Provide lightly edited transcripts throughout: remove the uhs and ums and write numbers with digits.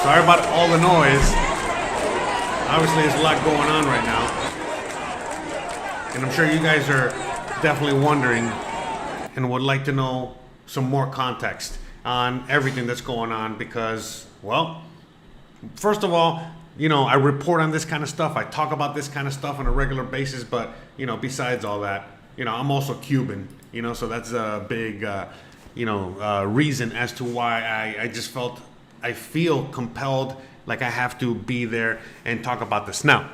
Sorry about all the noise. Obviously, there's a lot going on right now. And I'm sure you guys are definitely wondering and would like to know some more context on everything that's going on because, well, first of all, you know, I report on this kind of stuff. I talk about this kind of stuff on a regular basis. But, you know, besides all that, you know, I'm also Cuban, you know, so that's a big, reason as to why I just I feel compelled like I have to be there and talk about this. Now,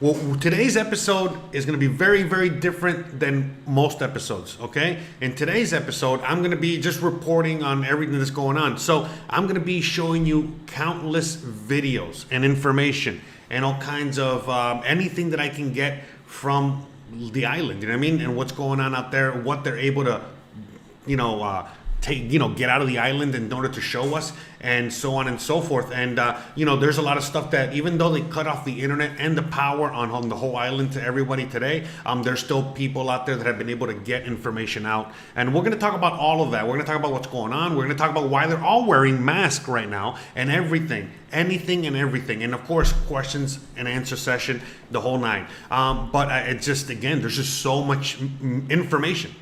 well, today's episode is going to be very, very different than most episodes, okay? In today's episode, I'm going to be just reporting on everything that's going on. So I'm going to be showing you countless videos and information and all kinds of anything that I can get from the island, you know what I mean? And what's going on out there, what they're able to, get out of the island in order to show us, and so on and so forth. And there's a lot of stuff that even though they cut off the internet and the power on the whole island to everybody today, there's still people out there that have been able to get information out. And we're going to talk about all of that. We're going to talk about what's going on. We're going to talk about why they're all wearing masks right now and everything, anything and everything. And of course, questions and answer session, the whole nine. But it's just, again, there's just so much information,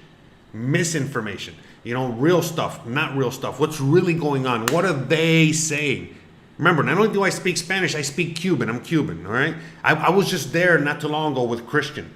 misinformation. You know, real stuff, not real stuff. What's really going on? What are they saying? Remember, not only do I speak Spanish, I speak Cuban. I'm Cuban, all right? I was just there not too long ago with Christian.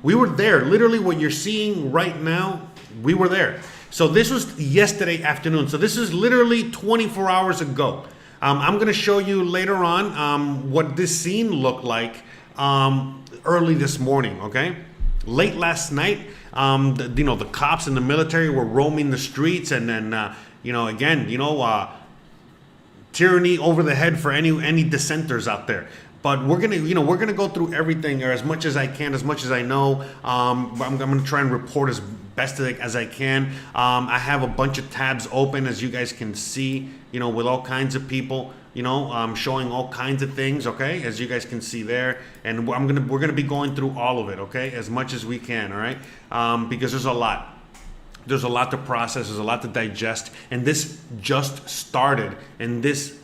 We were there. Literally what you're seeing right now, we were there. So this was yesterday afternoon. So this is literally 24 hours ago. I'm going to show you later on what this scene looked like early this morning, okay? Late last night, the cops and the military were roaming the streets, and then tyranny over the head for any dissenters out there. But we're gonna go through everything, or as much as I can, as much as I know. I'm gonna try and report as best as I can. I have a bunch of tabs open, as you guys can see, with all kinds of people, showing all kinds of things, okay, as you guys can see there. And we're gonna be going through all of it, okay, as much as we can, all right, because there's a lot. There's a lot to process. There's a lot to digest, and this just started, and this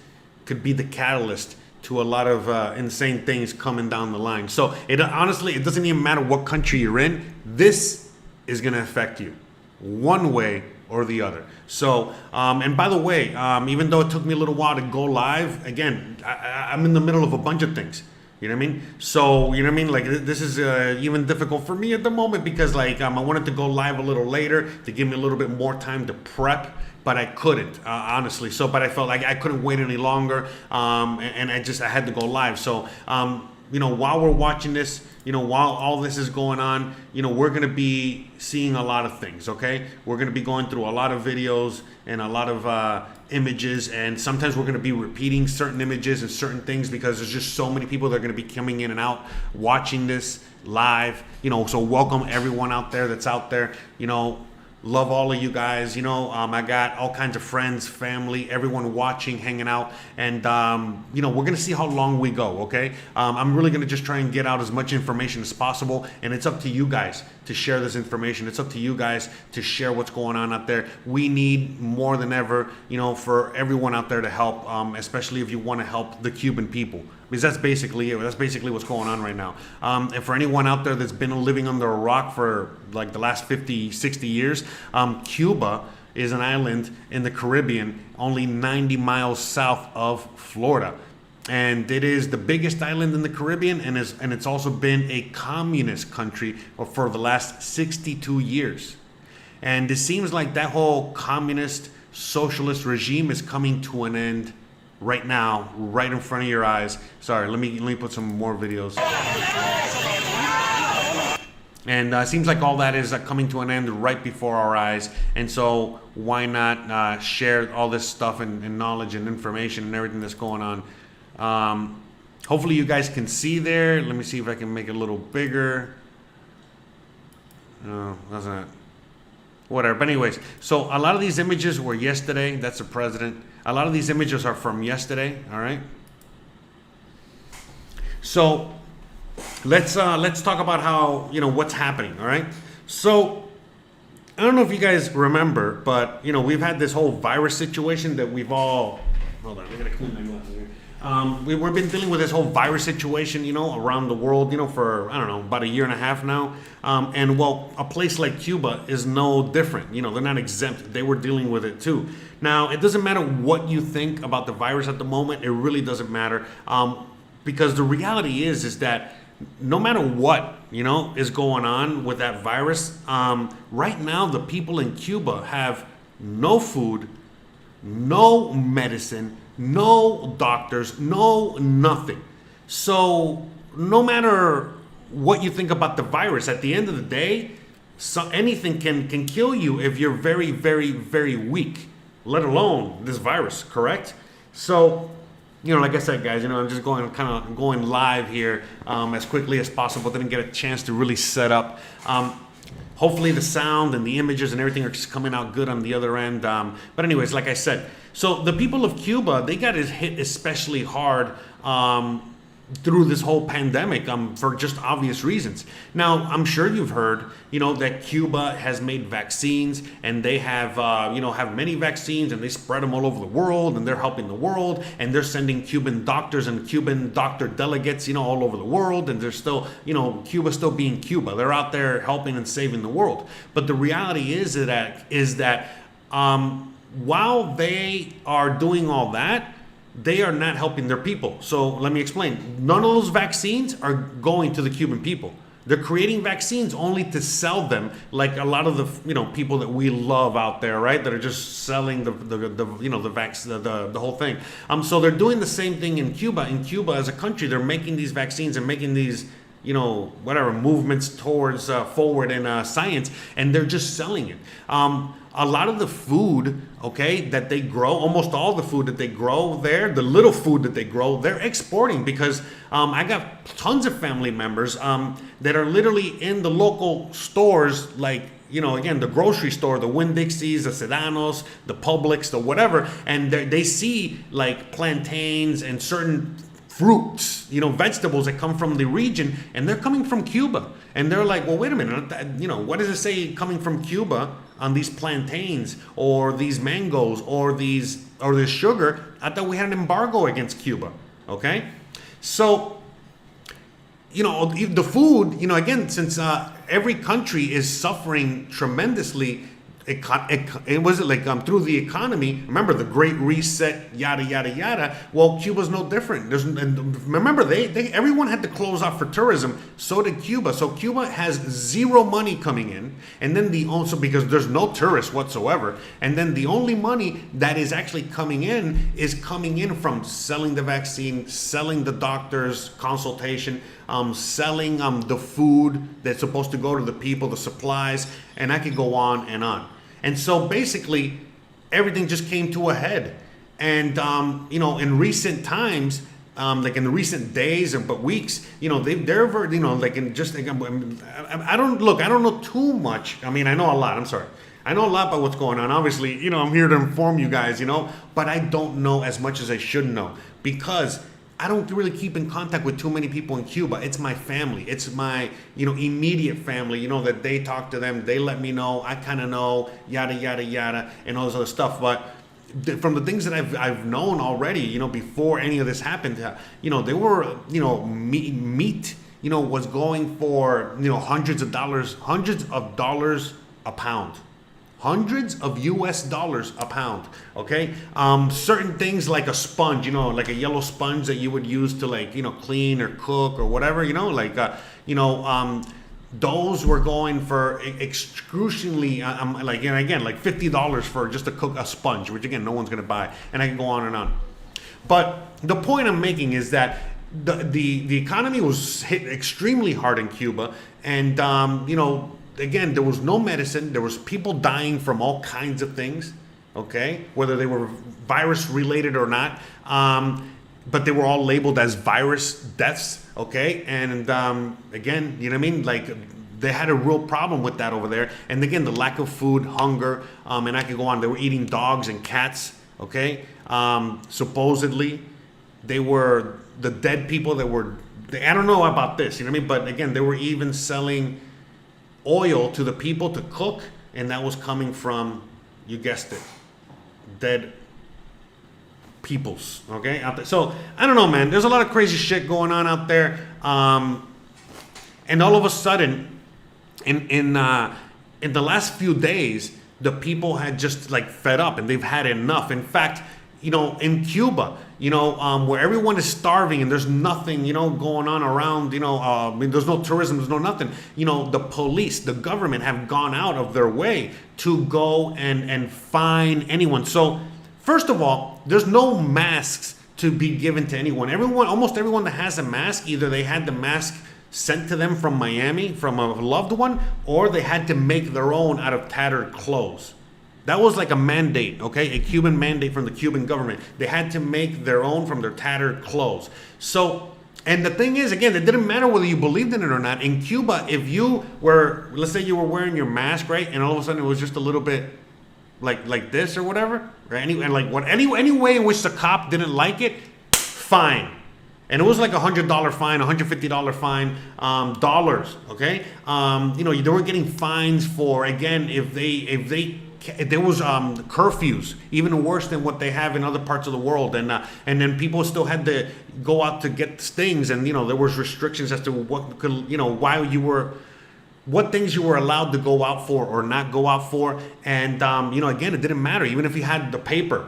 could be the catalyst to a lot of insane things coming down the line. So it doesn't even matter what country you're in. This is going to affect you one way or the other. So, and by the way, even though it took me a little while to go live, again, I'm in the middle of a bunch of things. You know what I mean? So, you know what I mean? Like, this is even difficult for me at the moment because, like, I wanted to go live a little later to give me a little bit more time to prep, but I couldn't, honestly. So, but I felt like I couldn't wait any longer, and I had to go live. So, while we're watching this, while all this is going on, we're going to be seeing a lot of things, okay? We're going to be going through a lot of videos and a lot of images, and sometimes we're going to be repeating certain images and certain things because there's just so many people that are going to be coming in and out watching this live, so welcome everyone out there that's out there, love all of you guys. I got all kinds of friends, family, everyone watching, hanging out, and we're gonna see how long we go. Okay, I'm really gonna just try and get out as much information as possible, and it's up to you guys to share this information. It's up to you guys to share what's going on out there. We need more than ever, for everyone out there to help, especially if you want to help the Cuban people. Because that's basically it. That's basically what's going on right now. And for anyone out there that's been living under a rock for like the last 50, 60 years, Cuba is an island in the Caribbean, only 90 miles south of Florida. And it is the biggest island in the Caribbean, and it's also been a communist country for the last 62 years. And it seems like that whole communist socialist regime is coming to an end right now, right in front of your eyes. Sorry, let me put some more videos. And it seems like all that is coming to an end right before our eyes. And so why not share all this stuff and knowledge and information and everything that's going on. Hopefully you guys can see there. Let me see if I can make it a little bigger. No, that's not. Whatever. But anyways, so a lot of these images were yesterday. That's the president. A lot of these images are from yesterday. All right. So let's talk about how, what's happening. All right. So I don't know if you guys remember, but we've had this whole virus situation that we've all hold on, I gotta clean my glasses here. We've been dealing with this whole virus situation, around the world, for, I don't know, about a year and a half now. And well, a place like Cuba is no different. They're not exempt. They were dealing with it too. Now, it doesn't matter what you think about the virus at the moment. It really doesn't matter. Because the reality is that no matter what, is going on with that virus, right now, the people in Cuba have no food, no medicine, no doctors, no nothing. So no matter what you think about the virus, at the end of the day, anything can kill you if you're very, very, very weak, let alone this virus, correct? So, like I said, guys, I'm just going live here as quickly as possible. Didn't get a chance to really set up. Hopefully the sound and the images and everything are just coming out good on the other end. But anyways, like I said, so the people of Cuba, they got hit especially hard through this whole pandemic for just obvious reasons. Now, I'm sure you've heard, that Cuba has made vaccines, and they have many vaccines, and they spread them all over the world, and they're helping the world, and they're sending Cuban doctors and Cuban doctor delegates, all over the world, and they're still, Cuba's still being Cuba. They're out there helping and saving the world. But the reality is that while they are doing all that, they are not helping their people. So let me explain. None of those vaccines are going to the Cuban people. They're creating vaccines only to sell them, like a lot of the people that we love out there, right? That are just selling the whole thing. So they're doing the same thing in Cuba. In Cuba, as a country, they're making these vaccines and making these movements towards forward in science, and they're just selling it. A lot of the food, that they grow, almost all the food that they grow there, the little food that they grow, they're exporting, because I got tons of family members that are literally in the local stores, like, again, the grocery store, the Winn-Dixies, the Sedanos, the Publix, the whatever, and they see like plantains and certain fruits, vegetables that come from the region, and they're coming from Cuba. And they're like, well, wait a minute, what does it say coming from Cuba on these plantains or these mangoes or this sugar? I thought we had an embargo against Cuba, okay? So, the food, again, since every country is suffering tremendously, it was through the economy. Remember the Great Reset, yada yada yada. Well, Cuba's no different. Remember everyone had to close off for tourism. So did Cuba. So Cuba has zero money coming in, and then also because there's no tourists whatsoever, and then the only money that is actually coming in is coming in from selling the vaccine, selling the doctor's consultation, selling the food that's supposed to go to the people, the supplies, and I could go on and on. And so basically, everything just came to a head. And, in recent times, like in the recent days but weeks, I don't know too much. I mean, I know a lot. I'm sorry. I know a lot about what's going on. Obviously, I'm here to inform you guys, but I don't know as much as I should know, because I don't really keep in contact with too many people in Cuba. It's my family. It's my, immediate family, that they talk to them. They let me know. I kind of know, yada, yada, yada, and all this other stuff. But from the things that I've known already, before any of this happened, they were, meat, was going for, hundreds of dollars a pound. Hundreds of US dollars a pound, okay? Certain things like a sponge, like a yellow sponge that you would use to clean or cook or whatever, those were going for excruciatingly, like $50 for just to cook a sponge, which again, no one's gonna buy, and I can go on and on. But the point I'm making is that the economy was hit extremely hard in Cuba, and again, there was no medicine. There was people dying from all kinds of things, okay, whether they were virus related or not. But they were all labeled as virus deaths, okay. And again, like they had a real problem with that over there. And again, the lack of food, hunger, and I could go on. They were eating dogs and cats, okay. Supposedly, they were the dead people that were. I don't know about this, But again, they were even selling oil to the people to cook, and that was coming from, you guessed it, dead peoples, okay, out there. So I don't know, man. There's a lot of crazy shit going on out there, and all of a sudden, in the last few days, the people had just like fed up and they've had enough. In fact, in Cuba, where everyone is starving and there's nothing, going on around, there's no tourism, there's no nothing. The police, the government have gone out of their way to go and fine anyone. So first of all, there's no masks to be given to anyone. Almost everyone that has a mask, either they had the mask sent to them from Miami from a loved one, or they had to make their own out of tattered clothes. That was like a mandate, okay? A Cuban mandate from the Cuban government. They had to make their own from their tattered clothes. So, and the thing is, again, it didn't matter whether you believed in it or not. In Cuba, if you were, let's say you were wearing your mask, right? And all of a sudden it was just a little bit like this or whatever, right? Any way in which the cop didn't like it, fine. And it was like $100 fine, $150 fine, dollars, okay? They were getting fines for, again, if there was curfews, even worse than what they have in other parts of the world, and then people still had to go out to get things, and there was restrictions as to what could, what things you were allowed to go out for or not go out for, and again, it didn't matter. Even if you had the paper,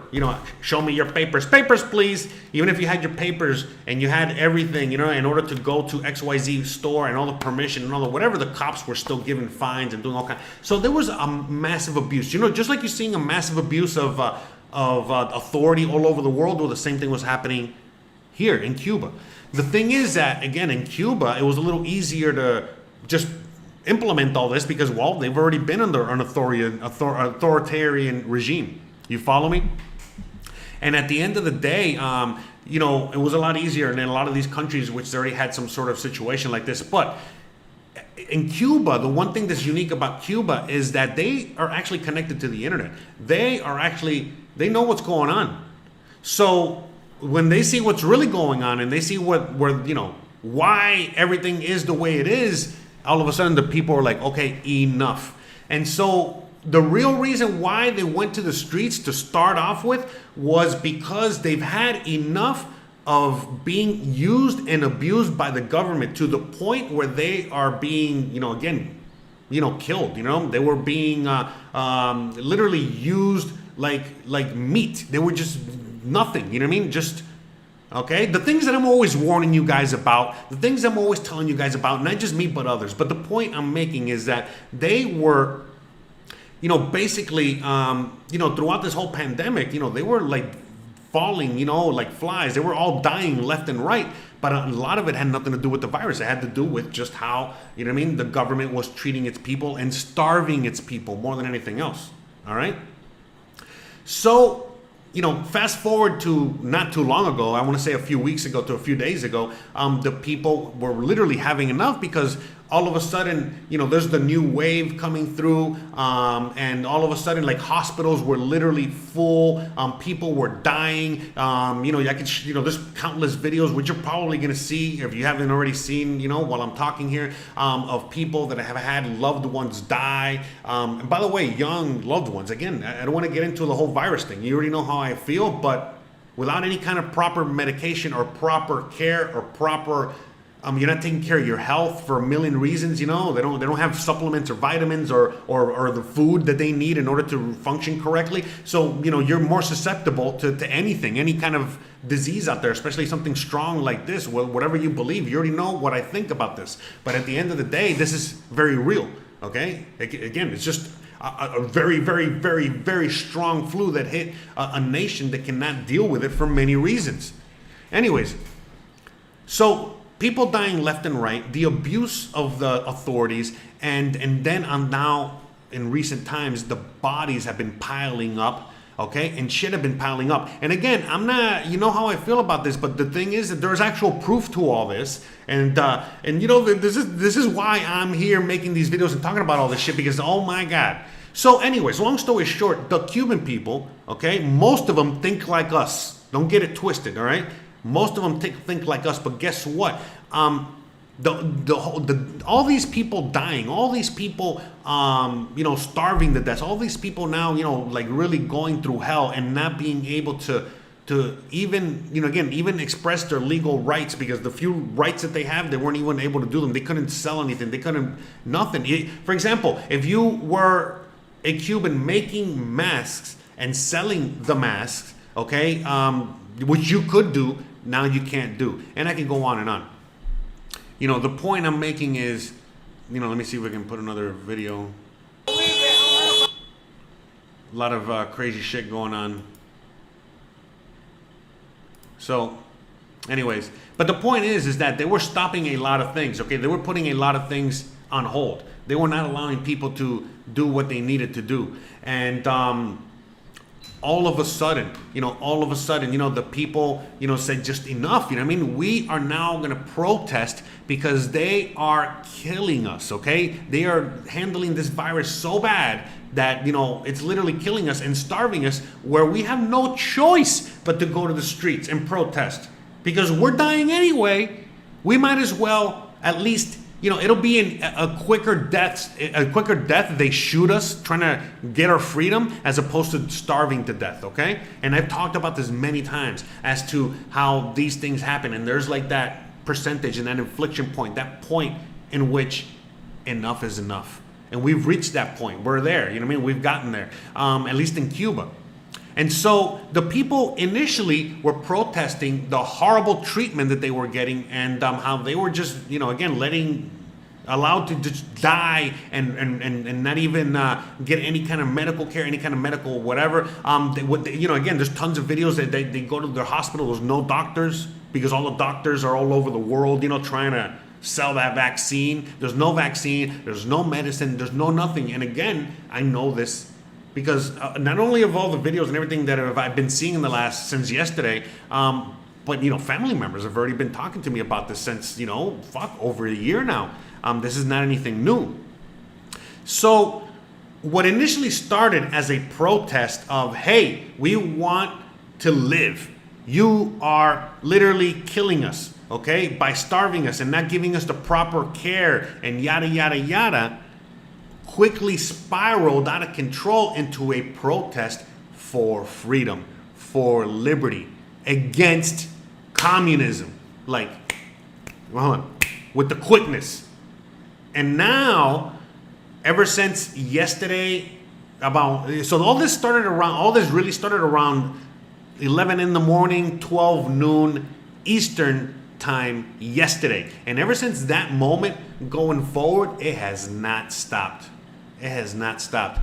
show me your papers, please. Even if you had your papers and you had everything, in order to go to XYZ store and all the permission and all the whatever, the cops were still giving fines and doing all kinds. So there was a massive abuse. Just like you're seeing a massive abuse of authority all over the world, well, the same thing was happening here in Cuba. The thing is that, again, in Cuba, it was a little easier to just implement all this because, well, they've already been under an authoritarian regime. You follow me? And at the end of the day, it was a lot easier than a lot of these countries which already had some sort of situation like this. But in Cuba, the one thing that's unique about Cuba is that they are actually connected to the internet. They know what's going on. So when they see what's really going on and they see why everything is the way it is, all of a sudden the people are like, okay, enough. And so the real reason why they went to the streets to start off with was because they've had enough of being used and abused by the government to the point where they are being, killed. They were being literally used like meat. They were just nothing. You know what I mean? Just okay, the things that I'm always warning you guys about, the things I'm always telling you guys about, not just me but others. But the point I'm making is that they were, basically, throughout this whole pandemic, they were like falling, like flies. They were all dying left and right. But a lot of it had nothing to do with the virus. It had to do with just how, the government was treating its people and starving its people more than anything else. All right? So, fast forward to not too long ago, I want to say a few weeks ago to a few days ago, the people were literally having enough because all of a sudden, there's the new wave coming through, and all of a sudden, like, hospitals were literally full, people were dying, there's countless videos, which you're probably going to see, if you haven't already seen, while I'm talking here, of people that have had loved ones die, and by the way, young loved ones. Again, I don't want to get into the whole virus thing. You already know how I feel, but without any kind of proper medication or proper care or proper you're not taking care of your health for a million reasons. They don't have supplements or vitamins or the food that they need in order to function correctly. So you're more susceptible to anything, any kind of disease out there, especially something strong like this. Well, whatever you believe, you already know what I think about this. But at the end of the day, this is very real. Okay, again, it's just a very, very, very, very strong flu that hit a nation that cannot deal with it for many reasons. Anyways, so people dying left and right, the abuse of the authorities, and then now in recent times, the bodies have been piling up, okay, and shit have been piling up. And again, I'm not, how I feel about this, but the thing is that there's actual proof to all this, and this is why I'm here making these videos and talking about all this shit, because oh my god. So anyways, long story short, the Cuban people, okay, most of them think like us. Don't get it twisted, all right? Most of them think like us, but guess what? All these people dying, all these people, starving to death, all these people now, like really going through hell and not being able to to even, again, even express their legal rights, because the few rights that they have, they weren't even able to do them. They couldn't sell anything. They couldn't, nothing. For example, if you were a Cuban making masks and selling the masks, okay, which you could do, now you can't do. And I can go on and on. The point I'm making is, let me see if we can put another video. A lot of crazy shit going on. So, anyways, but the point is that they were stopping a lot of things, okay? They were putting a lot of things on hold. They were not allowing people to do what they needed to do. And all of a sudden, the people, said just enough, we are now going to protest because they are killing us, okay? They are handling this virus so bad that, it's literally killing us and starving us, where we have no choice but to go to the streets and protest. Because we're dying anyway, we might as well at least, it'll be a quicker death if they shoot us trying to get our freedom, as opposed to starving to death, okay? And I've talked about this many times as to how these things happen, and there's like that percentage and that inflection point, that point in which enough is enough. And we've reached that point. We're there, we've gotten there, at least in Cuba. And so the people initially were protesting the horrible treatment that they were getting, and how they were just, again, allowed to just die and not even get any kind of medical care, any kind of medical whatever. Again, there's tons of videos that they go to their hospital. There's no doctors, because all the doctors are all over the world, trying to sell that vaccine. There's no vaccine. There's no medicine. There's no nothing. And again, I know this because not only of all the videos and everything that I've been seeing since yesterday, but family members have already been talking to me about this since over a year now. This is not anything new. So what initially started as a protest of, hey, we want to live. You are literally killing us, okay, by starving us and not giving us the proper care and yada, yada, yada, quickly spiraled out of control into a protest for freedom, for liberty, against communism, with the quickness. And now, ever since yesterday, all this really started around 11 in the morning, 12 noon Eastern time yesterday. And ever since that moment going forward, it has not stopped. It has not stopped.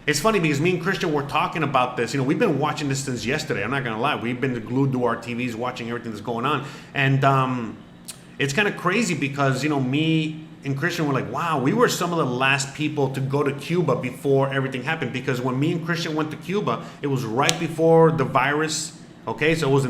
It's funny because me and Christian were talking about this. We've been watching this since yesterday. I'm not going to lie. We've been glued to our TVs watching everything that's going on. And it's kind of crazy because, me and Christian were like, wow, we were some of the last people to go to Cuba before everything happened. Because when me and Christian went to Cuba, it was right before the virus. Okay, so it was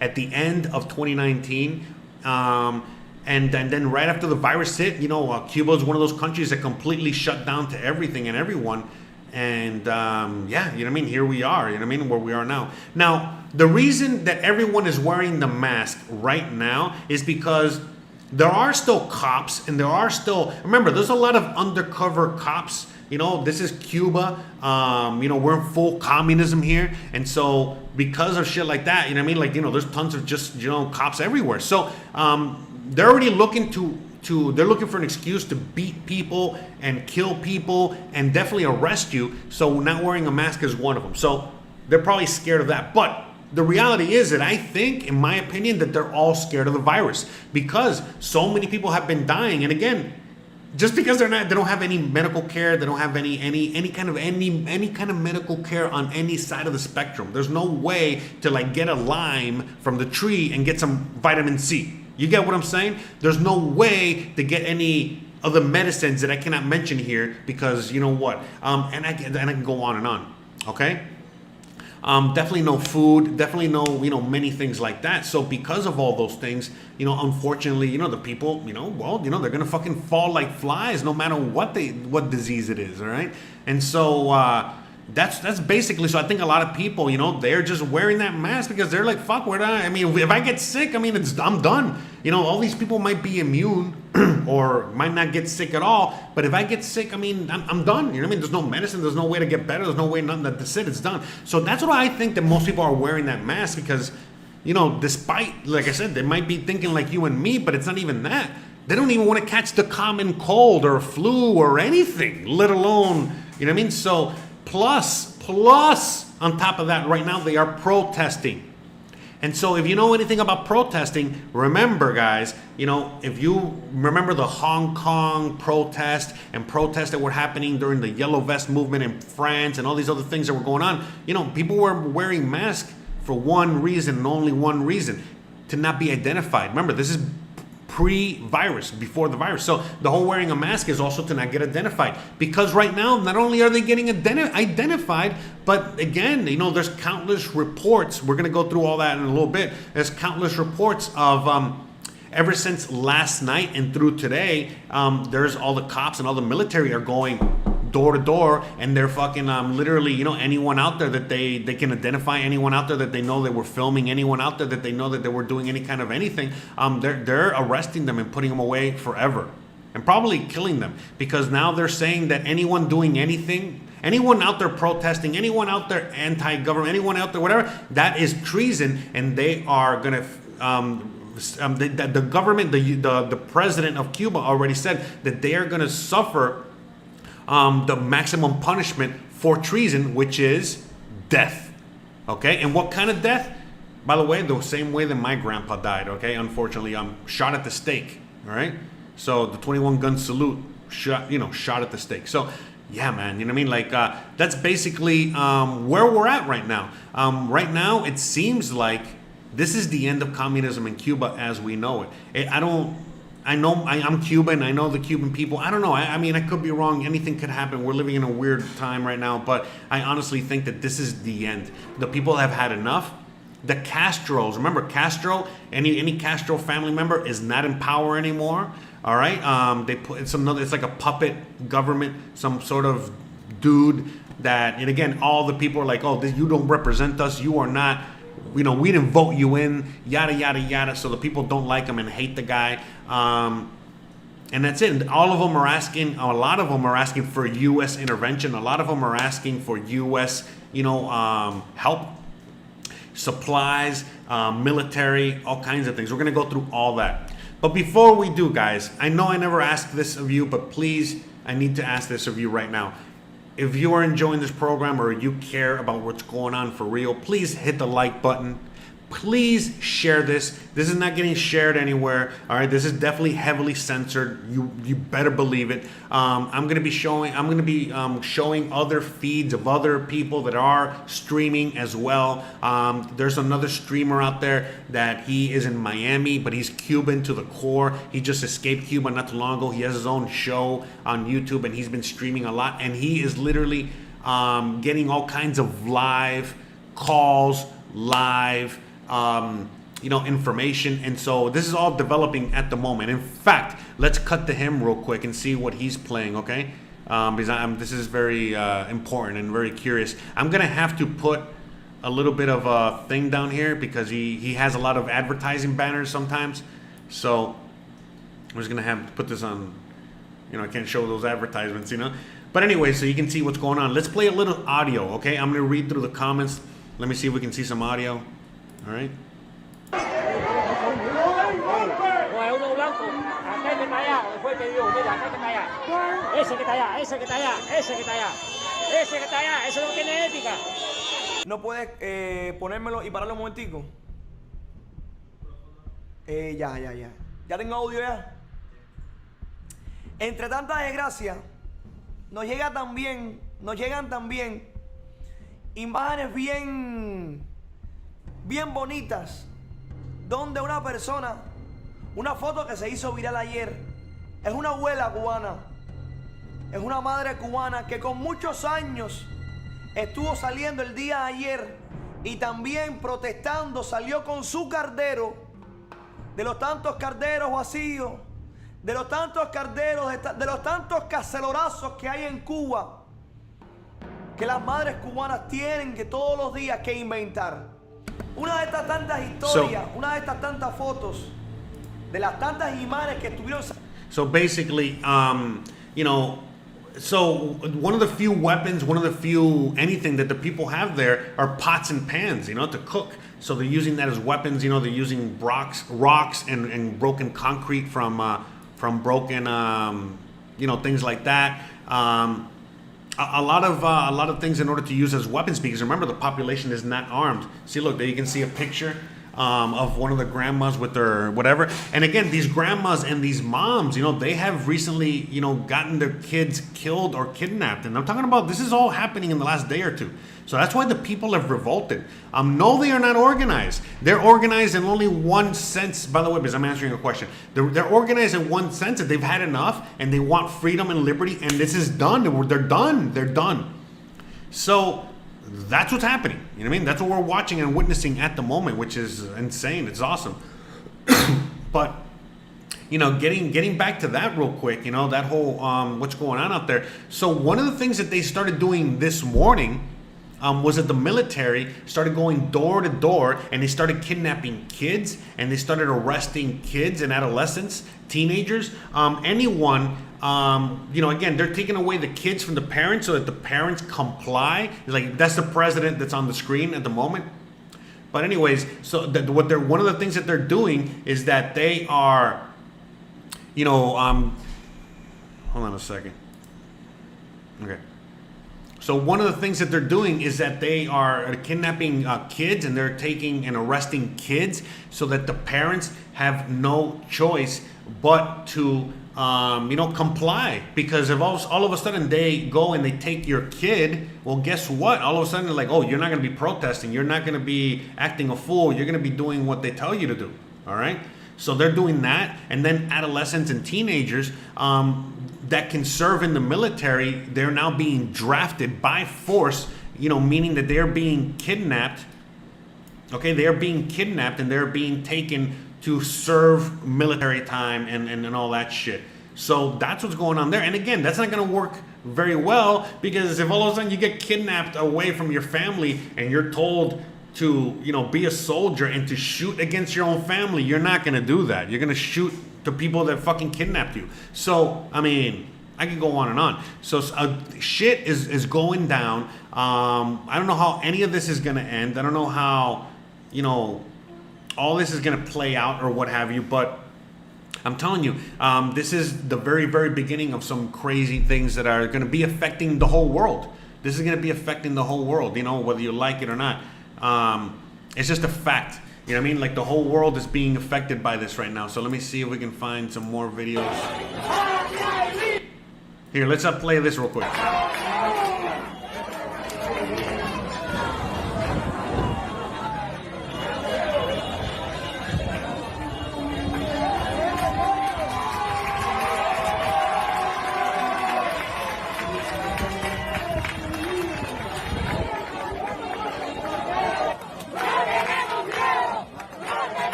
at the end of 2019. And then right after the virus hit, Cuba is one of those countries that completely shut down to everything and everyone. And here we are, where we are now. Now, the reason that everyone is wearing the mask right now is because there are still cops, and remember, there's a lot of undercover cops. This is Cuba. We're in full communism here. And so because of shit like that, there's tons of just, cops everywhere. So they're already looking they're looking for an excuse to beat people and kill people and definitely arrest you. So not wearing a mask is one of them. So they're probably scared of that. But the reality is that I think, in my opinion, that they're all scared of the virus because so many people have been dying. And again, just because they don't have any medical care, they don't have any kind of medical care on any side of the spectrum. There's no way to get a lime from the tree and get some vitamin C. You get what I'm saying? There's no way to get any of the medicines that I cannot mention here because you know what? And I can go on and on. Okay. Definitely no food, definitely no, many things like that. So because of all those things, unfortunately, the people, they're going to fucking fall like flies no matter what disease it is. All right. And so, That's basically, so I think a lot of people, you know, they're just wearing that mask because they're like, fuck, I mean, if I get sick, I mean, I'm done. You know, all these people might be immune or might not get sick at all, but if I get sick, I mean, I'm done. You know what I mean? There's no medicine, there's no way to get better, there's no way, nothing, that's it, it's done. So that's what I think, that most people are wearing that mask because, you know, despite, like I said, they might be thinking like you and me, but it's not even that. They don't even want to catch the common cold or flu or anything, let alone, you know what I mean? So, plus, on top of that, right now they are protesting. And so if you know anything about protesting, remember, guys, you know, if you remember the Hong Kong protest and protests that were happening during the Yellow Vest movement in France and all these other things that were going on, you know, people were wearing masks for one reason and only one reason, to not be identified. Remember, this is pre-virus, before the virus. So the whole wearing a mask is also to not get identified, because right now not only are they getting identified, but again, you know, there's countless reports. We're going to go through all that in a little bit. There's countless reports of ever since last night and through today, there's all the cops and all the military are going door to door, and they're fucking literally, you know, anyone out there that they can identify, anyone out there that they know they were filming, anyone out there that they know that they were doing any kind of anything, they're arresting them and putting them away forever, and probably killing them, because now they're saying that anyone doing anything, anyone out there protesting, anyone out there anti-government, anyone out there whatever, that is treason, and they are gonna the government, the president of Cuba already said that they are gonna suffer the maximum punishment for treason, which is death. Okay, and what kind of death? By the way, the same way that my grandpa died. Okay, unfortunately, shot at the stake. All right, so the 21 gun salute, shot at the stake. So yeah, man, you know what I mean? Like that's basically where we're at right now. Right now, it seems like this is the end of communism in Cuba as we know it. I'm Cuban. I know the Cuban people. I don't know. I mean, I could be wrong. Anything could happen. We're living in a weird time right now. But I honestly think that this is the end. The people have had enough. The Castros, remember Castro? Any Castro family member is not in power anymore. All right. It's like a puppet government, some sort of dude that. And again, all the people are like, oh, you don't represent us. You are not. You know, we didn't vote you in, yada, yada, yada. So the people don't like him and hate the guy. And that's it. And a lot of them are asking for U.S. intervention. A lot of them are asking for U.S., help, supplies, military, all kinds of things. We're going to go through all that. But before we do, guys, I know I never asked this of you, but please, I need to ask this of you right now. If you are enjoying this program or you care about what's going on for real, please hit the like button. Please share this. This is not getting shared anywhere. All right, this is definitely heavily censored. You better believe it. I'm gonna be showing other feeds of other people that are streaming as well. There's another streamer out there that he is in Miami, but he's Cuban to the core. He just escaped Cuba not too long ago. He has his own show on YouTube, and he's been streaming a lot. And he is literally getting all kinds of live calls, live information. And so this is all developing at the moment. In fact, let's cut to him real quick and see what he's playing, okay? Because this is very important and very curious. I'm gonna have to put a little bit of a thing down here because he has a lot of advertising banners sometimes. So I'm just gonna have to put this on, I can't show those advertisements, But anyway, so you can see what's going on. Let's play a little audio, okay? I'm gonna read through the comments. Let me see if we can see some audio. All right. ¿No puedes ponérmelo y pararlo un momentico? Ya. ¿Ya tengo audio ya? Entre tanta desgracia, nos llegan también imágenes bien bonitas, donde una persona, una foto que se hizo viral ayer, es una abuela cubana, es una madre cubana que con muchos años estuvo saliendo el día de ayer y también protestando, salió con su cardero, de los tantos carderos vacíos, de los tantos carderos, de los tantos cacerorazos que hay en Cuba. que las madres cubanas tienen que todos los días que inventar. Una de estas tantas historias, una de estas tantas fotos, de las tantas imágenes que estuvieron... So basically, you know, so one of the few weapons, one of the few anything that the people have there are pots and pans, you know, to cook. So they're using that as weapons. You know, they're using rocks and broken concrete from broken, you know, things like that. A lot of things in order to use as weapons, because remember, the population is not armed. See, look, there you can see a picture of one of the grandmas with their whatever. And again, these grandmas and these moms, you know, they have recently, you know, gotten their kids killed or kidnapped. And I'm talking about, this is all happening in the last day or two. So that's why the people have revolted. No, they are not organized. They're organized in only one sense, by the way, because I'm answering a question. They're organized in one sense that they've had enough and they want freedom and liberty, and this is done. They're done. They're done. So that's what's happening. You know what I mean? That's what we're watching and witnessing at the moment, which is insane. It's awesome. But, you know, getting back to that real quick, you know, that whole what's going on out there. So one of the things that they started doing this morning was that the military started going door to door and they started kidnapping kids and they started arresting kids and adolescents, teenagers, anyone. You know, again, they're taking away the kids from the parents so that the parents comply. Like, that's the president that's on the screen at the moment. But anyways, so one of the things that they're doing is that they are, you know, hold on a second. Okay. So one of the things that they're doing is that they are kidnapping kids, and they're taking and arresting kids so that the parents have no choice but to, you know, comply. Because if all of a sudden they go and they take your kid, well, guess what? All of a sudden they're like, oh, you're not going to be protesting. You're not going to be acting a fool. You're going to be doing what they tell you to do. All right? So they're doing that. And then adolescents and teenagers, that can serve in the military, they're now being drafted by force, you know, meaning that they're being kidnapped. Okay, they're being kidnapped and they're being taken to serve military time and all that shit. So that's what's going on there. And again, that's not going to work very well, because if all of a sudden you get kidnapped away from your family and you're told to, you know, be a soldier and to shoot against your own family, you're not going to do that. You're going to shoot to people that fucking kidnapped you. So, I mean, I could go on and on. So shit is going down. I don't know how any of this is going to end. I don't know how, you know, all this is going to play out or what have you. But I'm telling you, this is the very, very beginning of some crazy things that are going to be affecting the whole world. This is going to be affecting the whole world, you know, whether you like it or not. It's just a fact. You know what I mean? Like, the whole world is being affected by this right now. So let me see if we can find some more videos. Here, let's play this real quick.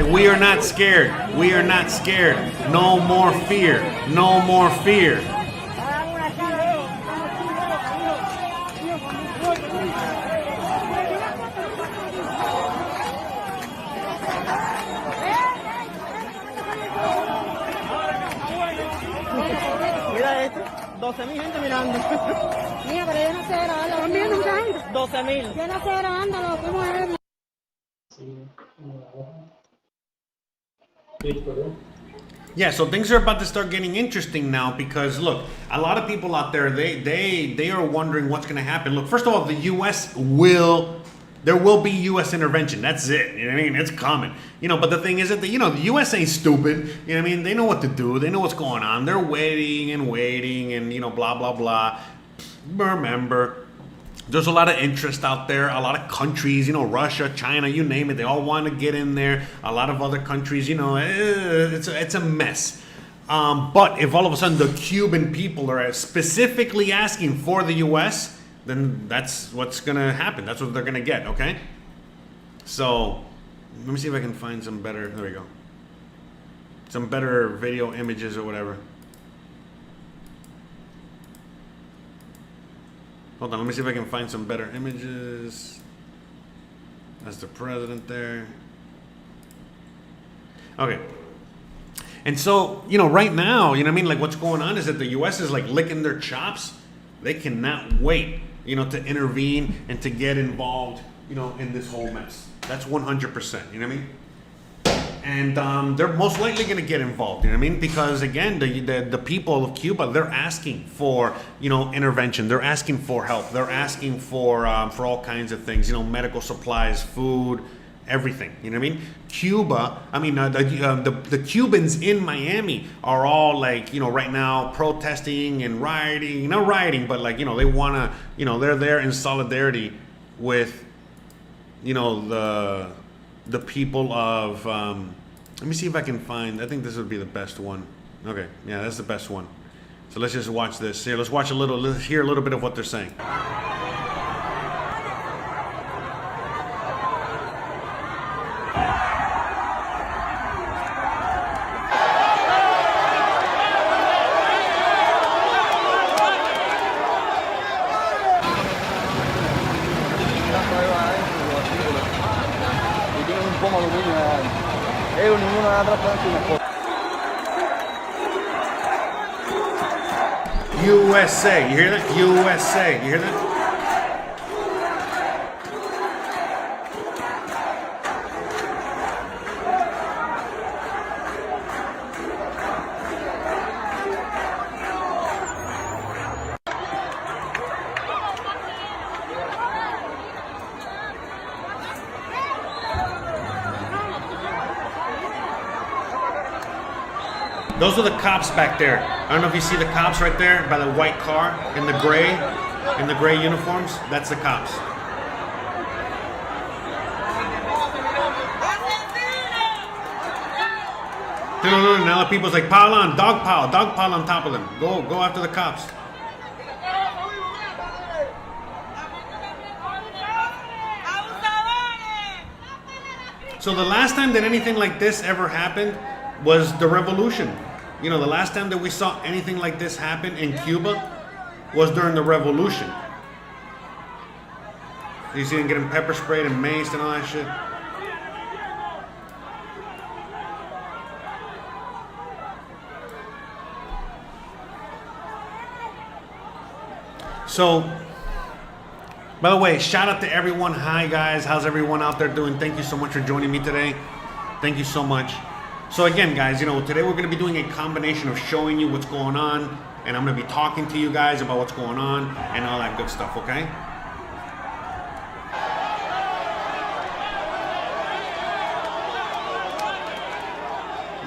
We are not scared. We are not scared. No more fear. No more fear. Mira esto, 12,000 gente mirando. Mira, pero yo no sé grabarlo. ¿Están viendo mucha gente? 12,000. Yo no sé grabándolo, fuimos a verlo. Yeah, so things are about to start getting interesting now, because look, a lot of people out there, they are wondering what's going to happen. Look, first of all, the U.S. there will be U.S. intervention. That's it. You know what I mean? It's coming. You know, but the thing is that, you know, the U.S. ain't stupid. You know what I mean? They know what to do. They know what's going on. They're waiting and, you know, blah, blah, blah. Remember, there's a lot of interest out there. A lot of countries, you know, Russia, China, you name it. They all want to get in there. A lot of other countries, you know, it's a mess. But if all of a sudden the Cuban people are specifically asking for the U.S., then that's what's going to happen. That's what they're going to get, okay? So, let me see if I can find some better, there we go. Some better video images or whatever. Hold on, let me see if I can find some better images. That's the president there. Okay. And so, right now, you know what I mean? Like, what's going on is that the U.S. is like licking their chops. They cannot wait, to intervene and to get involved, in this whole mess. That's 100%, you know what I mean? And they're most likely going to get involved, you know what I mean? Because again, the people of Cuba, they're asking for, intervention. They're asking for help. They're asking for all kinds of things, medical supplies, food, everything, you know what I mean? Cuba, the Cubans in Miami are all like, right now protesting and rioting, not rioting, but like, they want to, they're there in solidarity with, the people of, let me see if I can find, I think this would be the best one. Okay, yeah, that's the best one. So let's just watch this. Here, let's hear a little bit of what they're saying. USA, you hear that? USA, you hear that? Those are the cops back there. I don't know if you see the cops right there by the white car in the gray uniforms. That's the cops. No, now the people's like, pile on, dog pile on top of them. Go after the cops. So the last time that anything like this ever happened was the revolution. The last time that we saw anything like this happen in Cuba was during the revolution. You see them getting pepper sprayed and maced and all that shit. So, by the way, shout out to everyone. Hi guys, how's everyone out there doing? Thank you so much for joining me today. Thank you so much. So again, guys, today we're going to be doing a combination of showing you what's going on, and I'm going to be talking to you guys about what's going on and all that good stuff, okay?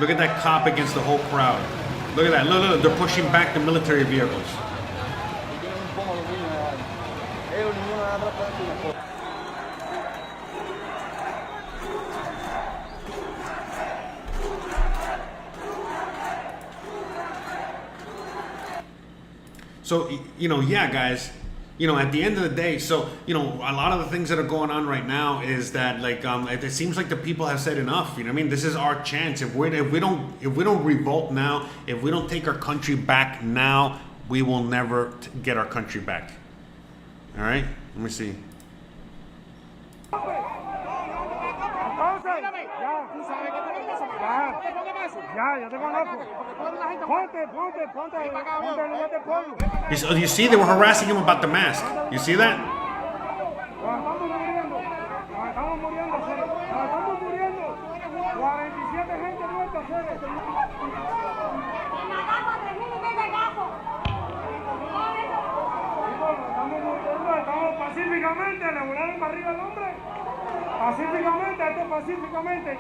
Look at that cop against the whole crowd. Look at that. Look, they're pushing back the military vehicles. So, yeah, guys, at the end of the day, so, a lot of the things that are going on right now is that, like, it seems like the people have said enough, this is our chance. If we don't revolt now, if we don't take our country back now, we will never get our country back. All right, let me see. You see, they were harassing him about the mask. You see that? Pacíficamente.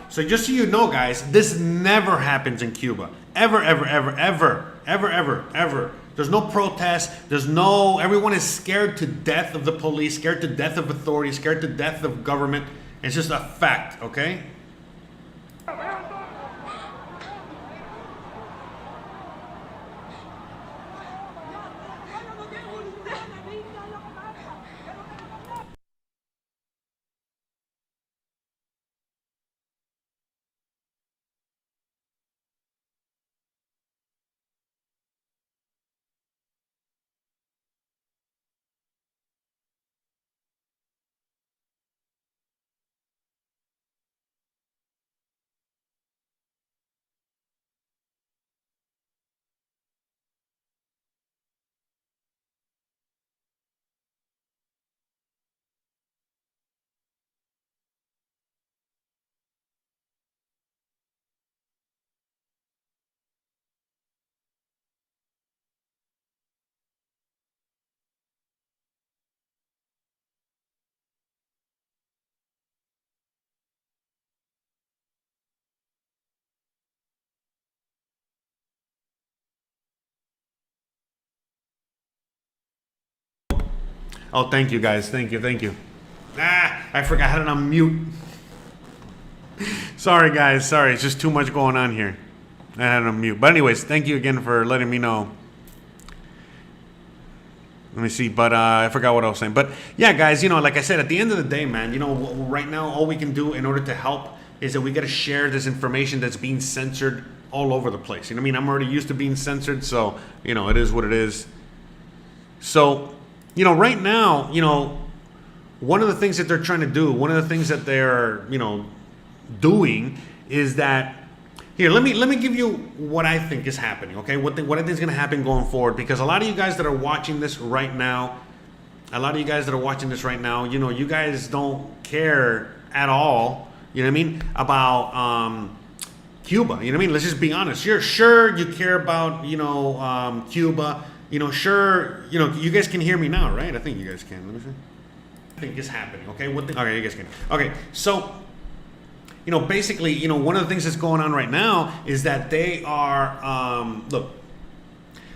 So just so you know, guys, this never happens in Cuba. Ever, ever, ever, ever, ever, ever, ever. There's no protest. Everyone is scared to death of the police, scared to death of authority, scared to death of government. It's just a fact, okay? Oh, thank you guys. Thank you. I forgot I had it on mute. Sorry guys, sorry. It's just too much going on here. I had it on mute. But anyways, thank you again for letting me know. Let me see, but I forgot what I was saying. But yeah, guys, like I said, at the end of the day, man, right now, all we can do in order to help is that we got to share this information that's being censored all over the place. You know what I mean? I'm already used to being censored, so, it is what it is. So, right now, one of the things that they're trying to do, one of the things that they're, doing is that, here, let me give you what I think is happening, okay? What I think is going to happen going forward, because a lot of you guys that are watching this right now, you guys don't care at all, about Cuba, Let's just be honest. You're sure you care about, Cuba, sure, you guys can hear me now, right? I think you guys can. Let me see. I think it's happening, okay? Okay, you guys can. Okay, so basically, one of the things that's going on right now is that they are, look,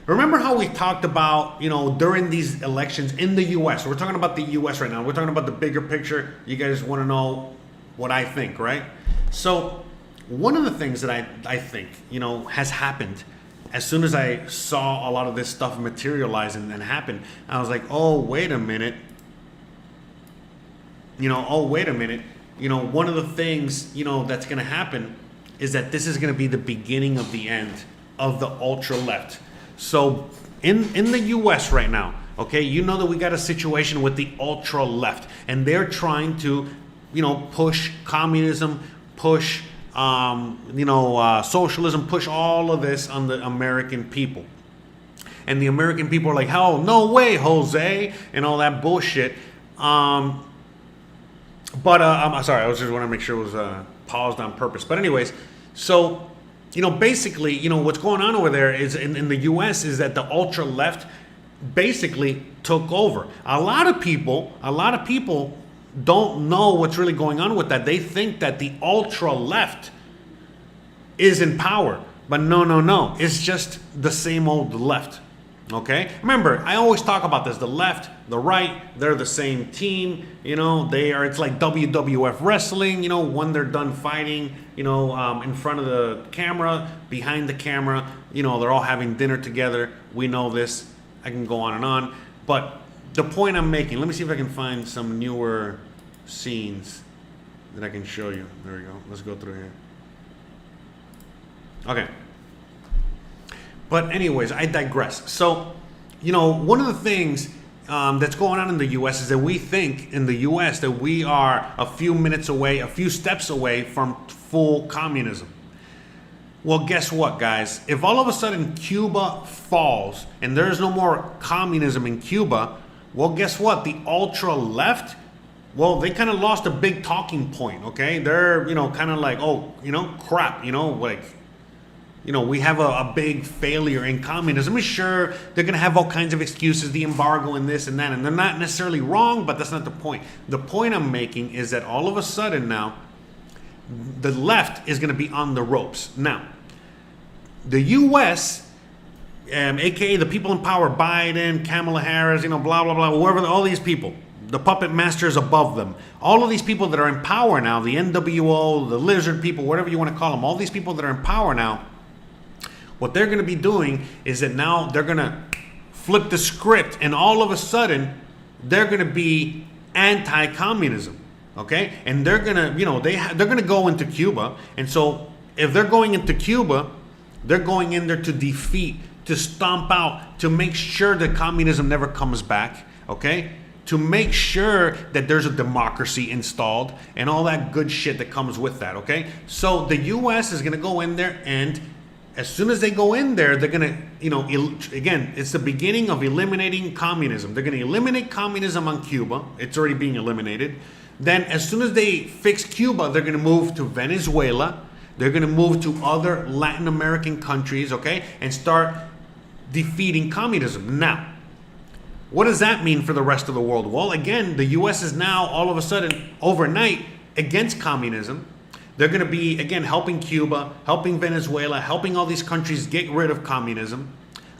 remember how we talked about, during these elections in the U.S. We're talking about the U.S. right now. We're talking about the bigger picture. You guys want to know what I think, right? So one of the things that I think, has happened as soon as I saw a lot of this stuff materialize and happen, I was like, oh, wait a minute. One of the things, that's going to happen is that this is going to be the beginning of the end of the ultra left. So in the U.S. right now, okay, that we got a situation with the ultra left, and they're trying to, push communism, push, socialism, push all of this on the American people. And the American people are like, hell, no way, Jose, and all that bullshit. But I'm sorry, I was just want to make sure it was paused on purpose. But anyways, so basically, what's going on over there is in the U.S. is that the ultra left basically took over. A lot of people don't know what's really going on with that. They think that the ultra left is in power, but no, it's just the same old left. Okay, remember, I always talk about this. The left, the right, they're the same team. It's like WWF wrestling. When they're done fighting, in front of the camera, behind the camera, they're all having dinner together. We know this. I can go on and on. But the point I'm making, let me see if I can find some newer scenes that I can show you. There we go. Let's go through here. Okay. But anyways, I digress. So, one of the things that's going on in the U.S. is that we think in the U.S. that we are a few minutes away, a few steps away from full communism. Well, guess what, guys? If all of a sudden Cuba falls and there's no more communism in Cuba, well, guess what? The ultra left, well, they kind of lost a big talking point, okay? They're, kind of like, oh, crap, we have a big failure in communism. Sure, they're going to have all kinds of excuses, the embargo and this and that, and they're not necessarily wrong, but that's not the point. The point I'm making is that all of a sudden now, the left is going to be on the ropes. Now, the U.S., aka the people in power, Biden, Kamala Harris, blah, blah, blah, whoever, all these people, the puppet masters above them, all of these people that are in power now, the NWO, the lizard people, whatever you want to call them, all these people that are in power now, what they're going to be doing is that now they're going to flip the script, and all of a sudden they're going to be anti-communism, okay? And they're going to, they're going to go into Cuba, and so if they're going into Cuba, they're going in there to defeat, to stomp out, to make sure that communism never comes back, okay? To make sure that there's a democracy installed and all that good shit that comes with that, okay? So the U.S. is going to go in there, and as soon as they go in there, they're going to, again, it's the beginning of eliminating communism. They're going to eliminate communism on Cuba. It's already being eliminated. Then as soon as they fix Cuba, they're going to move to Venezuela. They're going to move to other Latin American countries, okay, and start defeating communism. Now, what does that mean for the rest of the world? Well, again, the U.S. is now all of a sudden overnight against communism. They're going to be, again, helping Cuba, helping Venezuela, helping all these countries get rid of communism.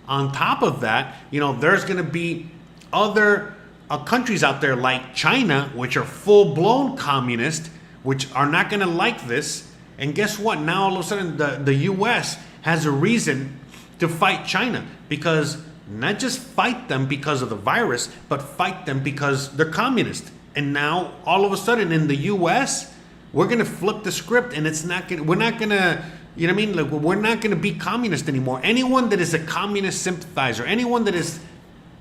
On top of that, there's going to be other countries out there like China, which are full-blown communist, which are not going to like this. And guess what? Now all of a sudden the U.S. has a reason to fight China, because not just fight them because of the virus, but fight them because they're communist. And now all of a sudden in the U.S., we're going to flip the script, and we're not going to, you know what I mean? Like, we're not going to be communist anymore. Anyone that is a communist sympathizer, anyone that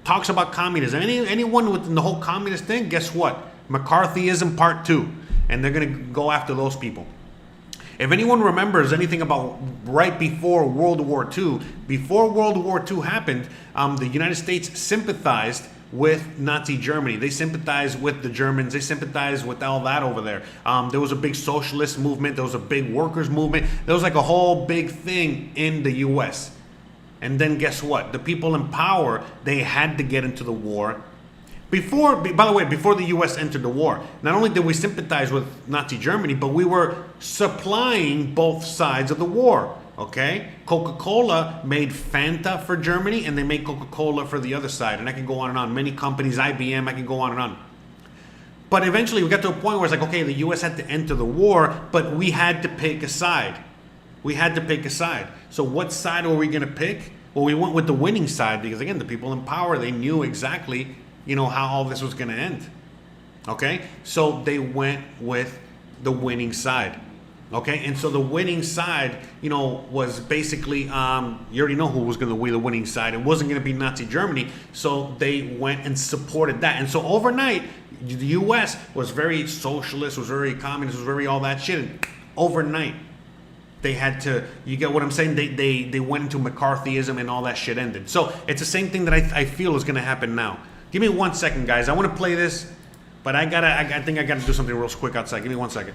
talks about communism, anyone within the whole communist thing, guess what? McCarthyism part 2. And they're going to go after those people. If anyone remembers anything about right before World War II, before World War II happened, the United States sympathized with Nazi Germany. They sympathized with the Germans. They sympathized with all that over there. There was a big socialist movement. There was a big workers movement. There was like a whole big thing in the U.S. And then guess what? The people in power, they had to get into the war. By the way, before the U.S. entered the war, not only did we sympathize with Nazi Germany, but we were supplying both sides of the war. Okay? Coca-Cola made Fanta for Germany, and they made Coca-Cola for the other side. And I can go on and on. Many companies, IBM, I can go on and on. But eventually we got to a point where it's like, okay, the U.S. had to enter the war, but we had to pick a side. We had to pick a side. So what side were we going to pick? Well, we went with the winning side because, again, the people in power, they knew exactly, how all this was going to end. Okay? So they went with the winning side. Okay? And so the winning side, was basically, you already know who was going to be the winning side. It wasn't going to be Nazi Germany. So they went and supported that. And so overnight, the U.S. was very socialist, was very communist, was very all that shit. And overnight, they had to, you get what I'm saying? They went into McCarthyism and all that shit ended. So it's the same thing that I feel is going to happen now. Give me 1 second, guys. I want to play this, but I think I gotta do something real quick outside. Give me 1 second.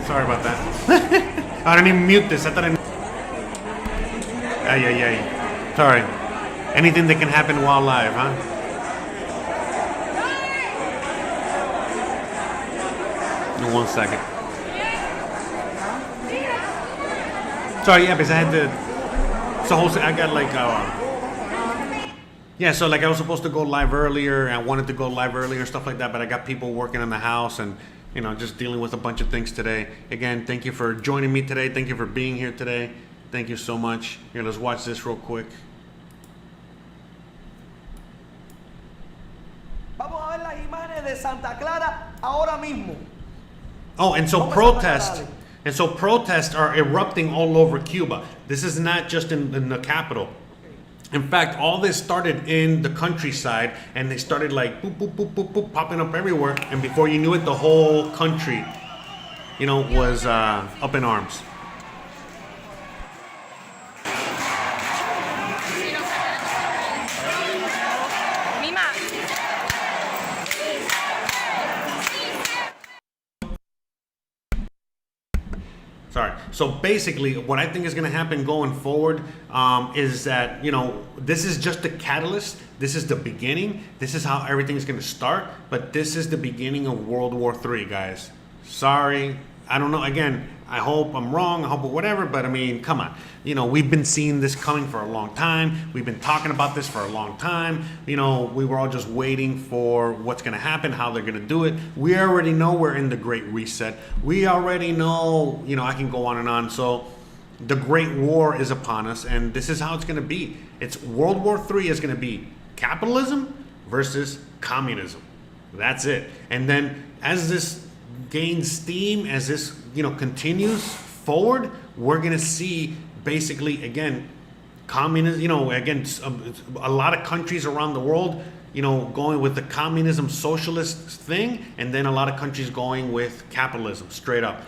Sorry about that. I didn't even mute this. I thought I... Ay. Sorry. Anything that can happen while live, huh? In 1 second. Sorry, yeah, because I had to... It's a whole... I got like... yeah, so like I was supposed to go live earlier. I wanted to go live earlier and stuff like that, but I got people working in the house and... just dealing with a bunch of things today. Again, thank you for joining me today. Thank you for being here today. Thank you so much. Here, let's watch this real quick. Vamos a ver las imágenes de Santa Clara ahora mismo. Oh, and so protests are erupting all over Cuba. This is not just in the capital. In fact, all this started in the countryside, and they started like boop, boop, boop, boop, boop, popping up everywhere. And before you knew it, the whole country, was up in arms. Sorry. So basically, what I think is going to happen going forward is that, you know, this is just the catalyst. This is the beginning. This is how everything's going to start. But this is the beginning of World War III, guys. Sorry. I don't know. Again, I hope I'm wrong. I hope whatever. But I mean, come on. You know, we've been seeing this coming for a long time. We've been talking about this for a long time. You know, we were all just waiting for what's going to happen, how they're going to do it. We already know we're in the Great Reset. We already know, you know, I can go on and on. So the Great War is upon us, and this is how it's going to be. It's World War III is going to be capitalism versus communism. That's it. And then as this gains steam, as this, you know, continues forward, we're going to see basically, again, communism, you know, again, a lot of countries around the world, you know, going with the communism socialist thing, and then a lot of countries going with capitalism, straight up.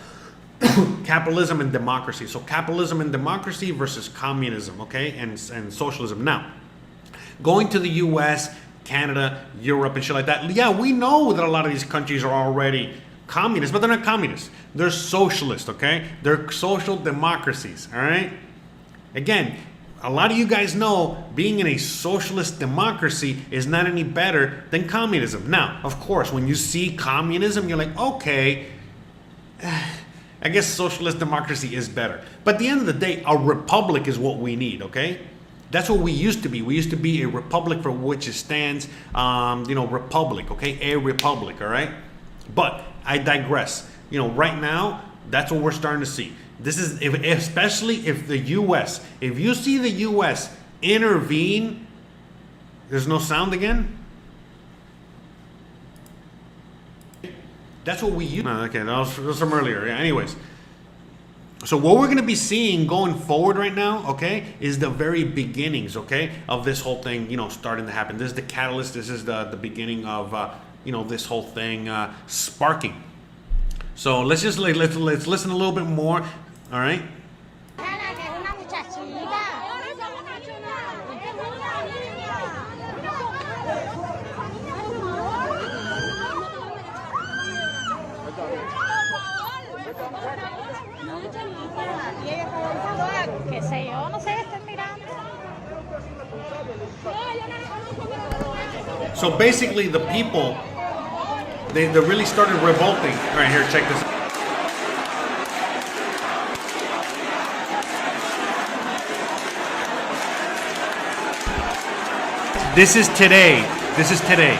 Capitalism and democracy. So capitalism and democracy versus communism, okay, and socialism. Now, going to the US, Canada, Europe, and shit like that, yeah, we know that a lot of these countries are already communists, but they're not communists. They're socialist, okay? They're social democracies, all right? Again, a lot of you guys know being in a socialist democracy is not any better than communism. Now, of course, when you see communism, you're like, okay, I guess socialist democracy is better. But at the end of the day, a republic is what we need, okay? That's what we used to be. We used to be a republic for which it stands, you know, republic, okay? A republic, all right? But I digress. You know, right now, that's what we're starting to see. This is, especially if the U.S., if you see the U.S. intervene, there's no sound again? That's what we use. No, okay, that was from earlier. Yeah, anyways. So what we're going to be seeing going forward right now, okay, is the very beginnings, okay, of this whole thing, you know, starting to happen. This is the catalyst. This is the beginning of, you know, this whole thing sparking. So let's just let's listen a little bit more. All right. Qué sé yo, no sé, estoy mirando. So basically, the people, they really started revolting. All right, here, check this. This is today. This is today.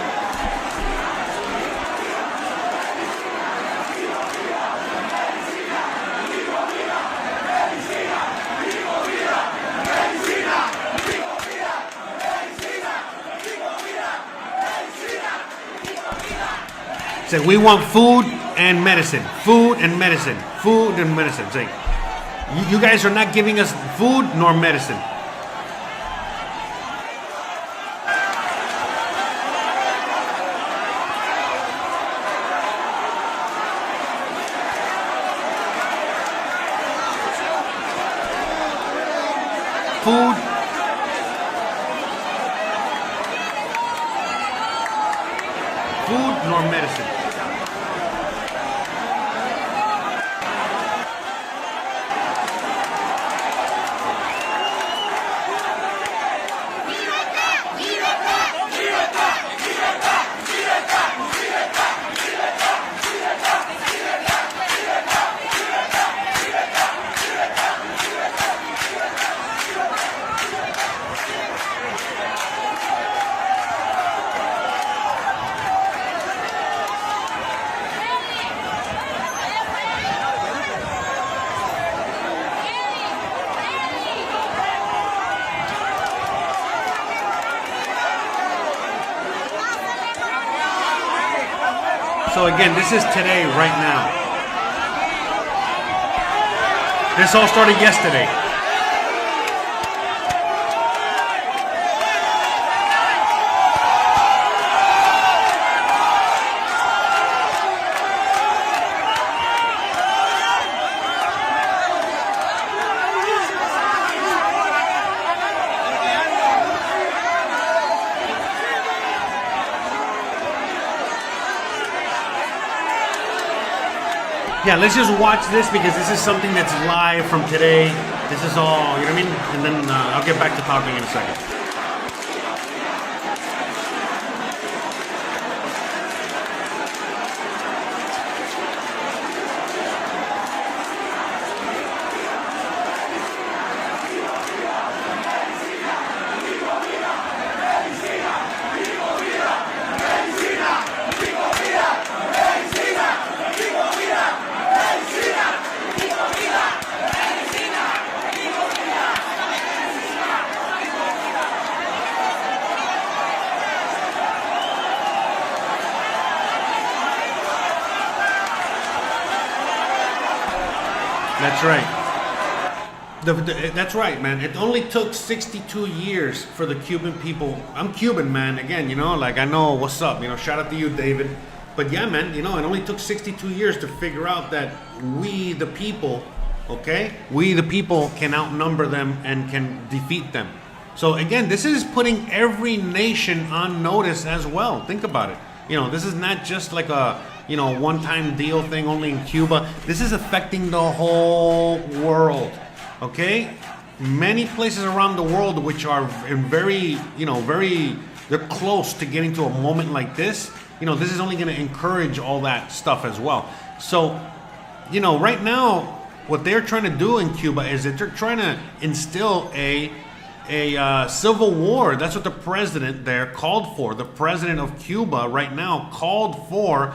Say, we want food and medicine. Food and medicine. Food and medicine. Say, you guys are not giving us food nor medicine. Food. Food nor medicine. So again, this is today, right now. This all started yesterday. Yeah, let's just watch this because this is something that's live from today. This is all, you know what I mean? And then I'll get back to talking in a second. That's right. That's right, man. It only took 62 years for the Cuban people. I'm Cuban, man. Again, you know, like I know what's up. You know, shout out to you, David. But yeah, man, you know, it only took 62 years to figure out that we, the people, okay, we, the people, can outnumber them and can defeat them. So again, this is putting every nation on notice as well. Think about it. You know, this is not just like a, you know, one-time deal thing only in Cuba. This is affecting the whole world, okay? Many places around the world which are in very, you know, they're close to getting to a moment like this. You know, this is only going to encourage all that stuff as well. So, you know, right now, what they're trying to do in Cuba is that they're trying to instill a civil war. That's what the president there called for. The president of Cuba right now called for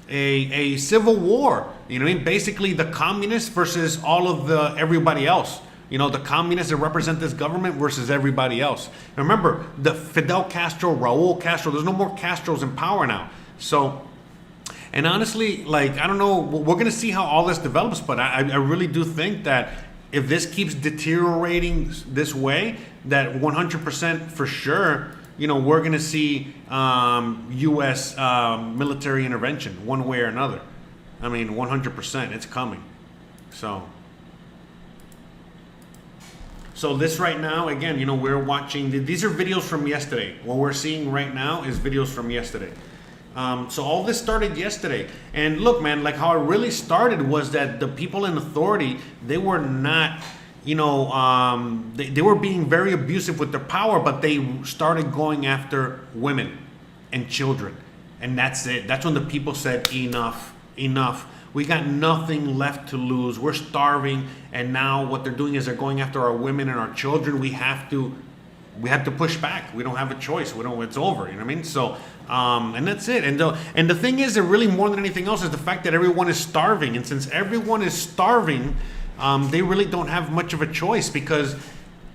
a civil war. You know what I mean? Basically the communists versus all of the everybody else. You know, the communists that represent this government versus everybody else. And remember, the Fidel Castro, Raul Castro, there's no more Castros in power now. So, and honestly, like, I don't know, we're going to see how all this develops, but I really do think that if this keeps deteriorating this way, that 100% for sure, you know, we're going to see U.S. Military intervention one way or another. I mean, 100%, it's coming. So this right now, again, you know, we're watching, these are videos from yesterday. What we're seeing right now is videos from yesterday. So all this started yesterday. And look, man, like how it really started was that the people in authority, they were not, you know, they were being very abusive with their power, but they started going after women and children. And that's it. That's when the people said, enough, enough. We got nothing left to lose. We're starving. And now what they're doing is they're going after our women and our children. We have to push back. We don't have a choice. It's over. You know what I mean? So, and that's it. And the thing is that really more than anything else is the fact that everyone is starving. And since everyone is starving, they really don't have much of a choice, because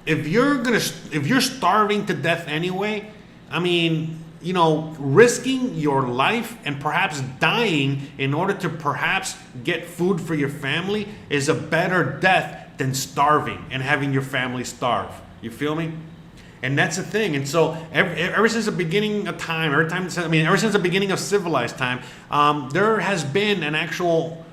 if you're starving to death anyway, I mean, you know, risking your life and perhaps dying in order to perhaps get food for your family is a better death than starving and having your family starve. You feel me? And that's the thing. And so ever since the beginning of time, ever since the beginning of civilized time, there has been an actual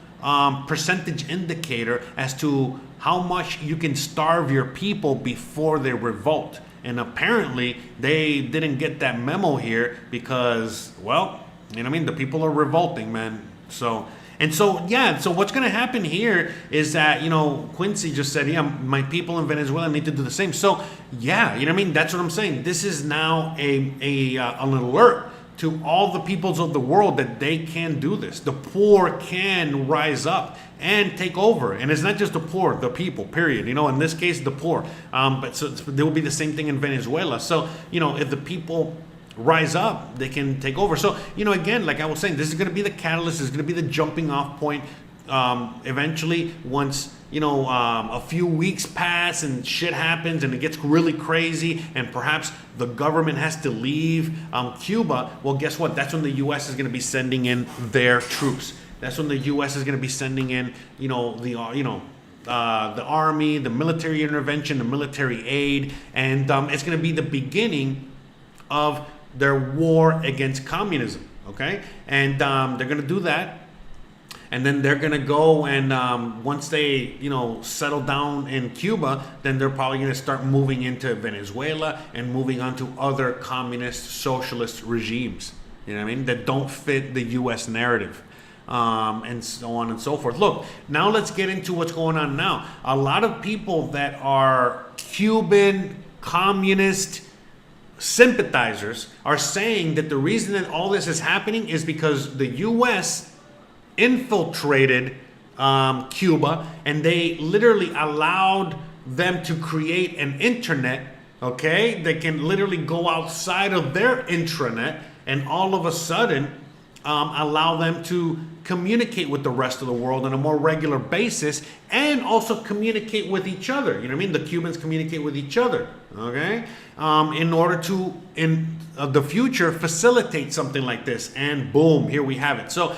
percentage indicator as to how much you can starve your people before they revolt. And apparently they didn't get that memo here because, well, you know what I mean? The people are revolting, man. So what's going to happen here is that, you know, Quincy just said, yeah, my people in Venezuela need to do the same. So, yeah, you know what I mean? That's what I'm saying. This is now an alert to all the peoples of the world that they can do this. The poor can rise up and take over. And it's not just the poor, the people, period. You know, in this case, the poor. But so there will be the same thing in Venezuela. So, you know, if the people rise up, they can take over. So, you know, again, like I was saying, this is going to be the catalyst. This is going to be the jumping off point. Eventually, once, you know, a few weeks pass and shit happens and it gets really crazy and perhaps the government has to leave Cuba, well, guess what? That's when the U.S. is going to be sending in their troops. That's when the U.S. is going to be sending in, you know, the army, the military intervention, the military aid, and it's going to be the beginning of their war against communism. Okay, and they're going to do that. And then they're going to go and once they, you know, settle down in Cuba, then they're probably going to start moving into Venezuela and moving on to other communist socialist regimes, you know what I mean, that don't fit the U.S. narrative. and so on and so forth. Look, now let's get into what's going on now. A lot of people that are Cuban communist sympathizers are saying that the reason that all this is happening is because the U.S. infiltrated Cuba, and they literally allowed them to create an internet, okay? They can literally go outside of their intranet and all of a sudden allow them to communicate with the rest of the world on a more regular basis, and also communicate with each other. You know what I mean? The Cubans communicate with each other, okay? In order to, in the future, facilitate something like this. And boom, here we have it. So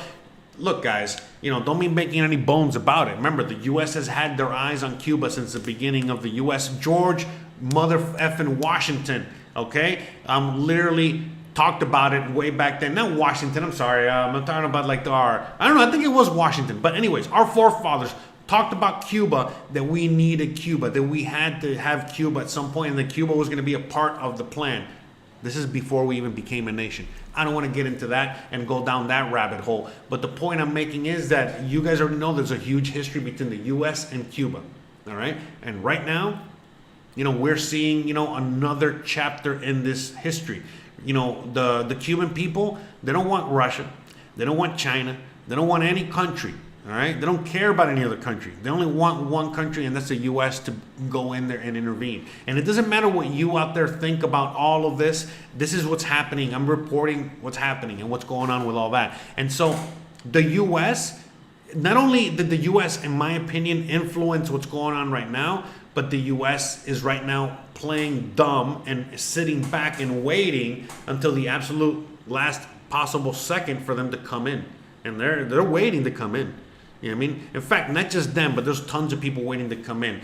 look, guys, you know, don't be making any bones about it. Remember, the U.S. has had their eyes on Cuba since the beginning of the U.S. George mother effing Washington, okay? Literally talked about it way back then. Not Washington, I'm sorry. I'm talking about like I don't know, I think it was Washington. But anyways, our forefathers talked about Cuba, that we needed Cuba, that we had to have Cuba at some point, and that Cuba was going to be a part of the plan. This is before we even became a nation. I don't want to get into that and go down that rabbit hole. But the point I'm making is that you guys already know there's a huge history between the U.S. and Cuba. All right? And right now, you know, we're seeing, you know, another chapter in this history. You know, the Cuban people, they don't want Russia. They don't want China. They don't want any country. All right? They don't care about any other country. They only want one country, and that's the U.S. to go in there and intervene. And it doesn't matter what you out there think about all of this. This is what's happening. I'm reporting what's happening and what's going on with all that. And so the U.S., not only did the U.S., in my opinion, influence what's going on right now, but the U.S. is right now playing dumb and sitting back and waiting until the absolute last possible second for them to come in. And they're waiting to come in. You know what I mean? In fact, not just them, but there's tons of people waiting to come in.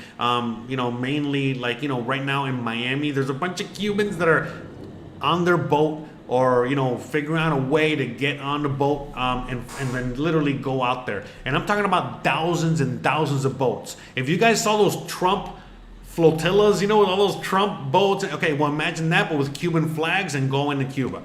You know, mainly like, you know, right now in Miami, there's a bunch of Cubans that are on their boat, or, you know, figuring out a way to get on the boat and then literally go out there. And I'm talking about thousands and thousands of boats. If you guys saw those Trump flotillas, you know, with all those Trump boats, okay, well, imagine that, but with Cuban flags and going to Cuba.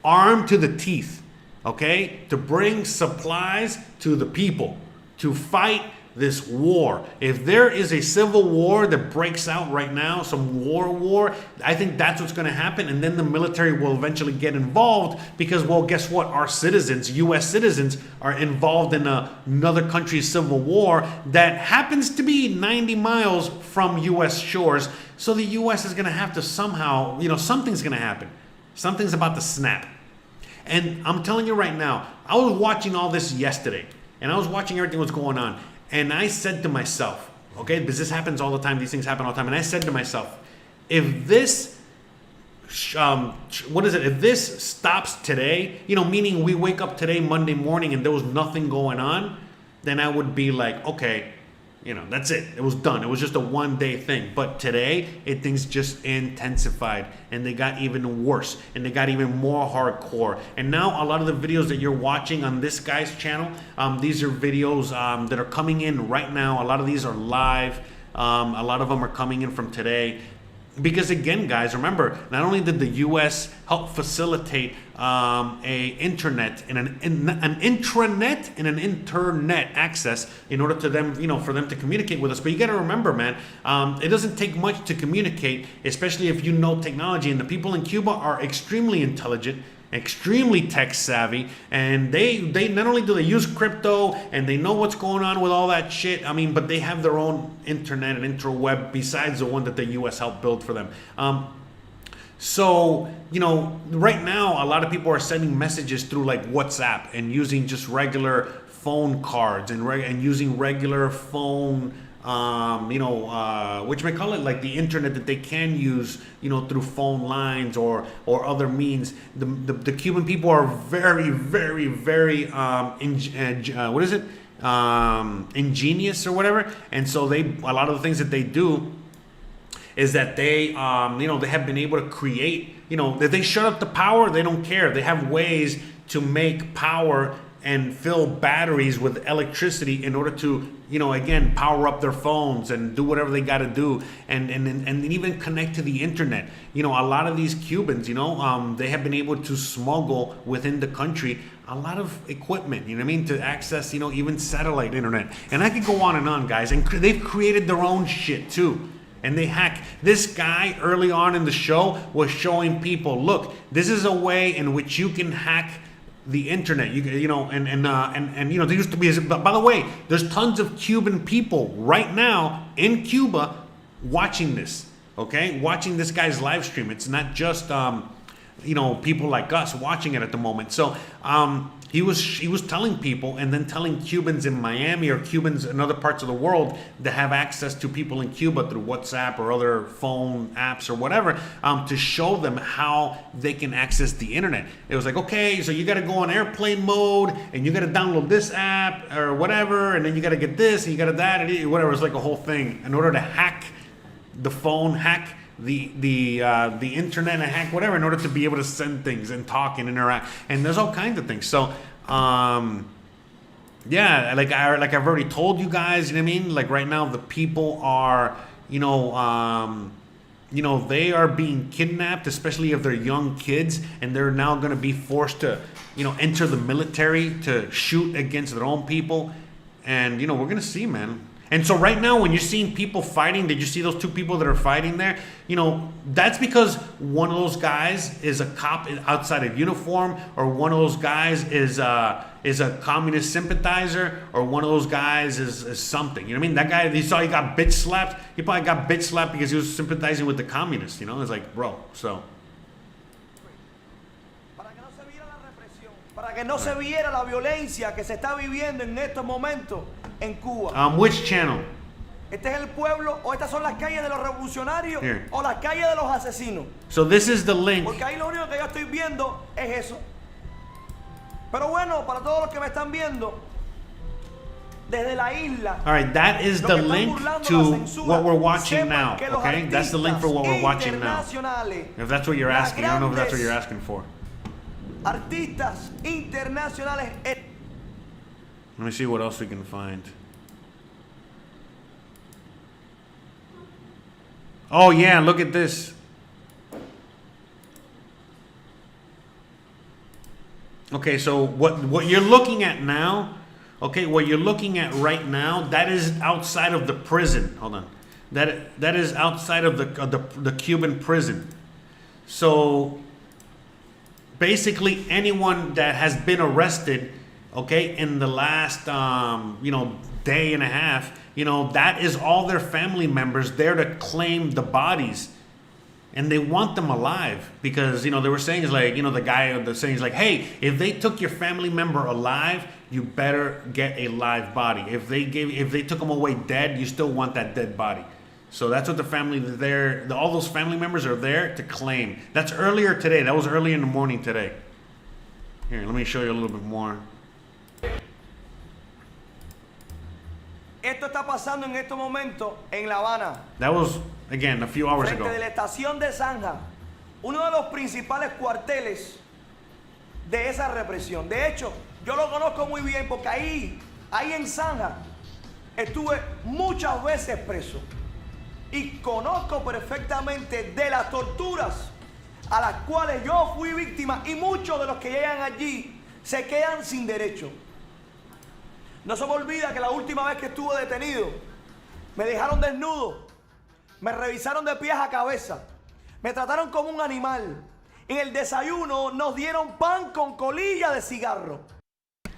Armed to the teeth, okay, to bring supplies to the people, to fight this war. If there is a civil war that breaks out right now, some war, I think that's what's going to happen. And then the military will eventually get involved because, well, guess what? Our citizens, U.S. citizens, are involved in another country's civil war that happens to be 90 miles from U.S. shores. So the U.S. is going to have to somehow, you know, something's going to happen. Something's about to snap. And I'm telling you right now, I was watching all this yesterday, and I was watching everything that's going on. And I said to myself, okay, because this happens all the time, these things happen all the time. And I said to myself, if this, if this stops today, you know, meaning we wake up today, Monday morning, and there was nothing going on, then I would be like, okay, you know, that's it. It was done. It was just a one-day thing. But today, things just intensified, and they got even worse, and they got even more hardcore. And now a lot of the videos that you're watching on this guy's channel, these are videos that are coming in right now. A lot of these are live. A lot of them are coming in from today. Because again, guys, remember, not only did the U.S. help facilitate a internet and an intranet and an internet access in order to them, you know, for them to communicate with us. But you got to remember, man, it doesn't take much to communicate, especially if you know technology. And the people in Cuba are extremely intelligent, extremely tech savvy, and they not only do they use crypto and they know what's going on with all that shit, I mean, but they have their own internet and interweb besides the one that the US helped build for them. So, you know, right now a lot of people are sending messages through like WhatsApp and using just regular phone cards and using regular phone which may call it like the internet that they can use, you know, through phone lines or other means. The Cuban people are very, very, very ingenious or whatever, and so a lot of the things that they do is that they they have been able to create, you know, that they shut up the power, they don't care. They have ways to make power and fill batteries with electricity in order to, again, power up their phones and do whatever they got to do, and even connect to the internet. A lot of these Cubans, they have been able to smuggle within the country a lot of equipment, to access, even satellite internet. And I could go on, guys. And they've created their own shit too. And they hack. This guy early on in the show was showing people, look, this is a way in which you can hack the internet. There used to be, by the way, there's tons of Cuban people right now in Cuba watching this, okay? Watching this guy's live stream. It's not just, people like us watching it at the moment. So, he was telling people, and then telling Cubans in Miami or Cubans in other parts of the world that have access to people in Cuba through WhatsApp or other phone apps or whatever, to show them how they can access the internet. It was like, okay, so you got to go on airplane mode, and you got to download this app or whatever, and then you got to get this, and you got to that, and whatever. It's like a whole thing in order to hack the phone, hack the internet, and hack whatever, in order to be able to send things and talk and interact. And there's all kinds of things. So yeah, like I've already told you guys, like right now the people are, they are being kidnapped, especially if they're young kids, and they're now going to be forced to enter the military to shoot against their own people. And we're going to see, man. And so right now, when you're seeing people fighting, did you see those two people that are fighting there? That's because one of those guys is a cop outside of uniform, or one of those guys is a communist sympathizer, or one of those guys is something. You know what I mean? That guy, you saw he got bitch slapped. He probably got bitch slapped because he was sympathizing with the communists. It's like, bro, so. Para que no se viera la violencia que se está viviendo en estos momentos en Cuba. Which channel? Este es el pueblo, o estas son las calles de los revolucionarios, o las calles de los asesinos. So this is the link. Porque ahí lo único que yo estoy viendo es eso. Pero bueno, para todos los que me están viendo desde la isla. All right, that is the link to what we're watching now. Okay, that's the link for what we're watching now. If that's what you're asking, I don't know if that's what you're asking for. Artistas internacionales. Let me see what else we can find. Oh yeah, look at this. Okay, so what you're looking at now, okay, what you're looking at right now, that is outside of the prison. Hold on. That is outside of the Cuban prison. So basically anyone that has been arrested, okay, in the last day and a half, that is all their family members there to claim the bodies. And they want them alive because, they were saying is like, the guy saying is like, hey, if they took your family member alive, you better get a live body. If they took them away dead, you still want that dead body. So that's what the family there, all those family members are there to claim. That's earlier today. That was early in the morning today. Here, let me show you a little bit more. Esto está pasando en estos momentos en La Habana. That was, again, a few hours ago. Frente de la estación de Zanja, uno de los principales cuarteles de esa represión. De hecho, yo lo conozco muy bien porque ahí en Zanja estuve muchas veces preso. Y conozco perfectamente de las torturas a las cuales yo fui víctima, y muchos de los que llegan allí se quedan sin derecho. No se me olvida que la última vez que estuve detenido me dejaron desnudo, me revisaron de pies a cabeza, me trataron como un animal. En el desayuno nos dieron pan con colilla de cigarro.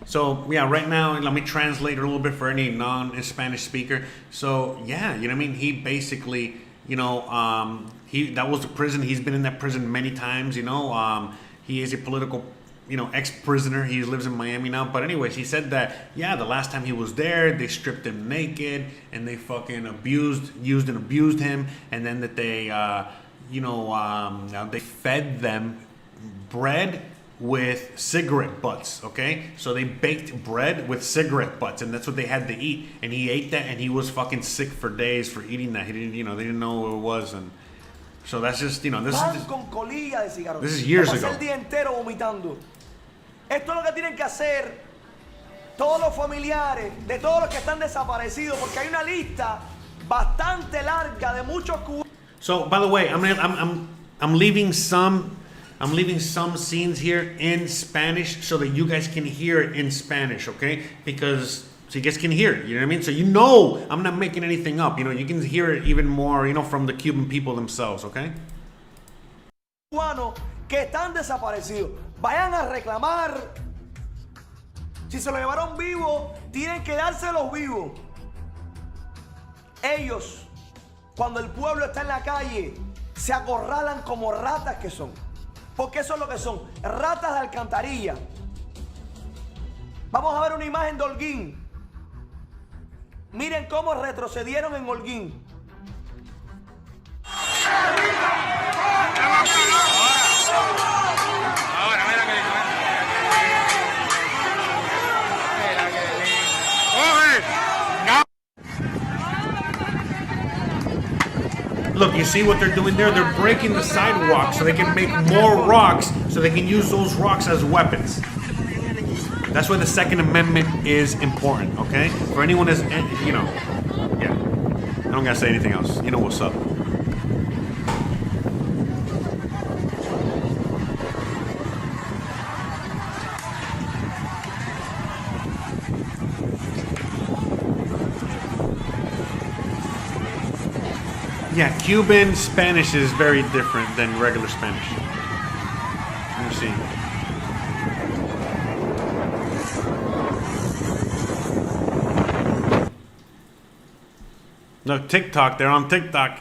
So yeah, right now, let me translate a little bit for any non-Spanish speaker. So yeah, you know what I mean? He basically, that was the prison. He's been in that prison many times, he is a political, ex-prisoner. He lives in Miami now. But anyways, he said that, yeah, the last time he was there, they stripped him naked and they fucking used and abused him. And then that they, they fed them bread with cigarette butts, okay? So they baked bread with cigarette butts, and that's what they had to eat. And he ate that, and he was fucking sick for days for eating that. He didn't, they didn't know what it was, and so that's just, this is years ago. El día entero vomitando. Esto es lo que tienen que hacer todos los familiares de todos los que están desaparecidos, porque hay una lista bastante larga de muchos cubanos. So, by the way, I'm leaving some scenes here in Spanish so that you guys can hear it in Spanish, okay? Because so you guys can hear it, you know what I mean? So you know I'm not making anything up, you know, you can hear it even more, you know, from the Cuban people themselves, okay? Cubanos que están desaparecidos, vayan a reclamar. Si se lo llevaron vivo, tienen que dárselos vivos. Ellos, cuando el pueblo está en la calle, se acorralan como ratas que son. Porque eso es lo que son, ratas de alcantarilla. Vamos a ver una imagen de Holguín. Miren cómo retrocedieron en Holguín. Look, you see what they're doing there? They're breaking the sidewalk so they can make more rocks so they can use those rocks as weapons. That's why the Second Amendment is important, okay? For anyone that's, you know, yeah. I don't gotta say anything else. You know what's up. Yeah, Cuban Spanish is very different than regular Spanish. Let me see. No, TikTok, they're on TikTok.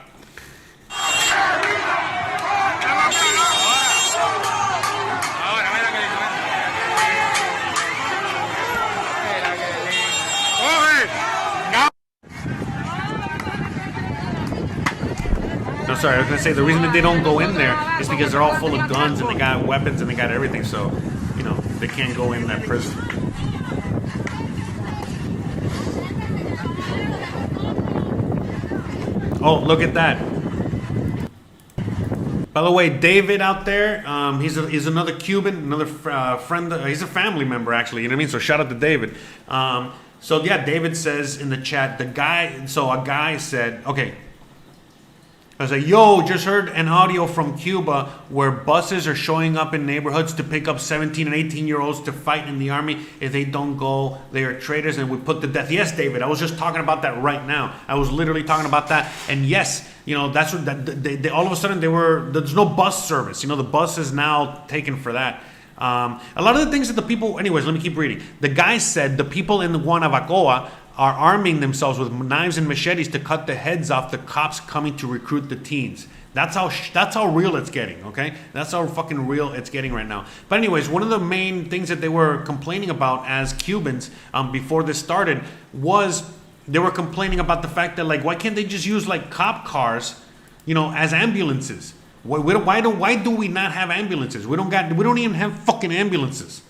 No, sorry, I was gonna say the reason that they don't go in there is because they're all full of guns and they got weapons and they got everything, so, you know, they can't go in that prison. Oh, look at that. By the way, David out there, he's another Cuban, another friend, he's a family member actually, you know what I mean? So shout out to David. So yeah, David says in the chat, a guy said, okay, I was like, yo, just heard an audio from Cuba where buses are showing up in neighborhoods to pick up 17 and 18-year-olds to fight in the army. If they don't go, they are traitors and we put to death. Yes, David, I was just talking about that right now. I was literally talking about that. And yes, you know, that's what they all of a sudden there's no bus service. You know, the bus is now taken for that. A lot of the things that the people, anyways, let me keep reading. The guy said the people in the Guanabacoa are arming themselves with knives and machetes to cut the heads off the cops coming to recruit the teens. That's how real it's getting, okay? That's how fucking real it's getting right now. But anyways, one of the main things that they were complaining about as Cubans before this started was they were complaining about the fact that, like, why can't they just use like cop cars, you know, as ambulances? Why do we not have ambulances? We don't even have fucking ambulances.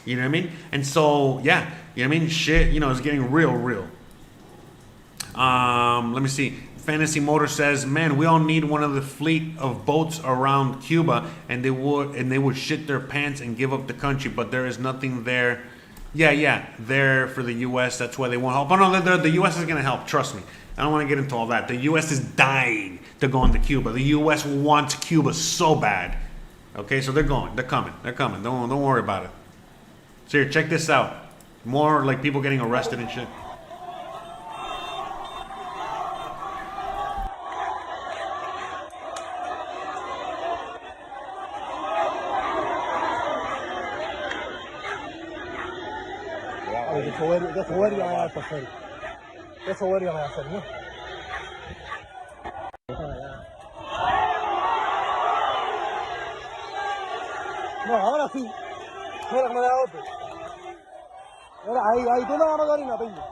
You know what I mean? And so, yeah, you know what I mean? Shit, you know, it's getting real. Let me see. Fantasy Motor says, man, we all need one of the fleet of boats around Cuba, and they would shit their pants and give up the country, but there is nothing there. Yeah, there for the U.S. That's why they won't help. Oh no, the U.S. is gonna help. Trust me. I don't want to get into all that. The U.S. is dying to go into Cuba. The U.S. wants Cuba so bad. Okay, so they're going. They're coming. Don't worry about it. So here, check this out. More like people getting arrested and shit. No, ahora sí. Mira que me da otro. Mira, ahí tú me vas a dar una piña.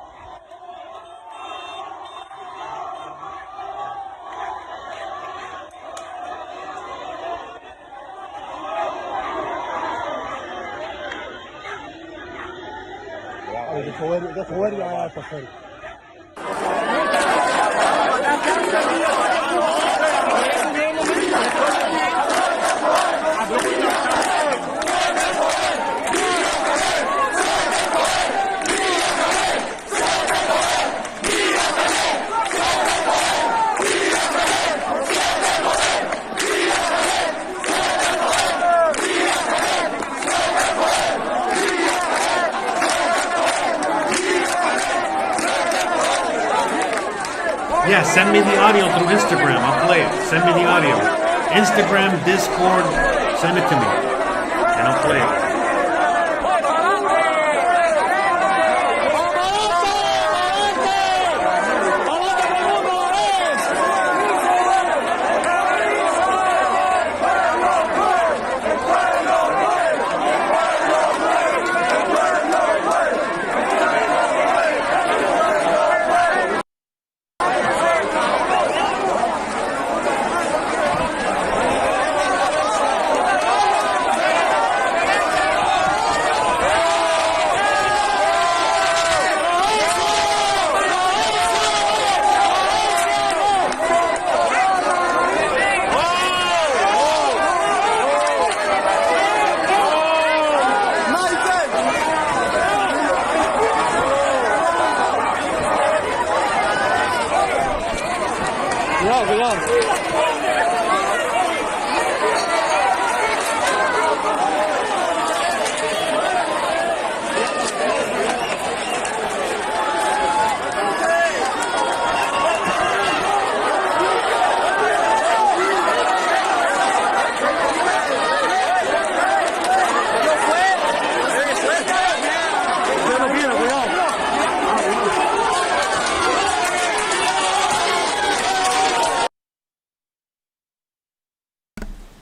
De soberbia me da esta serie. Yeah, send me the audio through Instagram. I'll play it. Send me the audio. Instagram, Discord, send it to me. And I'll play it.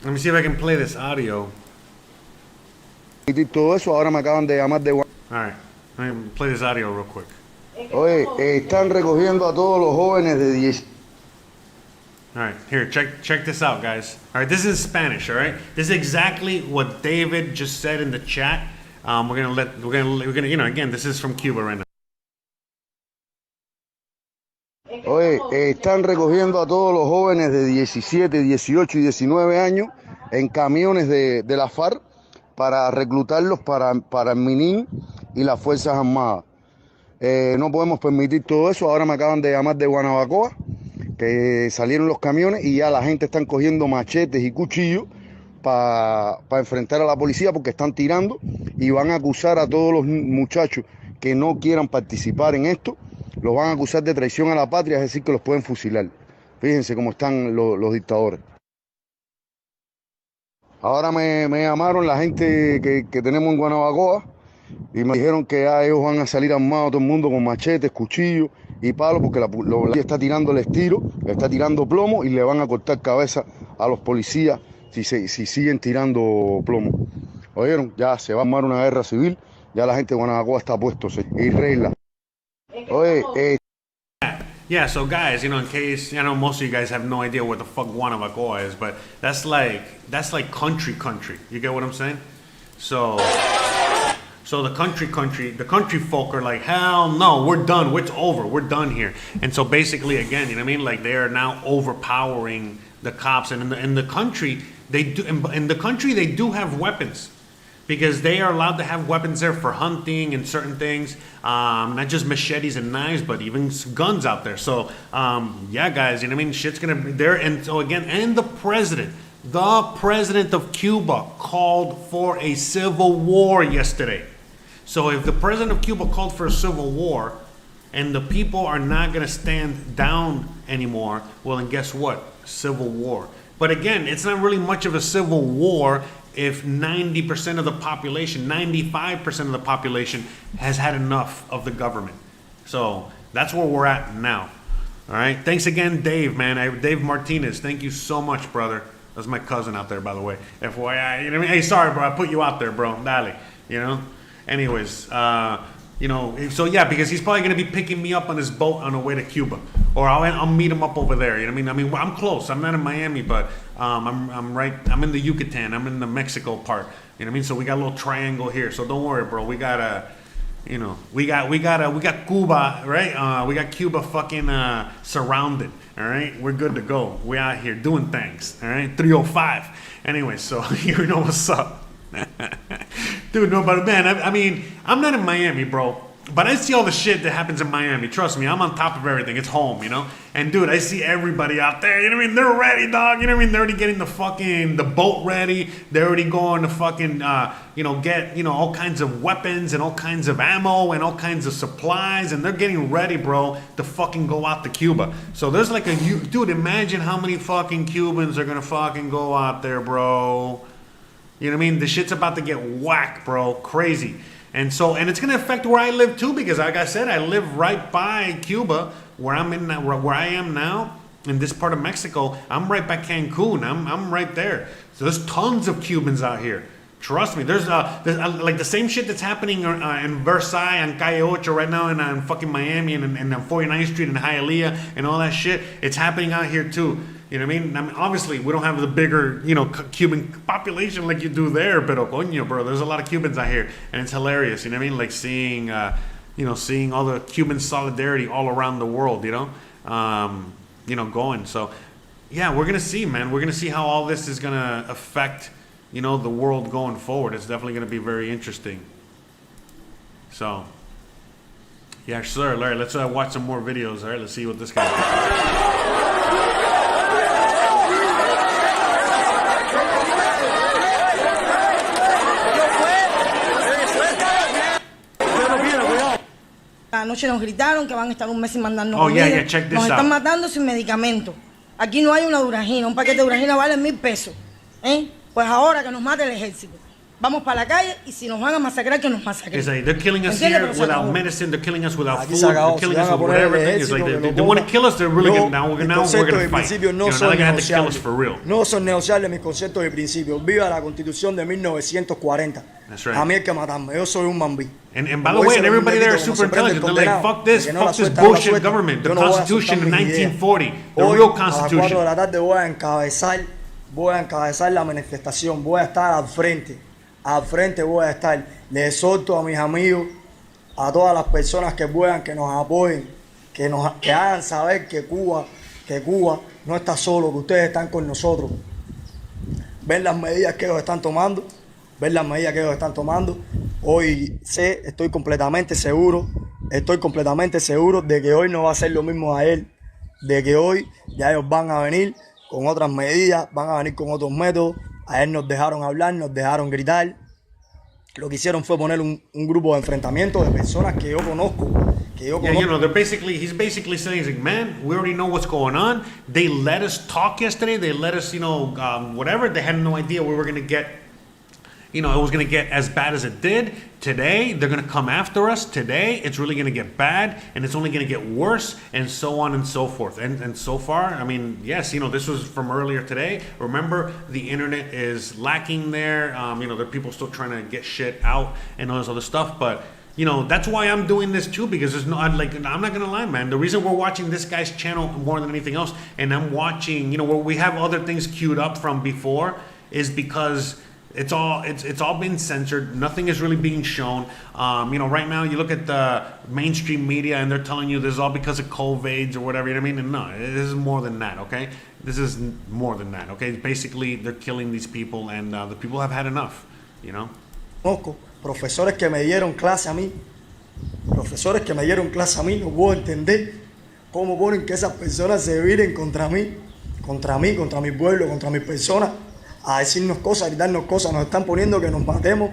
Let me see if I can play this audio. Todo eso, ahora me acaban de llamar de... All right, let me play this audio real quick. Oye, están recogiendo a todos los jóvenes de 10. All right, here, check this out, guys. All right, this is Spanish. All right, this is exactly what David just said in the chat. We're gonna, you know, again, this is from Cuba right now. Oye, están recogiendo a todos los jóvenes de 17, 18 y 19 años en camiones de la FARC para reclutarlos para el MININ y las Fuerzas Armadas. No podemos permitir todo eso. Ahora me acaban de llamar de Guanabacoa, que salieron los camiones y ya la gente están cogiendo machetes y cuchillos para enfrentar a la policía porque están tirando y van a acusar a todos los muchachos que no quieran participar en esto. Los van a acusar de traición a la patria, es decir, que los pueden fusilar. Fíjense cómo están los dictadores. Ahora me llamaron la gente que tenemos en Guanabacoa y me dijeron que ya ellos van a salir armados todo el mundo con machetes, cuchillos y palos porque la policía está tirándoles tiros, está tirando plomo y le van a cortar cabeza a los policías si siguen tirando plomo. ¿Oyeron? Ya se va a armar una guerra civil, ya la gente de Guanabacoa está puesto y regla. Oye, Yeah, so guys, you know, in case, I know most of you guys have no idea what the fuck Guanabacoa is, but that's like country. You get what I'm saying? So the country folk are like, hell no, we're done, it's over, we're done here. And so basically, again, you know what I mean? Like they are now overpowering the cops, and in the country they do have weapons. Because they are allowed to have weapons there for hunting and certain things, not just machetes and knives, but even guns out there. So, yeah, guys, you know what I mean? Shit's gonna be there. And so again, and the president of Cuba called for a civil war yesterday. So if the president of Cuba called for a civil war, and the people are not gonna stand down anymore, well, then guess what? Civil war. But again, it's not really much of a civil war if 90% of the population, 95% of the population has had enough of the government. So that's where we're at now. All right. Thanks again, Dave, man. Dave Martinez. Thank you so much, brother. That's my cousin out there, by the way. FYI. You know what I mean? Hey, sorry, bro. I put you out there, bro. Dale. You know? Anyways, you know, so yeah, because he's probably going to be picking me up on his boat on the way to Cuba. Or I'll meet him up over there. You know what I mean? I'm close. I'm not in Miami, but I'm in the Yucatan. I'm in the Mexico part. You know what I mean? So we got a little triangle here. So don't worry, bro. We got we got Cuba, right? We got Cuba fucking surrounded. All right, we're good to go. We out here doing things. All right, 305. Anyway, so you know what's up. Dude, no, but man, I mean, I'm not in Miami, bro. But I see all the shit that happens in Miami. Trust me, I'm on top of everything. It's home, you know? And dude, I see everybody out there, you know what I mean? They're ready, dog. You know what I mean? They're already getting the boat ready. They're already going to fucking, get, all kinds of weapons and all kinds of ammo and all kinds of supplies. And they're getting ready, bro, to fucking go out to Cuba. So there's like dude, imagine how many fucking Cubans are gonna fucking go out there, bro. You know what I mean? The shit's about to get whacked, bro. Crazy. And it's going to affect where I live too, because like I said, I live right by Cuba, where I am now, in this part of Mexico. I'm right by Cancun. I'm right there. So there's tons of Cubans out here. Trust me. There's like the same shit that's happening in Versailles and Calle Ocho right now, in fucking Miami and 49th Street and Hialeah and all that shit. It's happening out here too. You know what I mean? Obviously, we don't have the bigger, Cuban population like you do there, pero coño, bro, there's a lot of Cubans out here, and it's hilarious. You know what I mean? Like seeing all the Cuban solidarity all around the world. Going. So, yeah, we're gonna see, man. We're gonna see how all this is gonna affect, the world going forward. It's definitely gonna be very interesting. So, yeah, sir. All right, let's watch some more videos. All right, let's see what this guy. Anoche nos gritaron que van a estar un mes sin mandarnos comida. Yeah, check this nos están out. Matando sin medicamentos. Aquí no hay una duragina, un paquete de duragina vale 1,000 pesos. Pues ahora que nos mate el ejército. Vamos para la calle y si nos van a masacrar, que nos masacren. It's like they're killing us here without medicine. They're killing us without food. They're killing us with whatever thing. It's like they want to kill us. They're really gonna, now we're gonna fight. Now they're gonna have to kill us for real. No son negociables mis conceptos y principios. Viva la Constitución de 1940. That's right. A mí hay que matarme. Yo soy un mambí. And by the way, and everybody there is super intelligent. They're like, fuck this bullshit government. The Constitution in 1940, the real Constitution. A las 4 de la tarde voy a encabezar la manifestación. Voy a estar al frente. Al frente voy a estar. Le exhorto a mis amigos, a todas las personas que puedan, que nos apoyen, que hagan saber que Cuba no está solo, que ustedes están con nosotros. Ven las medidas que ellos están tomando. Hoy estoy completamente seguro de que hoy no va a ser lo mismo a él, de que hoy ya ellos van a venir con otras medidas, van a venir con otros métodos. A él nos dejaron hablar, nos dejaron gritar. Lo que hicieron fue poner un grupo de enfrentamiento de personas que yo conozco. He's basically saying, like, man, we already know what's going on. They let us talk yesterday. They let us, whatever. They had no idea we were going to get, it was going to get as bad as it did. Today, they're going to come after us. Today, it's really going to get bad, and it's only going to get worse, and so on and so forth. And so far, I mean, yes, this was from earlier today. Remember, the internet is lacking there. There are people still trying to get shit out and all this other stuff. But, that's why I'm doing this too, because I'm not going to lie, man. The reason we're watching this guy's channel more than anything else, and I'm watching, where we have other things queued up from before, is because it's all been censored. Nothing is really being shown. Right now you look at the mainstream media and they're telling you this is all because of COVID or whatever. You know what I mean? And no, this is more than that. Okay, this is more than that. Okay, basically they're killing these people, and the people have had enough. Profesores que me dieron clase a mí, no puedo entender cómo ponen que esas personas se viren contra mí, contra mi pueblo, contra mis personas. A decirnos cosas, a gritarnos cosas, nos están poniendo que nos matemos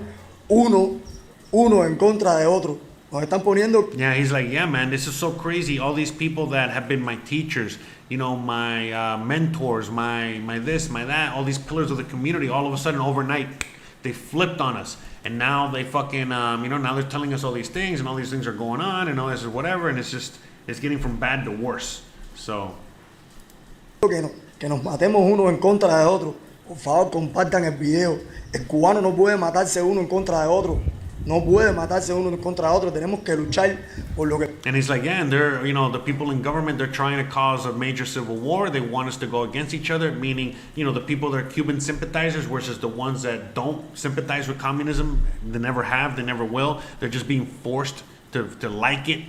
uno en contra de otro. Nos están poniendo. Yeah, he's like, yeah, man, this is so crazy. All these people that have been my teachers, my mentors, my this, my that, all these pillars of the community, all of a sudden overnight, they flipped on us. And now they fucking, now they're telling us all these things, and all these things are going on, and all this is whatever, and it's getting from bad to worse. So. Que nos matemos uno en contra de otro. Por favor, compartan el video. El cubano no puede matarse uno en contra de otro. Tenemos que luchar por lo que. And he's like, yeah, and they're, the people in government, they're trying to cause a major civil war. They want us to go against each other, meaning, the people that are Cuban sympathizers versus the ones that don't sympathize with communism. They never have, they never will. They're just being forced to like it.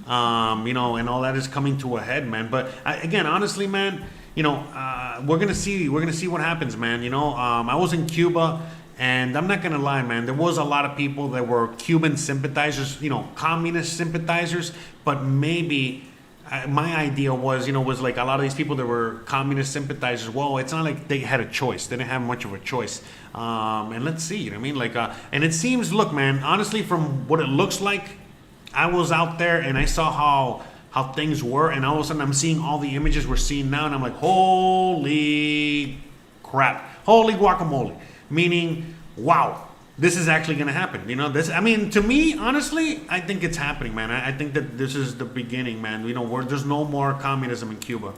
And all that is coming to a head, man. But again, honestly, man, we're gonna see what happens, man. I was in Cuba, And I'm not gonna lie, man, there was a lot of people that were Cuban sympathizers, communist sympathizers, but maybe my idea was, was like a lot of these people that were communist sympathizers. Well, it's not like they had a choice. They didn't have much of a choice. And let's see, you know what I mean? Like, and it seems, look, man, honestly, from what it looks like, I was out there and I saw how things were, and all of a sudden I'm seeing all the images we're seeing now, and I'm like, holy crap, holy guacamole. Meaning, wow, this is actually going to happen. To me, honestly, I think it's happening, man. I think that this is the beginning, man. There's no more communism in Cuba.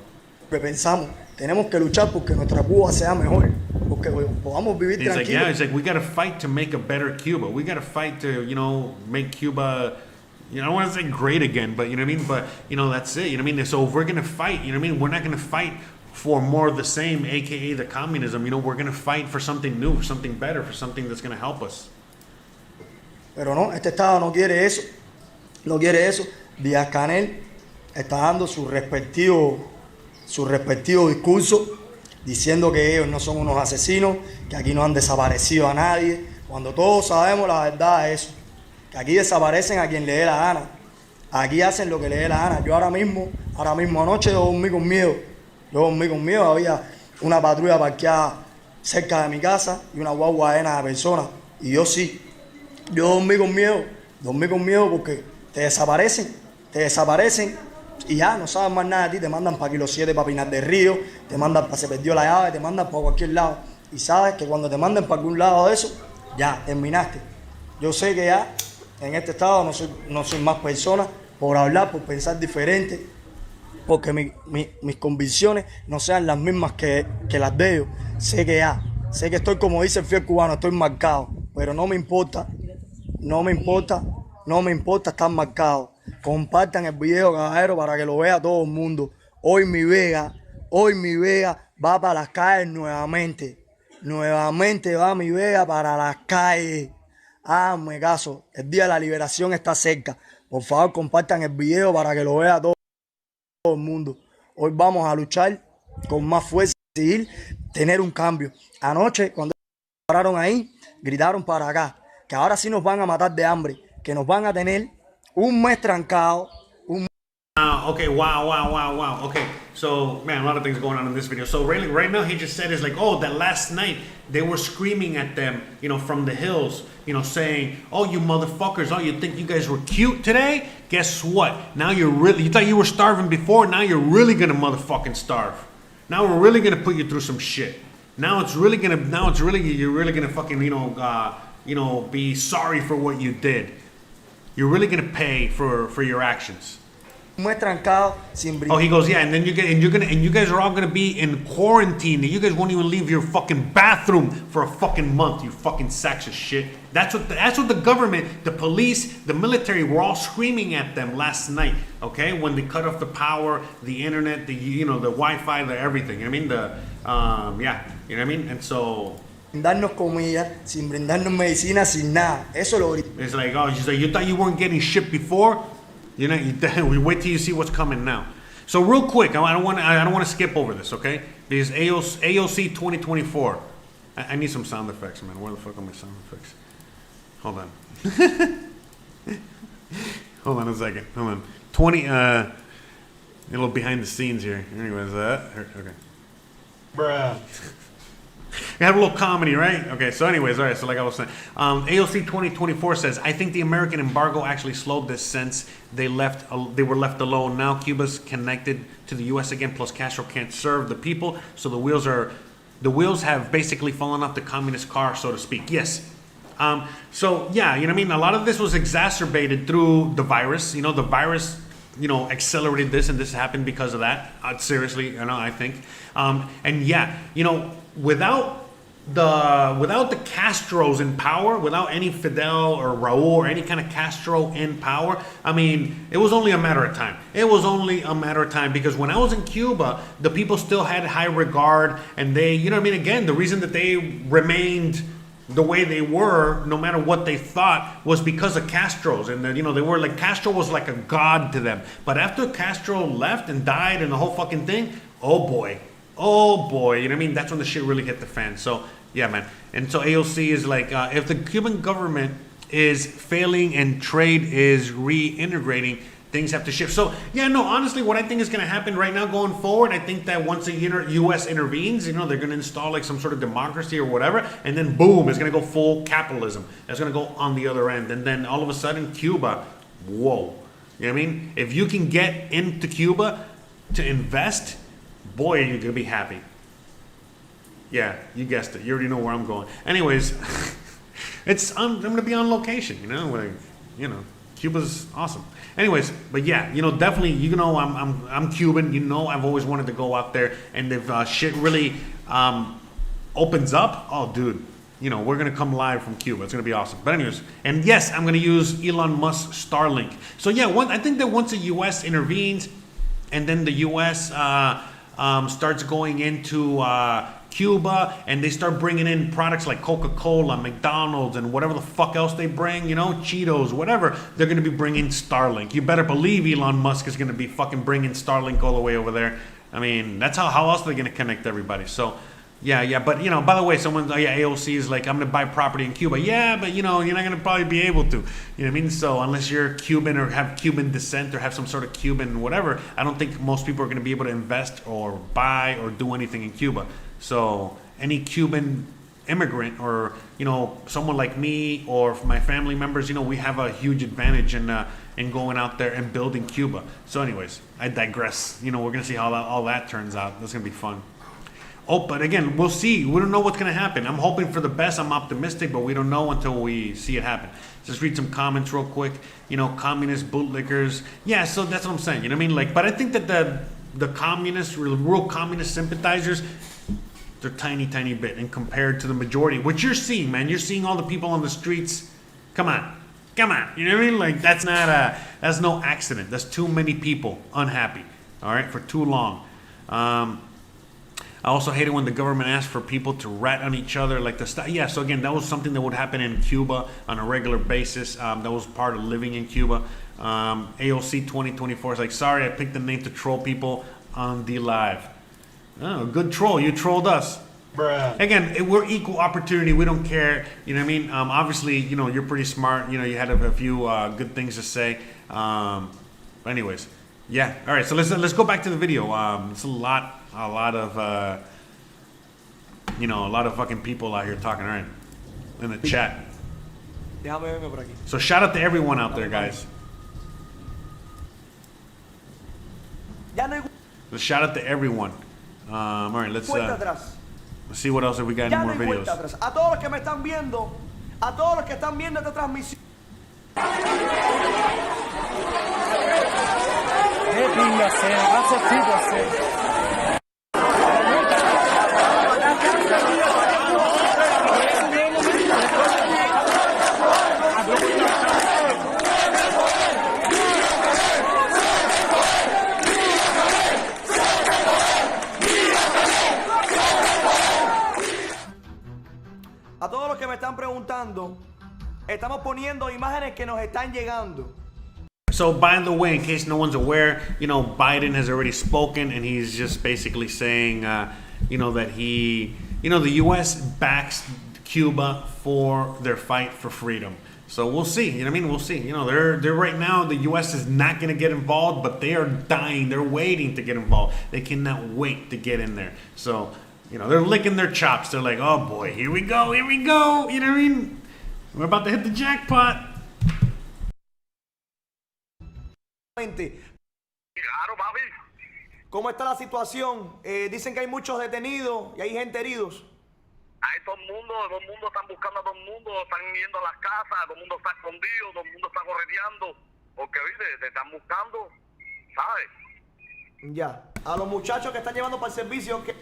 Pensamos, tenemos que luchar porque nuestra Cuba sea mejor, porque podamos vivir tranquilos. Like, yeah, it's like we got to fight to make a better Cuba. We got to fight to, make Cuba, I don't want to say great again, but you know what I mean? But, that's it, you know what I mean? So if we're going to fight, you know what I mean? We're not going to fight for more of the same, aka the communism. We're going to fight for something new, for something better, for something that's going to help us. Pero no, este Estado no quiere eso. No quiere eso. Díaz-Canel está dando su respectivo discurso, diciendo que ellos no son unos asesinos, que aquí no han desaparecido a nadie, cuando todos sabemos la verdad de eso, que aquí desaparecen a quien le dé la gana, aquí hacen lo que le dé la gana. Yo ahora mismo anoche yo dormí con miedo, había una patrulla parqueada cerca de mi casa y una guagua llena de personas, y yo dormí con miedo porque te desaparecen, y ya no saben más nada de ti, te mandan para Kilo 7, para Pinar del Río, te mandan para Se Perdió la Llave, te mandan para cualquier lado. Y sabes que cuando te manden para algún lado de eso, ya terminaste. Yo sé que ya en este estado no soy más persona por hablar, por pensar diferente, porque mis convicciones no sean las mismas que las de ellos. Sé que estoy, como dice el fiel cubano, estoy marcado, pero no me importa estar marcado. Compartan el video, caballero, para que lo vea todo el mundo. Hoy mi Vega va para las calles nuevamente va mi Vega para las calles. Hazme caso, el día de la liberación está cerca. Por favor, compartan el video para que lo vea todo el mundo. Hoy vamos a luchar con más fuerza y seguir, tener un cambio. Anoche, cuando pararon ahí, gritaron para acá, que ahora sí nos van a matar de hambre, que nos van a tener un mes trancado. Okay, wow. Okay, so, man, a lot of things going on in this video. So right now he just said is like, oh, that last night they were screaming at them, from the hills, saying, oh, you motherfuckers, oh, you think you guys were cute today? Guess what? Now you thought you were starving before, now you're really gonna motherfucking starve. Now we're really gonna put you through some shit. You're really gonna fucking, be sorry for what you did. You're really gonna pay for your actions. Oh, he goes, yeah, and then you guys are all gonna be in quarantine. You guys won't even leave your fucking bathroom for a fucking month. You fucking sacks of shit. That's what the government, the police, the military were all screaming at them last night. Okay, when they cut off the power, the internet, the Wi-Fi, the everything. You know what I mean? Yeah, you know what I mean? And so. Brindarnos comida, sin brindarnos medicina, sin nada. Eso lo grito. It's like, oh, she's like, you thought you weren't getting shit before? We wait till you see what's coming now. So real quick, I don't want to skip over this, okay? Because AOC 2024. I need some sound effects, man. Where the fuck are my sound effects? Hold on. Hold on a second. Hold on. A little behind the scenes here. Anyways, okay. Bruh. We have a little comedy, right? Okay, so anyways, all right, so like I was saying, AOC 2024 says, I think the American embargo actually slowed this since they were left alone. Now Cuba's connected to the U.S. again, plus Castro can't serve the people, so the wheels have basically fallen off the communist car, so to speak. Yes. So, yeah, you know what I mean? A lot of this was exacerbated through the virus. The virus, accelerated this, and this happened because of that. Seriously, I think. And yeah, without the Castros in power, without any Fidel or Raul or any kind of Castro in power, I mean, it was only a matter of time. Because when I was in Cuba, the people still had high regard, and they, again, the reason that they remained the way they were, no matter what they thought, was because of Castro's. And they were like, Castro was like a god to them. But after Castro left and died and the whole fucking thing, oh boy, you know what I mean? That's when the shit really hit the fan. So Yeah, man. And so AOC is like, if the Cuban government is failing and trade is reintegrating, things have to shift. So, yeah, no, honestly, what I think is going to happen right now going forward, I think that once the U.S. intervenes, you know, they're going to install like some sort of democracy or whatever, and then boom, it's going to go full capitalism. It's going to go on the other end. And then all of a sudden, Cuba, whoa. You know what I mean? If you can get into Cuba to invest, boy, are you going to be happy. Yeah, you guessed it. You already know where I'm going. Anyways, I'm going to be on location, you know, like, you know, Cuba's awesome. Anyways, but yeah, you know, definitely, you know, I'm Cuban. You know, I've always wanted to go out there, and if shit really opens up, oh, dude, you know, we're gonna come live from Cuba. It's gonna be awesome. But anyways, and yes, I'm gonna use Elon Musk's Starlink. So yeah, I think that once the U.S. intervenes, and then the U.S. Starts going into Cuba, and they start bringing in products like Coca-Cola, McDonald's, and whatever the fuck else they bring, you know, Cheetos, whatever, they're going to be bringing Starlink. You better believe Elon Musk is going to be fucking bringing Starlink all the way over there. I mean, that's how else are they going to connect everybody? So, yeah, but, you know, by the way, AOC is like, I'm going to buy property in Cuba. Yeah, but, you know, you're not going to probably be able to. You know what I mean? So, unless you're Cuban or have Cuban descent or have some sort of Cuban whatever, I don't think most people are going to be able to invest or buy or do anything in Cuba. So any Cuban immigrant or, you know, someone like me or my family members, you know, we have a huge advantage in going out there and building Cuba. So anyways, I digress. You know, we're going to see how all that turns out. That's going to be fun. Oh, but again, we'll see. We don't know what's going to happen. I'm hoping for the best. I'm optimistic, but we don't know until we see it happen. Just read some comments real quick. You know, communist bootlickers. Yeah, so that's what I'm saying. You know what I mean? Like, but I think that the communists, real communist sympathizers, they're tiny bit, and compared to the majority, which you're seeing, man. You're seeing all the people on the streets. Come on. You know what I mean? Like, that's no accident. That's too many people unhappy, all right, for too long. I also hate it when the government asks for people to rat on each other, like yeah, so again, that was something that would happen in Cuba on a regular basis. That was part of living in Cuba. AOC 2024 is like, sorry, I picked the name to troll people on the live. Oh, good troll. You trolled us. Bruh. Again, we're equal opportunity. We don't care. You know what I mean? Obviously, you know, you're pretty smart. You know, you had a few good things to say. But anyways, yeah. All right, so let's go back to the video. It's a lot of you know, a lot of fucking people out here talking. All right, in the chat. So shout out to everyone out there, guys. So shout out to everyone. All right, let's see what else have we got. Any more videos. A todos los que me están viendo, a todos los que están viendo esta transmisión. A todos los que me están preguntando, estamos poniendo imágenes que nos están llegando. So, by the way, in case no one's aware, you know, Biden has already spoken, and he's just basically saying, you know, that the U.S. backs Cuba for their fight for freedom. So we'll see. You know what I mean? We'll see. You know, they're right now, the U.S. is not going to get involved, but they are dying. They're waiting to get involved. They cannot wait to get in there. So, you know, they're licking their chops. They're like, oh boy, here we go. You know what I mean? We're about to hit the jackpot. ¿Cómo está la situación? Dicen que hay muchos detenidos y hay gente heridos. Hay todo el mundo están buscando a todo el mundo, están yendo a las casas, todo el mundo está escondido, todo el mundo está correteando, porque viste, te están buscando, ¿sabes? Ya, a los muchachos que están llevando para el servicio que...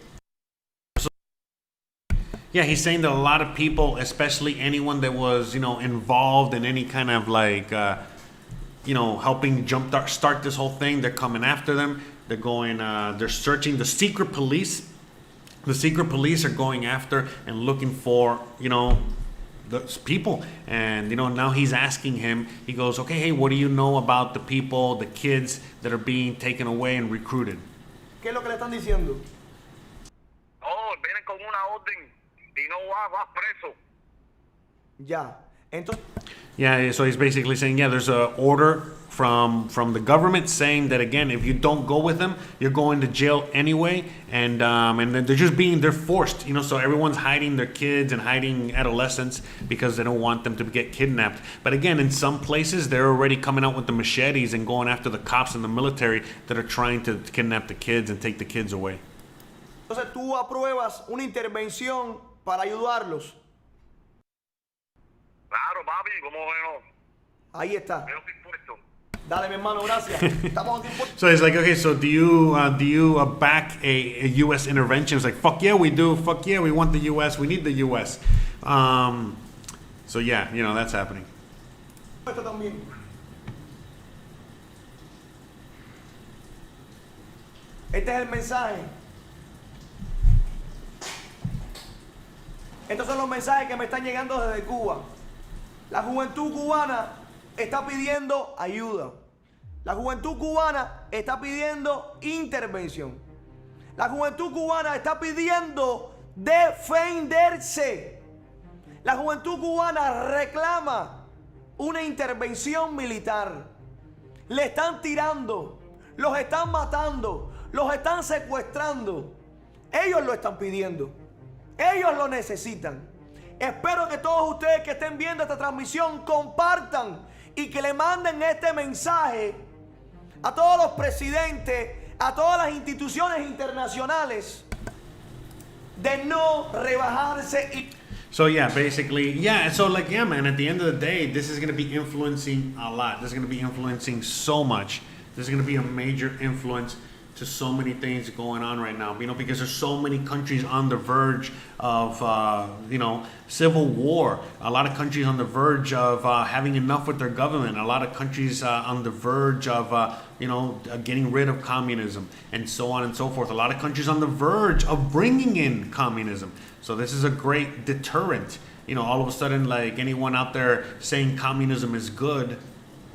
Yeah, he's saying that a lot of people, especially anyone that was, you know, involved in any kind of like, you know, helping start this whole thing, they're coming after them. They're going, they're searching the secret police. The secret police are going after and looking for, you know, those people. And, you know, now he's asking him, he goes, okay, hey, what do you know about the people, the kids that are being taken away and recruited? ¿Qué es lo que le están diciendo? Oh, vienen con una orden Si no vas preso. Ya. Entonces, Yeah, so he's basically saying, yeah, there's a order from the government saying that, again, if you don't go with them, you're going to jail anyway, and then they're forced, so everyone's hiding their kids and hiding adolescents because they don't want them to get kidnapped. But again, in some places, they're already coming out with the machetes and going after the cops and the military that are trying to kidnap the kids and take the kids away. entonces tú apruebas una intervención para ayudarlos. Claro, papi, ¿cómo no? Ahí está. Yo estoy puesto. Dale, mi hermano, gracias. Estamos dispuestos. So he's like, okay, so do you back a U.S. intervention? It's like, fuck yeah, we do. Fuck yeah, we want the U.S. We need the U.S. So yeah, that's happening. Esto también. Este es el mensaje. Estos son los mensajes que me están llegando desde Cuba. La juventud cubana está pidiendo ayuda. La juventud cubana está pidiendo intervención. La juventud cubana está pidiendo defenderse. La juventud cubana reclama una intervención militar. Le están tirando, los están matando, los están secuestrando. Ellos lo están pidiendo. Ellos lo necesitan. Espero que todos ustedes que estén viendo esta transmisión compartan y que le manden este mensaje a todos los presidentes, a todas las instituciones internacionales de no rebajarse y... So yeah, basically, so like, yeah, man, at the end of the day, this is going to be influencing a lot. This is going to be influencing so much. This is going to be a major influence to so many things going on right now, because there's so many countries on the verge of, civil war. A lot of countries on the verge of having enough with their government. A lot of countries on the verge of, getting rid of communism and so on and so forth. A lot of countries on the verge of bringing in communism. So this is a great deterrent. All of a sudden, like anyone out there saying communism is good,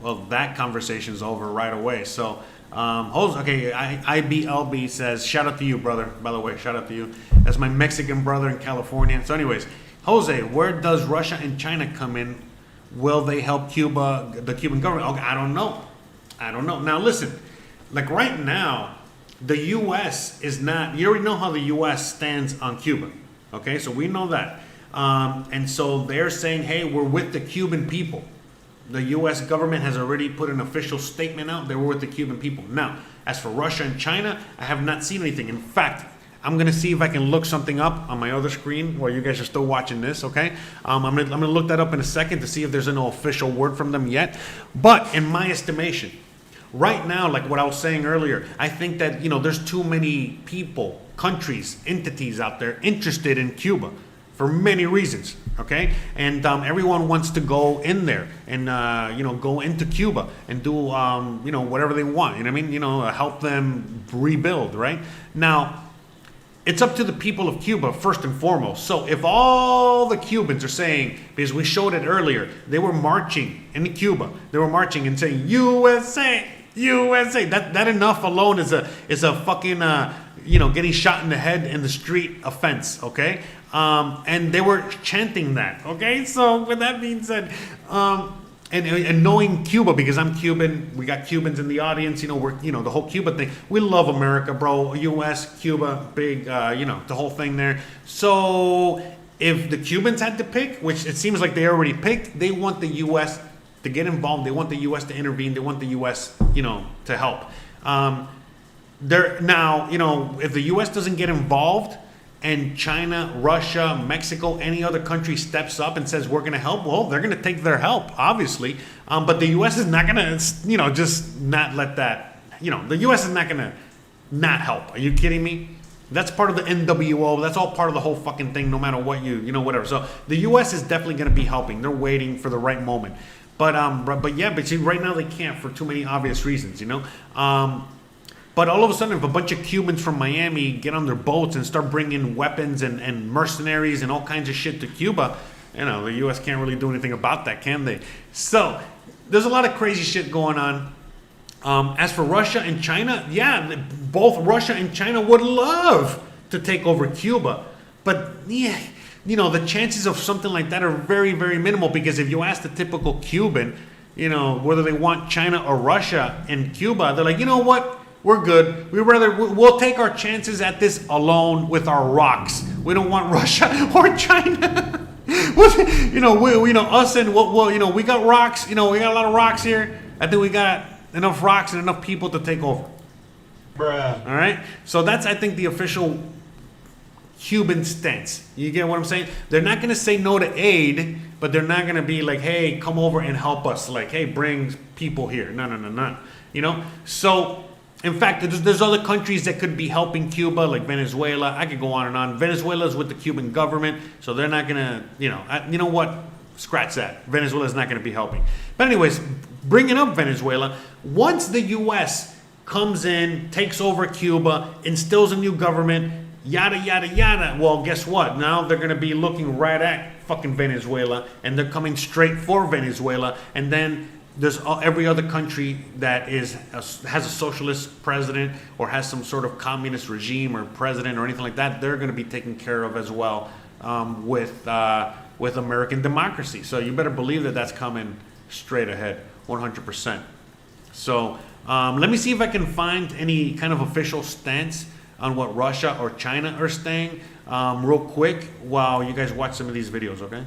well, that conversation is over right away. So, okay, IBLB says, shout out to you, brother. By the way, shout out to you. That's my Mexican brother in California. So anyways, Jose, where does Russia and China come in? Will they help Cuba, the Cuban government? Okay, I don't know. Now listen, like right now, the U.S. is not, you already know how the U.S. stands on Cuba. Okay, so we know that. And so they're saying, hey, we're with the Cuban people. The U.S. government has already put an official statement out. They were with the Cuban people. Now, as for Russia and China, I have not seen anything. In fact, I'm going to see if I can look something up on my other screen while you guys are still watching this, okay? I'm gonna look that up in a second to see if there's no official word from them yet. But in my estimation, right now, like what I was saying earlier, I think that, there's too many people, countries, entities out there interested in Cuba for many reasons, okay? And everyone wants to go in there and, go into Cuba and do, whatever they want, help them rebuild, right? Now, it's up to the people of Cuba, first and foremost. So if all the Cubans are saying, because we showed it earlier, they were marching in Cuba, they were marching and saying, USA, USA, that enough alone is a fucking, getting shot in the head in the street offense, okay? And they were chanting that, okay? So with that being said, and knowing Cuba, because I'm Cuban, we got Cubans in the audience, we're, the whole Cuba thing. We love America, bro. US, Cuba, big, the whole thing there. So if the Cubans had to pick, which it seems like they already picked, they want the US to get involved. They want the US to intervene. They want the US, to help. Now, if the US doesn't get involved, and China, Russia, Mexico, any other country steps up and says we're going to help, well, they're going to take their help, obviously. But the U.S. is not going to, just not let that, the U.S. is not going to not help. Are you kidding me? That's part of the NWO. That's all part of the whole fucking thing, no matter what whatever. So the U.S. is definitely going to be helping. They're waiting for the right moment. But see, right now they can't for too many obvious reasons, But all of a sudden, if a bunch of Cubans from Miami get on their boats and start bringing weapons and mercenaries and all kinds of shit to Cuba, the U.S. can't really do anything about that, can they? So there's a lot of crazy shit going on. As for Russia and China, yeah, both Russia and China would love to take over Cuba. But yeah, you know, the chances of something like that are very, very minimal, because if you ask the typical Cuban, you know, whether they want China or Russia in Cuba, they're like, you know what? We're good. We'll take our chances at this alone with our rocks. We don't want Russia or China. You know, us and you know, we got rocks. You know, we got a lot of rocks here. I think we got enough rocks and enough people to take over. Bruh. All right. So that's, I think, the official Cuban stance. You get what I'm saying? They're not going to say no to aid, but they're not going to be like, hey, come over and help us. Like, hey, bring people here. No. You know? So, in fact, there's other countries that could be helping Cuba, like Venezuela. I could go on and on. Venezuela's with the Cuban government, so they're not going to, you know what? Scratch that. Venezuela's not going to be helping. But anyways, bringing up Venezuela, once the U.S. comes in, takes over Cuba, instills a new government, yada, yada, yada. Well, guess what? Now they're going to be looking right at fucking Venezuela, and they're coming straight for Venezuela. And then there's every other country that has a socialist president or has some sort of communist regime or president or anything like that. They're going to be taken care of as well with American democracy. So you better believe that that's coming straight ahead, 100%. So let me see if I can find any kind of official stance on what Russia or China are saying real quick while you guys watch some of these videos, okay?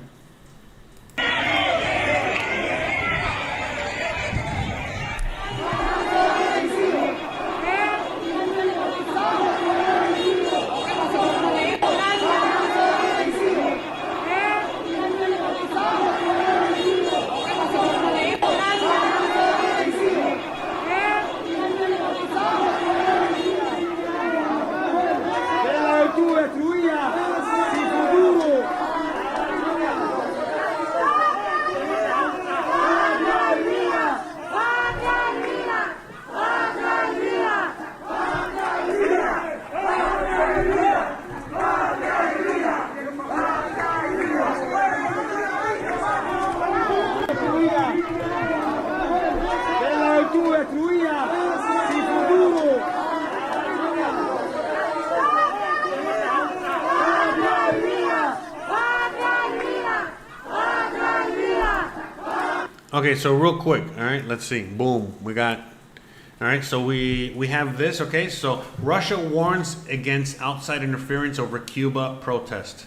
Okay, so real quick, all right, let's see. Boom, we got, all right, so we have this, okay? So Russia warns against outside interference over Cuba protest.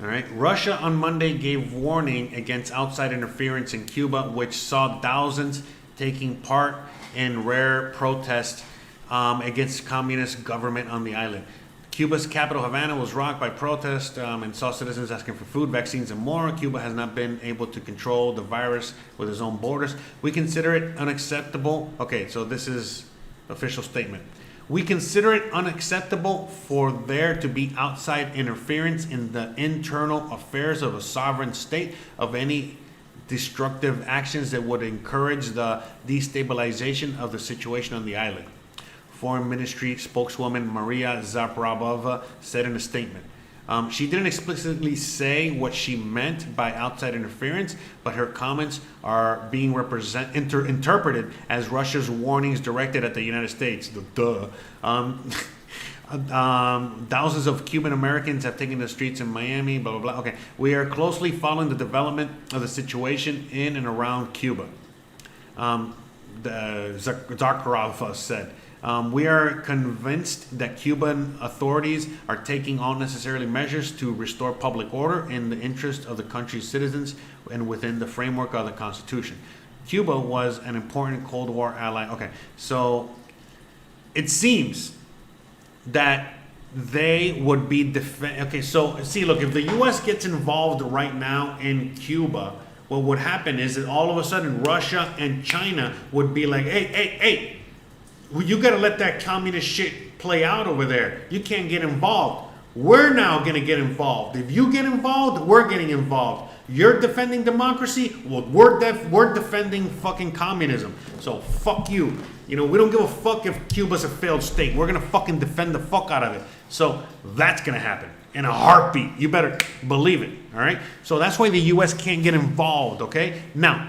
All right, Russia on Monday gave warning against outside interference in Cuba, which saw thousands taking part in rare protests against communist government on the island. Cuba's capital, Havana, was rocked by protests and saw citizens asking for food, vaccines, and more. Cuba has not been able to control the virus with its own borders. We consider it unacceptable. Okay, so this is official statement. We consider it unacceptable for there to be outside interference in the internal affairs of a sovereign state of any destructive actions that would encourage the destabilization of the situation on the island. Foreign Ministry spokeswoman Maria Zapravova said in a statement. She didn't explicitly say what she meant by outside interference, but her comments are being interpreted as Russia's warnings directed at the United States. Thousands of Cuban Americans have taken the streets in Miami, blah, blah, blah. Okay, we are closely following the development of the situation in and around Cuba. Zakharov said. We are convinced that Cuban authorities are taking all necessary measures to restore public order in the interest of the country's citizens and within the framework of the Constitution. Cuba was an important Cold War ally. Okay, so it seems that they would be okay, so see, look, if the U.S. gets involved right now in Cuba, what would happen is that all of a sudden Russia and China would be like, hey, you got to let that communist shit play out over there. You can't get involved. We're now going to get involved. If you get involved, we're getting involved. You're defending democracy. Well, we're defending fucking communism. So fuck you. You know, we don't give a fuck if Cuba's a failed state. We're going to fucking defend the fuck out of it. So that's going to happen in a heartbeat. You better believe it. All right. So that's why the U.S. can't get involved. Okay. Now,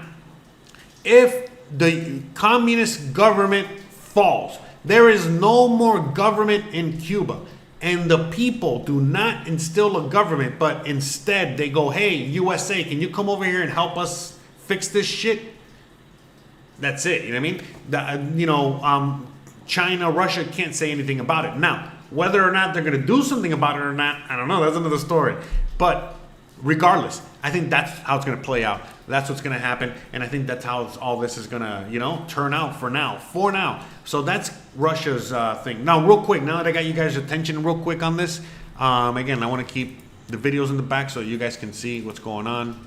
if the communist government falls, there is no more government in Cuba. and the people do not instill a government, but instead they go, hey, USA, can you come over here and help us fix this shit? That's it. You know what I mean? China, Russia can't say anything about it. Now, whether or not they're going to do something about it or not, I don't know. That's another story. But regardless, I think that's how it's going to play out. That's what's going to happen. And I think that's how all this is going to, turn out for now. So that's Russia's thing. Now, real quick, now that I got you guys' attention real quick on this, again, I want to keep the videos in the back so you guys can see what's going on.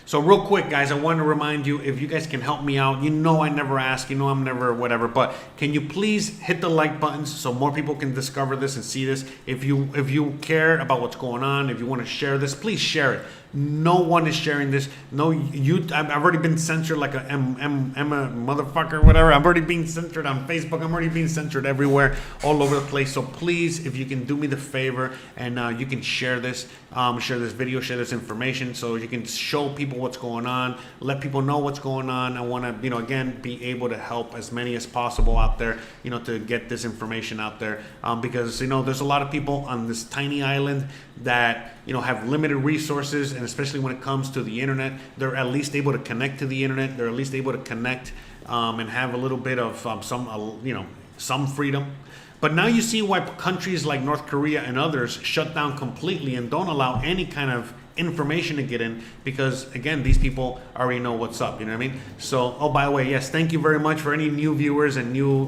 So real quick, guys, I want to remind you, if you guys can help me out, I never ask, I'm never whatever, but can you please hit the like buttons so more people can discover this and see this? If you care about what's going on, if you want to share this, please share it. No one is sharing this. No, I've already been censored like a Emma motherfucker, whatever. I'm already being censored on Facebook. I'm already being censored everywhere, all over the place. So please, if you can do me the favor and you can share this video, share this information so you can show people what's going on, let people know what's going on. I want to, again, be able to help as many as possible out there, to get this information out there because, there's a lot of people on this tiny island that, have limited resources, and especially when it comes to the internet, they're at least able to connect to the internet. They're at least able to connect and have a little bit of some freedom. But now you see why countries like North Korea and others shut down completely and don't allow any kind of information to get in because, again, these people already know what's up. You know what I mean? So, oh, by the way, yes, thank you very much for any new viewers and new,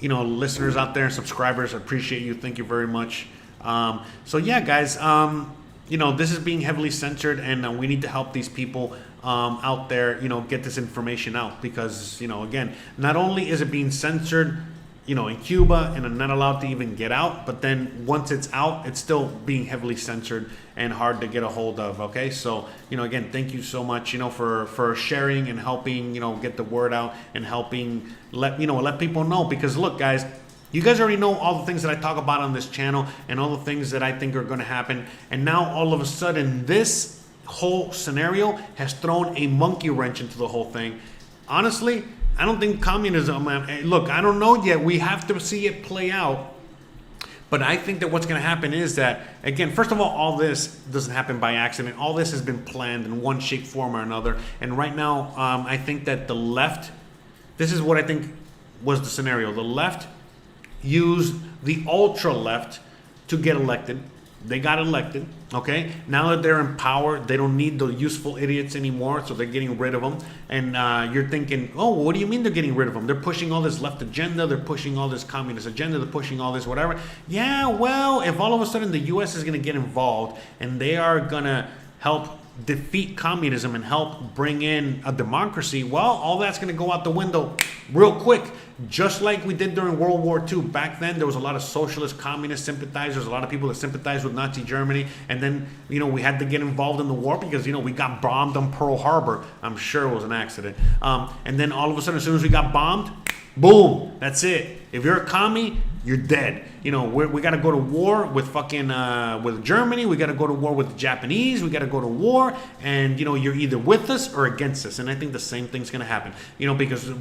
listeners out there and subscribers. I appreciate you. Thank you very much. So yeah, guys, this is being heavily censored, and we need to help these people out there, get this information out because, again, not only is it being censored, in Cuba and not allowed to even get out, but then once it's out, it's still being heavily censored and hard to get a hold of. Okay, so again, thank you so much, for sharing and helping, get the word out and helping let people know, because look, guys, you guys already know all the things that I talk about on this channel and all the things that I think are going to happen. And now all of a sudden, this whole scenario has thrown a monkey wrench into the whole thing. Honestly, I don't think communism, look, I don't know yet. We have to see it play out. But I think that what's going to happen is that, again, first of all this doesn't happen by accident. All this has been planned in one shape, form, or another. And right now, I think that the left, this is what I think was the scenario. The left used the ultra left to get elected. They got elected, okay? Now that they're in power, they don't need the useful idiots anymore, so they're getting rid of them. And you're thinking, oh, what do you mean they're getting rid of them? They're pushing all this left agenda, they're pushing all this communist agenda, they're pushing all this whatever. Yeah, well, if all of a sudden the U.S. is going to get involved and they are going to help defeat communism and help bring in a democracy, well, all that's going to go out the window real quick. Just like we did during World War II. Back then, there was a lot of socialist, communist sympathizers, a lot of people that sympathized with Nazi Germany. And then, we had to get involved in the war because, we got bombed on Pearl Harbor. I'm sure it was an accident. And then all of a sudden, as soon as we got bombed, boom, that's it. If you're a commie, you're dead. We got to go to war with with Germany. We got to go to war with the Japanese. We got to go to war. And, you're either with us or against us. And I think the same thing's going to happen, because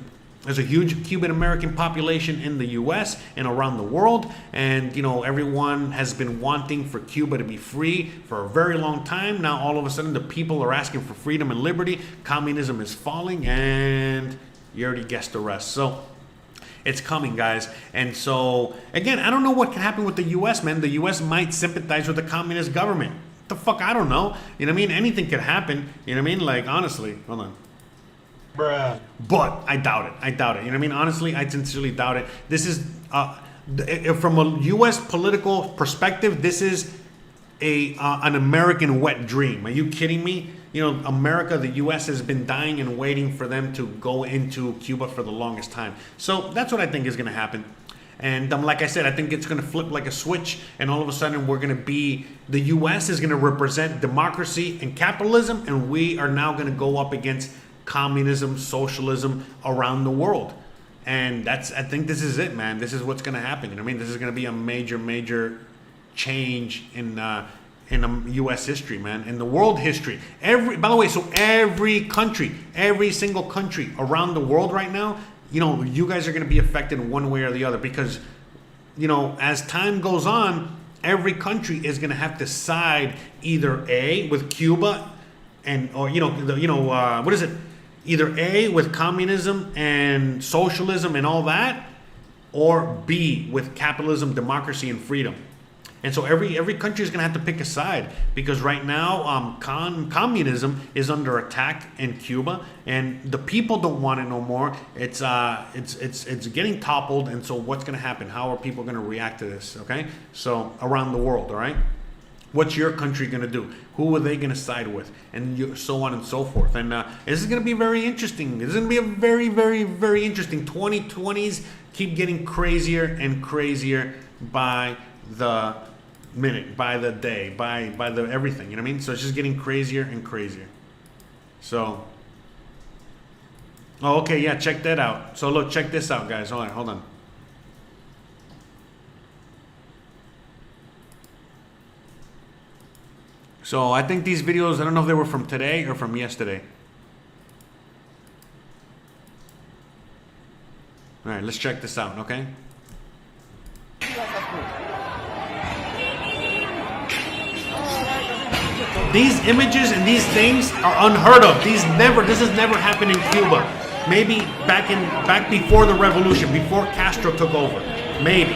there's a huge Cuban American population in the U.S. and around the world, and everyone has been wanting for Cuba to be free for a very long time. Now all of a sudden the people are asking for freedom and liberty. Communism is falling, and you already guessed the rest. So it's coming, guys. And so again, I don't know what can happen with the U.S., man. The U.S. might sympathize with the communist government. What the fuck? I don't know. You know what I mean? Anything could happen. You know what I mean? Like, honestly, hold on. Bruh. But I doubt it. You know what I mean? Honestly, I sincerely doubt it. This is, from a U.S. political perspective, this is an American wet dream. Are you kidding me? America, the U.S. has been dying and waiting for them to go into Cuba for the longest time. So that's what I think is going to happen. And like I said, I think it's going to flip like a switch, and all of a sudden the U.S. is going to represent democracy and capitalism, and we are now going to go up against communism, socialism around the world. And I think this is it, man. This is what's going to happen. You know what I mean? This is going to be a major change in U.S. history, man, in the world history. By the way, so every single country around the world right now, you guys are going to be affected one way or the other because, as time goes on, every country is going to have to side either A with Cuba or what is it? Either A with communism and socialism and all that, or B with capitalism, democracy, and freedom. And so every country is going to have to pick a side because right now communism is under attack in Cuba, and the people don't want it no more. It's getting toppled, and so what's going to happen? How are people going to react to this? Okay, so around the world, all right. What's your country going to do? Who are they going to side with? And so on and so forth. And this is going to be very interesting. This is going to be a very, very, very interesting. 2020s keep getting crazier and crazier by the minute, by the day, by the everything. You know what I mean? So it's just getting crazier and crazier. So, okay, yeah, check that out. So look, check this out, guys. Hold on. So I think these videos, I don't know if they were from today or from yesterday. All right, let's check this out, okay? These images and these things are unheard of. This has never happened in Cuba. Maybe back before the revolution, before Castro took over. Maybe.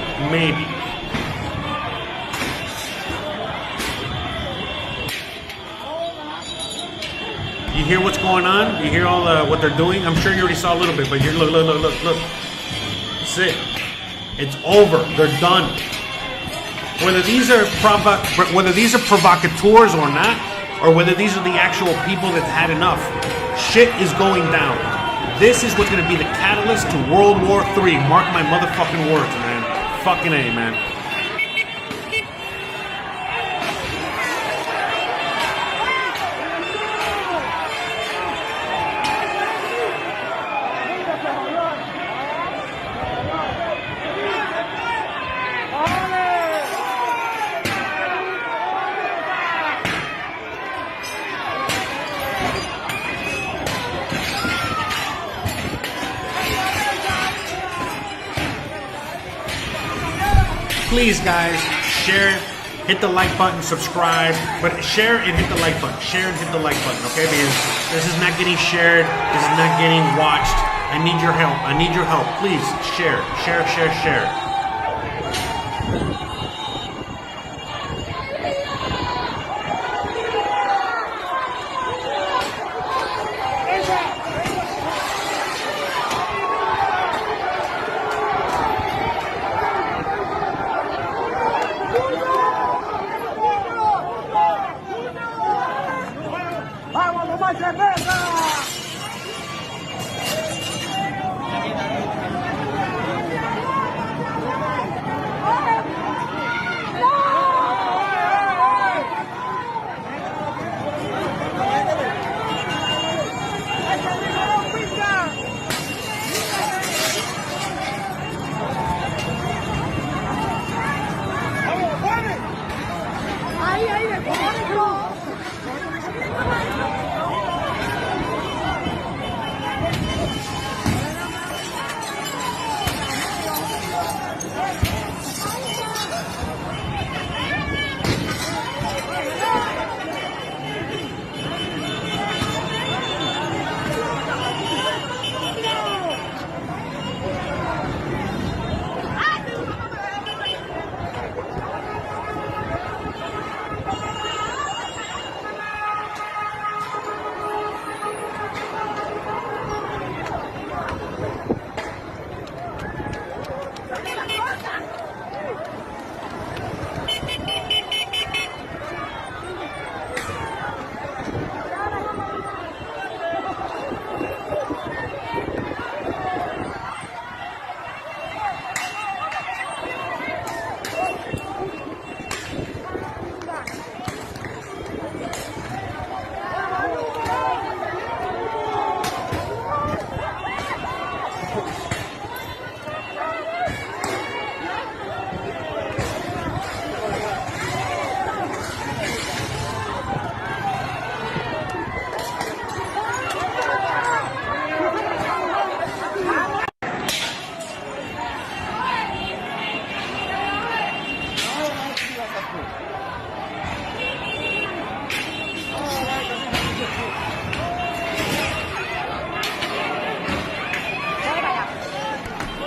You hear what's going on? You hear all what they're doing? I'm sure you already saw a little bit, but look. That's it. It's over. They're done. Whether these are provocateurs or not, or whether these are the actual people that had enough, shit is going down. This is what's going to be the catalyst to World War III. Mark my motherfucking words, man. Fucking A, man. Please, guys, share, hit the like button, subscribe, but share and hit the like button. Share and hit the like button, okay? Because this is not getting shared. This is not getting watched. I need your help. Please, share.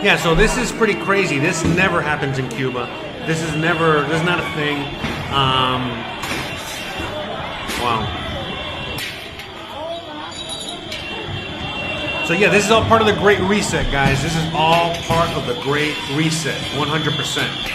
Yeah, so this is pretty crazy. This never happens in Cuba. This is not a thing. Wow. So yeah, this is all part of the Great Reset, guys. This is all part of the Great Reset, 100%.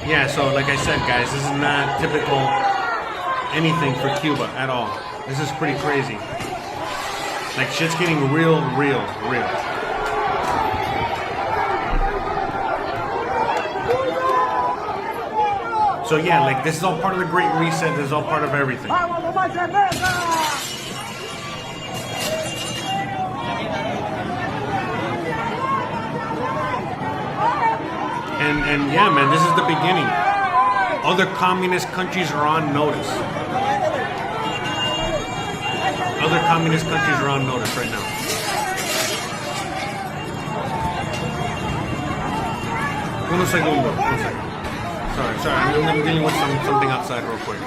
Yeah, so like I said, guys, this is not typical anything for Cuba at all. This is pretty crazy. Like, shit's getting real. So yeah, like, this is all part of the Great Reset. This is all part of everything. And yeah, man, this is the beginning. Other communist countries are on notice. Other communist countries are on notice right now. Un segundo. Sorry, I'm dealing with something outside real quick.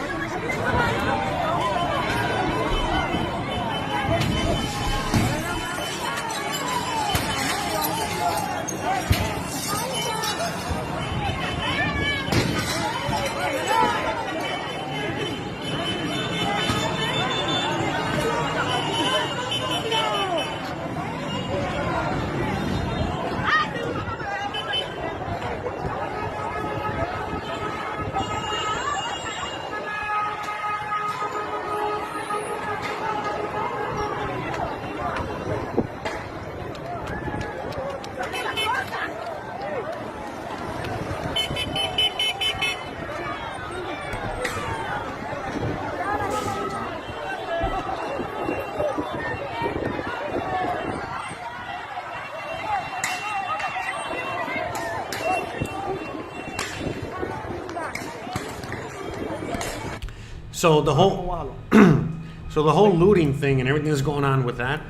So the whole looting thing and everything that's going on with that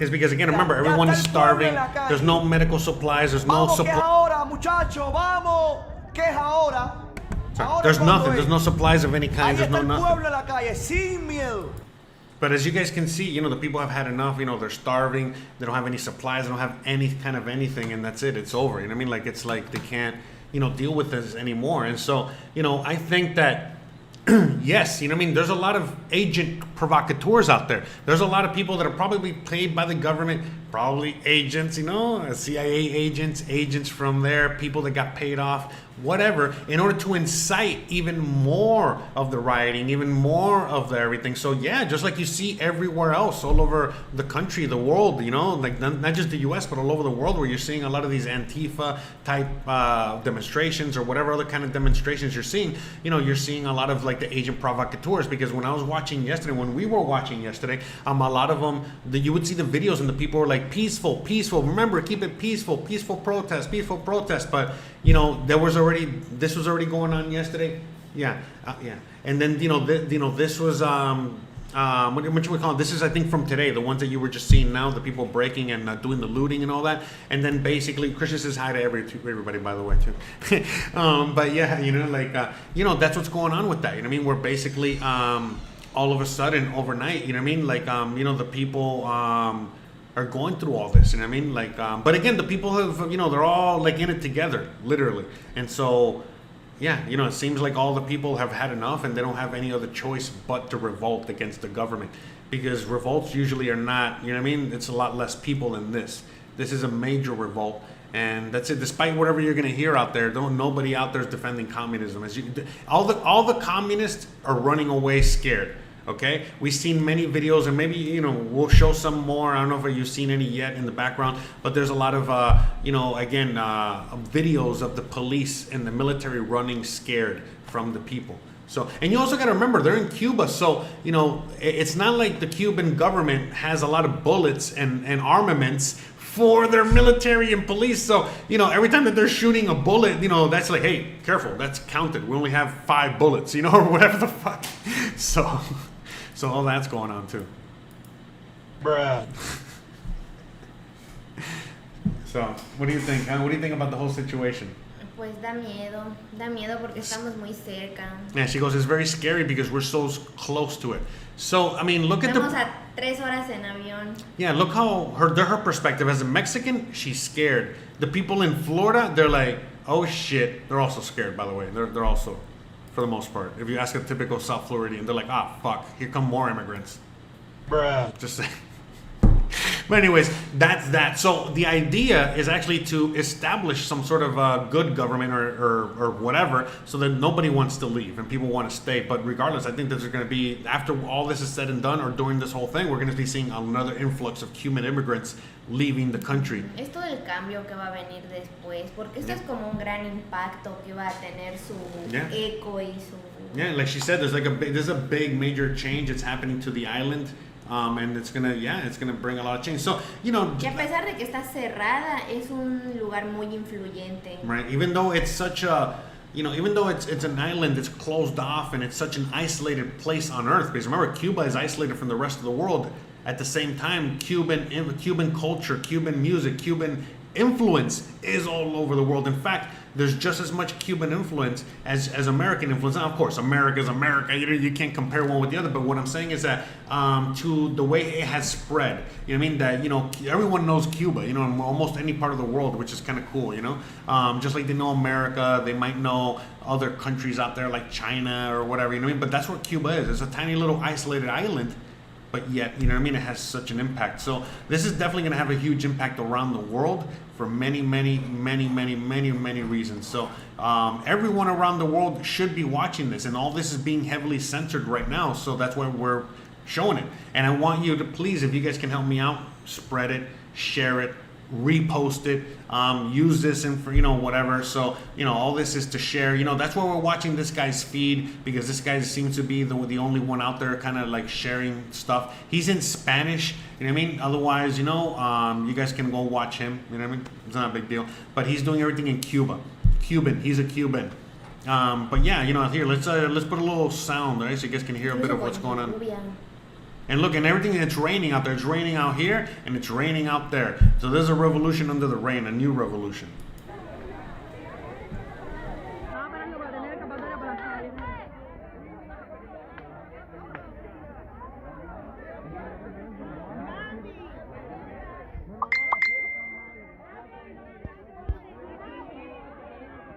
is because, again, remember, everyone is starving. There's no medical supplies. There's no There's nothing. There's no supplies of any kind. There's no nothing. But as you guys can see, you know, the people have had enough. You know, they're starving. They don't have any supplies. They don't have any kind of anything, and that's it. It's over. You know what I mean? Like, it's like they can't, you know, deal with this anymore. And so, you know, I think that yes, you know what I mean? There's a lot of agent provocateurs out there. There's a lot of people that are probably paid by the government, probably agents, you know, CIA agents from there, people that got paid off, whatever, in order to incite even more of the rioting, even more of the everything. So yeah, just like you see everywhere else, all over the country, the world, you know, like not just the US, but all over the world, where you're seeing a lot of these Antifa type demonstrations or whatever other kind of demonstrations you're seeing. You know, you're seeing a lot of like the agent provocateurs, because when I was watching yesterday, when we were watching yesterday, a lot of them, you would see the videos and the people were like, peaceful, remember, keep it peaceful protest. But you know, this was already going on yesterday. Yeah. And then this was what should we call it? This is, I think, from today, the ones that you were just seeing now, the people breaking and doing the looting and all that. And then basically, Christian says hi to everybody, by the way, too. But yeah, you know, like you know, that's what's going on with that. You know what I mean? We're basically all of a sudden overnight, you know what I mean? Like you know, the people are going through all this, you know what I mean? Like but again, the people have, you know, they're all like in it together, literally. And so yeah, it seems like all the people have had enough and they don't have any other choice but to revolt against the government. Because revolts usually are not, it's a lot less people than this. This is a major revolt. And that's it. Despite whatever you're going to hear out there, nobody out there is defending communism. All the communists are running away scared. Okay, we've seen many videos, and maybe we'll show some more. I don't know if you've seen any yet in the background, but there's a lot of videos of the police and the military running scared from the people. So, and you also got to remember they're in Cuba, so it's not like the Cuban government has a lot of bullets and armaments for their military and police. So, every time that they're shooting a bullet, that's like, hey, careful, that's counted. We only have 5 bullets, or whatever the fuck. So all that's going on too. Bruh. So, what do you think? What do you think about the whole situation? Pues da miedo porque estamos muy cerca. Yeah, she goes, it's very scary because we're so close to it. So, I mean, look at Estamos a 3 horas en avión. Yeah, look how her perspective. As a Mexican, she's scared. The people in Florida, they're like, oh shit. They're also scared, by the way. They're also, for the most part. If you ask a typical South Floridian, they're like, fuck, here come more immigrants. Bruh. Just saying. But anyways, that's that. So the idea is actually to establish some sort of good government or whatever, so that nobody wants to leave and people want to stay. But regardless, I think that there's going to be, after all this is said and done, or during this whole thing, we're going to be seeing another influx of Cuban immigrants leaving the country. Es todo el cambio que va a venir después, porque esto es como un gran impacto que va a tener su eco y su... Yeah, like she said, there's a big major change that's happening to the island. And it's gonna bring a lot of change. So, Y a pesar de que está cerrada, es un lugar muy influyente. Right. Even though it's such a, even though it's an island, it's closed off, and it's such an isolated place on Earth. Because remember, Cuba is isolated from the rest of the world. At the same time, Cuban culture, Cuban music, Cuban influence is all over the world. In fact, there's just as much Cuban influence as American influence. Now, of course, America's America. You can't compare one with the other. But what I'm saying is that to the way it has spread, that everyone knows Cuba. In almost any part of the world, which is kind of cool. Just like they know America, they might know other countries out there like China or whatever. But that's what Cuba is. It's a tiny little isolated island. But yet, it has such an impact. So this is definitely going to have a huge impact around the world for many, many, many, many, many, many reasons. So everyone around the world should be watching this. And all this is being heavily censored right now. So that's why we're showing it. And I want you to please, if you guys can help me out, spread it, share it, repost it, use this and for whatever. So all this is to share. That's why we're watching this guy's feed, because this guy seems to be the only one out there kind of like sharing stuff. He's in Spanish, otherwise you guys can go watch him, it's not a big deal. But he's doing everything in Cuban. He's a Cuban. But yeah, here let's put a little sound, right, so you guys can hear a bit of what's going on. And look, and everything, it's raining out there. It's raining out here, and it's raining out there. So there's a revolution under the rain, a new revolution.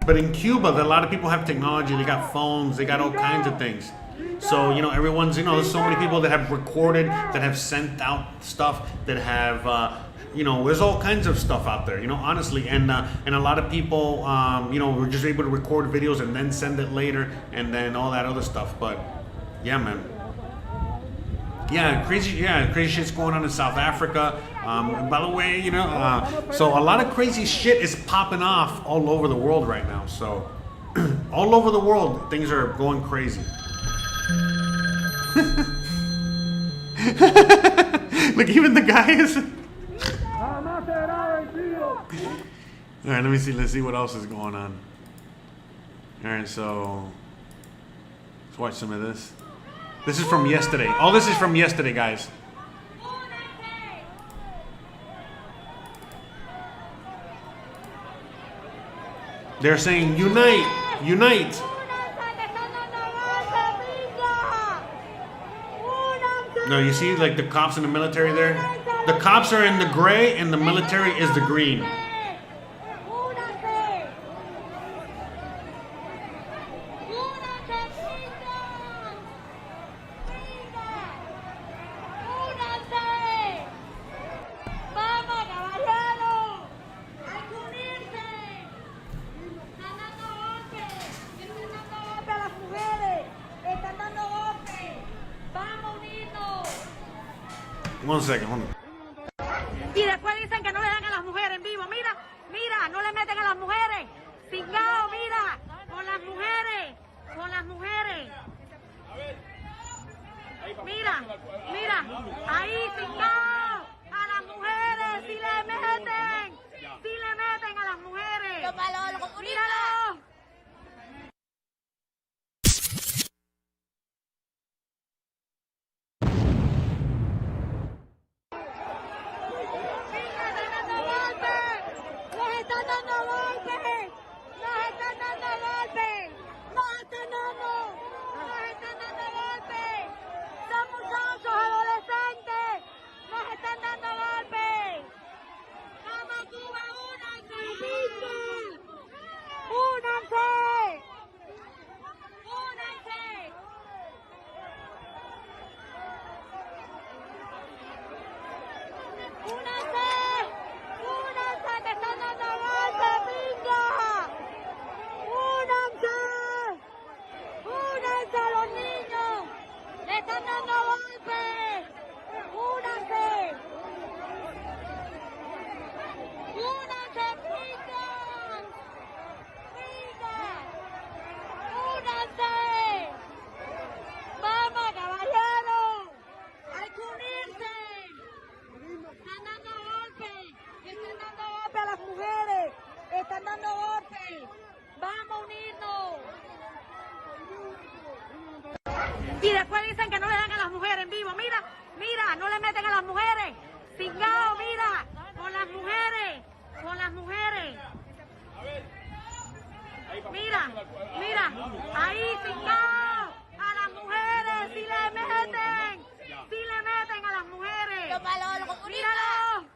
But in Cuba, a lot of people have technology. They got phones. They got all kinds of things. So, everyone's, there's so many people that have recorded, that have sent out stuff, that have, there's all kinds of stuff out there, honestly. And a lot of people, were just able to record videos and then send it later and then all that other stuff. But, yeah, man. Yeah, crazy shit's going on in South Africa. By the way, so a lot of crazy shit is popping off all over the world right now. So, all over the world, things are going crazy. Look, even the guy is. All right, let me see. Let's see what else is going on. All right, so let's watch some of this. This is from yesterday. All this is from yesterday, guys. They're saying, unite, unite. No, you see, like the cops and the military there? The cops are in the gray and the military is the green. One second, hold on. Y después dicen que no le dan a las mujeres en vivo. Mira, mira, no le meten a las mujeres. Cingao, mira, con las mujeres, con las mujeres. Mira, mira, ahí cingao, a las mujeres, si le meten a las mujeres. Míralo. Y después dicen que no le dan a las mujeres en vivo. Mira, mira, no le meten a las mujeres. Cingao, mira, con las mujeres, con las mujeres. Mira, mira, ahí cingao, a las mujeres, si le meten a las mujeres. Míralo.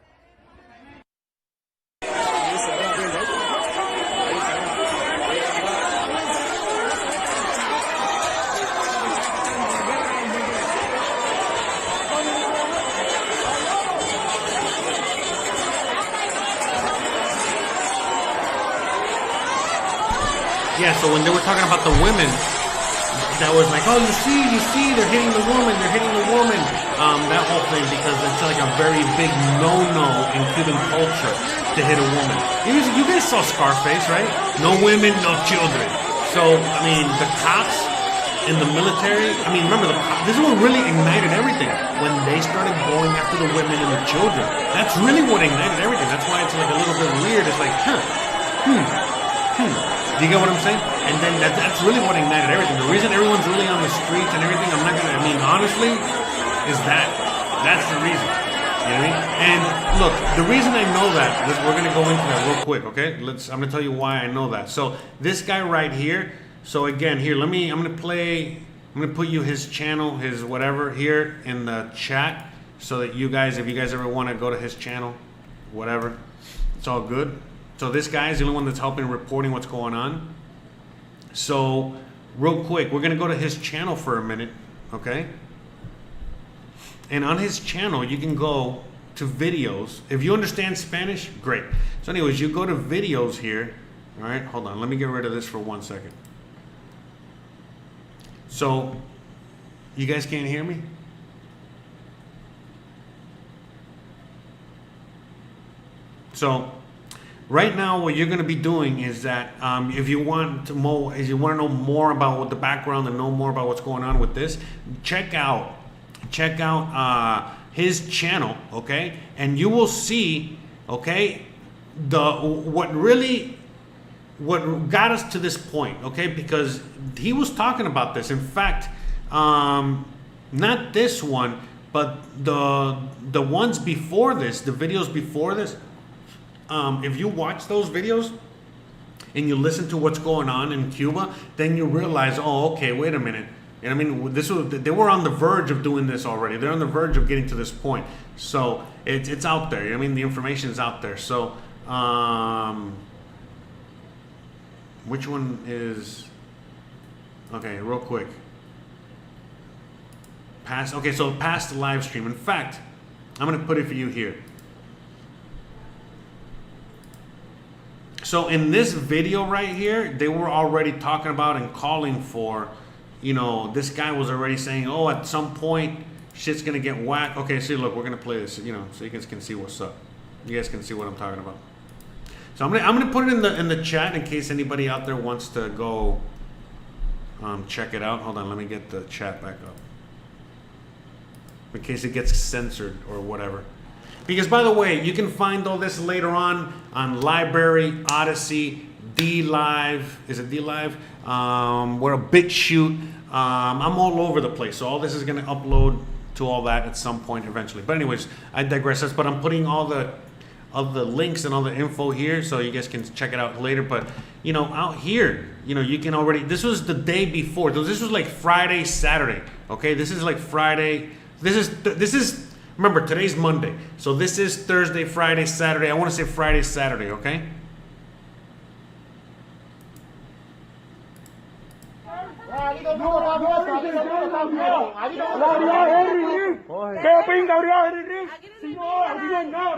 Yeah, so when they were talking about the women, that was like, oh, you see, they're hitting the woman. That whole thing, because it's like a very big no-no in Cuban culture to hit a woman. You guys saw Scarface, right? No women, no children. So, I mean, the cops in the military, I mean, remember, this is what really ignited everything. When they started going after the women and the children. That's really what ignited everything. That's why it's like a little bit weird. It's like, Do you get what I'm saying? And then that's really what ignited everything. The reason everyone's really on the streets and everything, honestly, is that's the reason. You know what I mean? And look, the reason I know that, we're going to go into that real quick, okay? I'm going to tell you why I know that. So this guy right here, so again, here, I'm going to put you his channel, his whatever, here in the chat, so that you guys, if you guys ever want to go to his channel, whatever, it's all good. So this guy is the only one that's helping reporting what's going on. So real quick, we're going to go to his channel for a minute, okay? And on his channel, you can go to videos. If you understand Spanish, great. So anyways, you go to videos here. All right, hold on. Let me get rid of this for 1 second. So you guys can't hear me? So right now, what you're going to be doing is that if you want to know more about what the background and know more about what's going on with this, check out his channel, okay? And you will see, okay, what got us to this point, okay? Because he was talking about this. In fact, not this one, but the ones before this, the videos before this. If you watch those videos and you listen to what's going on in Cuba, then you realize, oh, okay, wait a minute. And I mean, they were on the verge of doing this already. They're on the verge of getting to this point. So it's out there. I mean, the information is out there. So which one is? Okay, real quick. Okay, so past the live stream. In fact, I'm gonna put it for you here. So in this video right here, they were already talking about and calling for, this guy was already saying, oh, at some point, Shit's gonna get whacked. Okay, see, look, we're gonna play this, you know, so you guys can see what's up. You guys can see what I'm talking about. So I'm gonna put it in the chat in case anybody out there wants to go check it out. Hold on, let me get the chat back up. In case it gets censored or whatever. Because by the way, you can find all this later on Library, Odyssey, DLive. Is it DLive? We're a BitChute. I'm all over the place. So all this is gonna upload to all that at some point eventually. But anyways, I digress. But I'm putting all the links and all the info here so you guys can check it out later. But you know, out here, you know, you can already, this was the day before. This was like Friday, Saturday. Okay, this is like Friday. This is remember, today's Monday. So this is Thursday, Friday, Saturday. I want to say Friday, Saturday, okay? ¿Qué pinga habría Henry? Si no, aquí no hay nada,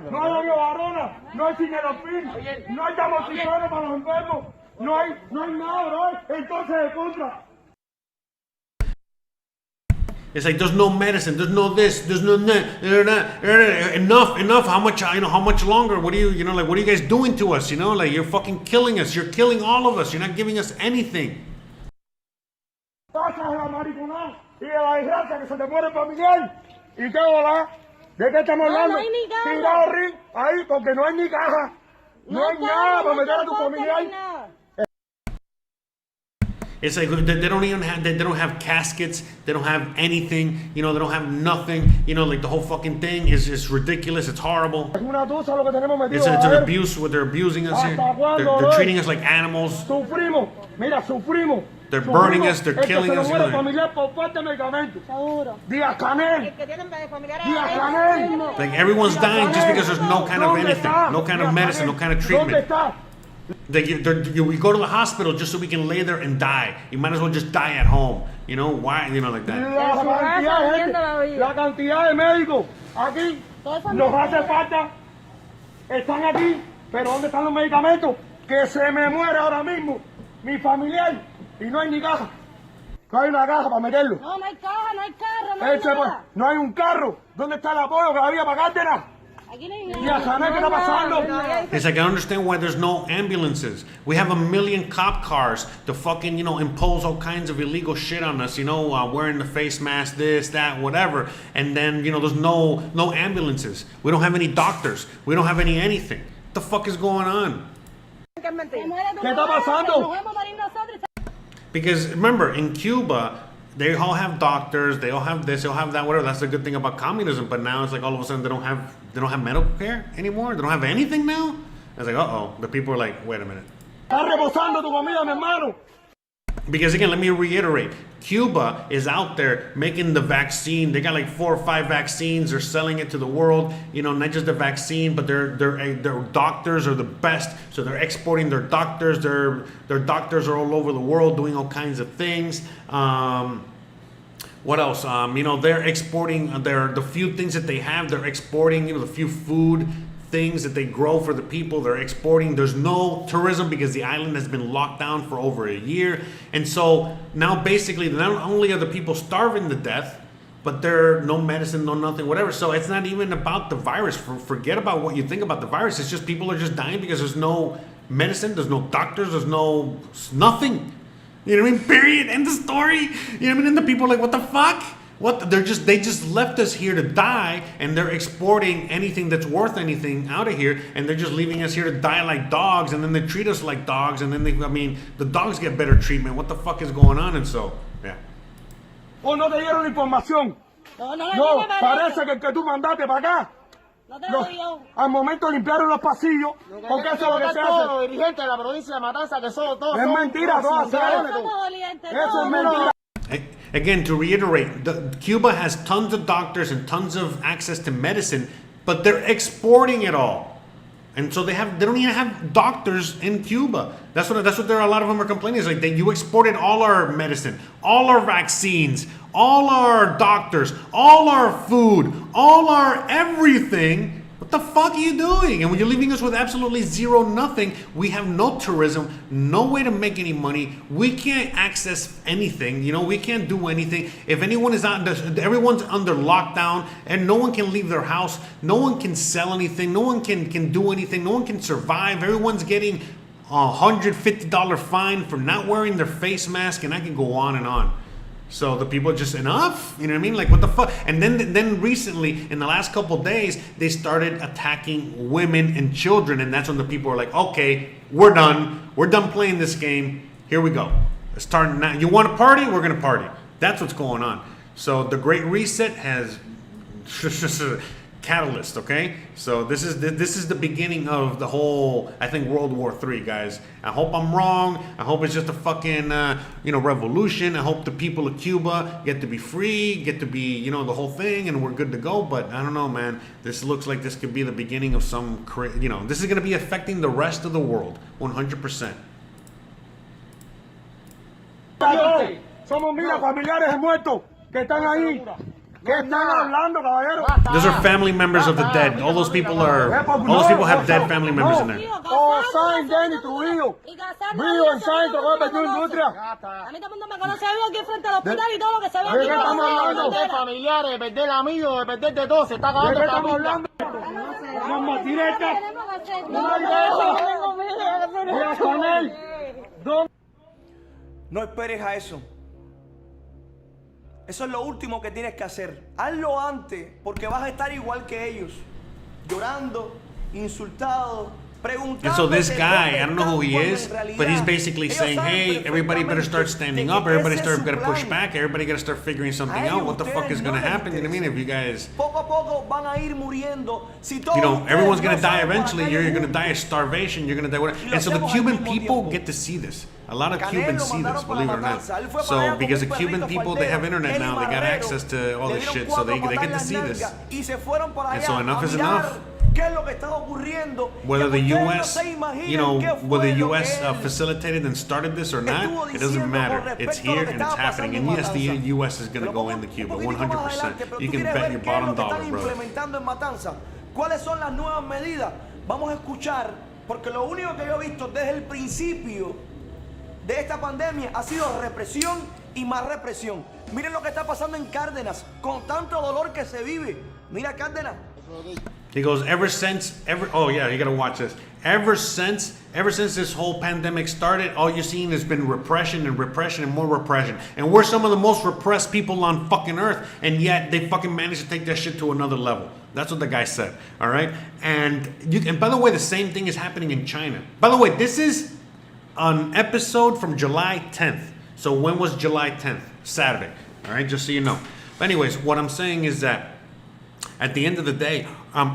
no hay barrona, no hay cinerofil, no hay tamoxiferos para los enfermos, no hay nada, entonces de contra. It's like there's no medicine, there's no this, there's no that, enough. How much longer? What are you guys doing to us? You know, like you're fucking killing us. You're killing all of us. You're not giving us anything. Pasas la mariconada y de la desgracia que se te muere familiar. ¿Y qué hola? ¿De qué estamos hablando? No hay ni caja. Tirado ahí porque no hay ni caja. No hay nada para meter a tu familiar. It's like they don't even have, they don't have caskets, they don't have anything, you know, they don't have nothing, you know, like the whole fucking thing is ridiculous, it's horrible. It's an abuse, what they're abusing us here. They're treating us like animals. Sufrimos, mira, sufrimos. They're burning us, they're killing us. Like everyone's dying just because there's no kind of anything, no kind of medicine, no kind of treatment. We go to the hospital just so we can lay there and die. You might as well just die at home. You know why? You know, like that. La cantidad de médicos aquí nos hace falta. Están aquí, pero ¿dónde están los medicamentos? Que se me muere ahora mismo mi familiar y no hay ni caja. No hay una caja para meterlo. No, no hay caja, no hay carro, no hay nada. No hay un carro. ¿Dónde está el apoyo que había para Cárdenas? It's like I understand why there's no ambulances. We have 1 million cop cars to fucking, you know, impose all kinds of illegal shit on us, you know, wearing the face mask, this, that, whatever. And then, you know, there's no ambulances. We don't have any doctors. We don't have anything. What the fuck is going on? Because remember, in Cuba, they all have doctors, they all have this, they all have that, whatever. That's the good thing about communism. But now it's like all of a sudden they don't have medical care anymore. They don't have anything now. It's like, the people are like, wait a minute. Because again, let me reiterate, Cuba is out there making the vaccine. They got like 4 or 5 vaccines. They're selling it to the world. You know, not just the vaccine, but their doctors are the best. So they're exporting their doctors. Their doctors are all over the world doing all kinds of things. What else? You know, they're exporting the few things that they have. They're exporting, you know, the few food things that they grow for the people. They're exporting. There's no tourism because the island has been locked down for over a year. And so now basically not only are the people starving to death, but there's no medicine, no nothing, whatever. So it's not even about the virus. Forget about what you think about the virus. It's just people are just dying because there's no medicine, there's no doctors, there's nothing. You know what I mean? Period. End of story. You know what I mean? And the people are like, what the fuck? What? They just left us here to die, and they're exporting anything that's worth anything out of here, and they're just leaving us here to die like dogs, and then they treat us like dogs, and then the dogs get better treatment. What the fuck is going on? And so, yeah. Oh, no te dieron información. No, parece que el que tú mandaste para acá. Al momento limpiaron los pasillos, porque eso es lo que se hace. Los dirigentes de la provincia de Matanza, que son todos. Es mentira, todas. Eso es mentira. Again, to reiterate, Cuba has tons of doctors and tons of access to medicine, but they're exporting it all. And so they don't even have doctors in Cuba. That's what a lot of them are complaining. It's like you exported all our medicine, all our vaccines, all our doctors, all our food, all our everything, What the fuck are you doing? And when you're leaving us with absolutely zero, nothing, we have no tourism, no way to make any money. We can't access anything. You know, we can't do anything. If anyone is everyone's under lockdown and no one can leave their house. No one can sell anything. No one can do anything. No one can survive. Everyone's getting a $150 fine for not wearing their face mask, and I can go on and on. So the people are just enough, you know what I mean? Like, what the fuck? And then recently, in the last couple of days, they started attacking women and children, and that's when the people are like, okay, we're done playing this game. Here we go. Start now. You want to party? We're gonna party. That's what's going on. So the Great Reset has catalyst, okay? So this is the beginning of the whole, I think, World War III, guys. I hope I'm wrong. I hope it's just a fucking revolution. I hope the people of Cuba get to be free, get to be, the whole thing, and we're good to go. But I don't know, man. This looks like this could be the beginning of some, this is going to be affecting the rest of the world 100%. Somos, mira, familiares de muertos que están ahí. Those are family members of the dead. All those people have dead family members in there. Oh, Sain, Jenny, tu hijo. Vivo en Sain, tocó de tu industria. A mí todo el mundo me conoce vivo aquí frente al hospital y todo lo que se ve aquí. Estamos hablando de familiares, de perder amigos, de perder de todo. Se está acabando esta vida. No más directa. No esperes a eso. Eso es lo último que tienes que hacer. Hazlo antes, porque vas a estar igual que ellos. Llorando, insultado, preguntando. And so this guy, I don't know who he is, but he's basically saying, hey, everybody better start standing up. Everybody gotta push back. Everybody gotta start figuring something out. What the fuck is gonna happen? You know what I mean? If you guys, poco a poco van a ir muriendo. Everyone's gonna die eventually. You're gonna die of starvation. You're gonna die whatever. And so the Cuban people get to see this. A lot of Cubans see this, believe it or not. So because the Cuban people, they have internet now, they got access to all this shit, so they get to see this. And so enough is enough. Whether the U.S., whether the U.S. facilitated and started this or not, it doesn't matter. It's here and it's happening. And yes, the U.S. is going to go into Cuba, 100%. You can bet your bottom dollar, bro. ¿Cuáles son las nuevas medidas? Vamos a escuchar, porque lo único que yo he visto desde el principio de esta pandemia ha sido represión y más represión. Miren lo que está pasando en Cárdenas, con tanto dolor que se vive. Mira Cárdenas. He goes, oh yeah, you gotta watch this. Ever since this whole pandemic started, all you're seeing has been repression and repression and more repression. And we're some of the most repressed people on fucking earth, and yet they fucking managed to take that shit to another level. That's what the guy said, all right? And by the way, the same thing is happening in China. By the way, this is an episode from July 10th. So when was July 10th? Saturday. All right, just so you know. But anyways, what I'm saying is that at the end of the day,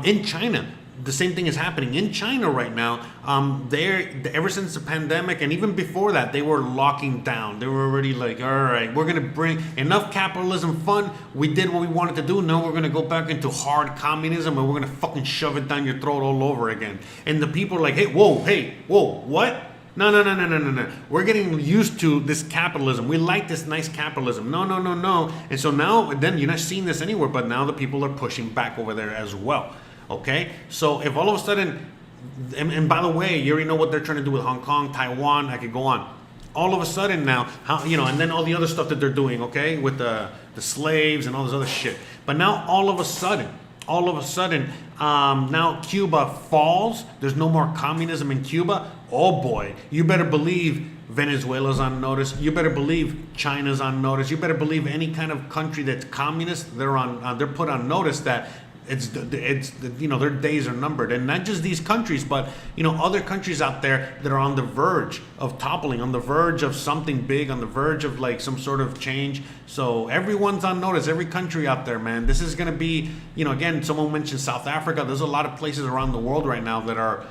in China, the same thing is happening. In China right now, ever since the pandemic and even before that, they were locking down. They were already like, all right, we're going to bring enough capitalism fun. We did what we wanted to do. Now we're going to go back into hard communism and we're going to fucking shove it down your throat all over again. And the people are like, hey, whoa, what? No. We're getting used to this capitalism. We like this nice capitalism. No. And so now, then you're not seeing this anywhere, but now the people are pushing back over there as well. Okay? So if all of a sudden, and by the way, you already know what they're trying to do with Hong Kong, Taiwan, I could go on. All of a sudden now, and then all the other stuff that they're doing, okay, with the slaves and all this other shit. But now all of a sudden, now Cuba falls. There's no more communism in Cuba. Oh boy, you better believe Venezuela's on notice. You better believe China's on notice. You better believe any kind of country that's communist, they're put on notice that their days are numbered. And not just these countries, but other countries out there that are on the verge of toppling, on the verge of something big, on the verge of like some sort of change. So everyone's on notice, every country out there, man. This is going to be, again, someone mentioned South Africa. There's a lot of places around the world right now that are,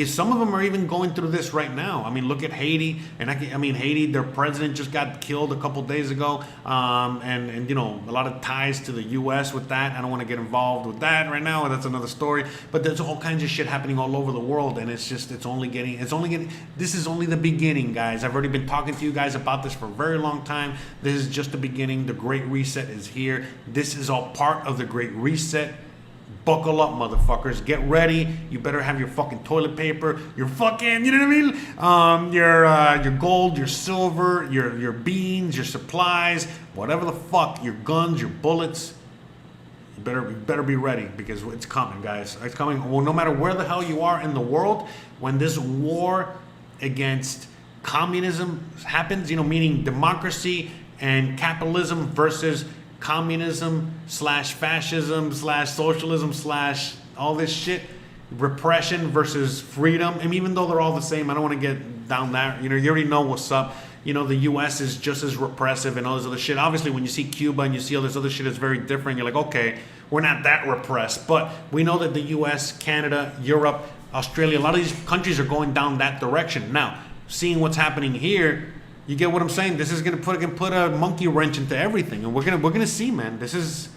some of them are even going through this right now. I mean, look at Haiti. And Haiti, their president just got killed a couple days ago. And a lot of ties to the U.S. with that. I don't want to get involved with that right now. That's another story. But there's all kinds of shit happening all over the world. And this is only the beginning, guys. I've already been talking to you guys about this for a very long time. This is just the beginning. The Great Reset is here. This is all part of the Great Reset Buckle up, motherfuckers. Get ready. You better have your fucking toilet paper, your fucking, you know what I mean? Your gold, your silver, your beans, your supplies, whatever the fuck, your guns, your bullets. You better be ready, because it's coming, guys. It's coming. Well, no matter where the hell you are in the world, when this war against communism happens, you know, meaning democracy and capitalism versus communism / fascism / socialism / all this shit, repression versus freedom. And even though they're all the same, I don't want to get down that. You know, you already know what's up. You know, the U.S. is just as repressive and all this other shit. Obviously, when you see Cuba and you see all this other shit, it's very different. You're like, okay, we're not that repressed. But we know that the U.S., Canada, Europe, Australia, a lot of these countries are going down that direction. Now, seeing what's happening here, you get what I'm saying? This is gonna put a monkey wrench into everything, and we're gonna see, man. This is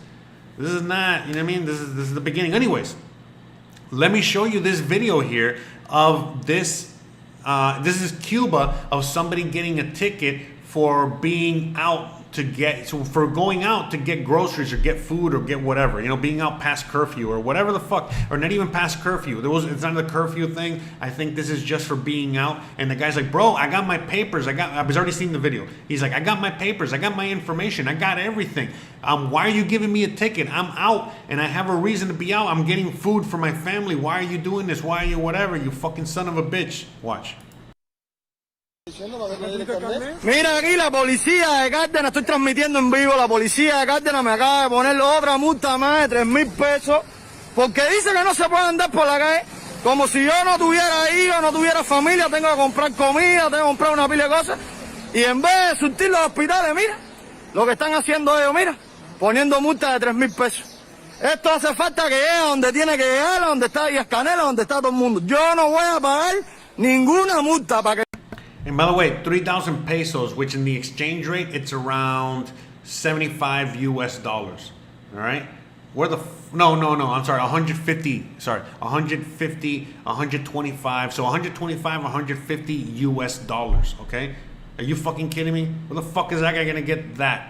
not, you know what I mean? This is the beginning. Anyways, let me show you this video here of this. This is Cuba, of somebody getting a ticket for being out for going out to get groceries or get food or get whatever, you know, being out past curfew or whatever the fuck, or not even past curfew. It's not the curfew thing. I think this is just for being out. And the guy's like, bro, I got my papers. I was already seeing the video. He's like, I got my papers. I got my information. I got everything. Why are you giving me a ticket? I'm out and I have a reason to be out. I'm getting food for my family. Why are you doing this? Why are you whatever? You fucking son of a bitch. Watch. Mira aquí la policía de Cárdenas, estoy transmitiendo en vivo, la policía de Cárdenas me acaba de poner otra multa más de 3,000 pesos porque dice que no se puede andar por la calle, como si yo no tuviera hijos, no tuviera familia, tengo que comprar comida, tengo que comprar una pila de cosas, y en vez de surtir los hospitales, mira lo que están haciendo ellos, mira, poniendo multa de 3,000 pesos. Esto hace falta que llegue a donde tiene que llegar, a donde está Escalation, donde está todo el mundo. Yo no voy a pagar ninguna multa para que... And by the way, 3,000 pesos, which in the exchange rate, it's around $75 US. All right? Where the... No, I'm sorry. 150. Sorry. 150, 125. So 125, 150 US. Okay? Are you fucking kidding me? Where the fuck is that guy going to get that?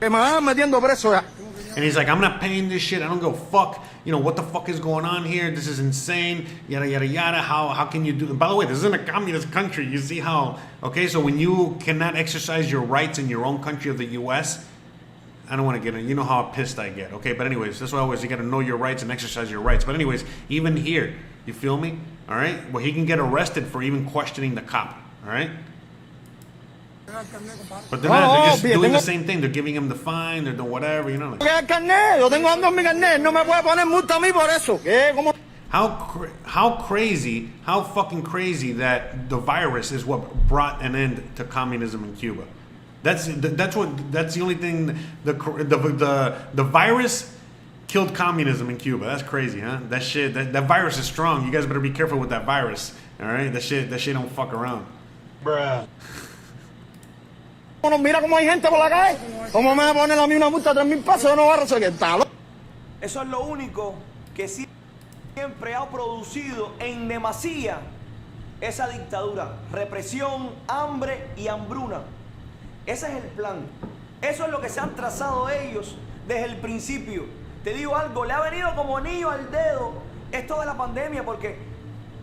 And he's like, I'm not paying this shit. I don't go fuck. You know, what the fuck is going on here? This is insane. Yada, yada, yada. How can you do... And by the way, this isn't a communist country. You see how... Okay, so when you cannot exercise your rights in your own country of the U.S., I don't want to get in. You know how pissed I get. Okay, but anyways, that's why always you got to know your rights and exercise your rights. But anyways, even here, you feel me? All right? Well, he can get arrested for even questioning the cop. All right? But they're not, they're just doing the same thing. They're giving him the fine, they're doing whatever, you know. How fucking crazy that the virus is what brought an end to communism in Cuba. That's the only thing. The virus killed communism in Cuba. That's crazy, huh? That shit. That virus is strong. You guys better be careful with that virus. All right, that shit don't fuck around. Bruh. Mira cómo hay gente por la calle. ¿Cómo me va a poner a mí una multa de 3,000 pesos? No va a resolver. Eso es lo único que siempre ha producido en demasía esa dictadura. Represión, hambre y hambruna. Ese es el plan. Eso es lo que se han trazado ellos desde el principio. Te digo algo, le ha venido como anillo al dedo esto de la pandemia porque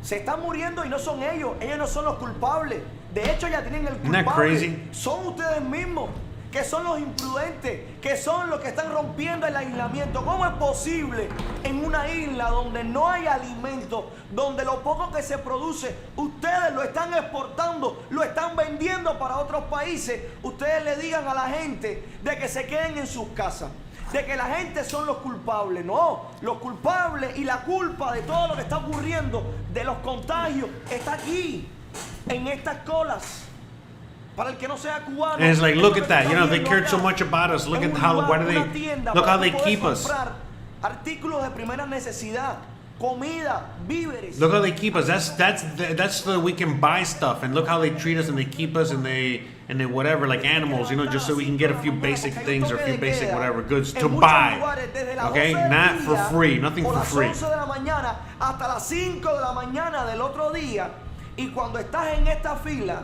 se están muriendo y no son ellos. Ellos no son los culpables. De hecho, ya tienen el culpable. Son ustedes mismos, que son los imprudentes, que son los que están rompiendo el aislamiento. ¿Cómo es posible en una isla donde no hay alimento, donde lo poco que se produce, ustedes lo están exportando, lo están vendiendo para otros países? Ustedes le digan a la gente de que se queden en sus casas, de que la gente son los culpables. No, los culpables y la culpa de todo lo que está ocurriendo, de los contagios, está aquí. En estas colas, para el que no sea cubano. And it's like, look at that. You know, they cared so much about us. Look at how, look how they keep us. Artículos de primera necesidad, comida, víveres. Look how they keep us. That's the we can buy stuff, and look how they treat us, and they keep us, and they whatever, like animals, you know, just so we can get a few basic things or a few basic whatever goods to buy. Okay, not for free, nothing for free. Por las 11 de la mañana hasta las 5 de la mañana del otro día. Y cuando estás en esta fila,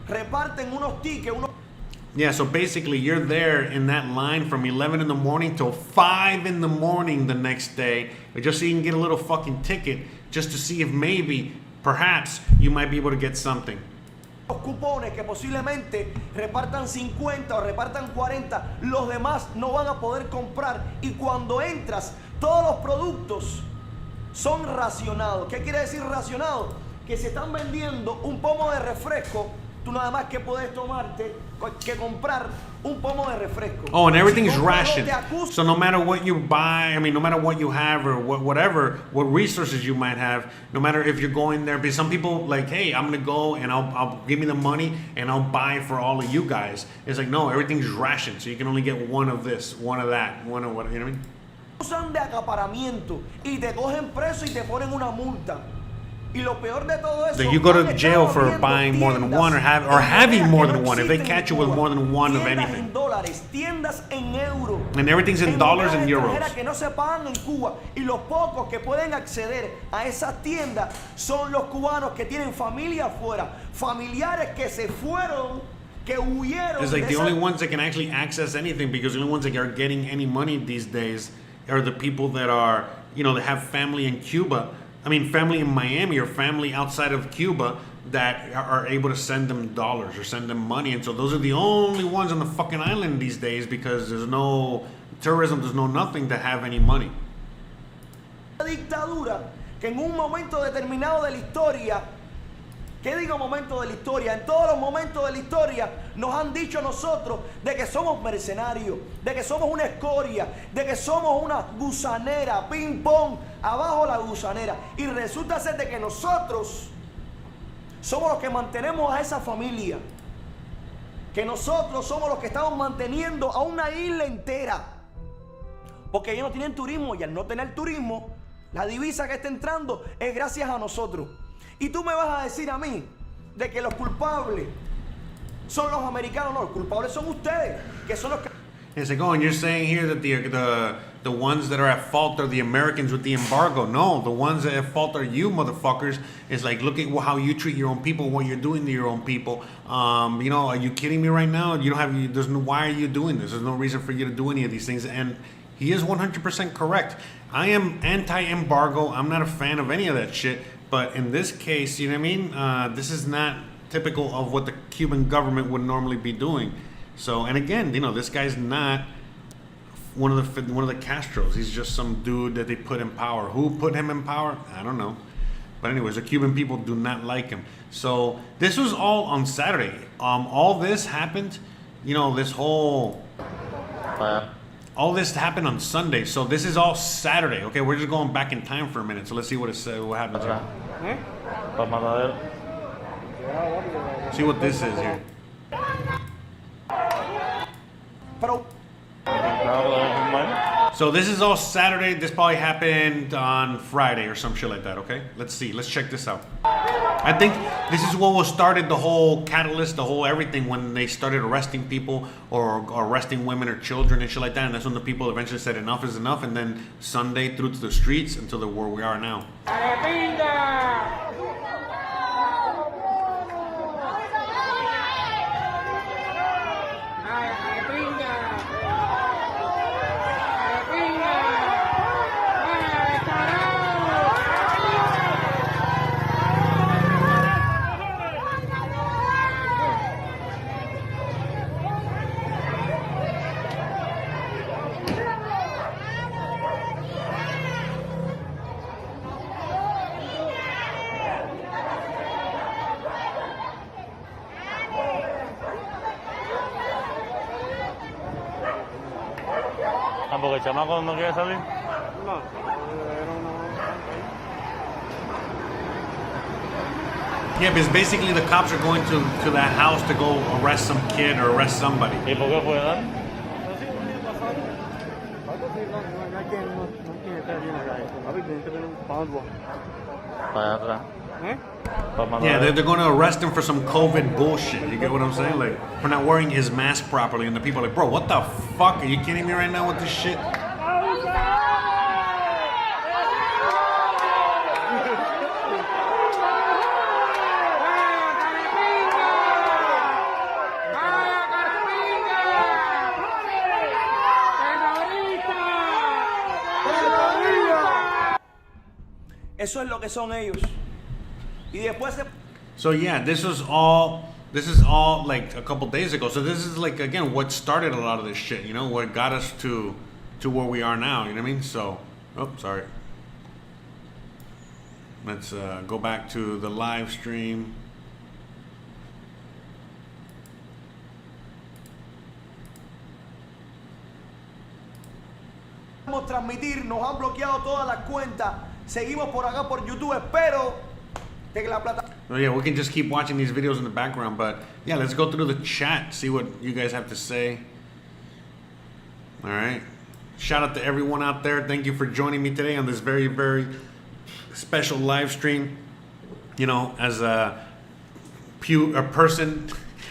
reparten unos tickets, Yeah, so basically you're there in that line from 11 in the morning till 5 in the morning the next day, just so you can get a little fucking ticket, just to see if maybe, perhaps, you might be able to get something. Los cupones que posiblemente repartan 50 o repartan 40, los demás no van a poder comprar, y cuando entras, todos los productos son racionados. ¿Qué quiere decir racionado? Que se están vendiendo un pomo de refresco, tú nada más que puedes tomarte, que comprar un pomo de refresco. Oh, and everything's Si rationed. So no matter what you buy, I mean, no matter what you have or whatever, what resources you might have, no matter if you're going there, because some people like, hey, I'm gonna go and I'll give me the money and I'll buy for all of you guys. It's like, no, everything's rationed, so you can only get one of this, one of that, one of what, you know what I mean? Usan de acaparamiento y te cogen preso y te ponen una multa. Y lo peor de todo eso, So you go to jail for buying more than one or having more than one if they catch you with more than one of anything. Tiendas en euros. And everything's in dollars and euros. Que no se pagan en Cuba, y los pocos que pueden acceder a esas tiendas son los cubanos que tienen familia afuera, familiares que se fueron, que huyeron. It's like the only ones that can actually access anything, because the only ones that are getting any money these days are the people that are, you know, that have family in Cuba. I mean, family in Miami or family outside of Cuba that are able to send them dollars or send them money. And so those are the only ones on the fucking island these days, because there's no tourism, there's no nothing to have any money. Una dictadura que en un momento determinado de la historia, ¿qué digo momento de la historia? En todos los momentos de la historia nos han dicho a nosotros de que somos mercenarios, de que somos una escoria, de que somos una gusanera, ping pong, abajo la gusanera. Y resulta ser de que nosotros somos los que mantenemos a esa familia, que nosotros somos los que estamos manteniendo a una isla entera, porque ellos no tienen turismo, y al no tener turismo, la divisa que está entrando es gracias a nosotros. Y tú me vas a decir a mí de que los culpables son los americanos. No, los culpables son ustedes, que son los que... It's like, oh, and you're saying here that the ones that are at fault are the Americans with the embargo. No, the ones that are at fault are you, motherfuckers. It's like, look at how you treat your own people, what you're doing to your own people. You know, are you kidding me right now? You don't have, there's no, why are you doing this? There's no reason for you to do any of these things. And he is 100% correct. I am anti-embargo. I'm not a fan of any of that shit. But in this case, you know what I mean? This is not typical of what the Cuban government would normally be doing. So, and again, you know, this guy's not one of the Castros. He's just some dude that they put in power. Who put him in power? I don't know. But anyways, the Cuban people do not like him. So this was all on Saturday. All this happened, you know, this whole... all this happened on Sunday, so this is all Saturday. Okay, we're just going back in time for a minute. So let's see what happens here. See what this is here. So this is all Saturday. This probably happened on Friday or some shit like that, okay? Let's see. Let's check this out. I think this is what started the whole catalyst, the whole everything, when they started arresting people or arresting women or children and shit like that. And that's when the people eventually said enough is enough. And then Sunday through to the streets until where we are now. Porque el chamaco no quiere salir. No. Yeah, because basically the cops are going to that house to go arrest some kid or arrest somebody. ¿Y por qué fue, no? Para atrás. Yeah, they're going to arrest him for some COVID bullshit. You get what I'm saying? Like, for not wearing his mask properly. And the people are like, bro, what the fuck? Are you kidding me right now with this shit? Eso es lo que son ellos. Y después se... So yeah, this is all like a couple days ago. So this is like, again, what started a lot of this shit, you know, what got us to where we are now, you know what I mean? So, oh, sorry. Let's go back to the live stream. Transmitir, nos han bloqueado todas las cuentas. Seguimos por acá por YouTube, espero de que la plata. Oh yeah, we can just keep watching these videos in the background, but yeah, let's go through the chat, see what you guys have to say. All right. Shout out to everyone out there. Thank you for joining me today on this very, very special live stream. You know, as a person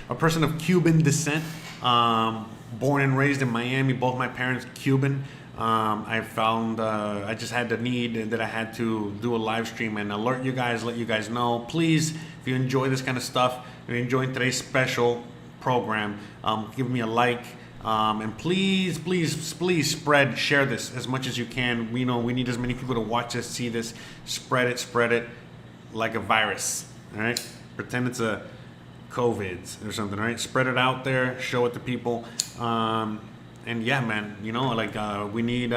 of Cuban descent, born and raised in Miami, both my parents Cuban. I found I just had the need that I had to do a live stream and alert you guys, let you guys know. Please, if you enjoy this kind of stuff, if you're enjoying today's special program, give me a like. And please, please, please share this as much as you can. We know we need as many people to watch this, see this. Spread it like a virus. All right? Pretend it's a COVID or something, all right? Spread it out there, show it to people. And yeah, man, you know, like we need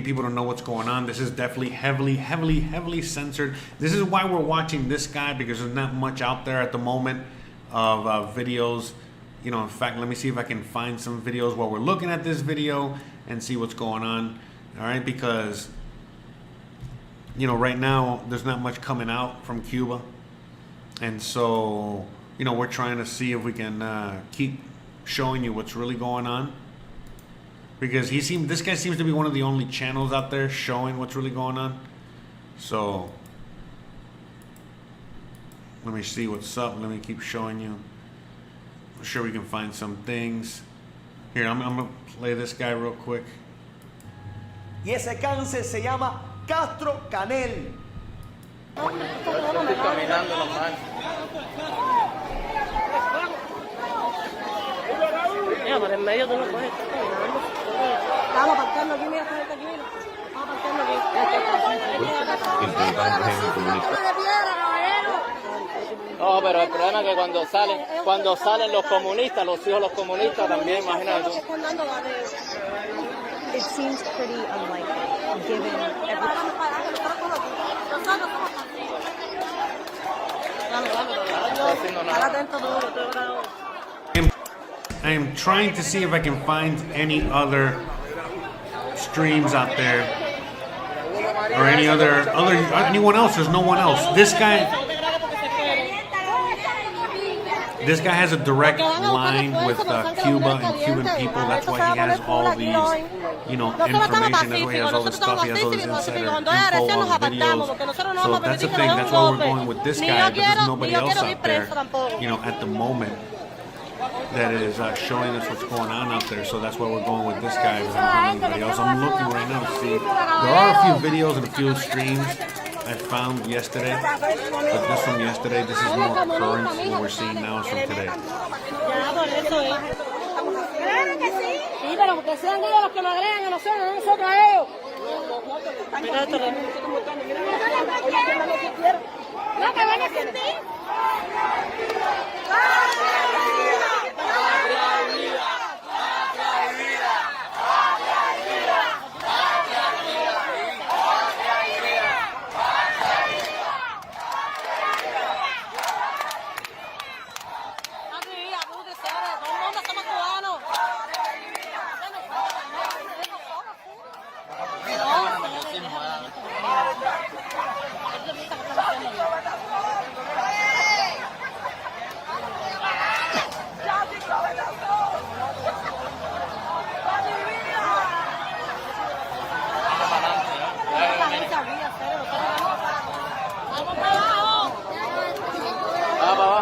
people to know what's going on. This is definitely heavily censored. This is why we're watching this guy, because there's not much out there at the moment of videos. You know, in fact, let me see if I can find some videos while we're looking at this video and see what's going on. All right, because you know, right now there's not much coming out from Cuba, and so you know, we're trying to see if we can keep showing you what's really going on. Because this guy seems to be one of the only channels out there showing what's really going on. So let me see what's up. Let me keep showing you. I'm sure we can find some things. Here, I'm gonna play this guy real quick. Y ese cáncer se llama Castro Canel. Estoy caminando normal. Mira, por en medio tú no puedes estar caminando. Vamos apartando aquí, mira, está aquí, mira. Vamos apartando aquí. No, pero el problema es que cuando salen los comunistas, los hijos de los comunistas también, imagínate tú. It seems pretty unlikely, given everything. I am trying to see if I can find any other streams out there, or anyone else. There's no one else. This guy has a direct line with Cuba and Cuban people. That's why he has all these, you know, information. That's why he has all this stuff. He has all this insider info on the videos. So that's the thing. That's why we're going with this guy, but there's nobody else out there, you know, at the moment that is showing us what's going on out there. So that's why we're going with this guy. Anybody else? I'm looking right now to see. There are a few videos and a few streams I found yesterday, but this from yesterday, this is more current. What we're seeing now is from today.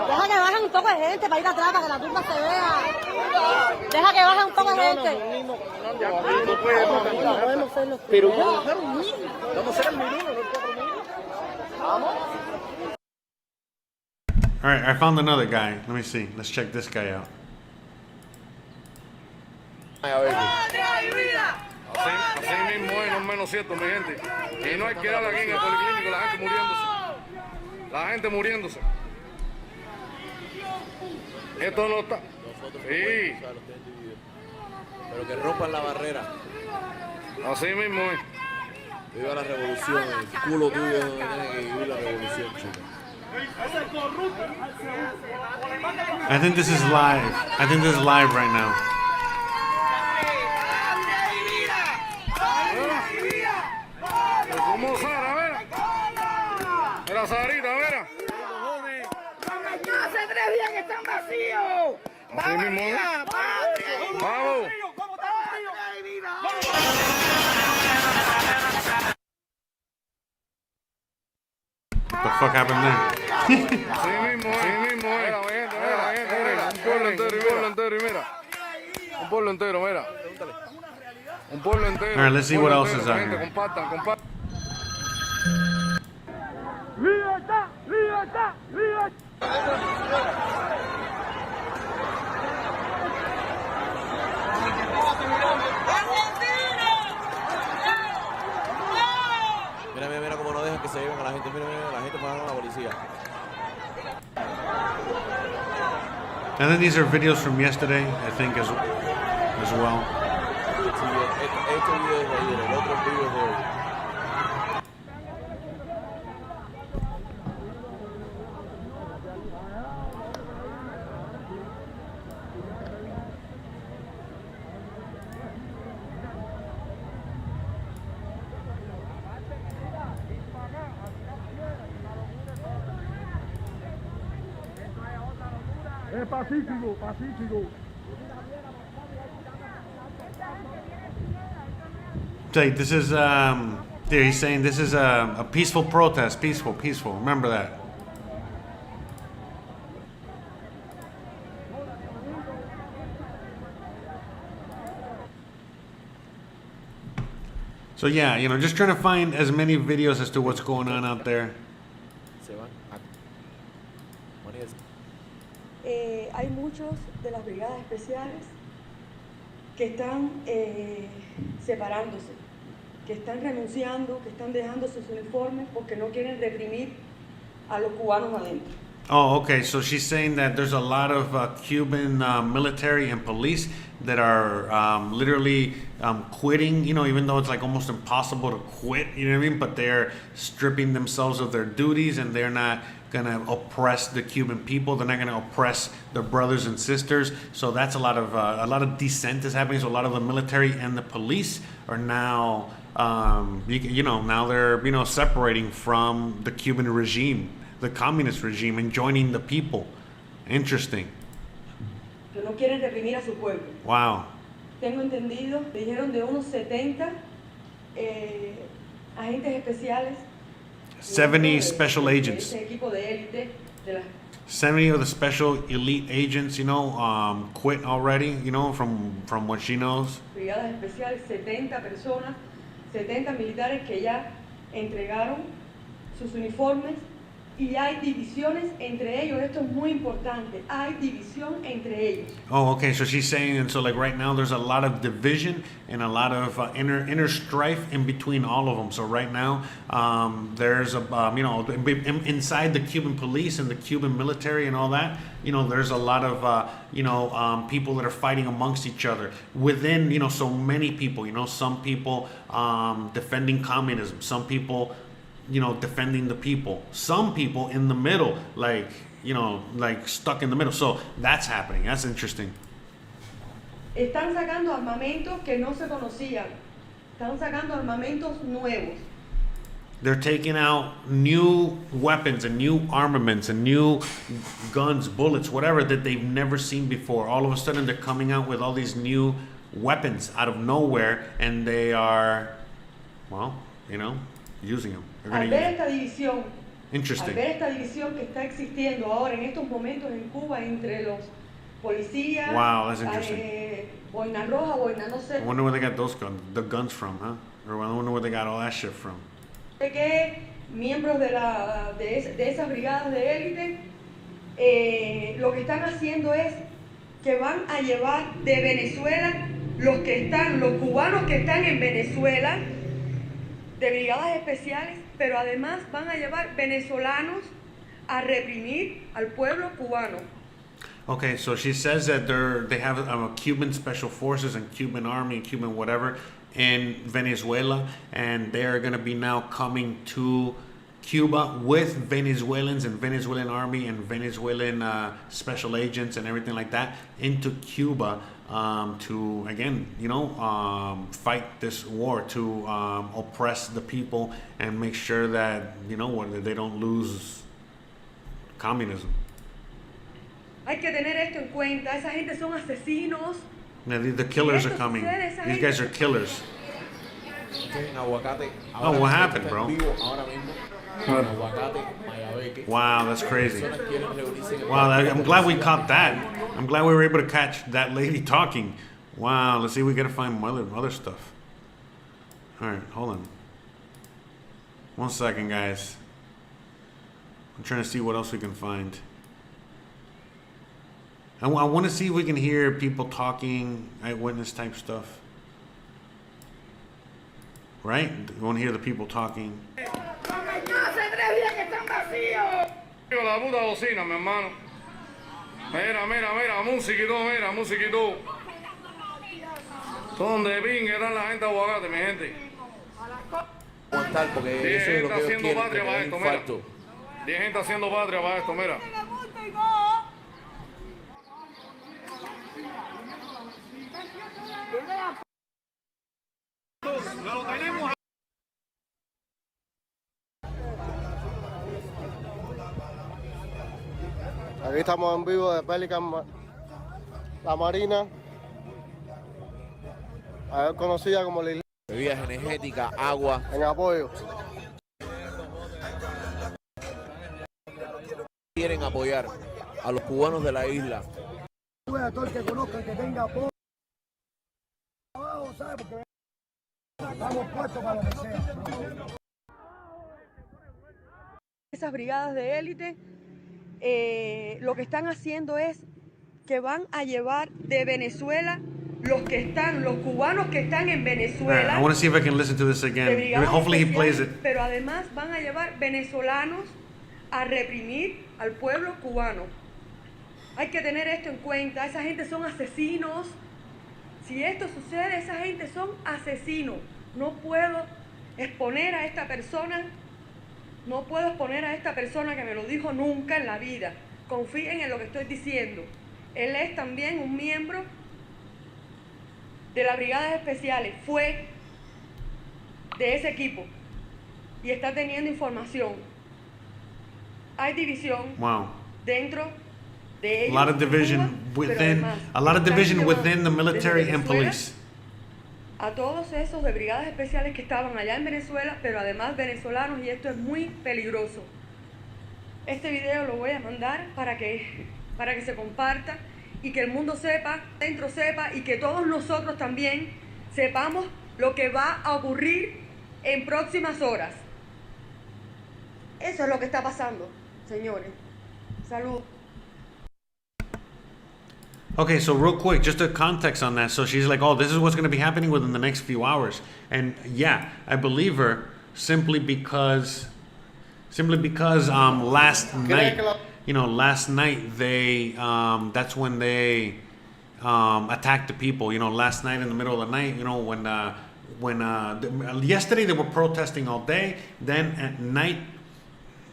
Deja que bajen un poco de gente para ir atrás, para que la tumba se vea. Deja que bajen un poco de gente. No podemos hacerlo. Pero ya bajaron mil. Vamos a hacer el minuto. Vamos. All right, I found another guy. Let me see. Let's check this guy out. A ver. Así mismo es, no es menos cierto, mi gente. Y no hay que dar aquí en el policlínico, la gente muriéndose. La gente muriéndose. Esto no está. Sí. Pero que rompan la barrera. Así mismo es. Viva la revolución, el culo tuyo tiene que vivir la revolución, chica. I think this is live. I think this is live right now. ¿Cómo Sara, mira? Mira, Sarita, mira. Hace 3 días que están vacíos. Así mismo es. Vamos. What the fuck happened there? Así mismo es. Mira. Un pueblo entero, mira. Un pueblo entero, mira. Un pueblo entero. All right, let's see what else is out here. Compartan. ¡Libertad! ¡Libertad! ¡Libertad! Mira cómo no dejan que se lleven a la gente. Mira, la gente pagando a la policía. And then these are videos from yesterday, I think, as well. Sí, este video es de ayer, el otro video es de hoy. Pacífico. So this is there. He's saying this is a peaceful protest. Peaceful. Remember that. So yeah, just trying to find as many videos as to what's going on out there. Hay muchos de las brigadas especiales que están separándose, que están renunciando, que están dejando sus uniformes porque no quieren reprimir a los cubanos adentro. Oh, okay. So she's saying that there's a lot of Cuban military and police that are literally quitting, even though it's like almost impossible to quit, you know what I mean? But they're stripping themselves of their duties and they're not going to oppress the Cuban people. They're not going to oppress their brothers and sisters. So that's a lot of dissent is happening. So a lot of the military and the police are now, now they're, separating from the Cuban regime, the communist regime, and joining the people. Interesting. Que no quieren reprimir a su pueblo. Wow. Tengo entendido, me dijeron de unos 70 agentes especiales. 70 special agents. Ese equipo de élite de la 70 of the special elite agents, quit already, from what she knows. Brigadas especiales, 70 personas, 70 militares que ya entregaron sus uniformes y hay divisiones entre ellos. Esto es muy importante. Hay división entre ellos. Oh, okay. So she's saying, and so like right now, there's a lot of division and a lot of inner strife in between all of them. So right now, there's inside the Cuban police and the Cuban military and all that. There's a lot of people that are fighting amongst each other within. So many people. Some people defending communism. Some people, defending the people. Some people in the middle, like stuck in the middle. So that's happening. That's interesting. Están sacando armamentos que no se conocían. Están sacando armamentos nuevos. They're taking out new weapons and new armaments and new guns, bullets, whatever that they've never seen before. All of a sudden, they're coming out with all these new weapons out of nowhere, and they are, using them. Al ver esta división, Interesting. al ver esta división que está existiendo ahora en estos momentos en Cuba entre los policías, Wow, that's interesting. boina roja, boina no sé. I wonder where they got the guns from, huh? Or I wonder where they got all that shit from. Que miembros de esas brigadas de élite lo que están haciendo es que van a llevar de Venezuela los cubanos que están en Venezuela, de brigadas especiales, pero además van a llevar venezolanos a reprimir al pueblo cubano. Okay, so she says that they have Cuban special forces and Cuban army, Cuban whatever, in Venezuela, and they are going to be now coming to Cuba with Venezuelans and Venezuelan army and Venezuelan special agents and everything like that into Cuba to, again, fight this war, to oppress the people and make sure that, they don't lose communism. Hay que tener esto en cuenta. Esa gente son asesinos. Now, the killers are coming. These guys are killers. Oh, what happened, bro? Wow, that's crazy. Wow, I'm glad we caught that. I'm glad we were able to catch that lady talking. Wow, let's see if we gotta find other stuff. All right, hold on. 1 second, guys. I'm trying to see what else we can find. I want to see if we can hear people talking, eyewitness type stuff. Right? We want to hear the people talking. La puta bocina, mi hermano. Mira, musiquito. Donde pingue están la gente aguacate, mi gente. Aguantar, porque eso es lo que ellos quieren, que me den infarto. 10 gente haciendo patria para esto, mira. Aquí estamos en vivo de Pelican, la Marina, conocida como la isla. Bebidas energéticas, agua. En apoyo. Quieren apoyar a los cubanos de la isla. A todo el que conozca, que tenga apoyo. Abajo, ¿sabe? Porque estamos puestos para lo que sea. Esas brigadas de élite lo que están haciendo es que van a llevar de Venezuela los cubanos que están en Venezuela. I want to see if I can listen to this again. Hopefully he plays it. Pero además van a llevar venezolanos a reprimir al pueblo cubano. Hay que tener esto en cuenta. Esa gente son asesinos. Si esto sucede, esa gente son asesinos. No puedo exponer a esta persona. No puedo exponer a esta persona que me lo dijo nunca en la vida. Confíen en lo que estoy diciendo. Él es también un miembro de las brigadas especiales. Fue de ese equipo. Y está teniendo información. Hay división dentro de ellos. A lot of division within the military and police. A todos esos de brigadas especiales que estaban allá en Venezuela, pero además venezolanos, y esto es muy peligroso. Este video lo voy a mandar para que se comparta y que el mundo sepa, dentro sepa, y que todos nosotros también sepamos lo que va a ocurrir en próximas horas. Eso es lo que está pasando, señores. Salud. Okay, so real quick, just a context on that. So she's like, oh, this is what's going to be happening within the next few hours. And yeah, I believe her simply because last night they that's when they attacked the people. Last night in the middle of the night, when yesterday they were protesting all day. Then at night,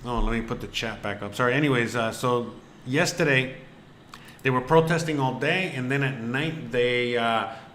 let me put the chat back up. Sorry. Anyways, so yesterday they were protesting all day, and then at night they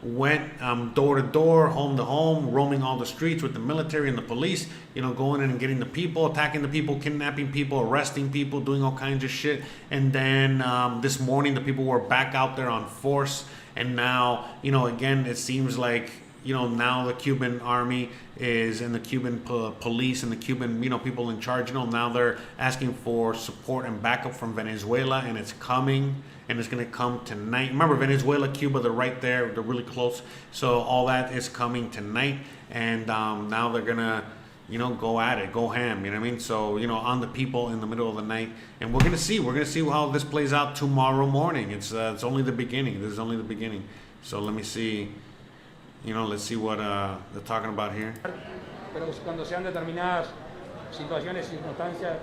went door to door, home to home, roaming all the streets with the military and the police, going in and getting the people, attacking the people, kidnapping people, arresting people, doing all kinds of shit. And then this morning the people were back out there on force, and now, again, it seems like, now the Cuban army is, and the Cuban police and the Cuban, people in charge, now they're asking for support and backup from Venezuela, and it's coming. And it's going to come tonight. Remember, Venezuela, Cuba, they're right there. They're really close. So all that is coming tonight. And now they're going to, go at it, go ham. You know what I mean? So, on the people in the middle of the night. And we're going to see. We're going to see how this plays out tomorrow morning. It's only the beginning. This is only the beginning. So let me see. You know, let's see what they're talking about here. Pero cuando sean determinadas situaciones y circunstancias,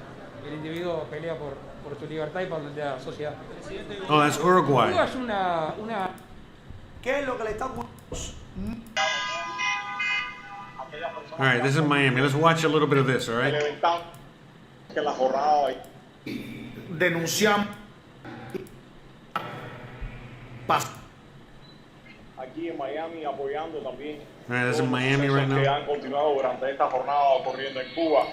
el individuo pelea por su libertad y por la sociedad. Oh, that's Uruguay. Cuba es una... ¿Qué es lo que le está ocurriendo? All right, this is Miami. Let's watch a little bit of this, all right? Que la jornada denunciamos aquí en Miami apoyando también all right, this is Miami right que now. han continuado durante esta jornada ocurriendo en Cuba,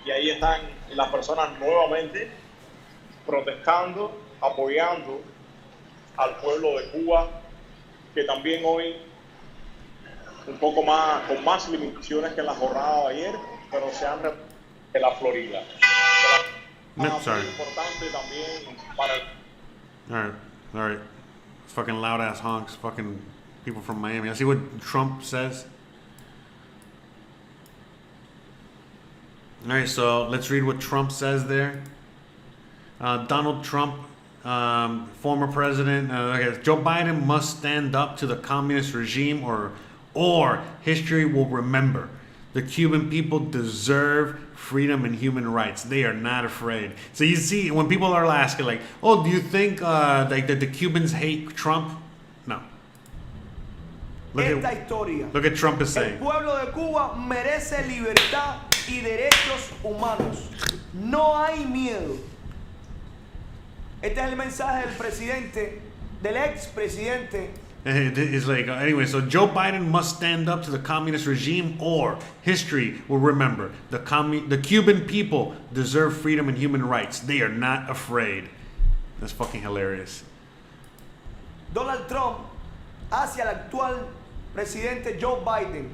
y ahí están las personas nuevamente protestando, apoyando al pueblo de Cuba, que también hoy un poco más, con más limitaciones que en la jornada de ayer, pero se han de la Florida. No, sorry. Importante también para el... All right. Fucking loud ass honks, fucking people from Miami. Let's see what Trump says. All right, so let's read what Trump says there. Donald Trump, former president, okay, Joe Biden must stand up to the communist regime or history will remember. The Cuban people deserve freedom and human rights. They are not afraid. So you see, when people are asking like, oh, do you think like that the Cubans hate Trump? No. Look at Trump is saying. El pueblo de Cuba merece libertad y derechos humanos. No hay miedo. Este es el mensaje del presidente, del expresidente. It's like, anyway, so Joe Biden must stand up to the communist regime or history will remember. The Cuban people deserve freedom and human rights. They are not afraid. That's fucking hilarious. Donald Trump hacia el actual presidente Joe Biden.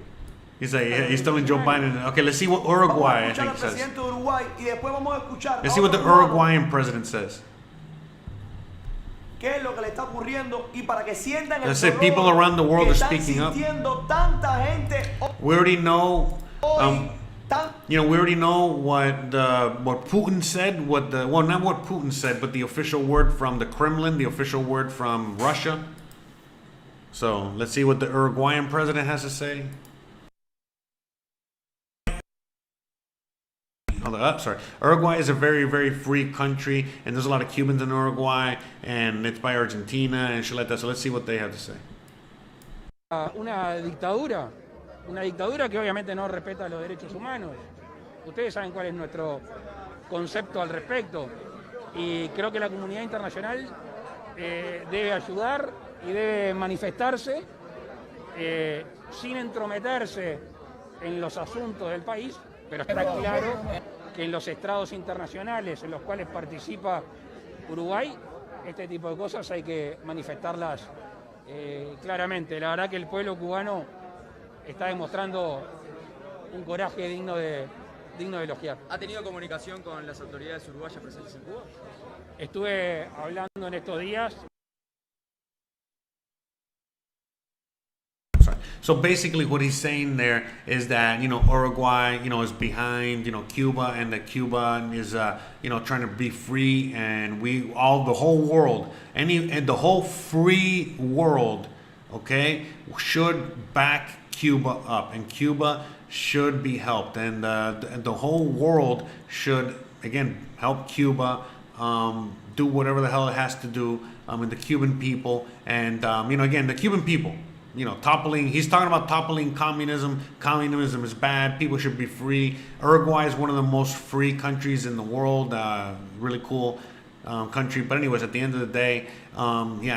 He's like, he's telling Joe Biden, okay, let's see what Uruguay, I think, says. Let's see what the Uruguayan president says. ¿Qué es lo que le está ocurriendo? Y para que sientan el Let's say people around the world are speaking up. Tanta gente we already know, we already know what Putin said. Not what Putin said, but the official word from the Kremlin, the official word from Russia. So let's see what the Uruguayan president has to say. Sorry. Uruguay is a very, very free country, and there's a lot of Cubans in Uruguay, and it's by Argentina and shit like that. So let's see what they have to say. Una dictadura que obviamente no respeta los derechos humanos. Ustedes saben cuál es nuestro concepto al respecto, y creo que la comunidad internacional debe ayudar y debe manifestarse sin entrometerse en los asuntos del país, pero está claro que en los estrados internacionales en los cuales participa Uruguay, este tipo de cosas hay que manifestarlas claramente. La verdad que el pueblo cubano está demostrando un coraje digno de elogiar. ¿Ha tenido comunicación con las autoridades uruguayas presentes en Cuba? Estuve hablando en estos días. So basically what he's saying there is that, Uruguay, is behind, Cuba, and that Cuba is, trying to be free, and the whole world, and the whole free world, okay, should back Cuba up, and Cuba should be helped, and the whole world should, again, help Cuba, do whatever the hell it has to do, and the Cuban people, and, again, the Cuban people, toppling, he's talking about toppling communism. Communism is bad. People should be free. Uruguay is one of the most free countries in the world. Really cool country. But anyways, at the end of the day,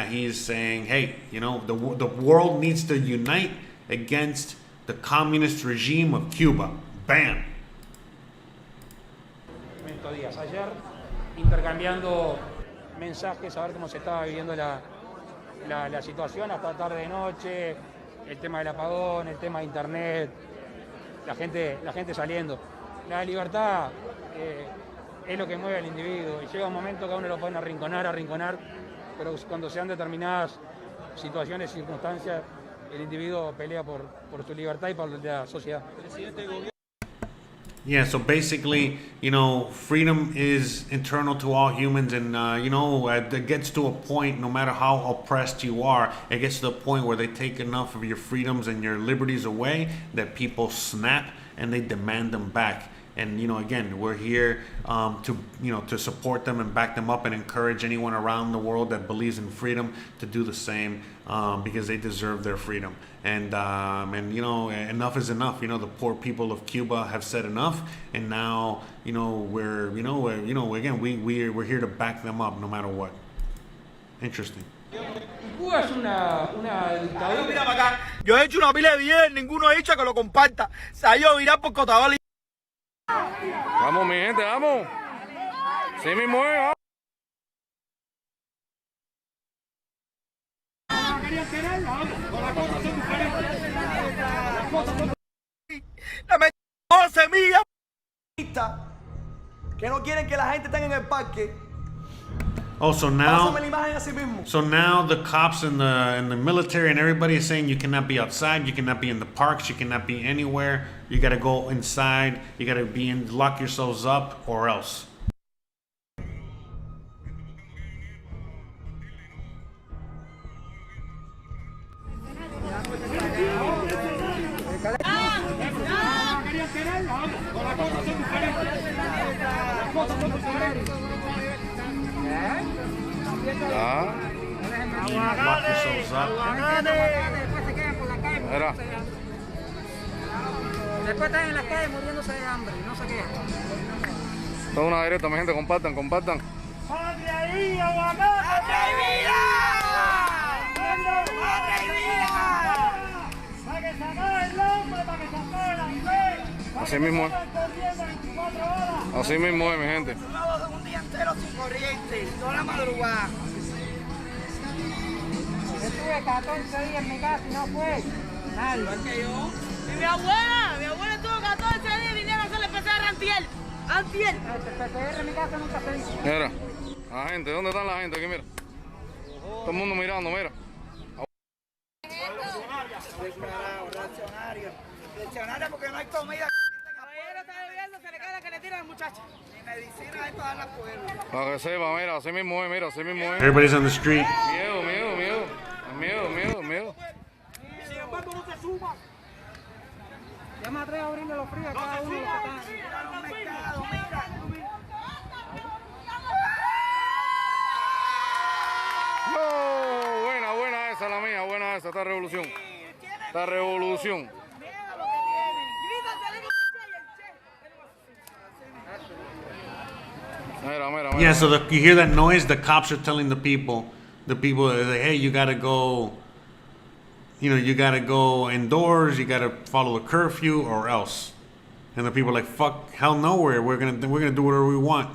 he's saying, hey, the world needs to unite against the communist regime of Cuba. Bam. Ayer, intercambiando mensajes, a ver cómo se estaba viviendo la situación hasta tarde de noche, el tema del apagón, el tema de internet, la gente saliendo. La libertad es lo que mueve al individuo, y llega un momento que a uno lo pueden arrinconar, pero cuando se dan determinadas situaciones, circunstancias, el individuo pelea por su libertad y por la sociedad. Yeah, so basically, you know, freedom is internal to all humans, and you know, it gets to a point, no matter how oppressed you are, it gets to the point where they take enough of your freedoms and your liberties away that people snap and they demand them back. And you know, again, we're here to support them and back them up and encourage anyone around the world that believes in freedom to do the same, because they deserve their freedom. And you know, enough is enough. You know, the poor people of Cuba have said enough, and now you know we're here to back them up no matter what. Interesting. Cuba es una dictadura. Mira para acá. Yo he hecho una pila de videos, ninguno ha dicho que lo comparta. Salió viral por Cotabal. Vamos, mi gente, vamos. Sí mismo es, vamos. La semilla que no quieren que la gente tenga en el parque. Oh, so now the cops and the military and everybody is saying you cannot be outside, you cannot be in the parks, you cannot be anywhere. You gotta go inside, you gotta lock yourselves up, or else. Lock yourselves up. Mira. Después están en las calles muriéndose de hambre, no se quejan. Esto es una directa, mi gente, compartan. ¡Patria y vida, Guamá! ¡Patria y vida! ¡Patria y vida! ¡Para que se acabe el hambre, para que se acabe el hambre! Así mismo es. Así mismo es, mi gente. Un día entero sin corriente, toda la madrugada. Yo estuve 14 días en mi casa y no fue nada. Igual que yo. Mi abuela estuvo 14 días y vinieron a hacerle PCR antier. El PCR en mi casa nunca se hizo. Mira, la gente, ¿dónde están la gente? Aquí, mira. Todo el mundo mirando, mira. Reaccionario porque no hay comida. Caballero está bebiendo, se le cae la que le tira a la muchacha. Ni medicina hay para la pueblo. Para que sepa, mira, así mismo es, mira, así mismo es. Everybody's on the street. Miedo. Sin embargo, no te subas. Ya me atrevo a abrirle los fríos a cada uno de los que están. Un mercado, mira. No, buena esa, la mía, buena esa, esta revolución. Esta revolución. Mira. Yeah, so you hear that noise? The cops are telling the people hey, you gotta go. You know, you gotta go indoors. You gotta follow the curfew, or else. And the people are like, "Fuck, hell no, we're gonna do whatever we want."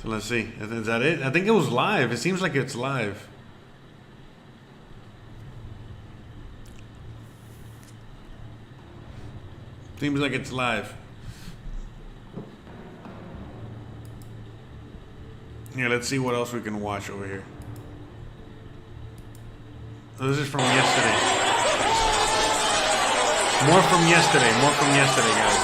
So let's see. Is that it? I think it was live. It seems like it's live. Seems like it's live. Yeah, let's see what else we can watch over here. So this is from yesterday. More from yesterday, guys.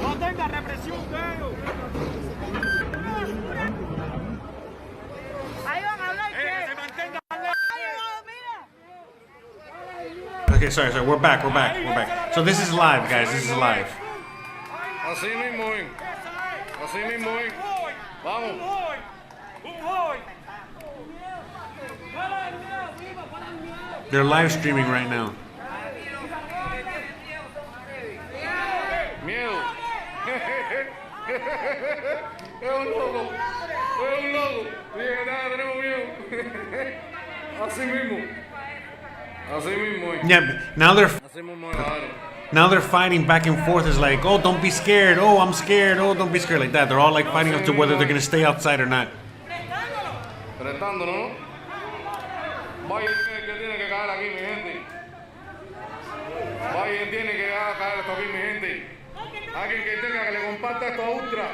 No tenga represión, pero. Ahí van a hablar que se mantenga. Okay, sorry. We're back. So this is live, guys. This is live. Así mismo es. Vamos. They're live streaming right now. Miedo. Es un loco. Tenemos miedo. Así mismo es. Yeah, now they're fighting back and forth. It's like, oh, don't be scared. Oh, I'm scared. Oh, don't be scared. Like that. They're all like fighting up to whether they're gonna stay outside or not. Retando, ¿no? Vaya que tiene que caer aquí, mi gente. Alguien que tenga que le comparta esto a Ultra.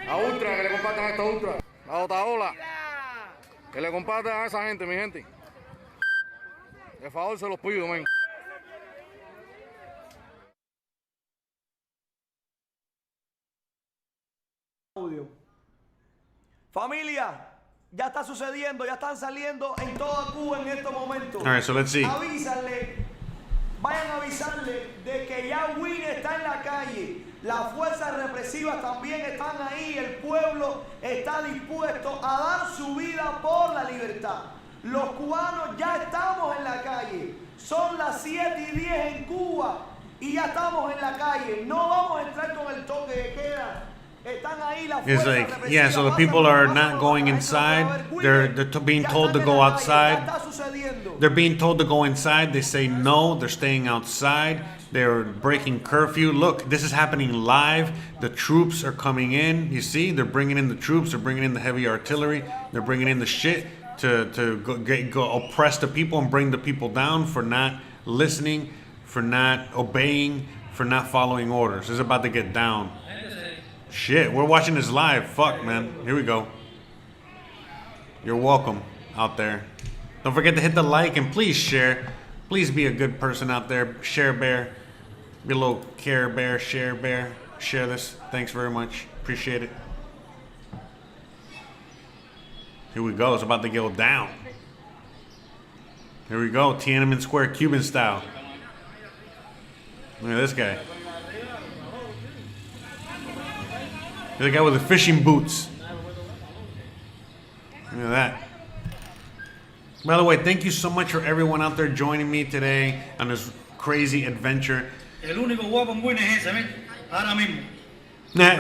A Ultra, que le compartan esto a Ultra. A Otaola. Que le compartan a esa gente, mi gente. De favor, se los pido, men. Familia, ya está sucediendo, ya están saliendo en toda Cuba en estos momentos. All right, so let's see. Avísale, vayan a avisarle de que ya Winnie está en la calle. Las fuerzas represivas también están ahí. El pueblo está dispuesto a dar su vida por la libertad. Los cubanos ya estamos en la calle. Son las 7:10 en Cuba y ya estamos en la calle. No vamos a entrar con el toque de queda. It's like, yeah, so the people are not going inside. They're being told to go outside. They're being told to go inside. They say no, they're staying outside. They're breaking curfew. Look, this is happening live. The troops are coming in. You see, they're bringing in the troops. They're bringing in the heavy artillery. They're bringing in the shit to go oppress the people and bring the people down for not listening, for not obeying, for not following orders. It's about to get down. Shit, we're watching this live. Fuck, man. Here we go. You're welcome out there. Don't forget to hit the like and please share. Please be a good person out there. Share bear. Be a little care bear, share bear. Share this. Thanks very much. Appreciate it. Here we go. It's about to go down. Here we go. Tiananmen Square, Cuban style. Look at this guy. There's a guy with the fishing boots. Look at that. By the way, thank you so much for everyone out there joining me today on this crazy adventure. El único guapo en Buenos Aires, ¿eh? Ahora mismo. Nah,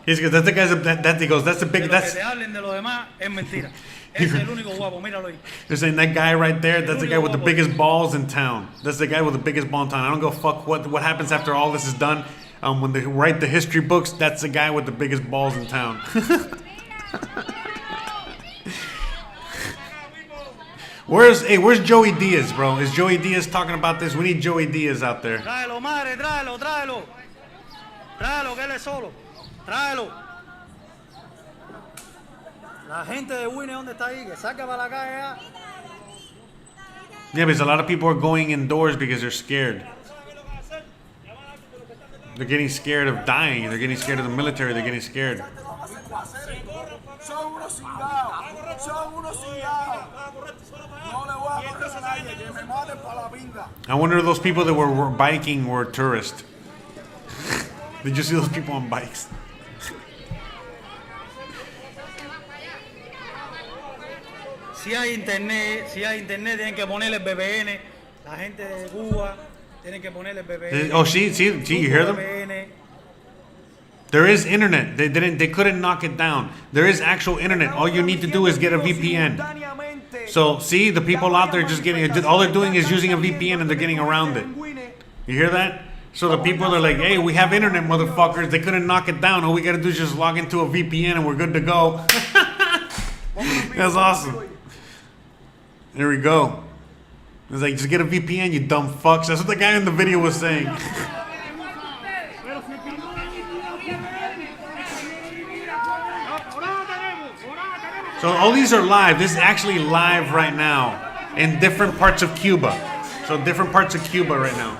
that's the guy's that he goes. That's the big. That's. Que te hablen de lo demás es mentira. Ese es el único guapo. Míralo ahí. They're saying that guy right there. That's the guy with the biggest balls in town. That's the guy with the biggest ball in town. I don't go fuck what happens after all this is done. When they write the history books, that's the guy with the biggest balls in town. Where's Joey Diaz, bro? Is Joey Diaz talking about this? We need Joey Diaz out there. Tráelo, madre, tráelo, tráelo. Tráelo, que él es solo. Tráelo. La gente de Winnie, ¿dónde está ahí? Que saca para la calle ya. Yeah, because a lot of people are going indoors because they're scared. They're getting scared of dying. They're getting scared of the military. They're getting scared. I wonder if those people that were biking were tourists. Did you see those people on bikes? Si hay internet, tienen que ponerle VPN. La gente de Cuba tienen que ponerle VPN. Oh, see, you hear them? There is internet. They couldn't knock it down. There is actual internet. All you need to do is get a VPN. So, see, the people out there just all they're doing is using a VPN and they're getting around it. You hear that? So the people are like, hey, we have internet, motherfuckers. They couldn't knock it down. All we gotta do is just log into a VPN and we're good to go. That's awesome. There we go. It's like, just get a VPN, you dumb fucks. That's what the guy in the video was saying. So all these are live. This is actually live right now in different parts of Cuba. So different parts of Cuba right now.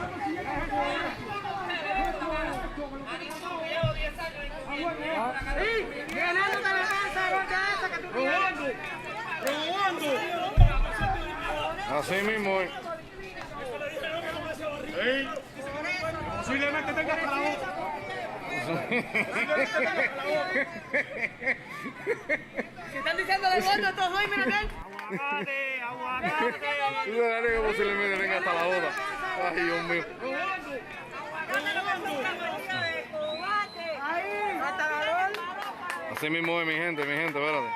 Así mismo. Posiblemente tenga hasta la boca. ¿Qué están diciendo de gordo estos hoy? Mira acá. Tú sabes que posiblemente tenga hasta la boca. Ay, Dios mío. Así mismo es, mi gente, espérate.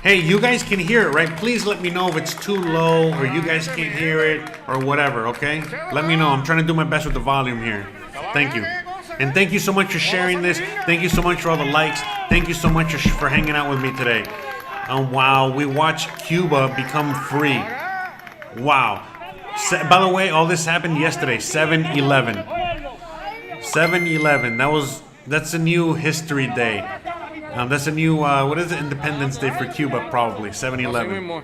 Hey, you guys can hear it, right? Please let me know if it's too low or you guys can't hear it or whatever, okay? Let me know. I'm trying to do my best with the volume here. Thank you. And thank you so much for sharing this. Thank you so much for all the likes. Thank you so much for hanging out with me today. And wow, we watched Cuba become free. Wow. By the way, all this happened yesterday, 7/11. 7/11. That's a new history day. That's a new what is it? Independence Day for Cuba, probably 7/11.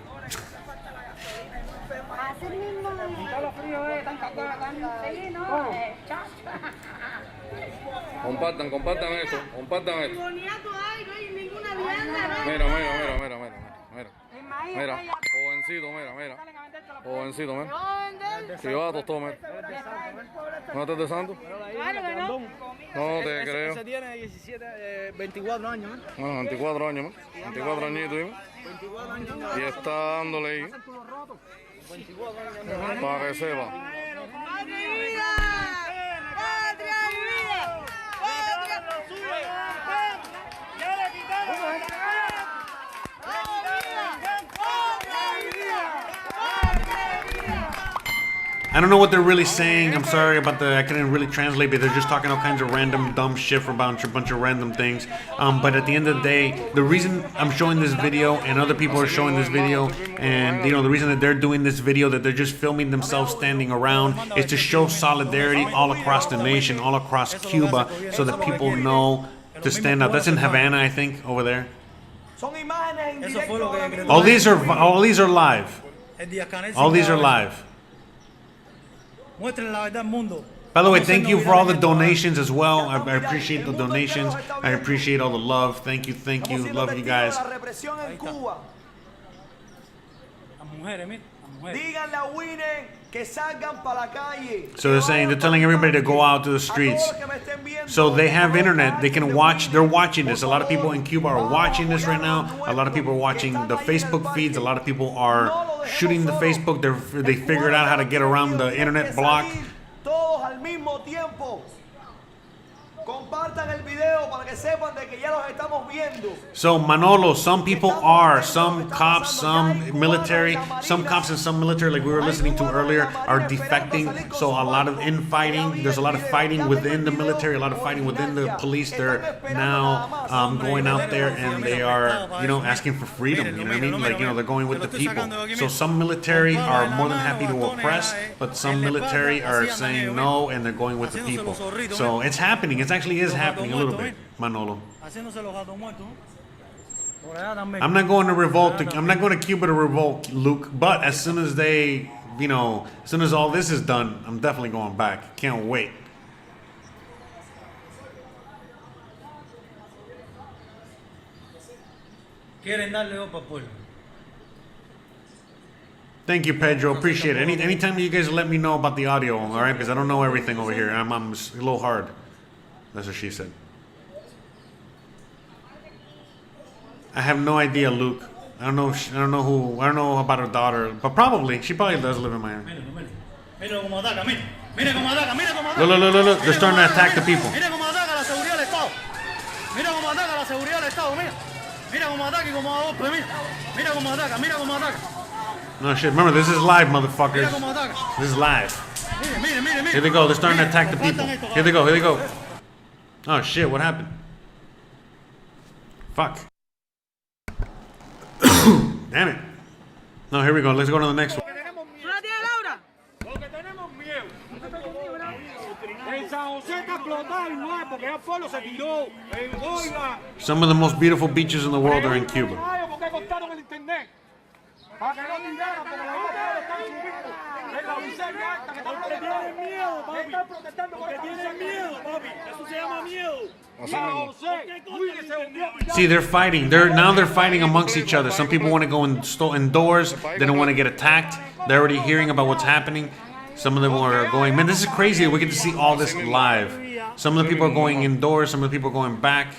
Compartan esto, compartan esto. Mira. Jovencito, mira. Chivatos, todo, mira. ¿No estás de santo? No te creo. Ese tiene 24 años, ¿eh? Bueno, 24 años, 24 añitos, ¿eh? Y está dándole ahí. Para que sepa. I don't know what they're really saying. I'm sorry about I couldn't really translate, but they're just talking all kinds of random dumb shit for a bunch of random things. But at the end of the day, the reason I'm showing this video and other people are showing this video, and the reason that they're doing this video, that they're just filming themselves standing around, is to show solidarity all across the nation, all across Cuba, so that people know to stand up. That's in Havana, I think, over there. All these are live. All these are live. By the way, thank you for all the donations as well. I appreciate the donations. I appreciate all the love. Thank you. Love you guys. So they're telling everybody to go out to the streets. So they have internet. They can watch. They're watching this. A lot of people in Cuba are watching this right now. A lot of people are watching the Facebook feeds. A lot of people are shooting the Facebook. They figured out how to get around the internet block. So Manolo, some people are, some cops, some military, like we were listening to earlier, are defecting. So a lot of infighting. There's a lot of fighting within the military, a lot of fighting within the police. They're now going out there and they are, asking for freedom. You know what I mean? Like, they're going with the people. So some military are more than happy to oppress, but some military are saying no and they're going with the people. So it's happening. It actually is happening a little bit, Manolo. I'm not going to revolt. I'm not going to Cuba to revolt, Luke. But as soon as as soon as all this is done, I'm definitely going back. Can't wait. Thank you, Pedro. Appreciate it. Anytime you guys let me know about the audio, all right? Because I don't know everything over here. I'm a little hard. That's what she said. I have no idea, Luke. I don't know about her daughter, but she probably does live in Miami. Look. They're starting to attack the people. No shit, remember, this is live, motherfuckers. This is live. Here they go, they're starting to attack the people. Here they go. Oh shit, what happened? Fuck. Damn it. No, here we go, let's go to the next one. Some of the most beautiful beaches in the world are in Cuba. See, they're fighting. They're fighting amongst each other. Some people want to go indoors. They don't want to get attacked. They're already hearing about what's happening. Some of them are going, man, this is crazy. We get to see all this live. Some of the people are going indoors. Some of the people are going back.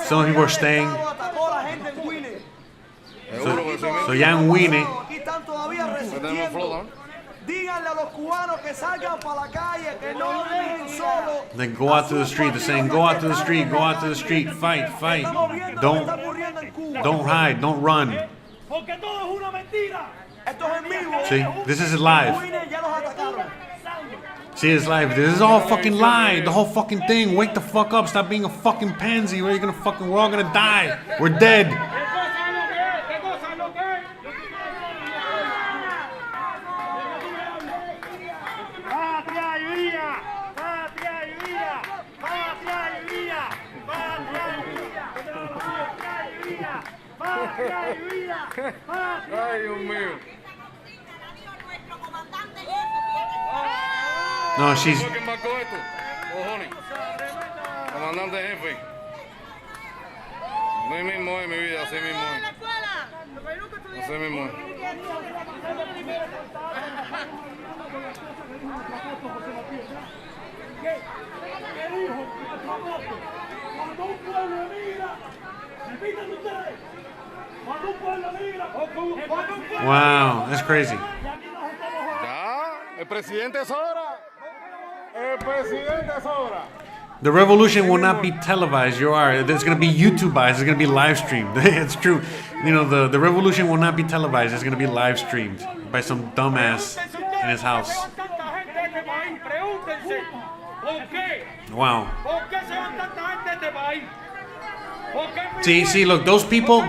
Some people are staying. So ya en Winnie. Then go out to the street. They're saying, go out to the street, fight. Don't hide, don't run. See, this is live. See, it's live. This is all fucking live. The whole fucking thing. Wake the fuck up. Stop being a fucking pansy. We're all gonna die. We're dead. Ay, Dios mío. No, she's. ¿Quién marcó esto? Cojones. Comandante jefe. Así mismo es mi vida, así mismo es. Así mismo es. Wow, that's crazy. El presidente sobra. El presidente sobra. The revolution will not be televised. You are. It's going to be YouTubeized. It's going to be live streamed. It's true. You know, the revolution will not be televised. It's going to be live streamed by some dumbass in his house. Wow. See, look, those people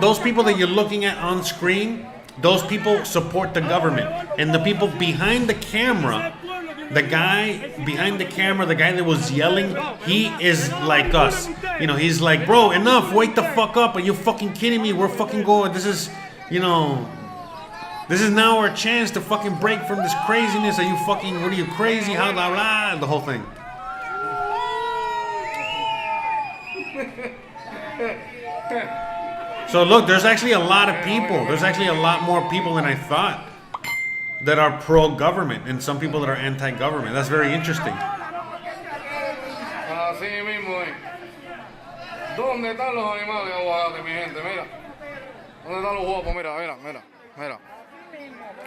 that you're looking at on screen, those people support the government. And the people behind the camera, the guy behind the camera, the guy that was yelling, he is like us. You know, he's like, bro, enough, wake the fuck up. Are you fucking kidding me? We're fucking going. This is, you know, this is now our chance to fucking break from this craziness. Are you fucking, what are you, crazy? How, blah, blah, the whole thing. So look, there's actually a lot of people. There's actually a lot more people than I thought that are pro-government and some people that are anti-government. That's very interesting. Así mismo es. ¿Dónde están los animales aguacates, mi gente? Mira. ¿Dónde están los guapos? Mira, mira, mira, mira.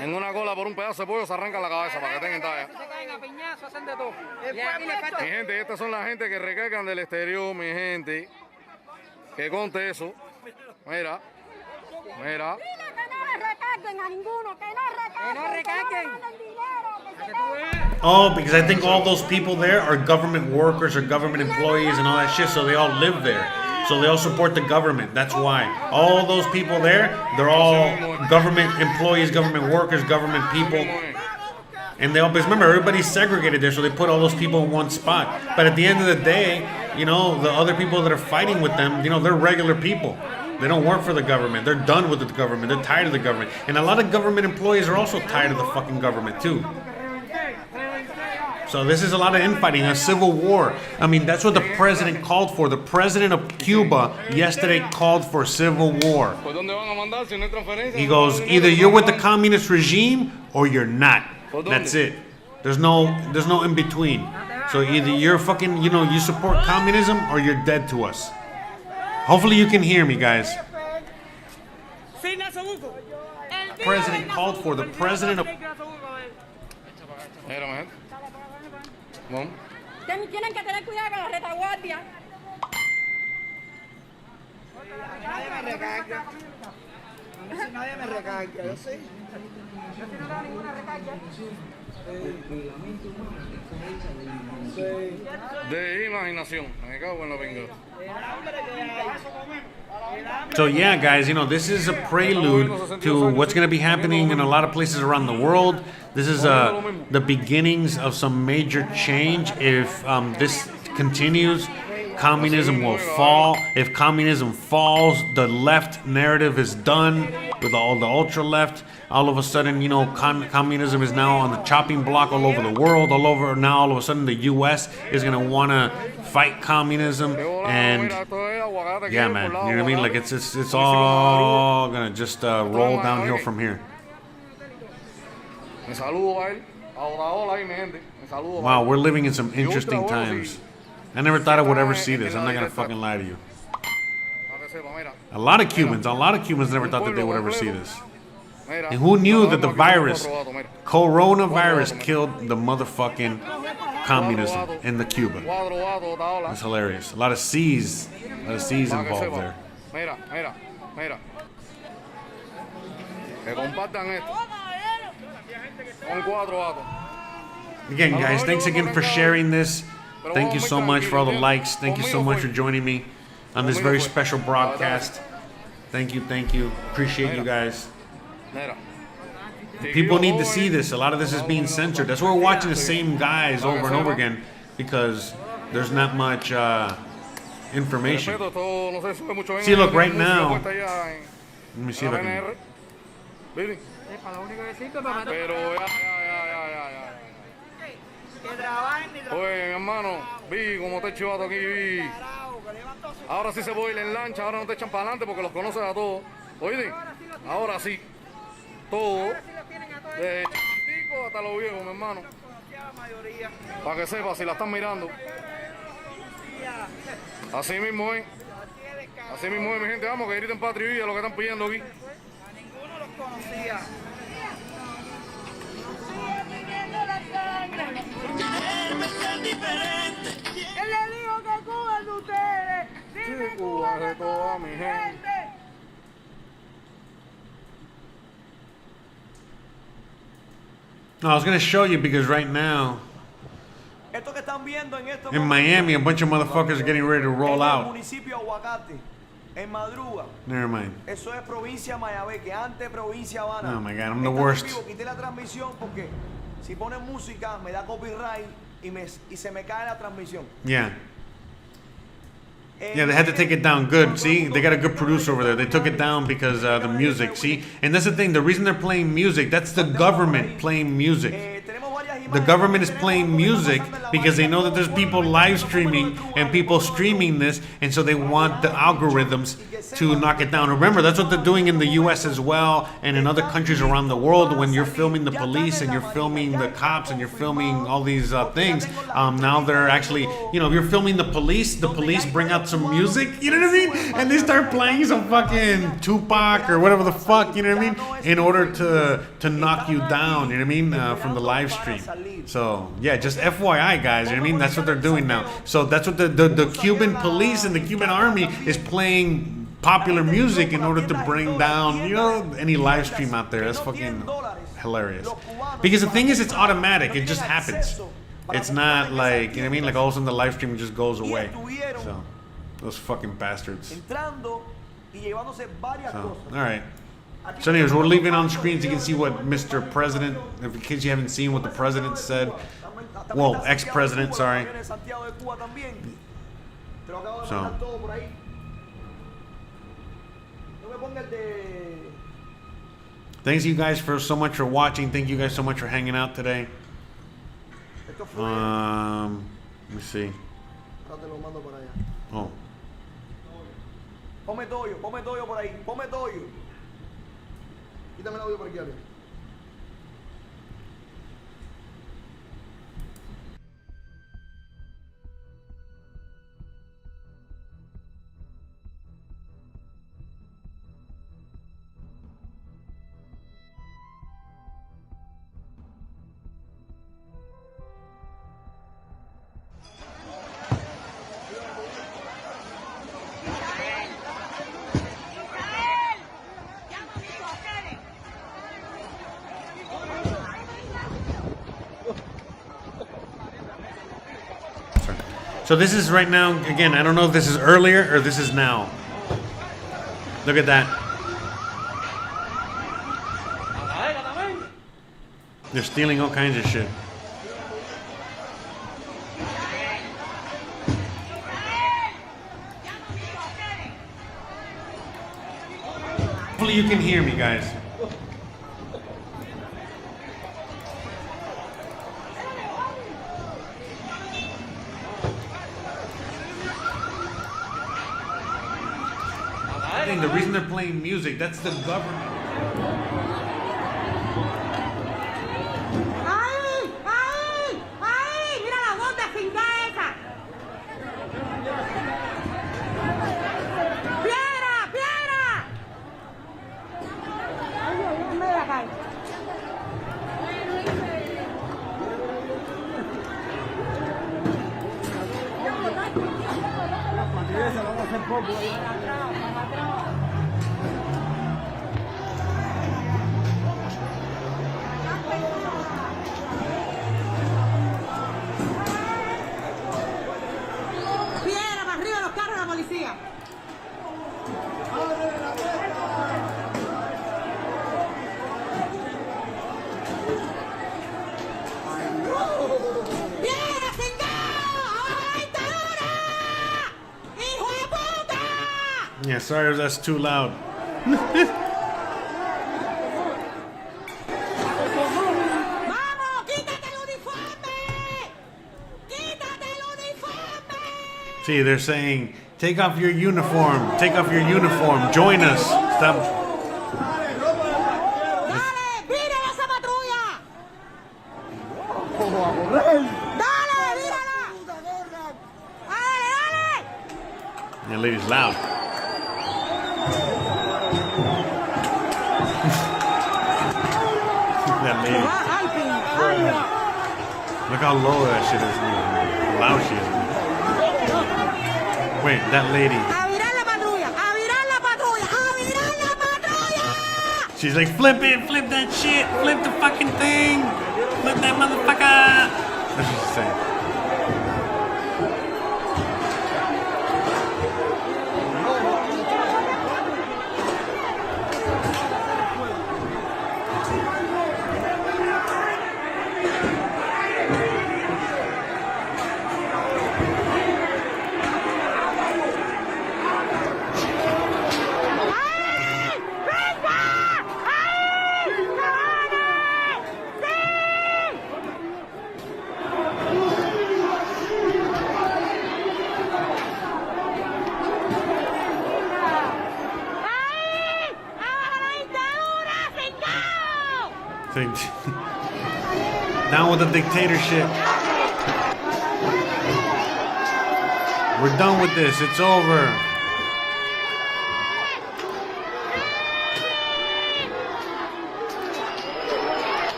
En una cola por un pedazo de pollo se arranca la cabeza para que tengan talla. Mi gente, estas son la gente que recargan del exterior, mi gente. Que conte eso. Mira. Mira. Oh, because I think all those people there are government workers or government employees and all that shit, so they all live there. So they all support the government. That's why. All those people there, they're all government employees, government workers, government people. And they all, because remember, everybody's segregated there, so they put all those people in one spot. But at the end of the day, you know, the other people that are fighting with them, you know, they're regular people. They don't work for the government. They're done with the government. They're tired of the government. And a lot of government employees are also tired of the fucking government, too. So this is a lot of infighting, a civil war. I mean, that's what the president called for. The president of Cuba yesterday called for civil war. He goes, either you're with the communist regime or you're not. That's it. There's no in between. So either you're fucking, you know, you support communism or you're dead to us. Hopefully you can hear me, guys. The president called for the president of... Tienen que tener cuidado con la retaguardia. Nadie me recarga. A mí si nadie me recarga, yo sí. Yo no tengo ninguna recarga. De imaginación. Me cago en la pinga. So yeah, guys, you know, this is a prelude to what's going to be happening in a lot of places around the world. This is the beginnings of some major change. If this continues, communism will fall. If communism falls, the left narrative is done with all the ultra left. All of a sudden, you know, communism is now on the chopping block all over the world. All of a sudden, the U.S. is going to want to fight communism. And yeah, man, you know what I mean? Like it's all going to just roll downhill from here. Wow, we're living in some interesting times. I never thought I would ever see this. I'm not going to fucking lie to you. A lot of Cubans never thought that they would ever see this. And who knew that the virus, coronavirus, killed the motherfucking communism in the Cuba? That's hilarious. A lot of C's involved there. Again, guys, thanks again for sharing this. Thank you so much for all the likes. Thank you so much for joining me on this very special broadcast. Thank you. Appreciate you guys. People need to see this. A lot of this is being censored. That's why we're watching the same guys over and over again, because there's not much information. See, look, right now, Let me see if I can. Billy. Pero Oye, mi hermano, vi como te chivato aquí, vi. Ahora sí se puede ir en lancha, ahora no te echan para adelante porque los conoces a todos. Oye, ahora sí, todo, de chiquitico hasta los viejos, mi hermano. Para que sepas, si la están mirando. Así mismo es. Así mismo es, mi gente. Vamos, que griten patria y vida lo que están pidiendo aquí. A ninguno los conocía. Él le dijo que Cuba es de ustedes. Dime Cuba es de toda mi gente. No, I was gonna show you because right now Esto que están viendo en estos in Miami, a bunch of motherfuckers are getting ready to roll en el out. municipio Aguacate, en Madruga. Never mind. Eso es provincia Mayabé, que antes provincia Habana. Oh my God, I'm the Están worst. en vivo, quité la transmisión porque si ponen música me da copyright y se me cae la transmisión. Yeah. Yeah, they had to take it down. Good. See, they got a good producer over there. They took it down because the music. See, and that's the thing. The reason they're playing music, that's the government playing music. The government is playing music because they know that there's people live streaming and people streaming this, and so they want the algorithms to knock it down. Remember, that's what they're doing in the U.S. as well, and in other countries around the world. When you're filming the police and you're filming the cops and you're filming all these things, now they're actually, you know, if you're filming the police bring out some music, you know what I mean? And they start playing some fucking Tupac or whatever the fuck, you know what I mean? In order to knock you down, you know what I mean? From the live stream. So, yeah, just FYI, guys, you know what I mean? That's what they're doing now. So that's what the Cuban police and the Cuban army is playing popular music in order to bring down, you know, any live stream out there. That's fucking hilarious. Because the thing is, it's automatic. It just happens. It's not like, you know what I mean? Like all of a sudden the live stream just goes away. So, those fucking bastards. So, alright. So anyways, we're leaving on screen so you can see what Mr. President, in case you haven't seen what the president said. Well, ex-president, sorry. So. Thanks you guys for so much for watching. Thank you guys so much for hanging out today. Let me see. Oh. Ponme toyo por ahí, ponme toyo. Quítame el audio por aquí, Ale. So this is right now, again, I don't know if this is earlier or this is now. Look at that. They're stealing all kinds of shit. Hopefully you can hear me, guys. The reason they're playing music, that's the government. ¡Ahí! ¡Ahí! ¡Ahí! ¡Mira la voz de finga esa! ¡Piedra! ¡Piedra! ¡Ay, mira acá! Vamos a hacer poco ahí. Piedra para arriba los carros de la policía. ¡Piedra, cingado! ¡Ahora dictadura! ¡Hijo de puta! Yeah, sorry if that's too loud. See, they're saying, take off your uniform. Take off your uniform. Join us. Stop. That lady's loud. That lady. Look how low that shit is. How loud she is. Wait, that lady. She's like, flip it, flip that shit, flip the fucking thing, flip that motherfucker. That's what she's saying. Down with the dictatorship. We're done with this. It's over.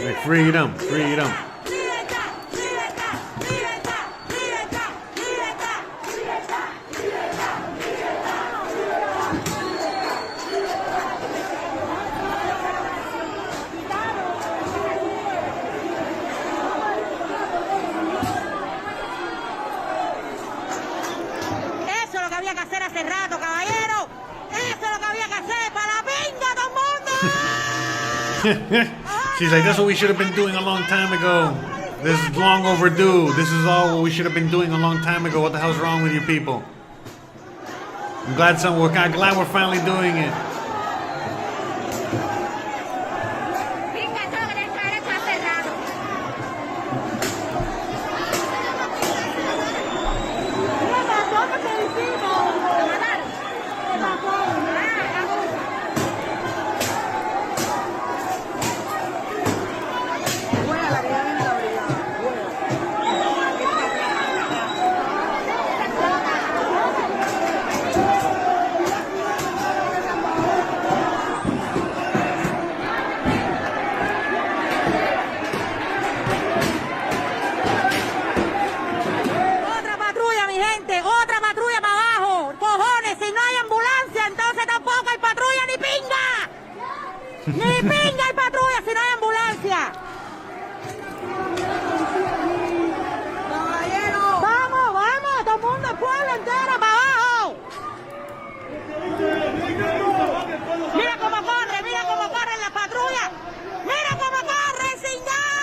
Like freedom, freedom. She's like, that's what we should have been doing a long time ago. This is long overdue. This is all what we should have been doing a long time ago. What the hell's wrong with you people? I'm glad we're finally doing it.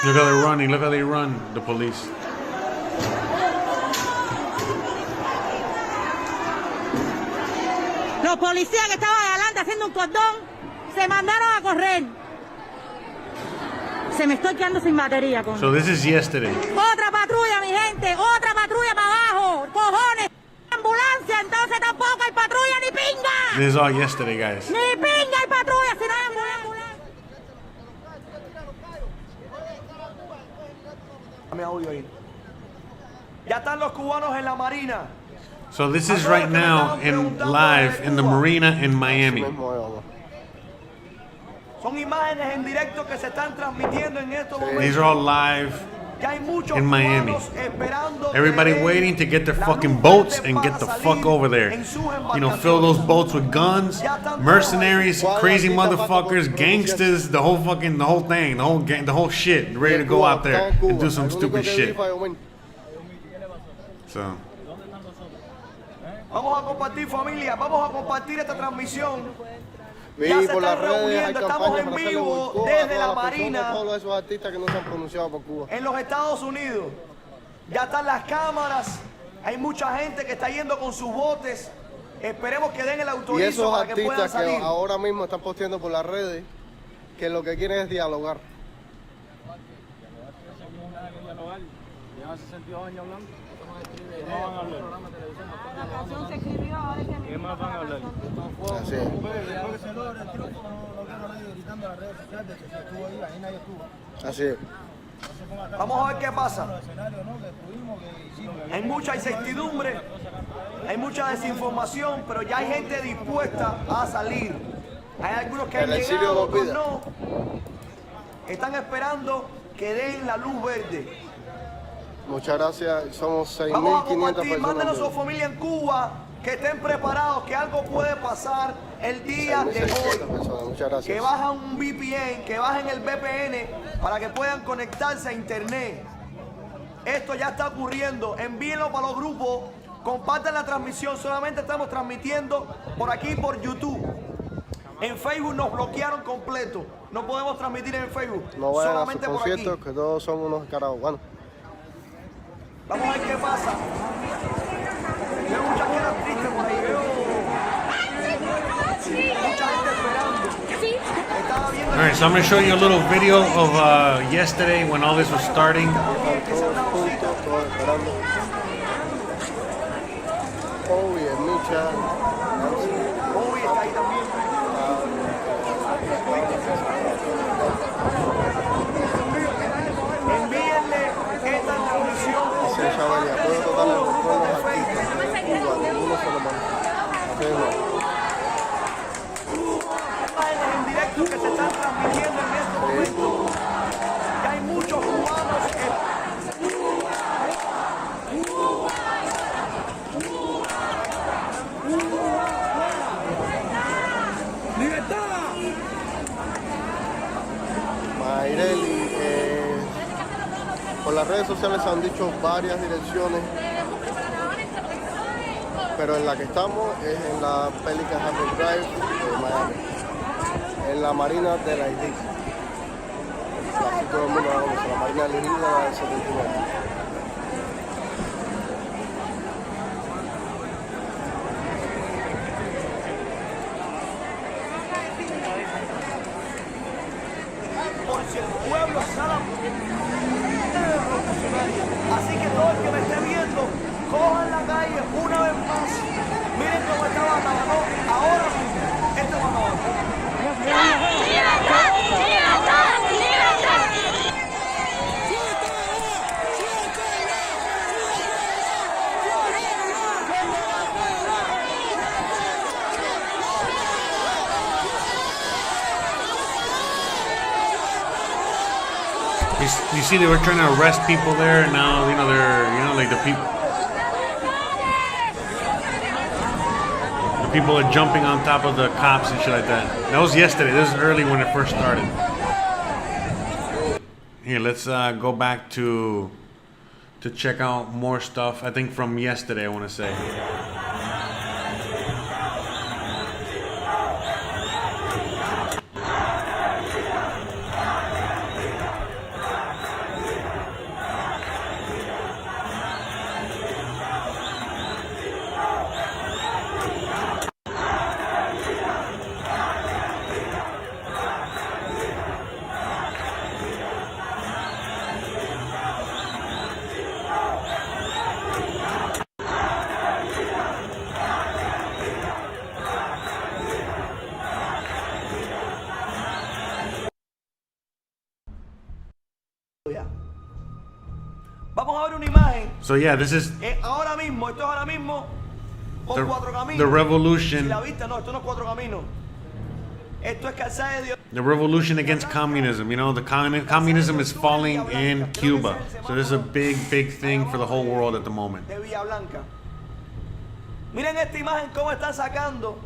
Look how they're running, look how they run, the police. Los policías que estaban adelante haciendo un cordón se mandaron a correr. Se me estoy quedando sin batería. So this is yesterday. Otra patrulla, mi gente, otra patrulla para abajo. Cojones, ambulancia, entonces tampoco hay patrulla ni pinga. This is all yesterday, guys. Ni pinga hay patrulla si no hay ambulancia. Ya están los cubanos en la marina. So this is right now in live in the marina in Miami. Son imágenes en directo que se están transmitiendo en estos momentos. These are all live in Miami. Everybody waiting to get their fucking boats and get the fuck over there. You know, fill those boats with guns, mercenaries, crazy motherfuckers, gangsters, the whole thing, the whole shit, ready to go out there and do some stupid shit. So. Vamos a compartir, familia, vamos a compartir esta transmisión. Ya se están reuniendo, estamos en vivo desde la Marina en los Estados Unidos. Ya están las cámaras, hay mucha gente que está yendo con sus botes. Esperemos que den el autorizo para que puedan salir. Que ahora mismo están posteando por las redes que lo que quieren es dialogar. Llevan 62 años hablando. ¿Qué más van a hablar? La canción se escribió, ahora es que... ¿Qué más van a hablar? Así es. Así es. Vamos a ver qué pasa. Hay mucha incertidumbre, hay mucha desinformación, pero ya hay gente dispuesta a salir. Hay algunos que han llegado, otros no. Están esperando que den la luz verde. Muchas gracias. Somos 6.500 Vamos a compartir, personas. mándenos a su familia en Cuba, que estén preparados, que algo puede pasar el día de hoy. Muchas gracias. Que bajen un VPN, que bajen el VPN para que puedan conectarse a internet. Esto ya está ocurriendo. Envíenlo para los grupos, compartan la transmisión. Solamente estamos transmitiendo por aquí, por YouTube. En Facebook nos bloquearon completo. No podemos transmitir en Facebook. No vayan solamente a sus por aquí. conciertos, que todos son unos caraguanos. Vamos a ver qué pasa. Veo muchas caras tristes por ahí. Veo mucha gente esperando. Estaba viendo. All right, so I'm going to show you a little video of yesterday when all this was starting. Obi, Micha. Obi está ahí también. Envíenle esta transmisión. Puedo tocar todos los artistas de Cuba, ninguno se lo manda. En directo que se están transmitiendo en estos momentos. Ya hay muchos cubanos que... Mayreli, por las redes sociales se han dicho varias direcciones, pero en la que estamos es en la Pelican Harbor Drive de Miami, en la Marina de la Isla. Así todo el mundo la conoce, la Marina de la Isla del 79. Por si el pueblo sale así que todo el que me esté viendo, cojan la calle una vez más. Miren cómo está Batalla, ahora mismo, este es Batalla. You see, they were trying to arrest people there, and now they're like the people are jumping on top of the cops and shit like that. That was yesterday. This is early when it first started. Here, let's go back to check out more stuff. I think from yesterday, I want to say. Vamos a ver una imagen. So yeah, this is Ahora mismo, esto es ahora mismo con Cuatro Caminos. the revolution. Si la viste, no, esto no es Cuatro Caminos. Esto es Calzada de Dios. The revolution against communism. You know, the communism is falling in Cuba. So this is a big thing for the whole world at the moment. De Villa Blanca. Miren esta imagen cómo están sacando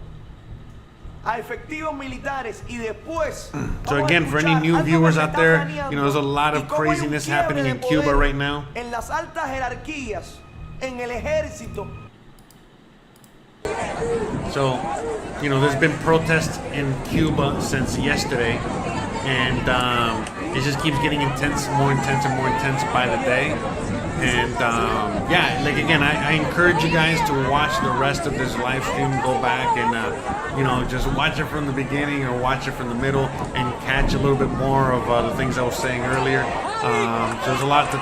a efectivos militares y después. So again, for any new viewers out there, you know, there's a lot of craziness happening in Cuba right now. En las altas jerarquías, en el ejército. So, you know, there's been protests in Cuba since yesterday, and it just keeps getting intense, more intense and more intense by the day. And yeah, like again, I encourage you guys to watch the rest of this live stream. Go back and you know, just watch it from the beginning or watch it from the middle and catch a little bit more of the things I was saying earlier. So there's a lot to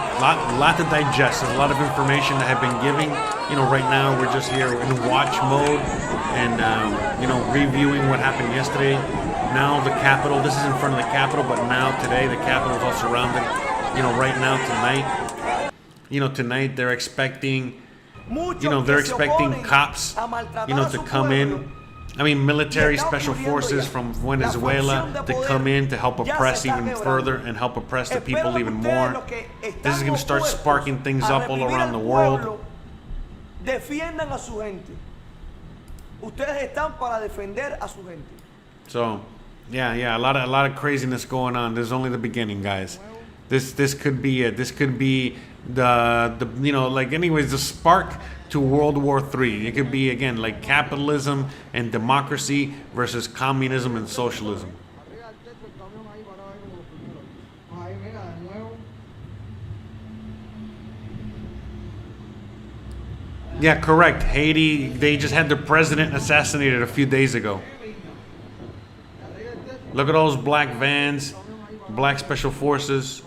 digest. There's a lot of information that have been giving. Right now we're just here in watch mode and reviewing what happened yesterday. Now the Capitol. This is in front of the Capitol, but now today the Capitol is all surrounded. Right now tonight. Tonight they're expecting. They're expecting cops. To come in. I mean, military special forces from Venezuela to come in to help oppress even further and help oppress the people even more. This is going to start sparking things up all around the world. Defiendan a su gente. Ustedes están para defender a su gente. So, yeah, a lot of craziness going on. This is only the beginning, guys. This could be it. This could be the spark to World War III. It could be, again, like capitalism and democracy versus communism and socialism. Yeah, correct. Haiti, they just had their president assassinated a few days ago. Look at all those black vans, black special forces.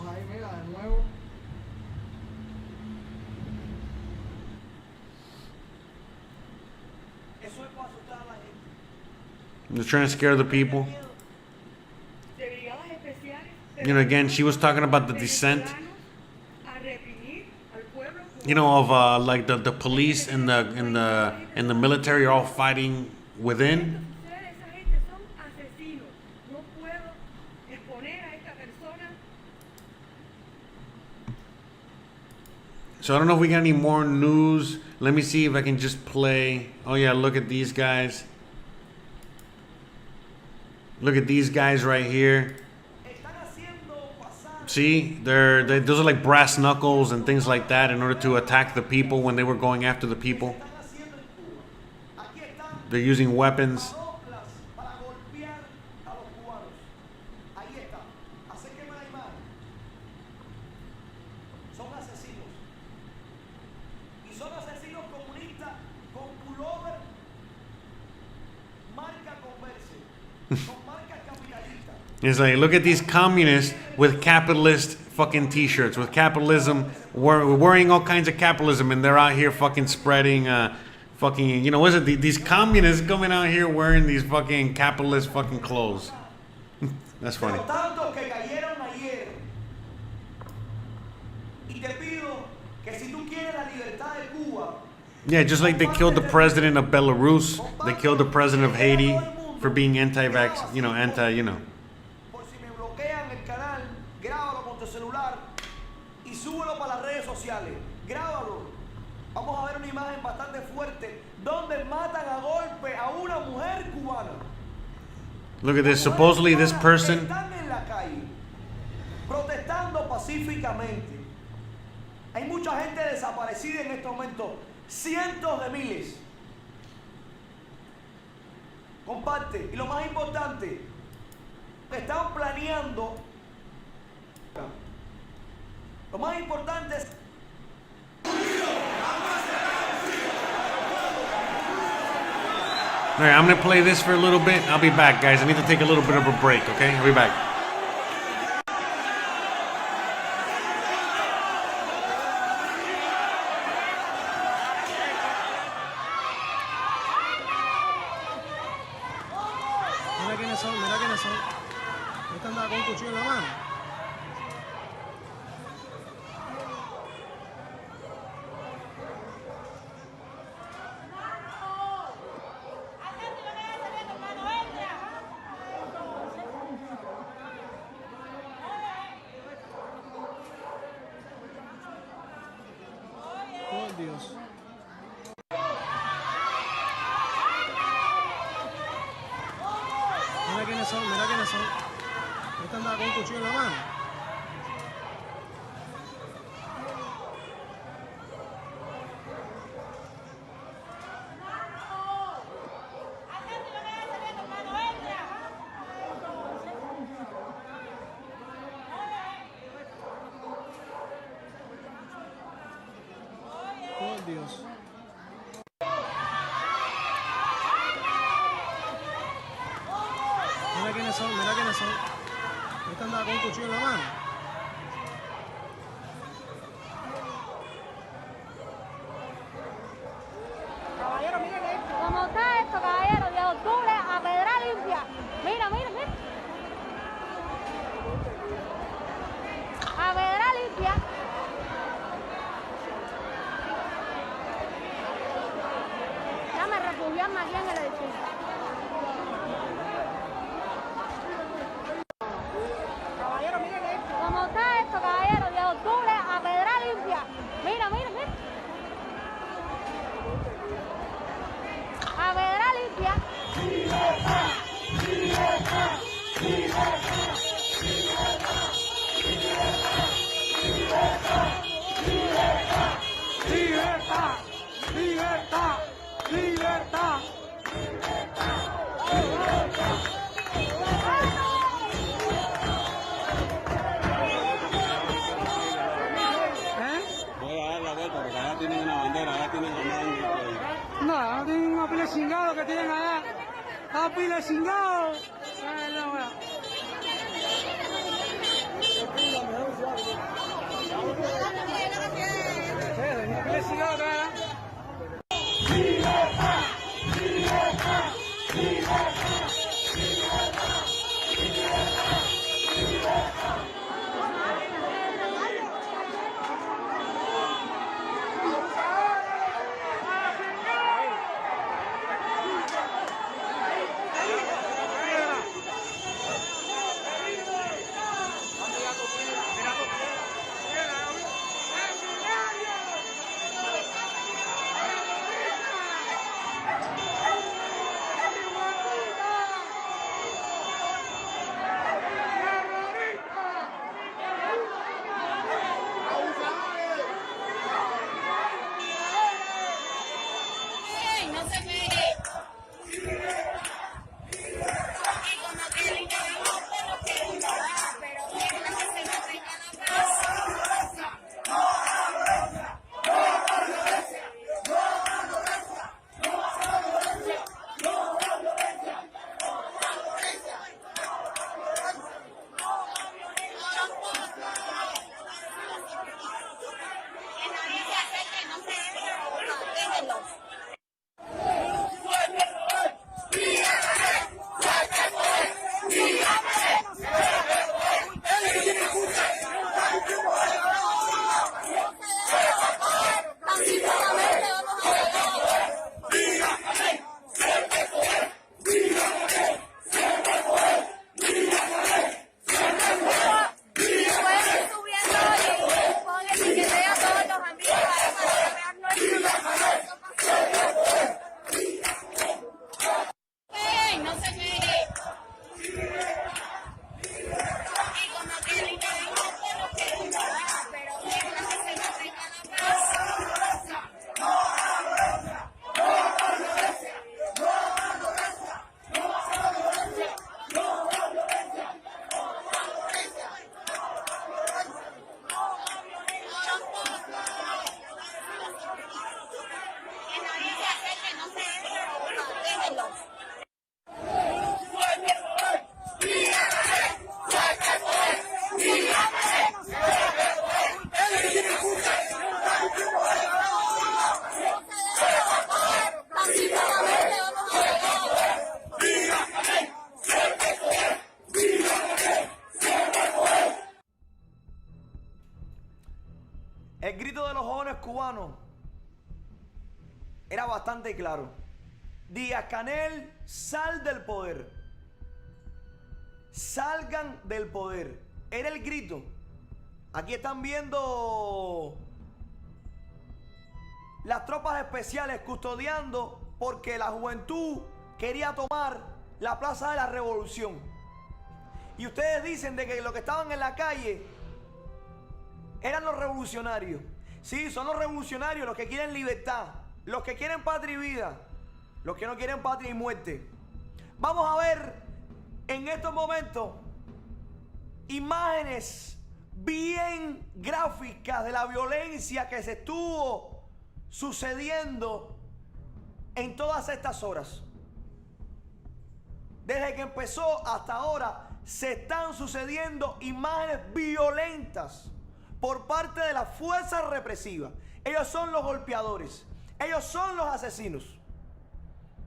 They're trying to scare the people. Again, she was talking about the descent. Of like the police and the military are all fighting within. So I don't know if we got any more news. Let me see if I can just play. Oh yeah, look at these guys. Look at these guys right here. See, those are like brass knuckles and things like that in order to attack the people when they were going after the people. They're using weapons. It's like, look at these communists with capitalist fucking t-shirts, with capitalism, wearing all kinds of capitalism, and they're out here fucking spreading fucking, what is it? These communists coming out here wearing these fucking capitalist fucking clothes. That's funny. Yeah, just like they killed the president of Belarus, they killed the president of Haiti for being anti-vax, Grábalo. Vamos a ver una imagen bastante fuerte donde matan a golpe a una mujer cubana. Look at this. Supposedly this person están en la calle protestando pacíficamente. Hay mucha gente desaparecida en este momento, cientos de miles. Comparte. Y lo más importante, están planeando. Lo más importante es. All right, I'm going to play this for a little bit. I'll be back, guys. I need to take a little bit of a break, okay? I'll be back. Mira quiénes son, mira quiénes son. Este anda con un cuchillo en la mano. Dios. Mira quiénes son, mira quiénes son. Este anda con un cuchillo en la mano. Por Dios. Mira quiénes son, mira quiénes son. Este anda con un cuchillo en la mano. ¿Cómo está esto, caballero? 10 de octubre a pedra limpia. Mira, mira, mira. A pedra limpia. Déjame refugiarme aquí en el edificio. Caballero, miren esto. ¿Cómo está esto, caballero? 10 de octubre a pedra limpia. Mira, mira, mira. A pedra limpia. Libertad, libertad, libertad, libertad, libertad, libertad, libertad, Voy a dar la vuelta porque allá tienen una bandera, allá tienen un... No, no tienen una pila de chingados que tienen allá. Una pila de chingados. Libertad, libertad, libertad, El grito de los jóvenes cubanos era bastante claro. Díaz-Canel, sal del poder. Salgan del poder. Era el grito. Aquí están viendo las tropas especiales custodiando porque la juventud quería tomar la Plaza de la Revolución. Y ustedes dicen de que los que estaban en la calle eran los revolucionarios. Sí, son los revolucionarios los que quieren libertad, los que quieren patria y vida, los que no quieren patria y muerte. Vamos a ver en estos momentos imágenes bien gráficas de la violencia que se estuvo sucediendo en todas estas horas. Desde que empezó hasta ahora se están sucediendo imágenes violentas por parte de las fuerzas represivas. Ellos son los golpeadores. Ellos son los asesinos.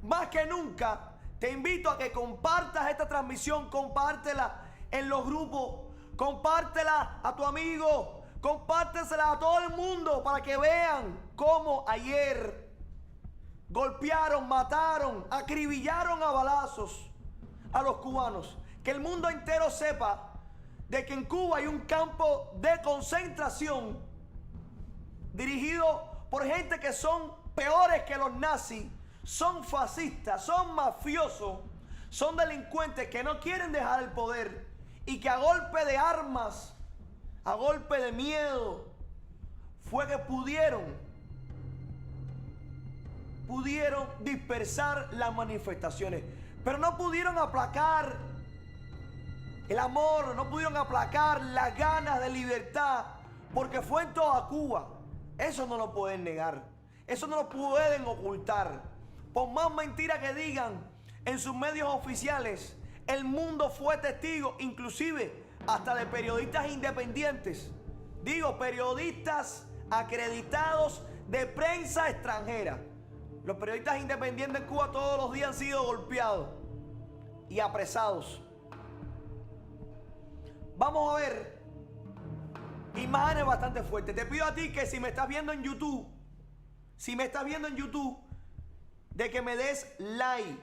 más que nunca, te invito a que compartas esta transmisión, compártela en los grupos, compártela a tu amigo, compártesela a todo el mundo para que vean cómo ayer golpearon, mataron, acribillaron a balazos a los cubanos. Que el mundo entero sepa de que en Cuba hay un campo de concentración dirigido por gente que son peores que los nazis, son fascistas, son mafiosos, son delincuentes que no quieren dejar el poder y que a golpe de armas, a golpe de miedo, fue que pudieron dispersar las manifestaciones, pero no pudieron aplacar el amor, no pudieron aplacar las ganas de libertad, porque fue en toda Cuba. Eso no lo pueden negar, eso no lo pueden ocultar. Por más mentira que digan en sus medios oficiales, el mundo fue testigo, inclusive hasta de periodistas independientes. Digo, periodistas acreditados de prensa extranjera. Los periodistas independientes en Cuba todos los días han sido golpeados y apresados. Vamos a ver imágenes bastante fuertes. Te pido a ti que si me estás viendo en YouTube, de que me des like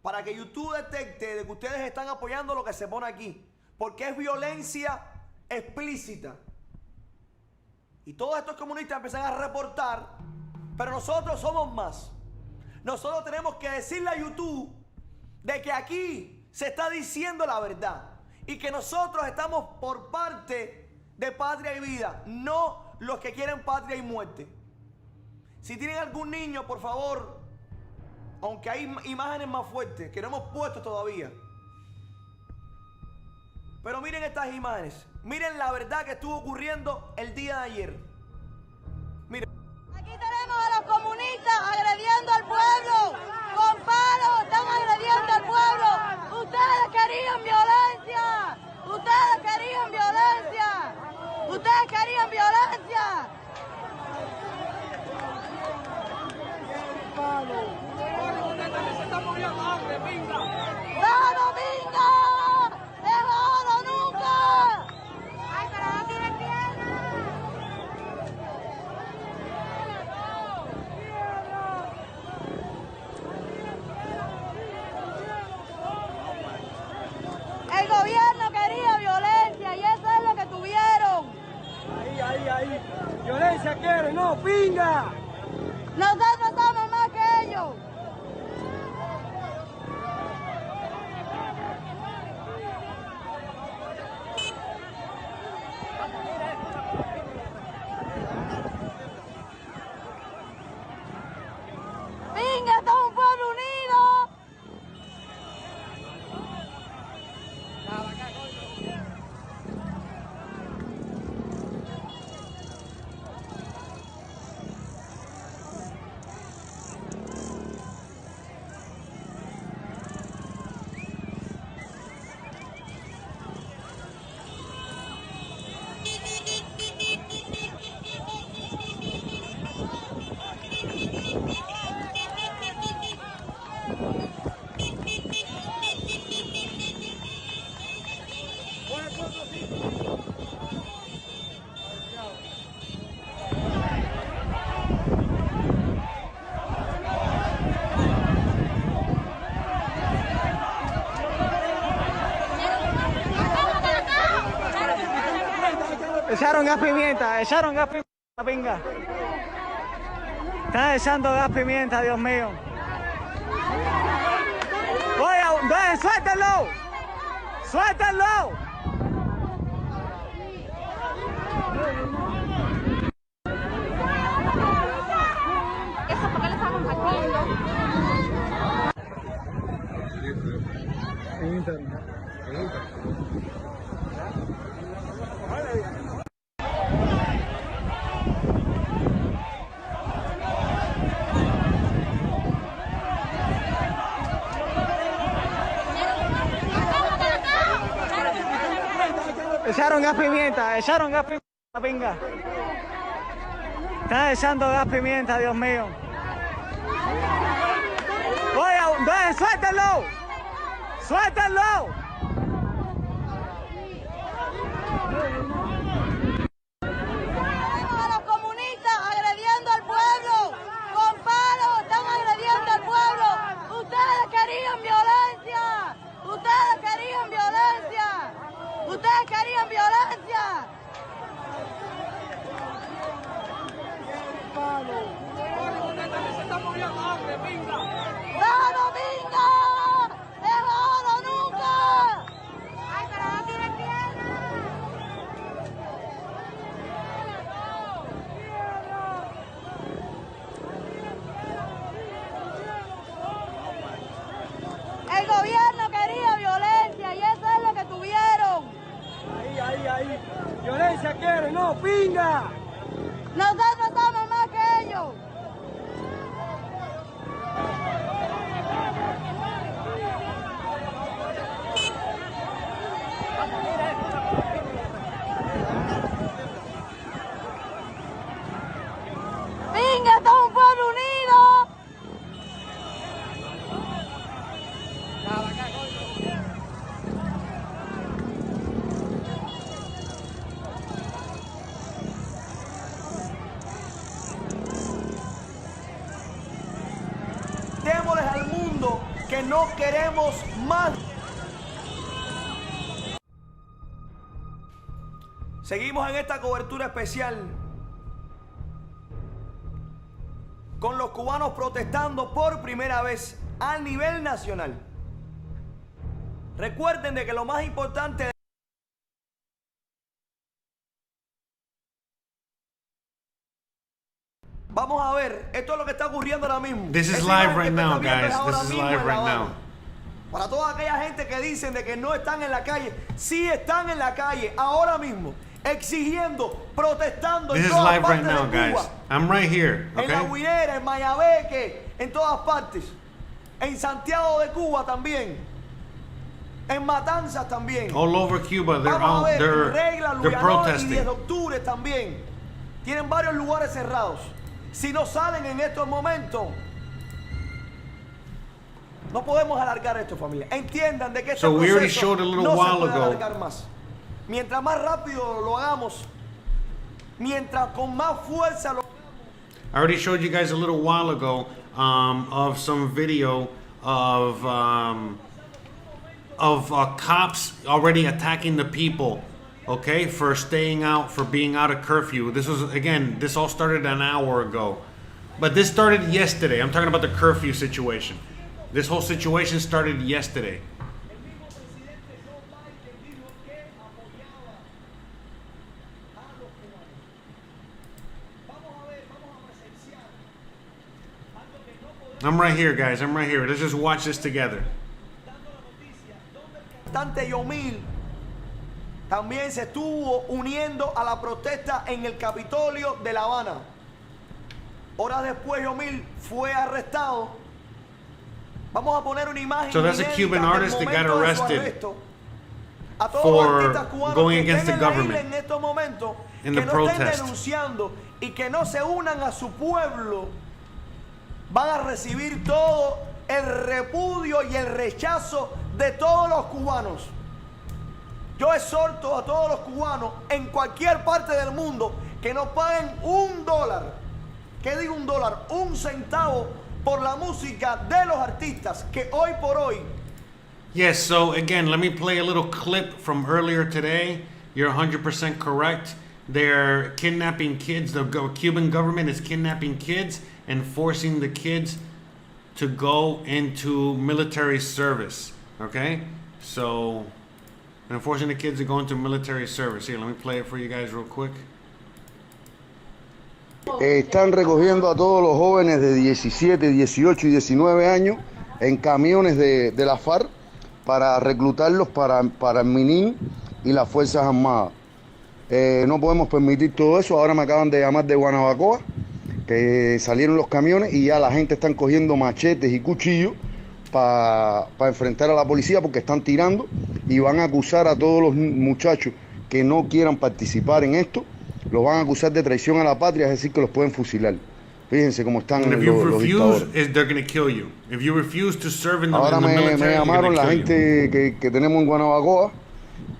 para que YouTube detecte de que ustedes están apoyando lo que se pone aquí, porque es violencia explícita. Y todos estos comunistas empiezan a reportar, pero nosotros somos más. Nosotros tenemos que decirle a YouTube de que aquí se está diciendo la verdad y que nosotros estamos por parte de patria y vida, no los que quieren patria y muerte. Si tienen algún niño, por favor, aunque hay imágenes más fuertes que no hemos puesto todavía, pero miren estas imágenes, miren la verdad que estuvo ocurriendo el día de ayer. Miren. Aquí tenemos a los comunistas agrediendo al pueblo, con palos están agrediendo al pueblo. Ustedes querían violencia, ustedes querían violencia, ustedes querían violencia. ¡Vamos, pinga! ¡Dejado nunca! ¡Ay, pero no tienen piernas! El gobierno quería violencia y eso es lo que tuvieron. Ahí. Violencia quiere, no, pinga. Nosotros somos más que ellos. Pinga, somos un pueblo unido. Echaron gas pimienta, pinga. Están echando gas pimienta, Dios mío. Oye, suéltenlo. Suéltenlo. Eso porque le estamos compartiendo. Echaron gas pimienta, pinga. Están echando gas pimienta, Dios mío. Oye, suéltenlo! ¡Suéltenlo! A los comunistas agrediendo al pueblo, con palos están agrediendo al pueblo. Ustedes querían violencia, ustedes querían violencia, ustedes querían violencia. ¡Vamos, pinga! ¡Es oro nunca! ¡Ay, pero no tiene tierra! El gobierno quería violencia y eso es lo que tuvieron. Ahí. Violencia quiere, no, pinga. Nosotros somos más que ellos. ¡Pinga, está un pueblo unido! Démosles al mundo que no queremos más. Seguimos en esta cobertura especial con los cubanos protestando por primera vez a nivel nacional. Recuerden de que lo más importante vamos a ver, esto es lo que está ocurriendo ahora mismo. This is Esa live imagen right que now, está viendo guys. es ahora This is mismo live en La right Habana. now. Para toda aquella gente que dicen de que no están en la calle, sí están en la calle ahora mismo, exigiendo, protestando This en is todas live right partes now, de Cuba. guys. I'm right here, En La okay? Guinera, en Mayabeque, en todas partes. En Santiago de Cuba también. En Matanzas también. All over Cuba, they're Vamos a out, ver, Regla, they're Luyanor y 10 de protesting. octubre también. Tienen varios lugares cerrados. Si no salen en estos momentos, no podemos alargar esto, familia. Entiendan de que este So we already proceso showed a little no se while puede ago. alargar más. Mientras más rápido lo hagamos, mientras con más fuerza lo I already showed you guys a little while ago of some video of cops already attacking the people, okay, for staying out, for being out of curfew. This was, again, this all started an hour ago. But this started yesterday. I'm talking about the curfew situation. This whole situation started yesterday. I'm right here, guys. I'm right here. Let's just watch this together. Bastante Yomil también se estuvo uniendo a la protesta en el Capitolio de La Habana. Horas después Yomil fue arrestado. Vamos a poner una imagen. So that's a inédita Cuban del artist that got momento de su arrested arresto. A todos for los artistas cubanos going que against estén the en la isla government en estos momentos, in que the no protest. estén denunciando y que no se unan a su pueblo, van a recibir todo el repudio y el rechazo de todos los cubanos. Yo exhorto a todos los cubanos en cualquier parte del mundo que no paguen $1. ¿Qué digo $1? 1 centavo por la música de los artistas que hoy por hoy. Yes, so again, let me play a little clip from earlier today. You're 100% correct. They're kidnapping kids. The Cuban government is kidnapping kids and forcing the kids to go into military service. Okay? So, and forcing the kids to go into military service. Here, let me play it for you guys real quick. Están recogiendo a todos los jóvenes de 17, 18 y 19 años en camiones de la FARC para reclutarlos para el MININ y las Fuerzas Armadas. No podemos permitir todo eso. Ahora me acaban de llamar de Guanabacoa, que salieron los camiones y ya la gente están cogiendo machetes y cuchillos para enfrentar a la policía porque están tirando y van a acusar a todos los muchachos que no quieran participar en esto. Los van a acusar de traición a la patria, es decir, que los pueden fusilar. Fíjense cómo están And if you los refuse, dictadores. they're going to kill you. If you refuse to serve in the, Ahora in the me military, they're llamaron going to la kill you. gente que tenemos en Guanabacoa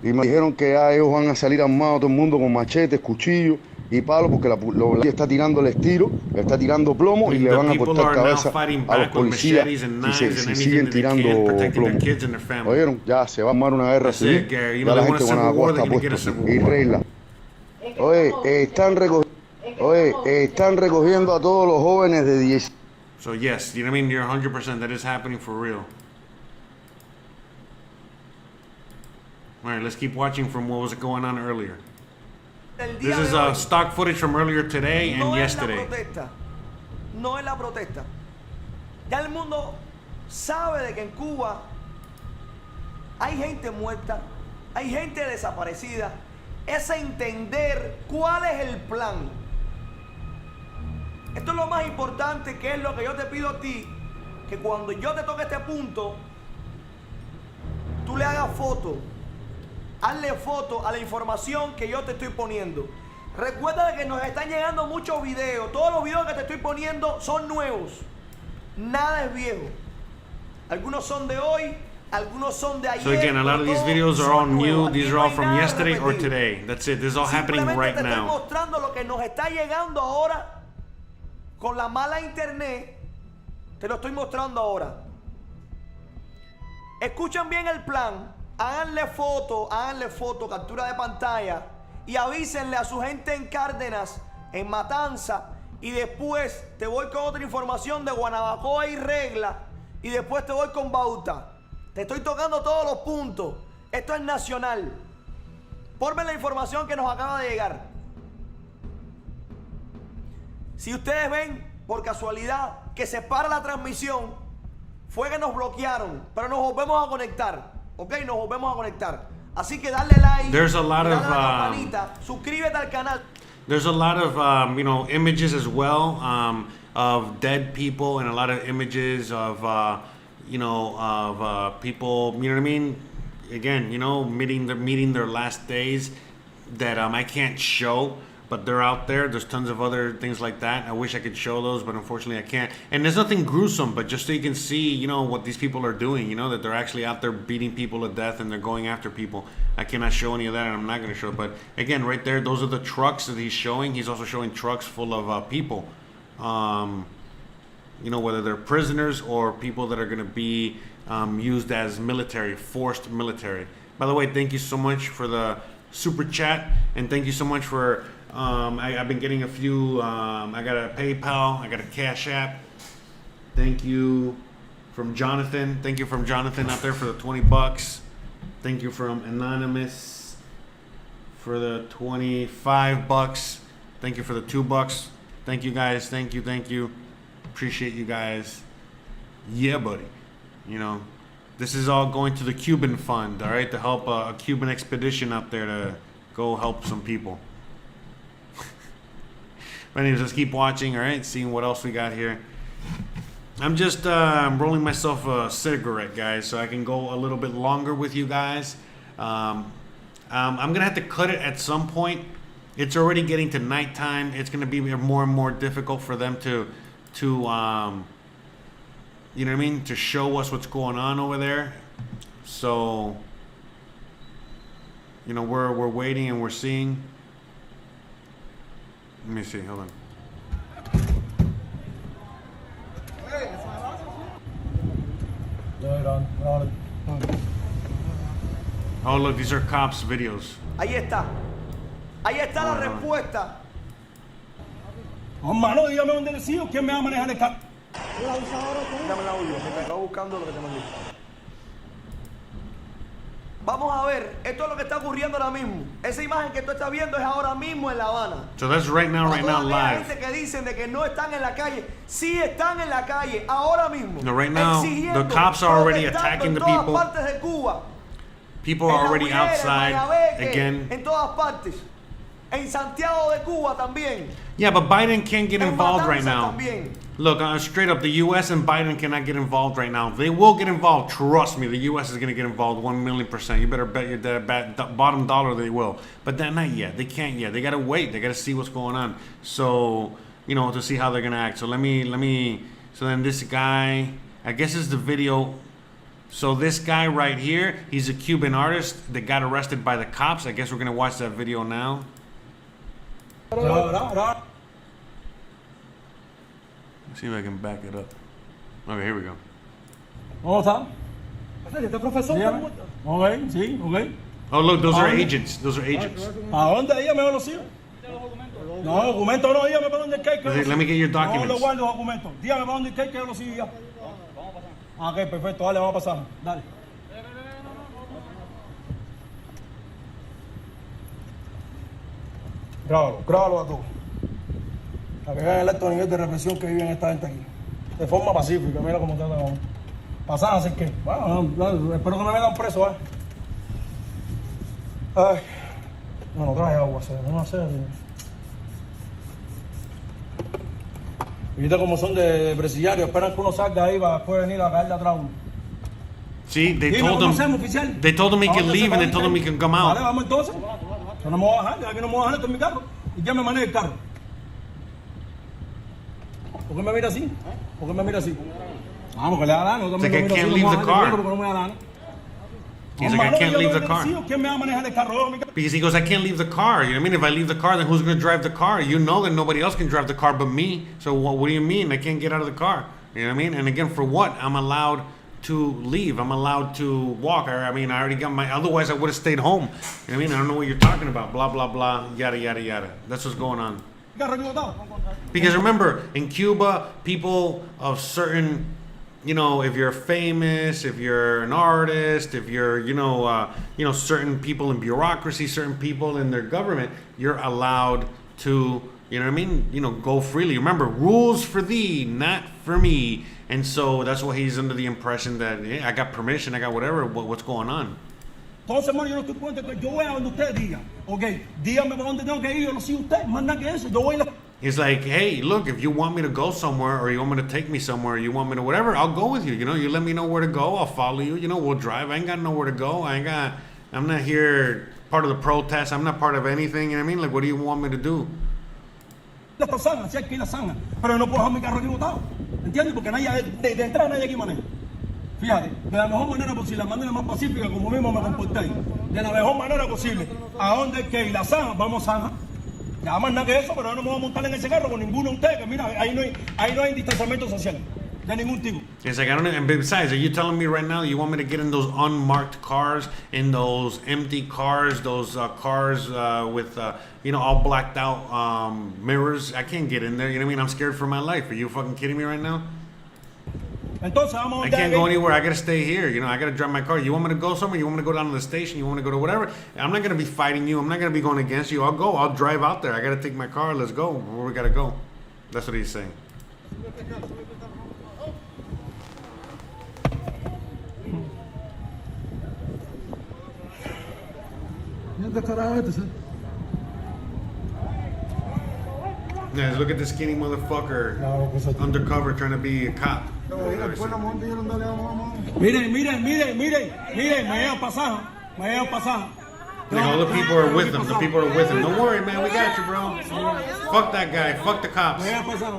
y me dijeron que ya ellos van a salir armados todo el mundo con machetes, cuchillos y palos porque la policía está tirando el estiro, le está tirando plomo y le The van a people cortar are now cabeza fighting a los back with policías machetes and si knives and siguen anything that they tirando can, protecting their plomo. kids and their family. ¿Oyeron? Ya se va a armar una guerra That's civil. it, Gary. You Ya know, la they want gente a de civil Guanabacoa war, está they're going to get a puesto civil y war. regla. Están recogiendo a todos los jóvenes de 10. So yes, you know what I mean? You're 100%. That is happening for real. All right, let's keep watching from what was going on earlier. This is stock footage from earlier today and yesterday. No es la protesta. Ya el mundo sabe de que en Cuba hay gente muerta, hay gente desaparecida. Es entender cuál es el plan. Esto es lo más importante, que es lo que yo te pido a ti, que cuando yo te toque este punto, tú le hagas foto. Hazle foto a la información que yo te estoy poniendo. Recuerda de que nos están llegando muchos videos. Todos los videos que te estoy poniendo son nuevos. Nada es viejo. Algunos son de hoy, algunos son de ayer. So again, a lot of these videos are all new. These are all from yesterday or today. That's it. This is all happening right te estoy now. mostrando lo que nos está llegando ahora con la mala internet. Te lo estoy mostrando ahora. Escuchen bien el plan. Háganle foto, captura de pantalla y avísenle a su gente en Cárdenas, en Matanza, y después te voy con otra información de Guanabacoa y Regla y después te voy con Bauta. Te estoy tocando todos los puntos. Esto es nacional. Ponme la información que nos acaba de llegar. Si ustedes ven por casualidad que se para la transmisión, fue que nos bloquearon, pero nos volvemos a conectar. Ok, nos volvemos a conectar. Así que dale like, There's a lot dale of a la campanita, suscríbete al canal. there's a lot of you know, images as well of dead people and a lot of images of you know, of people, you know what I mean? Again, you know, meeting their last days that I can't show, but they're out there. There's tons of other things like that. I wish I could show those, but unfortunately I can't. And there's nothing gruesome, but just so you can see, you know, what these people are doing, you know, that they're actually out there beating people to death and they're going after people. I cannot show any of that, and I'm not going to show it. But again, right there, those are the trucks that he's showing. He's also showing trucks full of people. You know, whether they're prisoners or people that are going to be used as military, forced military. By the way, thank you so much for the super chat, and thank you so much for I've been getting a few. I got a PayPal, I got a Cash App. Thank you from Jonathan. Thank you from Jonathan out there for the $20. Thank you from Anonymous for the $25. Thank you for the $2. Thank you guys. Thank you. Appreciate you guys. Yeah, buddy. You know, this is all going to the Cuban fund, all right, to help a Cuban expedition up there to go help some people. But anyways, let's keep watching, all right, seeing what else we got here. I'm just rolling myself a cigarette, guys, so I can go a little bit longer with you guys. I'm gonna have to cut it at some point. It's already getting to nighttime. It's gonna be more and more difficult for them to you know what I mean, to show us what's going on over there. So, you know, we're waiting and we're seeing. Let me see, hold on. Oh, look, these are cops' videos. Ahí está. Ahí está la respuesta. Hermano, dígame dónde decido, ¿quién me va a manejar el carro? Dame el audio, me acabo buscando lo que te mandé. Vamos a ver, esto es lo que está ocurriendo ahora mismo. Esa imagen que tú estás viendo es ahora mismo en La Habana. So that's right now live. Hay gente que dicen de que no están en la calle. Sí están en la calle, ahora mismo. No, right now, the cops are already attacking the people. En todas partes de Cuba. People are already outside again. En todas partes. En Santiago de Cuba también. Yeah, but Biden can't get involved right now. También. Look, straight up, the U.S. and Biden cannot get involved right now. They will get involved. Trust me, the U.S. is going to get involved 1,000,000%. You better bet your bottom dollar they will. But not yet. They can't yet. They got to wait. They got to see what's going on. So, to see how they're gonna act. So let me. So then this guy, I guess is the video. So this guy right here, he's a Cuban artist that got arrested by the cops. I guess we're gonna watch that video now. Let's see if I can back it up. Okay, here we go. ¿Cómo está? ¿Este profesor? Ok, sí, ok. Oh, look, those are agents. Those are agents. ¿A dónde dígame los hijos? No, documentos no, dígame para dónde hay que. Let me get your documents. No, lo guardo documentos. Dígame para dónde hay que los siga. Ok, perfecto, dale, vamos a pasar. Dale. Grábalo a todos. Para que vean el alto nivel de represión que viven esta gente aquí. De forma pacífica, mira cómo tratan a uno. ¿Pasan así que? Bueno, espero que me metan preso, Ay. No traje agua, no hacer. Viste cómo son de presidiarios, esperan que uno salga ahí para después venir a caer de atrás. Sí, they told him he can leave and they told him he can come out. Vale, vamos entonces. Yo no me voy a bajar, aquí no me voy a bajar, esto es mi carro. ¿Y quién me maneja el carro? ¿Por qué me mira así? ¿Por qué me mira así? Vamos, que le da la gana. It's like I can't leave the car. He's like, I can't leave the car. ¿Quién me va a manejar el carro? Because he goes, I can't leave the car. You know what I mean? If I leave the car, then who's going to drive the car? You know that nobody else can drive the car but me. So what do you mean? I can't get out of the car. You know what I mean? And again, for what? I'm allowed to leave. I'm allowed to walk. I mean, I already got my... Otherwise, I would have stayed home. You know what I mean? I don't know what you're talking about. Blah, blah, blah. Yada, yada, yada. That's what's going on. Because remember, in Cuba, people of certain... if you're famous, if you're an artist, if you're, certain people in bureaucracy, certain people in their government, you're allowed to, go freely. Remember, rules for thee, not for me. And so that's why he's under the impression that, I got permission, I got whatever, what's going on? Entonces, hermano, yo no estoy cuenta que yo voy a donde ustedes digan. Ok, díganme para dónde tengo que ir, yo lo sigo usted, más nada que eso, yo voy a... He's like, hey, look, if you want me to go somewhere or you want me to take me somewhere, you want me to whatever, I'll go with you. You let me know where to go, I'll follow you. We'll drive. I ain't got nowhere to go. I'm not here part of the protest. I'm not part of anything. You know what I mean? Like, what do you want me to do? Está sana, si hay que ir a sana, pero no puedo dejar mi carro aquí botado. ¿Entiendes? Porque de entrada nadie aquí maneja. Fíjate, de la mejor manera posible, la manera más pacífica, como mismo me comporté. De la mejor manera posible. ¿A dónde hay que ir? La sana, vamos sana. Nada más nada que eso, pero no me voy a montar en ese carro con ninguno de ustedes, que mira, ahí no hay distanciamiento social. De ningún tipo. It's like, I don't know, and besides, are you telling me right now you want me to get in those unmarked cars, in those empty cars, those cars with, all blacked out mirrors? I can't get in there, you know what I mean? I'm scared for my life. Are you fucking kidding me right now? Entonces, vamos I can't go anywhere. I gotta stay here. I gotta drive my car. You want me to go somewhere? You want me to go down to the station? You want me to go to whatever? I'm not gonna be fighting you. I'm not gonna be going against you. I'll go. I'll drive out there. I gotta take my car. Let's go. Where we gotta go. That's what he's saying. Yeah, look at this skinny motherfucker undercover trying to be a cop. Miren, me llevan pasaje. Like all the people are with him. The people are with him. Don't worry, man. We got you, bro. Fuck that guy. Fuck the cops.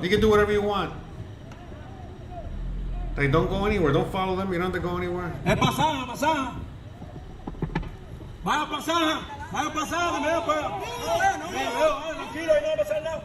You can do whatever you want. Like, don't go anywhere. Don't follow them. You don't have to go anywhere. Pasaje. Vaya pasaje. Me veo para. Tranquilo, no va a pasar nada.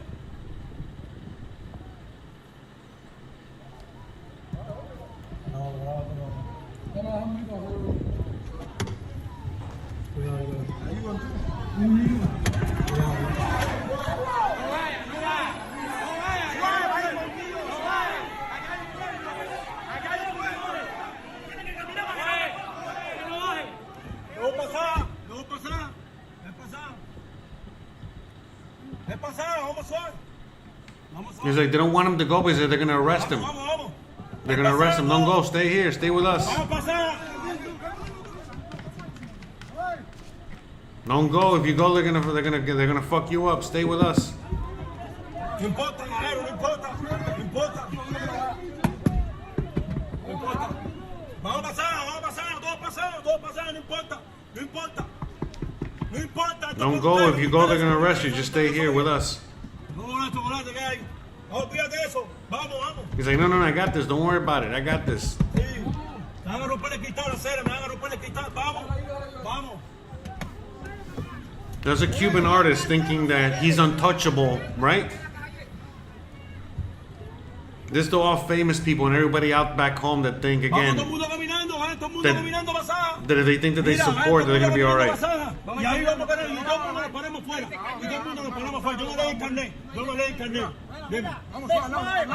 He's like, they don't want him to go because they're going to arrest him. They're going to arrest him. Don't go. Stay here. Stay with us. Don't go. If you go, they're gonna fuck you up. Stay with us. No importa. Vamos a pasar, todos pasan, no importa. Don't go. If you go, they're gonna arrest you. Just stay here with us. Olvídate de eso. Vamos, vamos. He's like, no, I got this. Don't worry about it. I got this. Sí. Me van a romper el cristal, acera. Me van a romper el cristal. Vamos, vamos. There's a Cuban artist thinking that he's untouchable, right? This is all famous people and everybody out back home that think again that if they think that they support, they're going to be all right. Y ahí vamos a poner, y todo el mundo nos ponemos fuera. Y todo el mundo nos ponemos fuera. Yo no leí el carnet. Yo no leí el carnet. Dime. Vamos suave,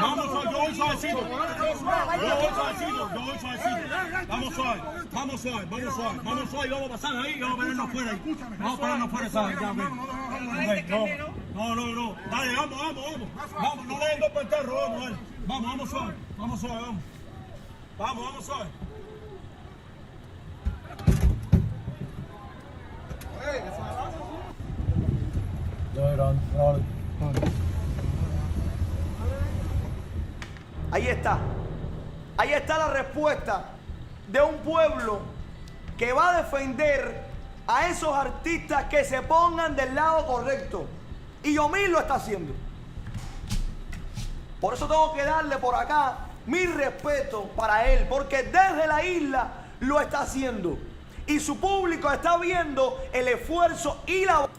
yo voy suavecito. Yo voy suavecito. Vamos suave, vamos suave, vamos suave. Vamos suave y vamos a pasar ahí y vamos a ponernos fuera. Vamos a ponernos fuera, ¿sabes? Ya, ven. No. Dale, vamos. Vamos, no le den dos perros, vamos, dale. Vamos suave, vamos. Vamos suave. Ahí está la respuesta de un pueblo que va a defender a esos artistas que se pongan del lado correcto. Y Yomil lo está haciendo. Por eso tengo que darle por acá mi respeto para él, porque desde la isla lo está haciendo. Y su público está viendo el esfuerzo y la...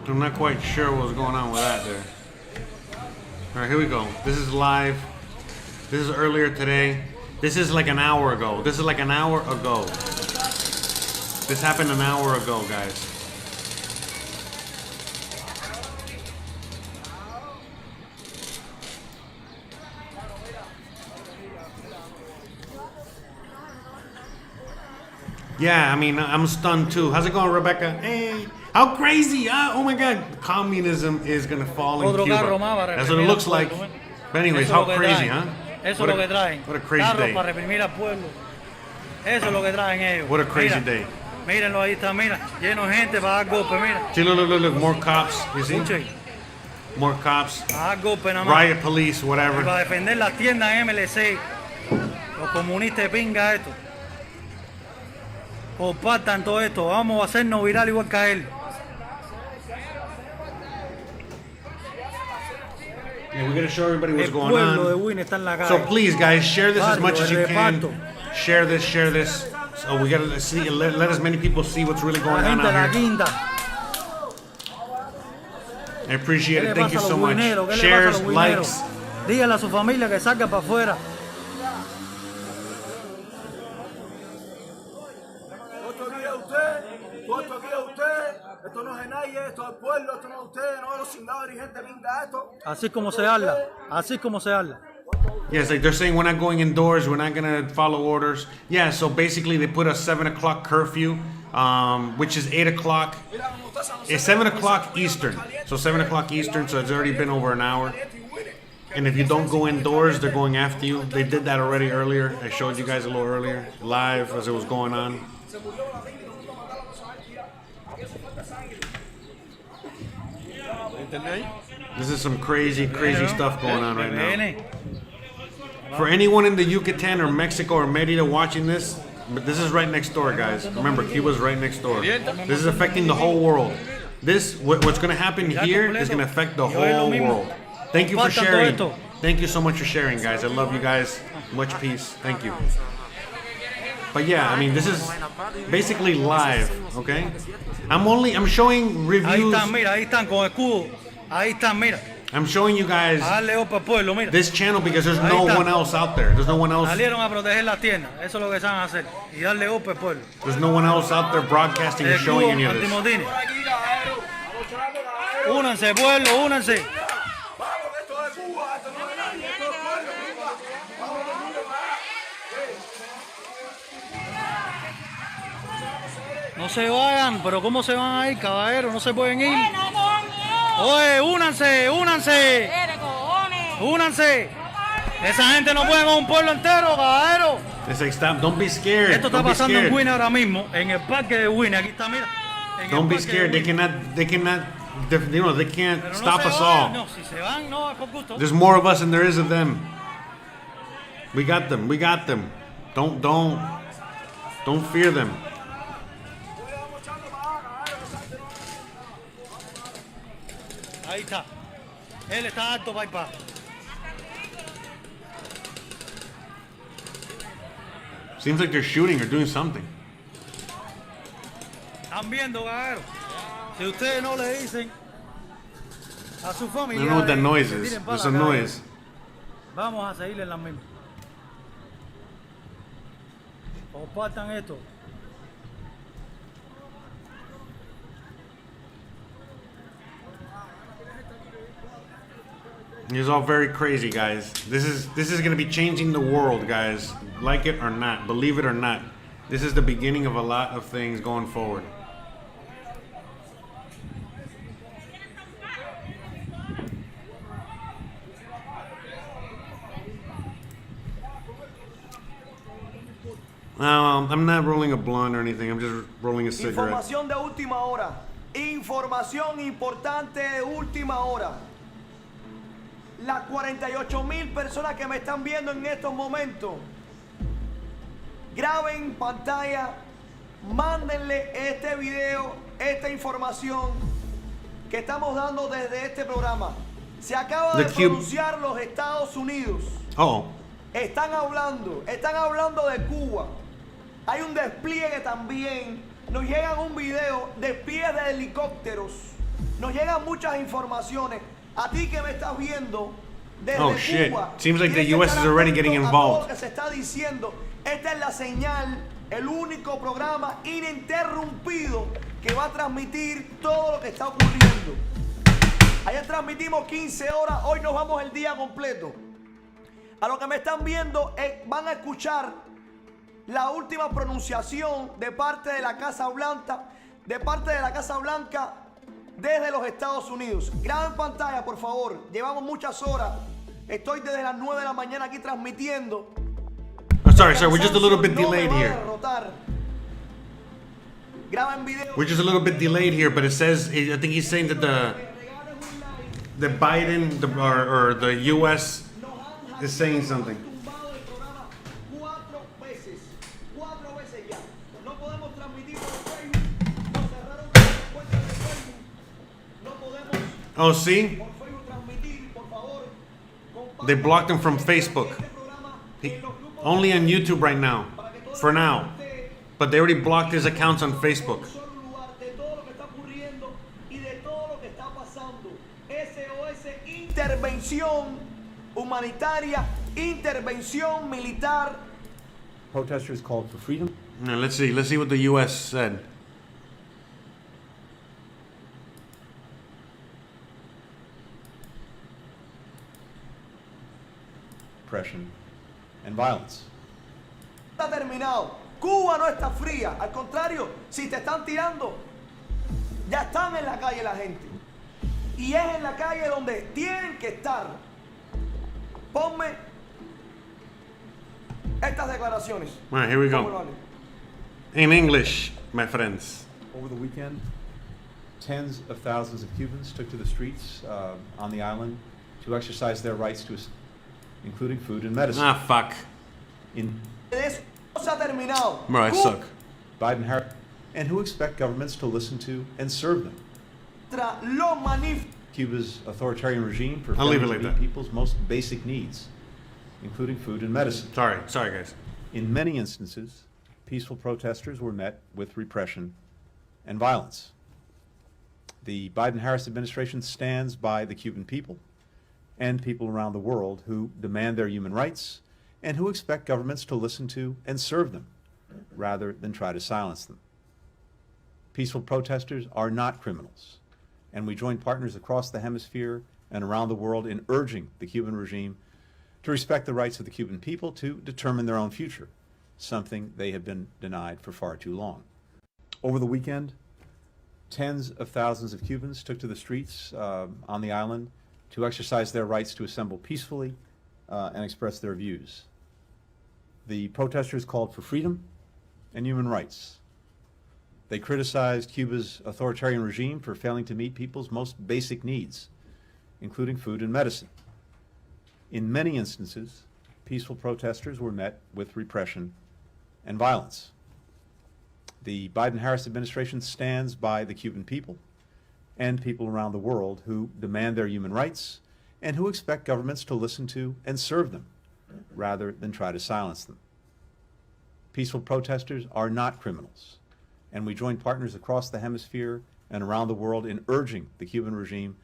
I'm not quite sure what's going on with that there. All right, here we go. This is live. This is earlier today. This is like an hour ago. This happened an hour ago, guys. Yeah, I mean, I'm stunned too. How's it going, Rebecca? Hey, how crazy! Oh my God, communism is gonna fall in Cuba. That's what it looks like. But anyways, how crazy, huh? Eso es lo que traen. What a crazy day. Para reprimir al pueblo. Eso es lo que traen ellos. What a crazy day. Mírenlo ahí está, mira, lleno de gente para dar golpe, mira. See, look, more cops. You see? More cops. Para dar golpe nada más. Riot police, whatever. Y para defender las tiendas MLC, los comunistas de pinga esto. Compartan todo esto, vamos a hacernos viral igual que a él. Yeah, we're gonna show everybody what's going pueblo de on. Win está en la calle. So please, guys, share this as much as you can. Reparto. Share this. So we gotta see, let as many people see what's really going on out here. I appreciate it. Thank you so much. Shares, likes. Dígale a su familia que salga para afuera. Esto no es de nadie, esto es del pueblo, esto no es de ustedes, no es de los cingados dirigentes pinga esto. Así como se habla, así como se habla. Yes, like they're saying we're not going indoors, we're not gonna follow orders. Yeah, so basically they put a 7 o'clock curfew, which is 8 o'clock. It's 7 o'clock Eastern, so 7 o'clock Eastern, so it's already been over an hour. And if you don't go indoors, they're going after you. They did that already earlier. I showed you guys a little earlier, live as it was going on. This is some crazy stuff going on right now. For anyone in the Yucatan or Mexico or Merida watching this, but this is right next door, guys. Remember, Cuba's right next door. This is affecting the whole world. What's going to happen here is going to affect the whole world. Thank you for sharing. Thank you so much for sharing, guys. I love you guys. Much peace. Thank you. But yeah, I mean, this is basically live, okay? I'm showing reviews. Ahí están, mira, ahí están con escudo. Ahí están, mira. I'm showing you guys pueblo, mira. this channel because there's no one else out there. There's no one else. Salieron a proteger las tiendas. Eso es lo que saben hacer. Y darle golpe al pueblo. There's no one else out there broadcasting or showing any of this. Únanse, pueblo, únanse. No se vayan, pero ¿cómo se van a ir, caballeros? No se pueden ir. Oye, únanse. Únanse. Esa gente no puede con un pueblo entero, caballero. It's like, stop, don't be scared. Esto está pasando en Wynne ahora mismo, en el parque de Wynne. Aquí está, mira. Don't be scared. They can't stop us all. No, si se van, no, es por gusto. There's more of us than there is of them. We got them. Don't fear them. Ahí está. Él está alto, bypass. Seems like they're shooting or doing something. Están viendo, caballero. Si ustedes no le dicen a su I familia. don't know what that noise is. There's a noise. Vamos a seguirle en las mismas. Compartan esto. It's all very crazy, guys. This is gonna be changing the world, guys. Like it or not, believe it or not. This is the beginning of a lot of things going forward. I'm not rolling a blunt or anything. I'm just rolling a cigarette. Información de última hora. Información importante de última hora. Las 48,000 personas que me están viendo en estos momentos, graben pantalla, mándenle este video, esta información que estamos dando desde este programa. Se acaba de pronunciar los Estados Unidos. Oh. Están hablando de Cuba. Hay un despliegue también. Nos llegan un video, despliegue de helicópteros. Nos llegan muchas informaciones. A ti que me estás viendo desde Oh shit. Cuba, Seems like the US is already getting todo involved. lo que se está diciendo. Esta es la señal, el único programa ininterrumpido que va a transmitir todo lo que está ocurriendo. Ayer transmitimos 15 horas, hoy nos vamos el día completo. A los que me están viendo, van a escuchar la última pronunciación de parte de la Casa Blanca, desde los Estados Unidos. Graben pantalla, por favor. Llevamos muchas horas. Estoy desde las 9 de la mañana aquí transmitiendo. Oh, sorry, we're just a little bit delayed here. Graben video. We're just a little bit delayed here, but it says, I think he's saying that the Biden or the US is saying something. Oh, see? They blocked him from Facebook. Only on YouTube right now. For now. But they already blocked his accounts on Facebook. Intervención humanitaria, intervención militar. Protesters called for freedom. Now, let's see what the US said. Repression and violence. Está terminado. Cuba no está fría. Al contrario, si te están tirando, ya están en la calle la gente. Y es en la calle donde tienen que estar. Ponme estas declaraciones. All right, here we go. In English, my friends. Over the weekend, tens of thousands of Cubans took to the streets on the island to exercise their rights to, including food and medicine. Ah, fuck. Se ha terminado. Bro, I suck. Biden, Harris, and who expect governments to listen to and serve them. Cuba's authoritarian regime for failing to meet people's most basic needs, including food and medicine. Sorry guys. In many instances, peaceful protesters were met with repression and violence. The Biden-Harris administration stands by the Cuban people and people around the world who demand their human rights and who expect governments to listen to and serve them rather than try to silence them. Peaceful protesters are not criminals, and we join partners across the hemisphere and around the world in urging the Cuban regime to respect the rights of the Cuban people to determine their own future, something they have been denied for far too long. Over the weekend, tens of thousands of Cubans took to the streets on the island to exercise their rights to assemble peacefully and express their views. The protesters called for freedom and human rights. They criticized Cuba's authoritarian regime for failing to meet people's most basic needs, including food and medicine. In many instances, peaceful protesters were met with repression and violence. The Biden-Harris administration stands by the Cuban people and people around the world who demand their human rights and who expect governments to listen to and serve them, rather than try to silence them. Peaceful protesters are not criminals, and we join partners across the hemisphere and around the world in urging the Cuban regime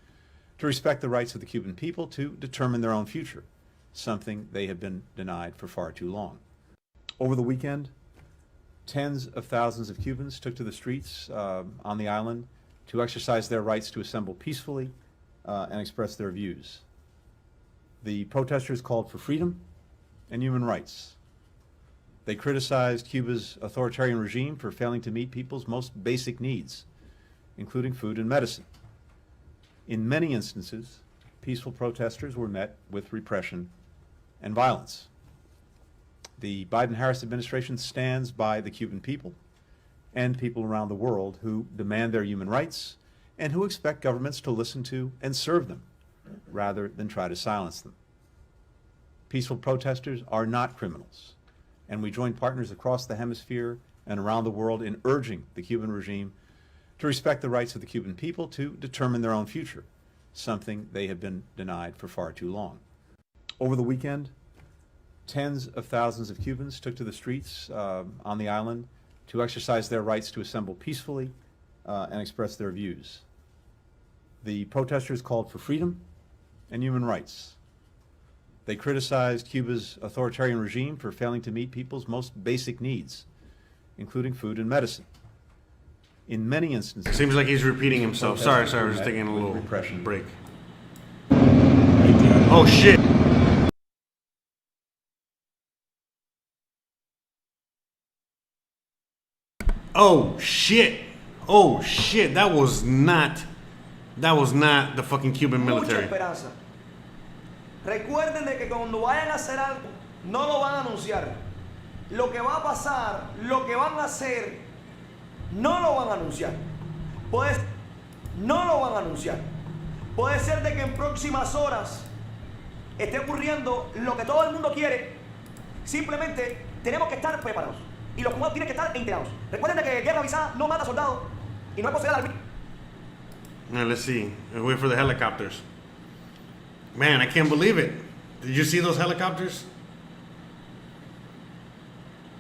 to respect the rights of the Cuban people to determine their own future, something they have been denied for far too long. Over the weekend, tens of thousands of Cubans took to the streets on the island to exercise their rights to assemble peacefully and express their views. The protesters called for freedom and human rights. They criticized Cuba's authoritarian regime for failing to meet people's most basic needs, including food and medicine. In many instances, peaceful protesters were met with repression and violence. The Biden-Harris administration stands by the Cuban people and people around the world who demand their human rights and who expect governments to listen to and serve them, rather than try to silence them. Peaceful protesters are not criminals, and we join partners across the hemisphere and around the world in urging the Cuban regime to respect the rights of the Cuban people to determine their own future, something they have been denied for far too long. Over the weekend, tens of thousands of Cubans took to the streets on the island to exercise their rights to assemble peacefully and express their views. The protesters called for freedom and human rights. They criticized Cuba's authoritarian regime for failing to meet people's most basic needs, including food and medicine. In many instances... Seems like he's repeating himself. Sorry, we're just taking a little break. Oh, shit! Oh, shit! Oh, shit! That was not the fucking Cuban military. Mucha esperanza. Recuerden de que cuando vayan a hacer algo, no lo van a anunciar. Lo que va a pasar, lo que van a hacer, no lo van a anunciar. No lo van a anunciar. Puede ser de que en próximas horas esté ocurriendo lo que todo el mundo quiere. Simplemente tenemos que estar preparados. Y los comandos tienen que estar integrados. Recuerden de que guerra avisada no mata soldados. Y no es posible al... Now let's see. Wait for the helicopters. Man, I can't believe it. Did you see those helicopters?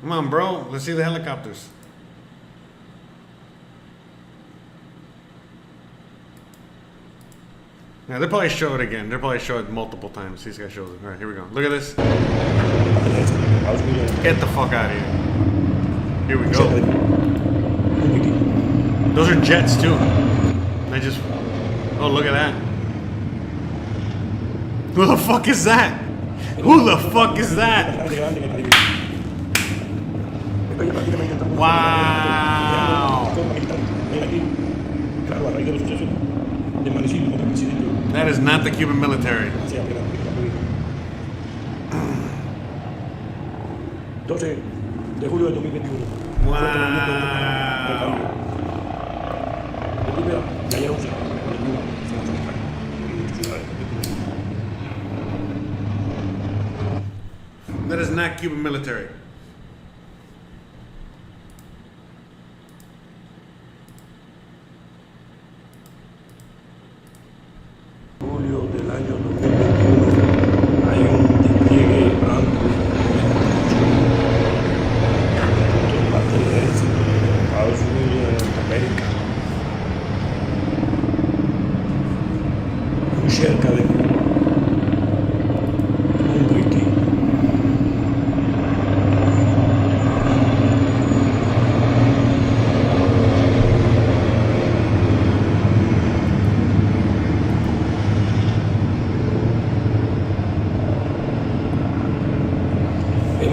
Come on, bro. Let's see the helicopters. Yeah, they'll probably show it again. They'll probably show it multiple times. These guys show it. All right, here we go. Look at this. Get the fuck out of here. Here we go. Those are jets too. I just... Oh, look at that. Who the fuck is that? Who the fuck is that? Wow. That is not the Cuban military. Wow. That is not Cuban military. Julio del año 2021 hay un despliegue amplio por parte del ejército de Estados Unidos de América, muy cerca de un Haití.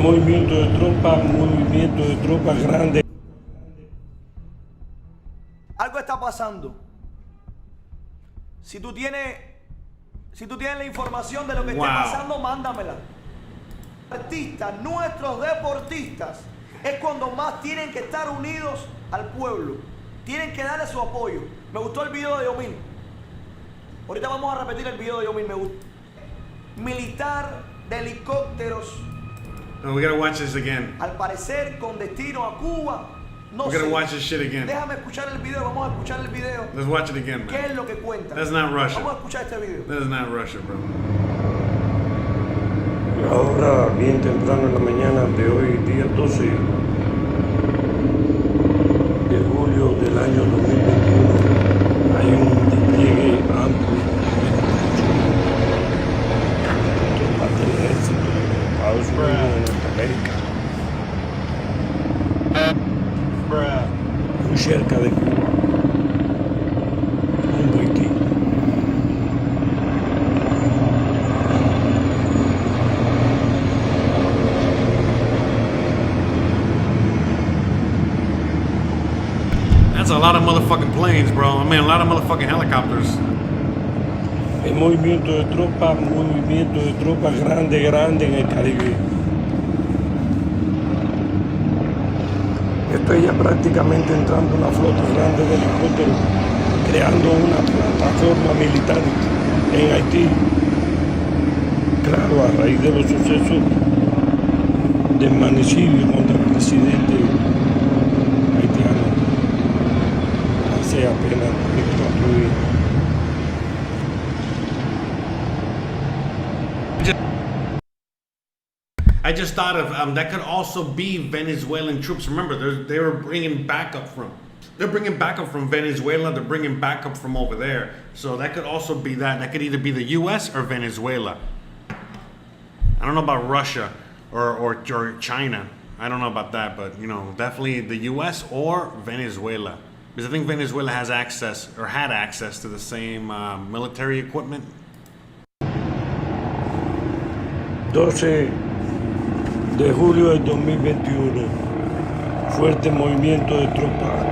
Movimiento de tropas grandes. Algo está pasando. Si tú tienes la información de lo que está pasando, mándamela. Artistas, nuestros deportistas, es cuando más tienen que estar unidos al pueblo. Tienen que darle su apoyo. Me gustó el video de Yomil. Ahorita vamos a repetir el video de Yomil. Me gustó. Militar de helicópteros. Oh, we gotta watch this again. Al parecer con destino a Cuba, No We're gonna sé. watch this shit again. Déjame escuchar el video, vamos a escuchar el video. Let's watch it again, ¿Qué man. es lo que cuenta? That's not Russia. Vamos a escuchar este video. That is not Russia, bro. Ahora, bien temprano en la mañana de hoy, día 12 de julio del año 2021, hay un despliegue amplio de parte del ejército de Estados Unidos de Norteamérica, muy cerca de Cuba, rumbo a Haití. That's a lot of motherfucking planes, bro. I mean, a lot of motherfucking helicopters. El movimiento de tropas grande en el Caribe. Estoy ya prácticamente entrando una flota grande de helicópteros, creando una plataforma militar en Haití. Claro, a raíz de los sucesos del magnicidio contra el presidente haitiano hace apenas 24 días. I just thought of that could also be Venezuelan troops. Remember, they were bringing backup from. They're bringing backup from Venezuela. They're bringing backup from over there. So that could also be that. That could either be the U.S. or Venezuela. I don't know about Russia or China. I don't know about that, but you know, definitely the U.S. or Venezuela, because I think Venezuela has access or had access to the same military equipment. 12 de julio del 2021, fuerte movimiento de tropas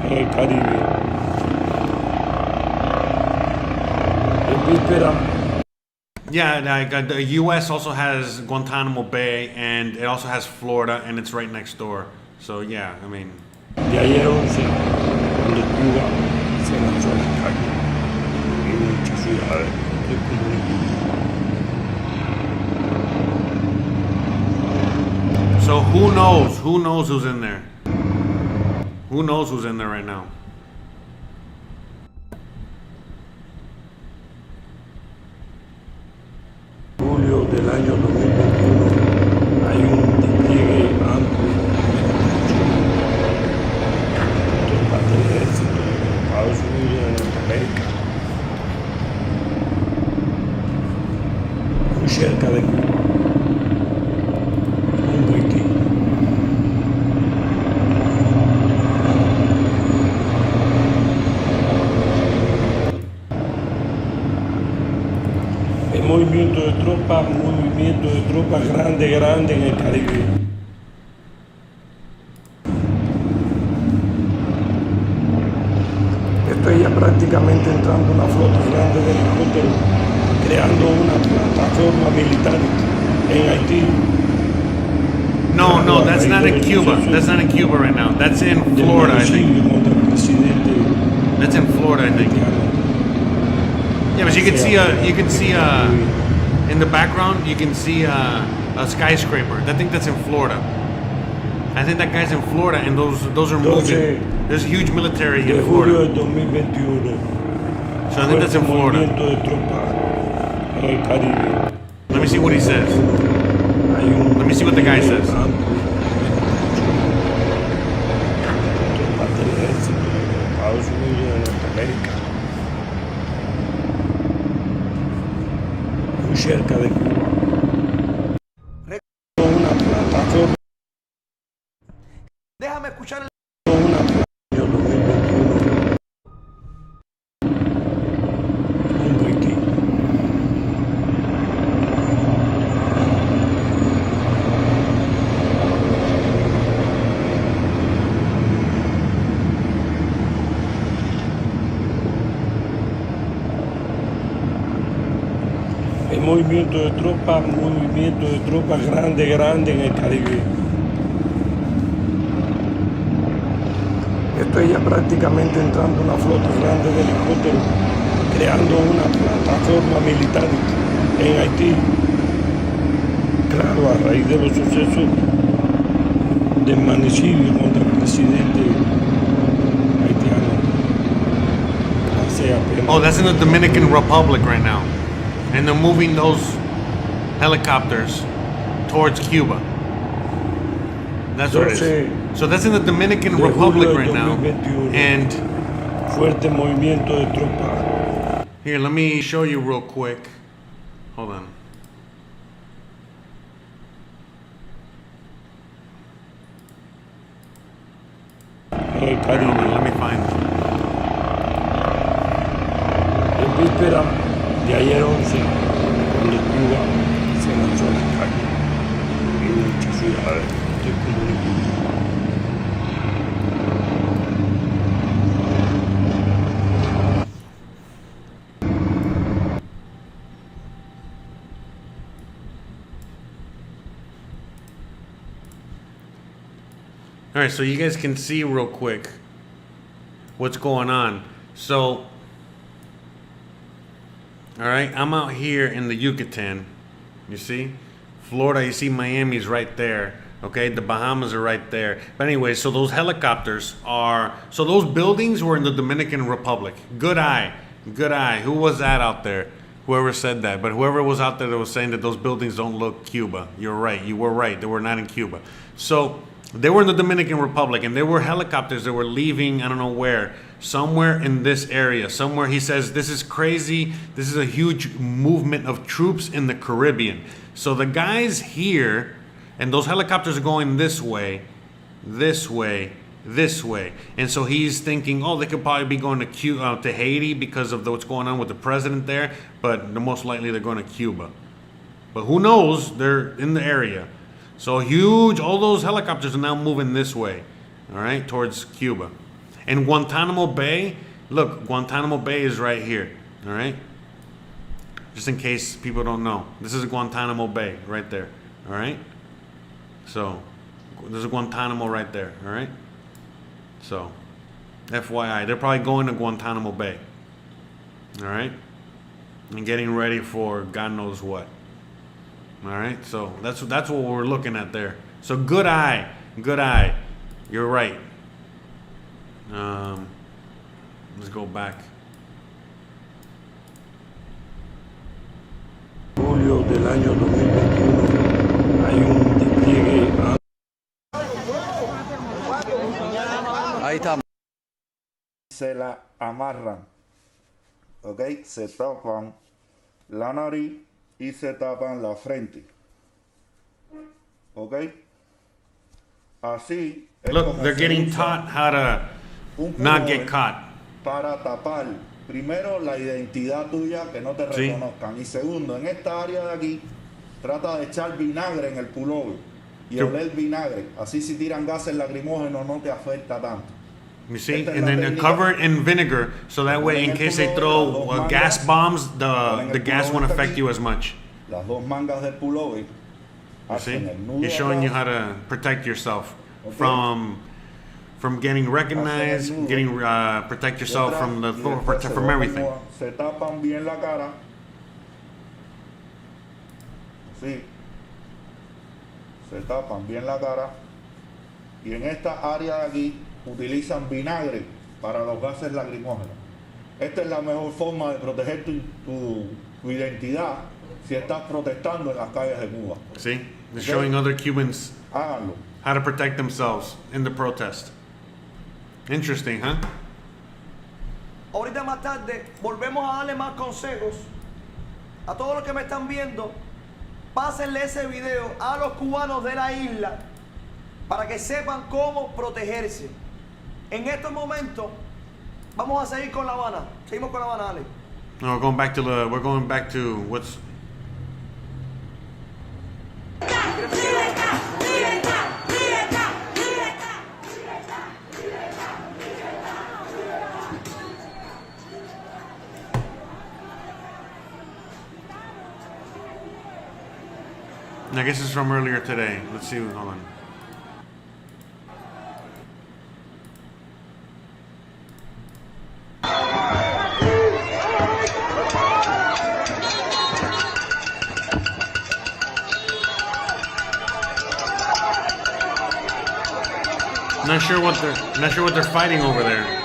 en el Caribe. En víspera. Yeah, like, the U.S. also has Guantanamo Bay, and it also has Florida, and it's right next door. So yeah, I mean. De ayer 11, cuando Cuba se lanzó a la calle en muchas ciudades del comunismo. So who knows? Who knows who's in there? Who knows who's in there right now? Julio del año 2021 hay un despliegue amplio de parte del ejército de Estados Unidos de Norteamérica, muy cerca de Cuba. Movimiento de tropas grande en el Caribe. Estoy ya prácticamente entrando una flota grande de helicópteros, creando una plataforma militar en Haití. No, that's not in Cuba. That's not in Cuba right now. That's in Florida, I think. That's in Florida, I think. Yeah, but you can see in the background, you can see a skyscraper. I think that's in Florida. I think that guy's in Florida, and those are moving. There's a huge military in Florida. So I think that's in Florida. Let me see what he says. Let me see what the guy says. Estados Unidos de Norteamérica, muy cerca de Cuba. Una plataforma. Déjame escuchar el... Movimiento de tropas grande en el Caribe. Estoy ya prácticamente entrando una flota grande de helicópteros, creando una plataforma militar en Haití. Claro, a raíz de los sucesos del magnicidio contra el presidente haitiano hace apenas. Oh, that's in the Dominican Republic right now. And they're moving those helicopters towards Cuba. That's what it is. So that's in the Dominican Republic right now. And fuerte movimiento de tropas. Here, let me show you real quick. Hold on. Let me find it. En víspera de ayer 11, cuando Cuba se lanzó a la calle en muchas ciudades del comunismo. All right, so you guys can see real quick what's going on. So, all right, I'm out here in the Yucatan. You see? Florida, you see Miami's right there. Okay, the Bahamas are right there. But anyway, so those helicopters are, so those buildings were in the Dominican Republic. Good eye, good eye. Who was that out there? Whoever said that. But whoever was out there that was saying that those buildings don't look Cuba. You're right, you were right. They were not in Cuba. So, they were in the Dominican Republic, and there were helicopters that were leaving, I don't know where, somewhere in this area. Somewhere, he says, this is crazy. This is a huge movement of troops in the Caribbean. So the guys here, and those helicopters are going this way, this way, this way. And so he's thinking, oh, they could probably be going to Haiti because of what's going on with the president there, but most likely they're going to Cuba. But who knows? They're in the area. So huge, all those helicopters are now moving this way, all right, towards Cuba. And Guantanamo Bay, look, Guantanamo Bay is right here, all right? Just in case people don't know. This is Guantanamo Bay right there, all right? So there's a Guantanamo right there, all right? So FYI, they're probably going to Guantanamo Bay, all right? And getting ready for God knows what. All right, so that's what we're looking at there. So good eye, good eye. You're right. Let's go back. Julio del año 2021 hay un despliegue. Ahí está. Se la amarran, ¿ok? Se tapan la nariz y se tapan la frente, ¿ok? Así. Look, they're getting taught how to not get caught. Para tapar, primero, la identidad tuya, que no te reconozcan. Y segundo, en esta área de aquí, trata de echar vinagre en el pullover y oler vinagre. Así si tiran gases lacrimógenos no te afecta tanto. You see, and then cover it in vinegar, so that way, in case they throw gas bombs, the gas won't affect you as much. Las dos mangas del pullover. You see, he's showing you how to protect yourself from getting recognized, protect yourself from everything. Se tapan bien la cara. Sí. Se tapan bien la cara. Y en esta área de aquí utilizan vinagre para los gases lacrimógenos. Esta es la mejor forma de proteger tu identidad si estás protestando en las calles de Cuba. See, they're showing other Cubans Háganlo. how to protect themselves in the protest. Interesting, huh? Ahorita más tarde volvemos a darle más consejos a todos los que me están viendo. Pásenle ese video a los cubanos de la isla para que sepan cómo protegerse. En estos momentos vamos a seguir con La Habana. Seguimos con La Habana, Ale. No, we're going back to what's. I guess it's from earlier today. Let's see. Hold on. Not sure what they're fighting over there.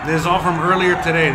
This is all from earlier today.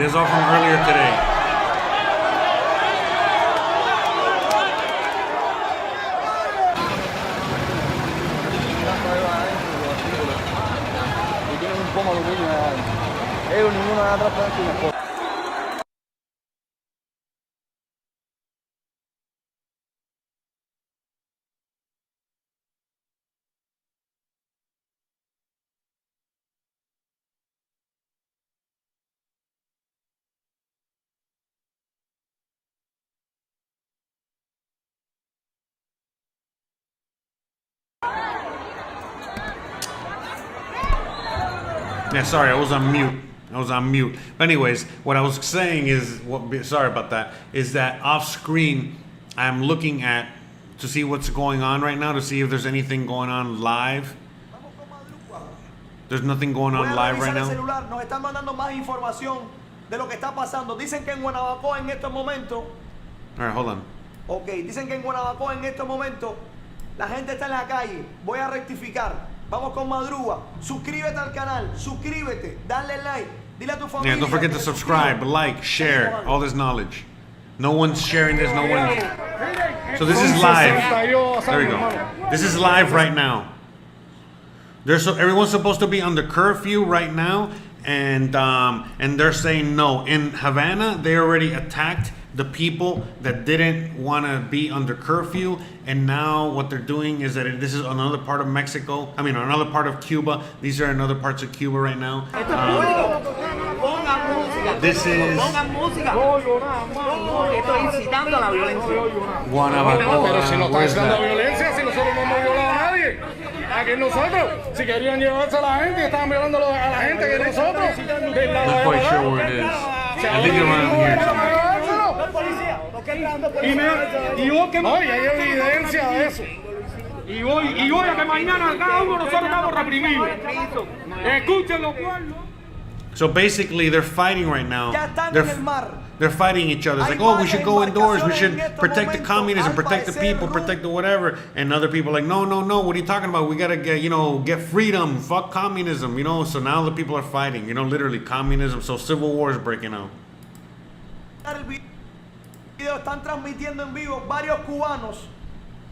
Yeah, sorry, I was on mute. But anyways, what I was saying is, sorry about that, is that off screen, I'm looking at to see what's going on right now, to see if there's anything going on live. There's nothing going on live right now. Nos están mandando más información de lo que está pasando. Dicen que en Guanabacoa en estos momentos. All right, hold on. Okay, dicen que en Guanabacoa en estos momentos la gente está en la calle. Voy a rectificar. Vamos con Madruga. Suscríbete al canal. Suscríbete. Dale like. Dile a tu familia. Yeah, don't forget to subscribe, like, share, all this knowledge. No one's sharing this. No one. So this is live. There we go. This is live right now. Everyone's supposed to be under curfew right now, and they're saying no. In Havana, they already attacked the people that didn't want to be under curfew, and now what they're doing is that this is another part of Mexico. I mean, another part of Cuba. These are in other parts of Cuba right now. This is Guanabacoa. Pero si no está Where's incitando that? violencia, si nosotros no hemos violado a nadie. Aquí nosotros, si querían llevarse a la gente, estaban violando a la gente que nosotros. Not quite sure where it is. I think around here somewhere. Y hoy que no, y hay evidencia de eso. Y hoy a que mañana cada uno de nosotros estamos reprimidos. Escúchenlo, pueblo. So basically, they're fighting right now. They're fighting each other. It's like, oh, we should go indoors. We should protect the communism, protect the people, protect the whatever. And other people are like, no. What are you talking about? We gotta get freedom. Fuck communism. So now the people are fighting. Literally communism. So civil war is breaking out. Están transmitiendo en vivo varios cubanos.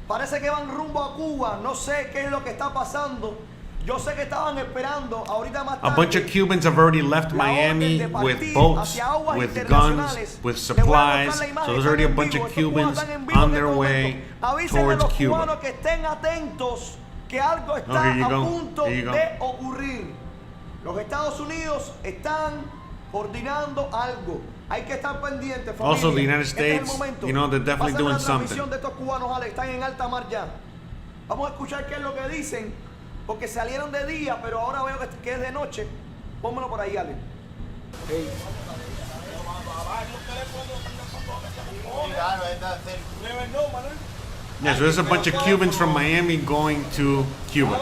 Parece que van rumbo a Cuba. No sé qué es lo que está pasando. Yo sé que estaban esperando ahorita más tarde. A bunch of Cubans have already left Miami with boats, with guns, with supplies. So there's already a bunch of Cubans on their way towards Cuba. Que estén atentos, que algo está a punto de ocurrir. Los Estados Unidos están coordinando algo. Hay que estar pendientes, familia. Also, the United States, they're definitely doing something. De estos cubanos, Alex, están en alta mar ya. Vamos a escuchar qué es lo que dicen, porque salieron de día, pero ahora veo que es de noche. Pónmelo por ahí, Alex. Hey. Yeah, so there's a bunch of Cubans from Miami going to Cuba.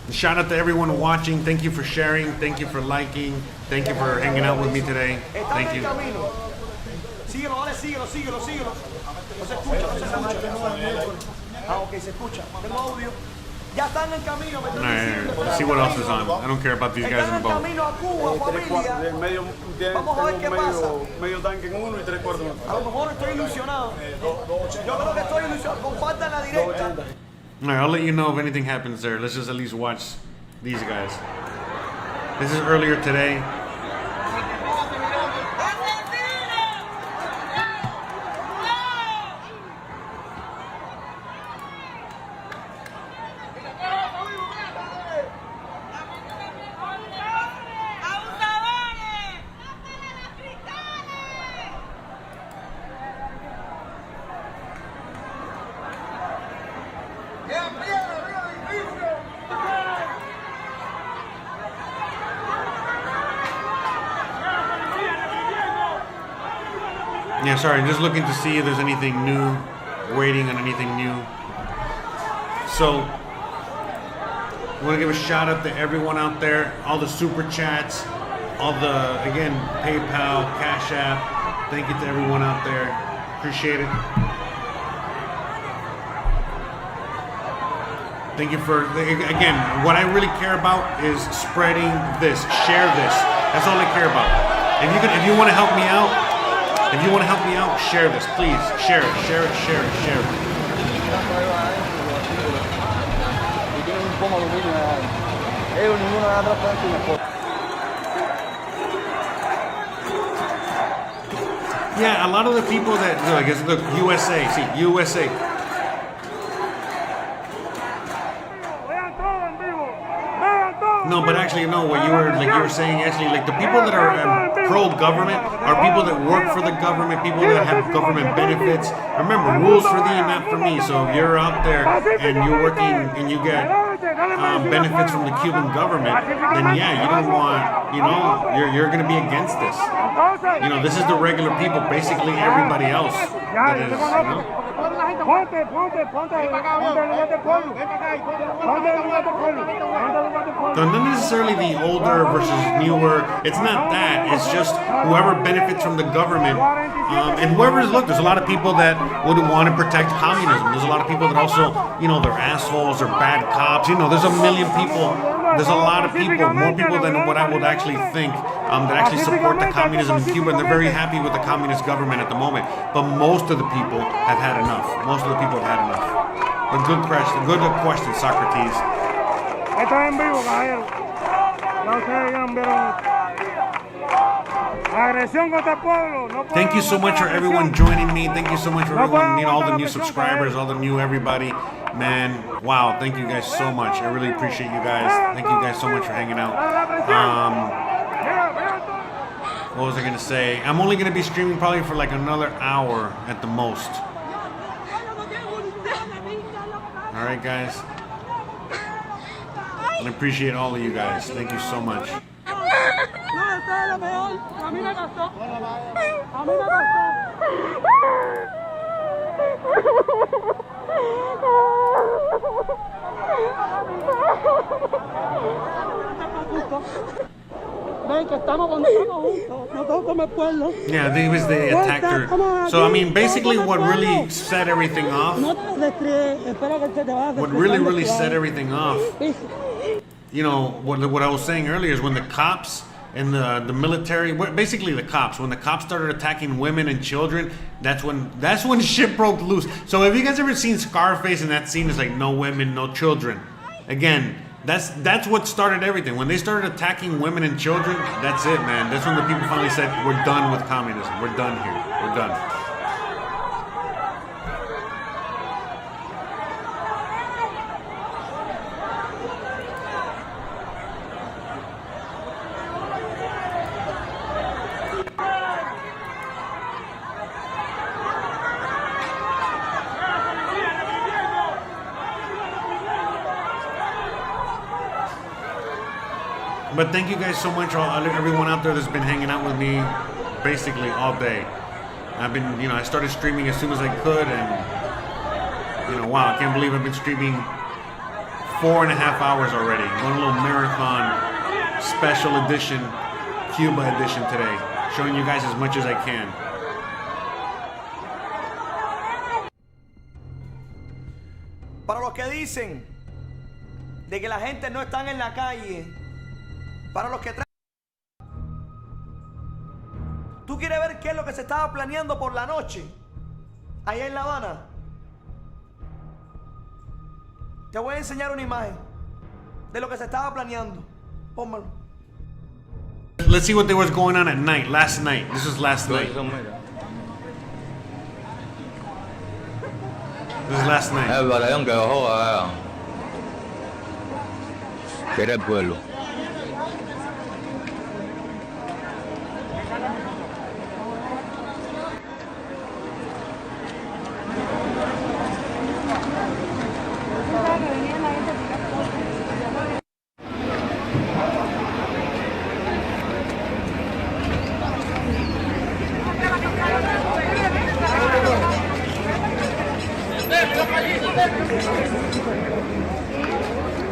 Shout out to everyone watching. Thank you for sharing. Thank you for liking. Thank you for hanging out with me today. Thank you. Síguelo, Alex, síguelo. No se escucha. Ah, ok, se escucha. Tengo audio. Ya están en camino, me están Alright, let's see what else is on. I don't care about these guys in the están en boat. camino a Cuba, familia. Vamos a ver qué pasa. Medio tanque en uno y 3/4 en otro. A lo mejor estoy ilusionado. Yo creo que estoy ilusionado. Compartan la directa. Alright, I'll let you know if anything happens there. Let's just at least watch these guys. This is earlier today. Yeah, sorry, just looking to see if there's anything new, waiting on anything new. So, I want to give a shout out to everyone out there, all the super chats, all the, again, PayPal, Cash App. Thank you to everyone out there. Appreciate it. Thank you for, again, what I really care about is spreading this, share this. That's all I care about. If you want to help me out, share this, please. Share it. Yeah, a lot of the people that, I guess, look, USA. No, but actually, no. What you were saying, actually, like the people that are pro-government are people that work for the government, people that have government benefits. Remember, rules for thee and not for me. So if you're out there and you're working and you get benefits from the Cuban government, then yeah, you don't want, you're going to be against this. This is the regular people, basically everybody else that is, So not necessarily the older versus newer. It's not that. It's just whoever benefits from the government. And look, there's a lot of people that would want to protect communism. There's a lot of people that also, they're assholes or bad cops. There's a million people. There's a lot of people, more people than what I would actually think, that actually support the communism in Cuba. And they're very happy with the communist government at the moment. But most of the people have had enough. But good question, Socrates. Esto es en vivo, caballero. Ya ustedes ya vieron la agresión contra el pueblo. No Thank you so much for everyone joining me. Thank you so much for everyone, all the new subscribers, all the new everybody. Man, wow, thank you guys so much. I really appreciate you guys. Thank you guys so much for hanging out. What was I going to say? I'm only going to be streaming probably for like another hour at the most. All right, guys. I appreciate all of you guys. Thank you so much. Yeah, I think it was the attacker. So, I mean, basically what really set everything off, what really set everything off, what I was saying earlier is when the cops and the military, basically the cops, when the cops started attacking women and children, that's when shit broke loose. So have you guys ever seen Scarface, and that scene is like no women, no children? Again, that's what started everything. When they started attacking women and children, that's it, man. That's when the people finally said, we're done with communism. We're done here. We're done. But thank you guys so much, everyone out there that's been hanging out with me basically all day. I've been, I started streaming as soon as I could, and, wow, I can't believe I've been streaming 4.5 hours already. One little marathon special edition, Cuba edition today, showing you guys as much as I can. Para los que dicen de que la gente no está en la calle. Para los que traen. ¿Tú quieres ver qué es lo que se estaba planeando por la noche allá en La Habana? Te voy a enseñar una imagen de lo que se estaba planeando. Pónmelo. Let's see what there was going on at night, last night. This was last night. This is last night. El batallón que bajó que era el pueblo.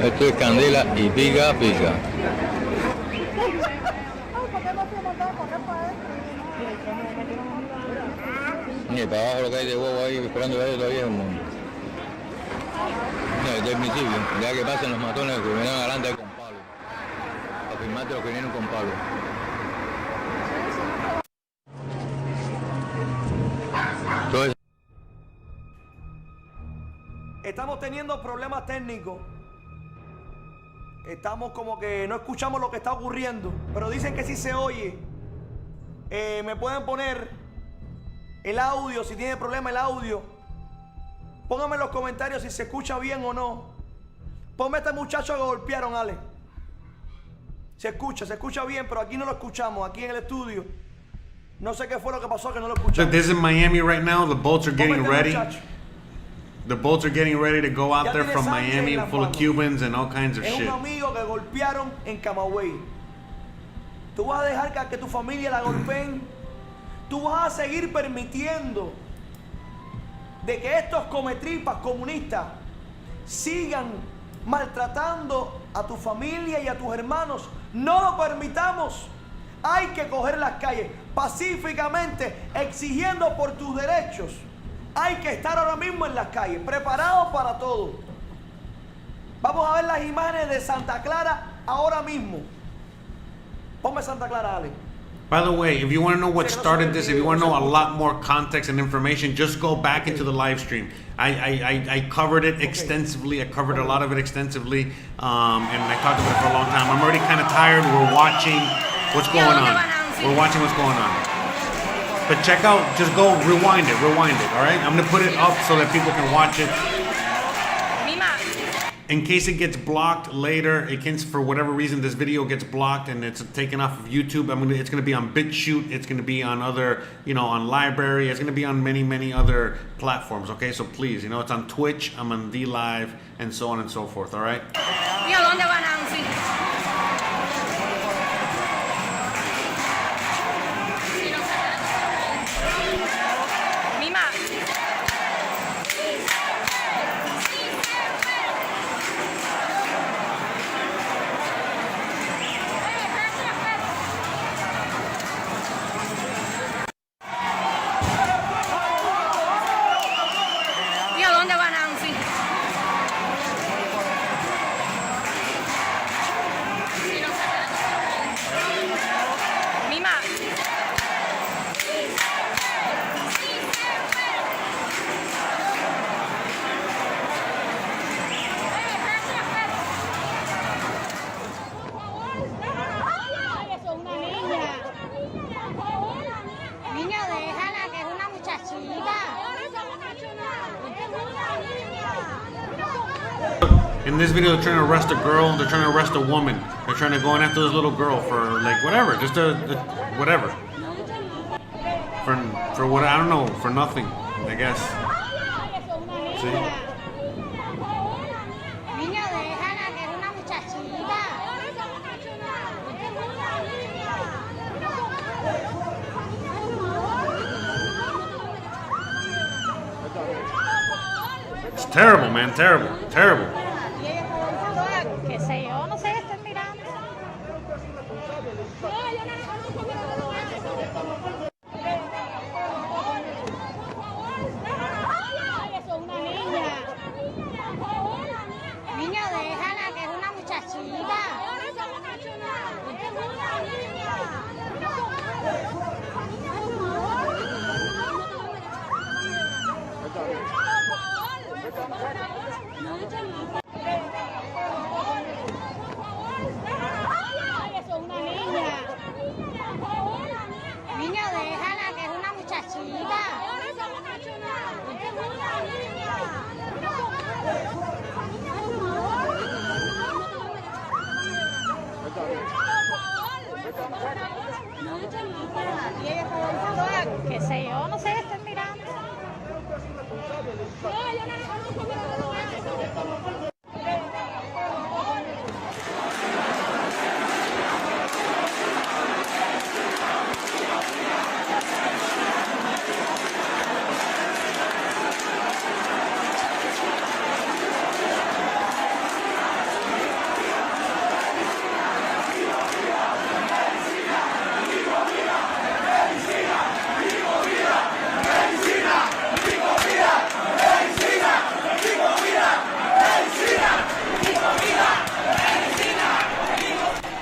Esto es candela y pica, pica. Mira, para abajo lo que hay de huevo ahí, esperando que haya todavía es un mundo. Mira, este es mi sitio, ya que pasen los matones que vinieron adelante con palo. Para firmarte los que vinieron con palo. Entonces, estamos teniendo problemas técnicos. Estamos como que no escuchamos lo que está ocurriendo. Pero dicen que sí se oye. Me pueden poner el audio, si tiene problema el audio. Pónganme en los comentarios si se escucha bien o no. Ponme a este muchacho que golpearon, Ale. Se escucha bien, pero aquí no lo escuchamos, aquí en el estudio. No sé qué fue lo que pasó, que no lo escuchamos. Look, this is in Miami right now. The boats are getting ready. The boats are getting ready to go out there from Miami, full of Cubans and all kinds of shit. Es un amigo que golpearon en Camagüey. ¿Tú vas a dejar que tu familia la golpeen? ¿Tú vas a seguir permitiendo de que estos cometripas comunistas sigan maltratando a tu familia y a tus hermanos? No lo permitamos. Hay que coger las calles pacíficamente exigiendo por tus derechos. Hay que estar ahora mismo en las calles, preparados para todo. Vamos a ver las imágenes de Santa Clara ahora mismo. Ponme Santa Clara, Ale. By the way, if you want to know what started this, if you want to know a lot more context and information, just go back into the live stream. I covered it extensively. I covered a lot of it extensively, and I talked about it for a long time. I'm already kind of tired. We're watching what's going on. We're watching what's going on. But check out, just go rewind it, all right? I'm going to put it up so that people can watch it. In case it gets blocked later, for whatever reason this video gets blocked and it's taken off of YouTube, it's going to be on BitChute, it's going to be on other, on Library, it's going to be on many other platforms, okay? So please, it's on Twitch, I'm on DLive, and so on and so forth, all right? ¿Dónde va Nancy? ¿Dónde va Nancy? Mima. Ay, eso es una niña. Niña, déjala, que es una muchachita. In this video, they're trying to arrest a girl. They're trying to arrest a woman. They're trying to go in after this little girl for whatever, just whatever. For what, I don't know, for nothing, I guess. See? It's terrible, man. Terrible. Que sé yo, no sé, estoy mirando. Ay, eso es una niña. Niña, déjala, que es una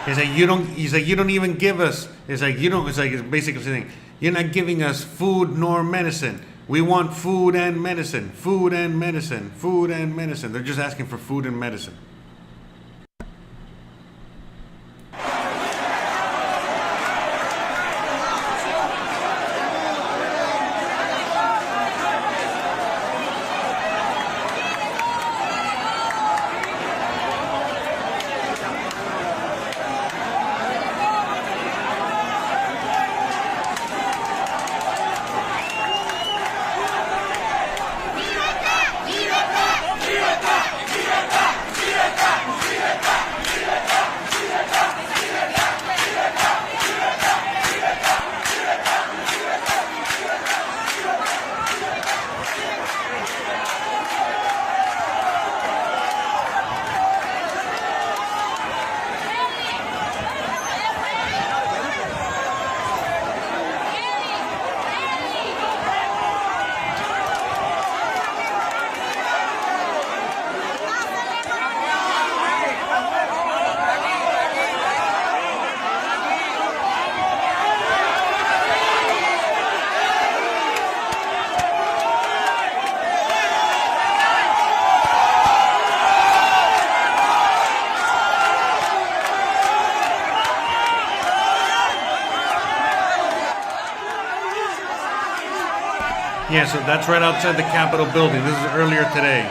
He's like, you don't even give us. It's basically saying, you're not giving us food nor medicine. We want food and medicine, food and medicine, food and medicine. They're just asking for food and medicine. Yeah, so that's right outside the Capitol building. This is earlier today.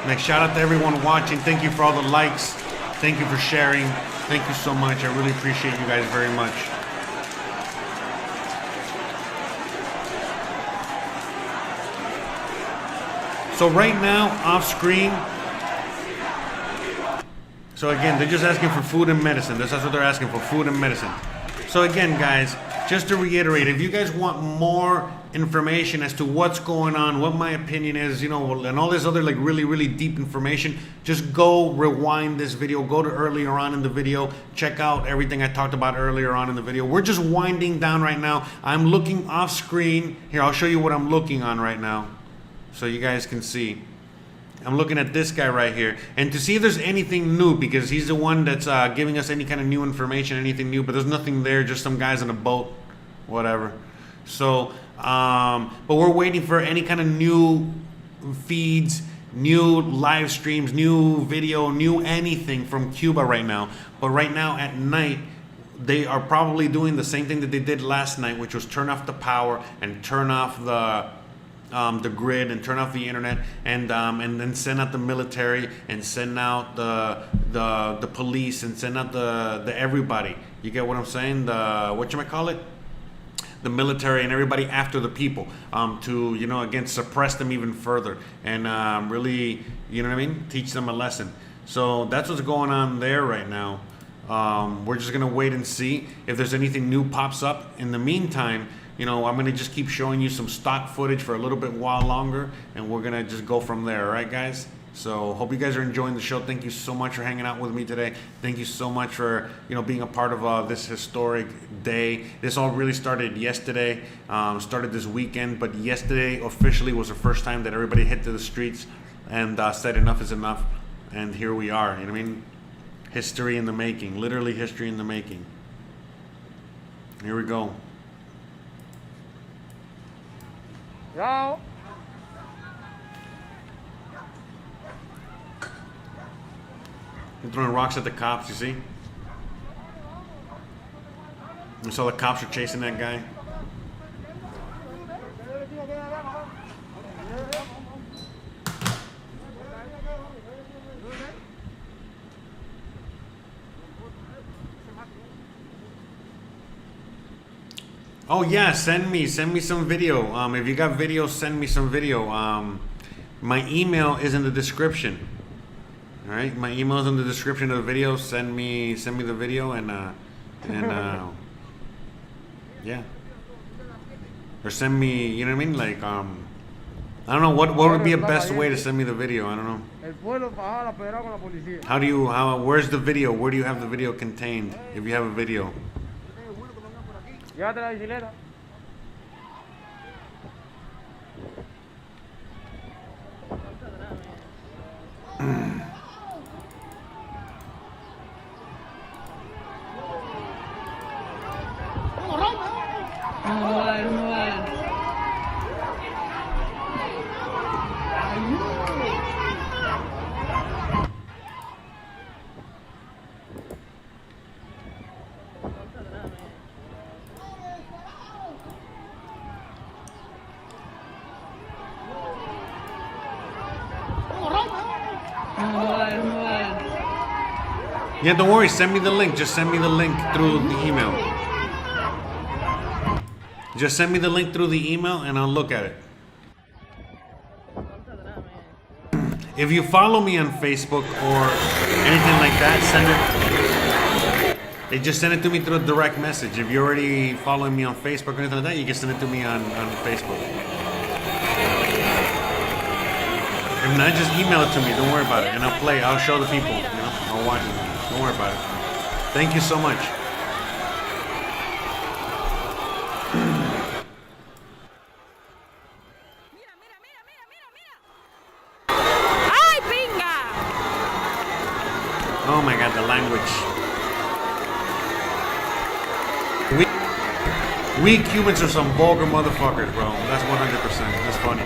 Next, shout out to everyone watching. Thank you for all the likes. Thank you for sharing. Thank you so much. I really appreciate you guys very much. So right now, off screen, so again, they're just asking for food and medicine. That's what they're asking for, food and medicine. So again, guys, just to reiterate, if you guys want more information as to what's going on, what my opinion is, you know, and all this other like really deep information, just go rewind this video, go to earlier on in the video, check out everything I talked about earlier on in the video. We're just winding down right now. I'm looking off screen. Here, I'll show you what I'm looking on right now, so you guys can see. I'm looking at this guy right here, and to see if there's anything new, because he's the one that's giving us any kind of new information, anything new, but there's nothing there, just some guys on a boat, whatever. So, but we're waiting for any kind of new feeds, new live streams, new video, new anything from Cuba right now. But right now at night, they are probably doing the same thing that they did last night, which was turn off the power and turn off the grid and turn off the internet, and then send out the military and send out the police and send out the everybody. You get what I'm saying? The whatchamacallit? The military and everybody after the people, to, you know, again, suppress them even further and really, you know what I mean, teach them a lesson. So that's what's going on there right now. We're just gonna wait and see if there's anything new pops up. In the meantime, you know, I'm gonna just keep showing you some stock footage for a little bit while longer, and we're gonna just go from there. All right, guys? So hope you guys are enjoying the show. Thank you so much for hanging out with me today. Thank you so much for, you know, being a part of this historic day. This all really started yesterday, started this weekend, but yesterday officially was the first time that everybody hit to the streets and said enough is enough. And here we are, you know what I mean? History in the making, literally history in the making. Here we go. Yo. They're throwing rocks at the cops, you see? You saw the cops were chasing that guy. Oh yeah, send me some video. If you got video, send me some video. My email is in the description. All right, my email is in the description of the video. Send me the video and yeah, or send me. You know what I mean? Like I don't know what would be a best way to send me the video. I don't know. How do you? Where's the video? Where do you have the video contained? If you have a video. Yeah, don't worry. Send me the link. Just send me the link through the email. Just send me the link through the email and I'll look at it. If you follow me on Facebook or anything like that, just send it to me through a direct message. If you're already following me on Facebook or anything like that, you can send it to me on Facebook. If not, just email it to me. Don't worry about it. And I'll show the people. I'll watch it. Don't worry about it. Thank you so much. Oh my God, the language. We Cubans are some vulgar motherfuckers, bro. That's 100%. That's funny.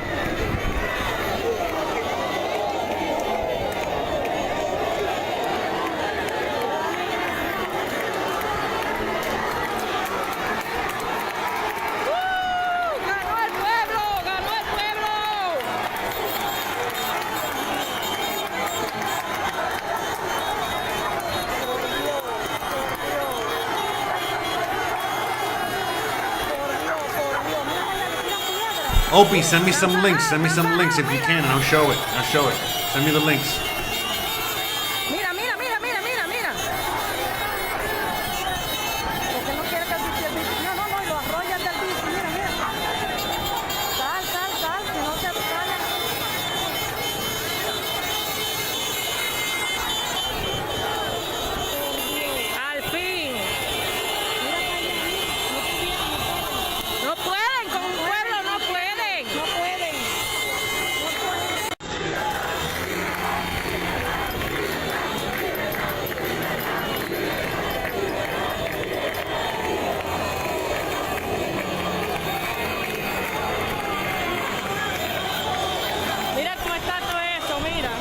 Opie, send me some links. Send me some links if you can, and I'll show it. Send me the links. Mira, mira, mira, mira, mira, mira. Porque no quiere que el bici, no, y lo arrollas del bici, mira, mira. Sal, que no se sale. Al fin. No pueden, con un pueblo no pueden. No pueden. Mira cómo está todo esto, mira.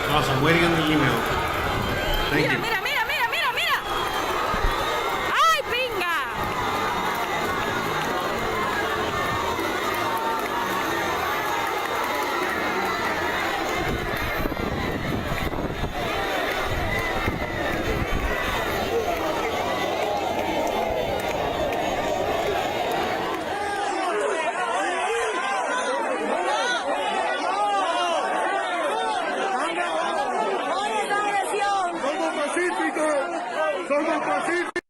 Awesome. Waiting on the email. Thank you. Mira. ¡Ay, pinga! Somos pacíficos.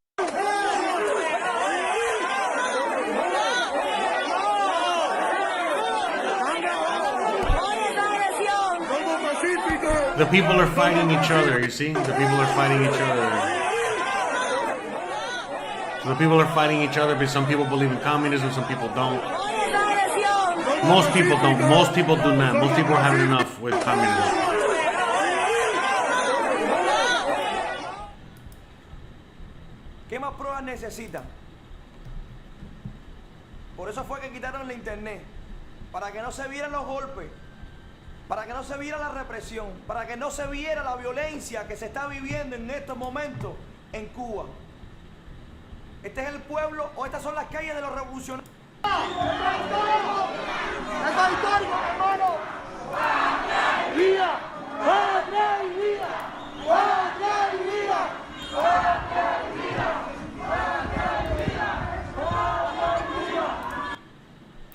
The people are fighting each other, you see? The people are fighting each other. So the people are fighting each other because some people believe in communism, some people don't. Most people don't. Most people do not. Most people are having enough with communism. ¿Qué más pruebas necesitan? Por eso fue que quitaron la internet, para que no se vieran los golpes, para que no se viera la represión, para que no se viera la violencia que se está viviendo en estos momentos en Cuba. Este es el pueblo, o estas son las calles de los revolucionarios. ¡Eso es histórico, hermano! ¡Vida! ¡Patria y vida! ¡Patria y vida! ¡Patria y vida!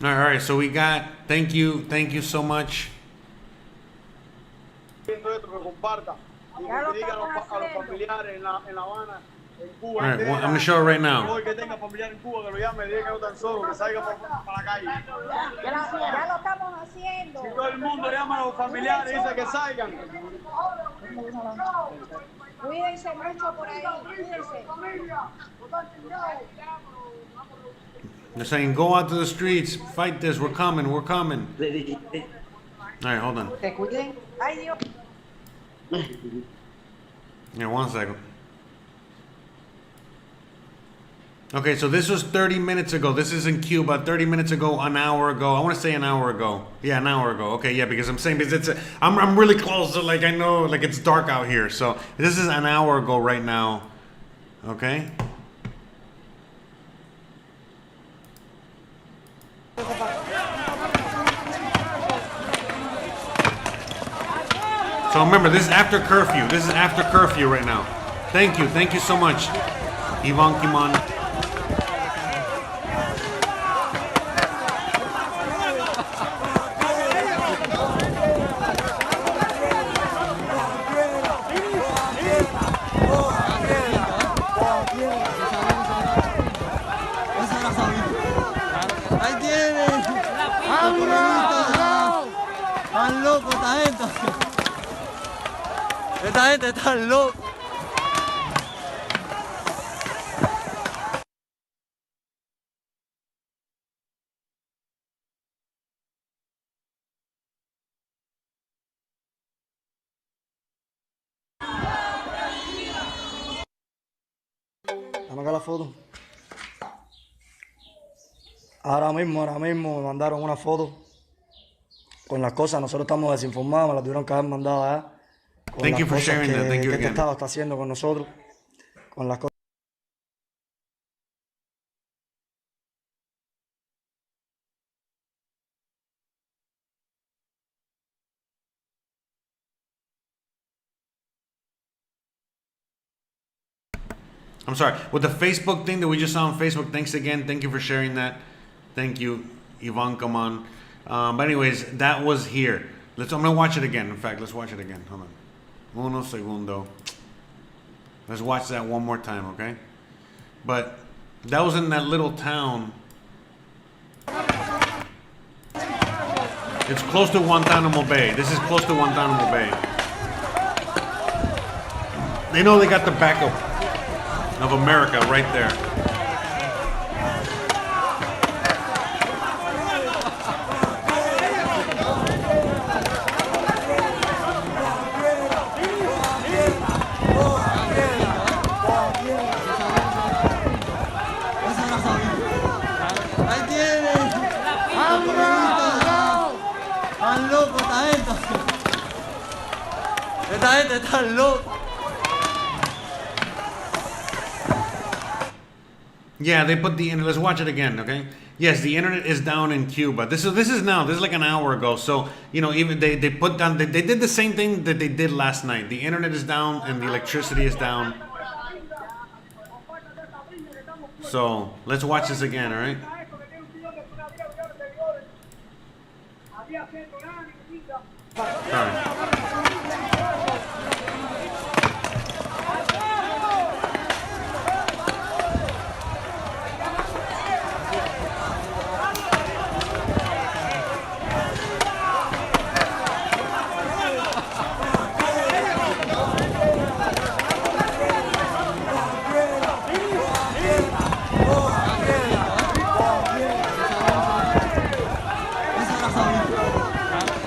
All right, so we got, thank you so much. Esto que comparta y que diga a los familiares en La Habana, en Cuba. All right, well, I'm going to show it right now. Hoy que tenga familiar en Cuba, que lo llame, diga que no están solos, que salga para la calle. Ya lo estamos haciendo. Si todo el mundo llama a los familiares y dice que salgan. Cuídense mucho por ahí, cuídense. They're saying, go out to the streets, fight this, we're coming. All right, hold on. Que cuiden. Ay, Dios. Yeah, 1 second. Okay, so this was 30 minutes ago. This is in Cuba. 30 minutes ago, an hour ago. I want to say an hour ago. Yeah, an hour ago. Okay, yeah, because I'm saying because I'm really close to, like, I know, like, it's dark out here. So this is an hour ago right now. Okay. So remember, this is after curfew. This is after curfew right now. Thank you so much, Ivan Kimon. Ahí tienen. Están locos esta gente. Esta gente está loca. Dame acá la foto. Ahora mismo me mandaron una foto con las cosas. Nosotros estamos desinformados, me las tuvieron que haber mandado allá. Thank you for sharing that. Thank you que este again. Estado está haciendo con nosotros. Con las cosas. I'm sorry. With the Facebook thing that we just saw on Facebook, thanks again. Thank you for sharing that. Thank you, Ivan Kaman. But anyways, that was here. I'm gonna watch it again. In fact, let's watch it again. Hold on. Uno segundo. Let's watch that one more time, okay? But that was in that little town. It's close to Guantanamo Bay. This is close to Guantanamo Bay. They know they got the backup of America right there. Ahí tienen. Están locos esta gente. Esta gente está loca. Yeah, they put the internet. Let's watch it again, okay? Yes, the internet is down in Cuba. This is like an hour ago. So even they put down. They did the same thing that they did last night. The internet is down and the electricity is down. So let's watch this again, all right? Sorry.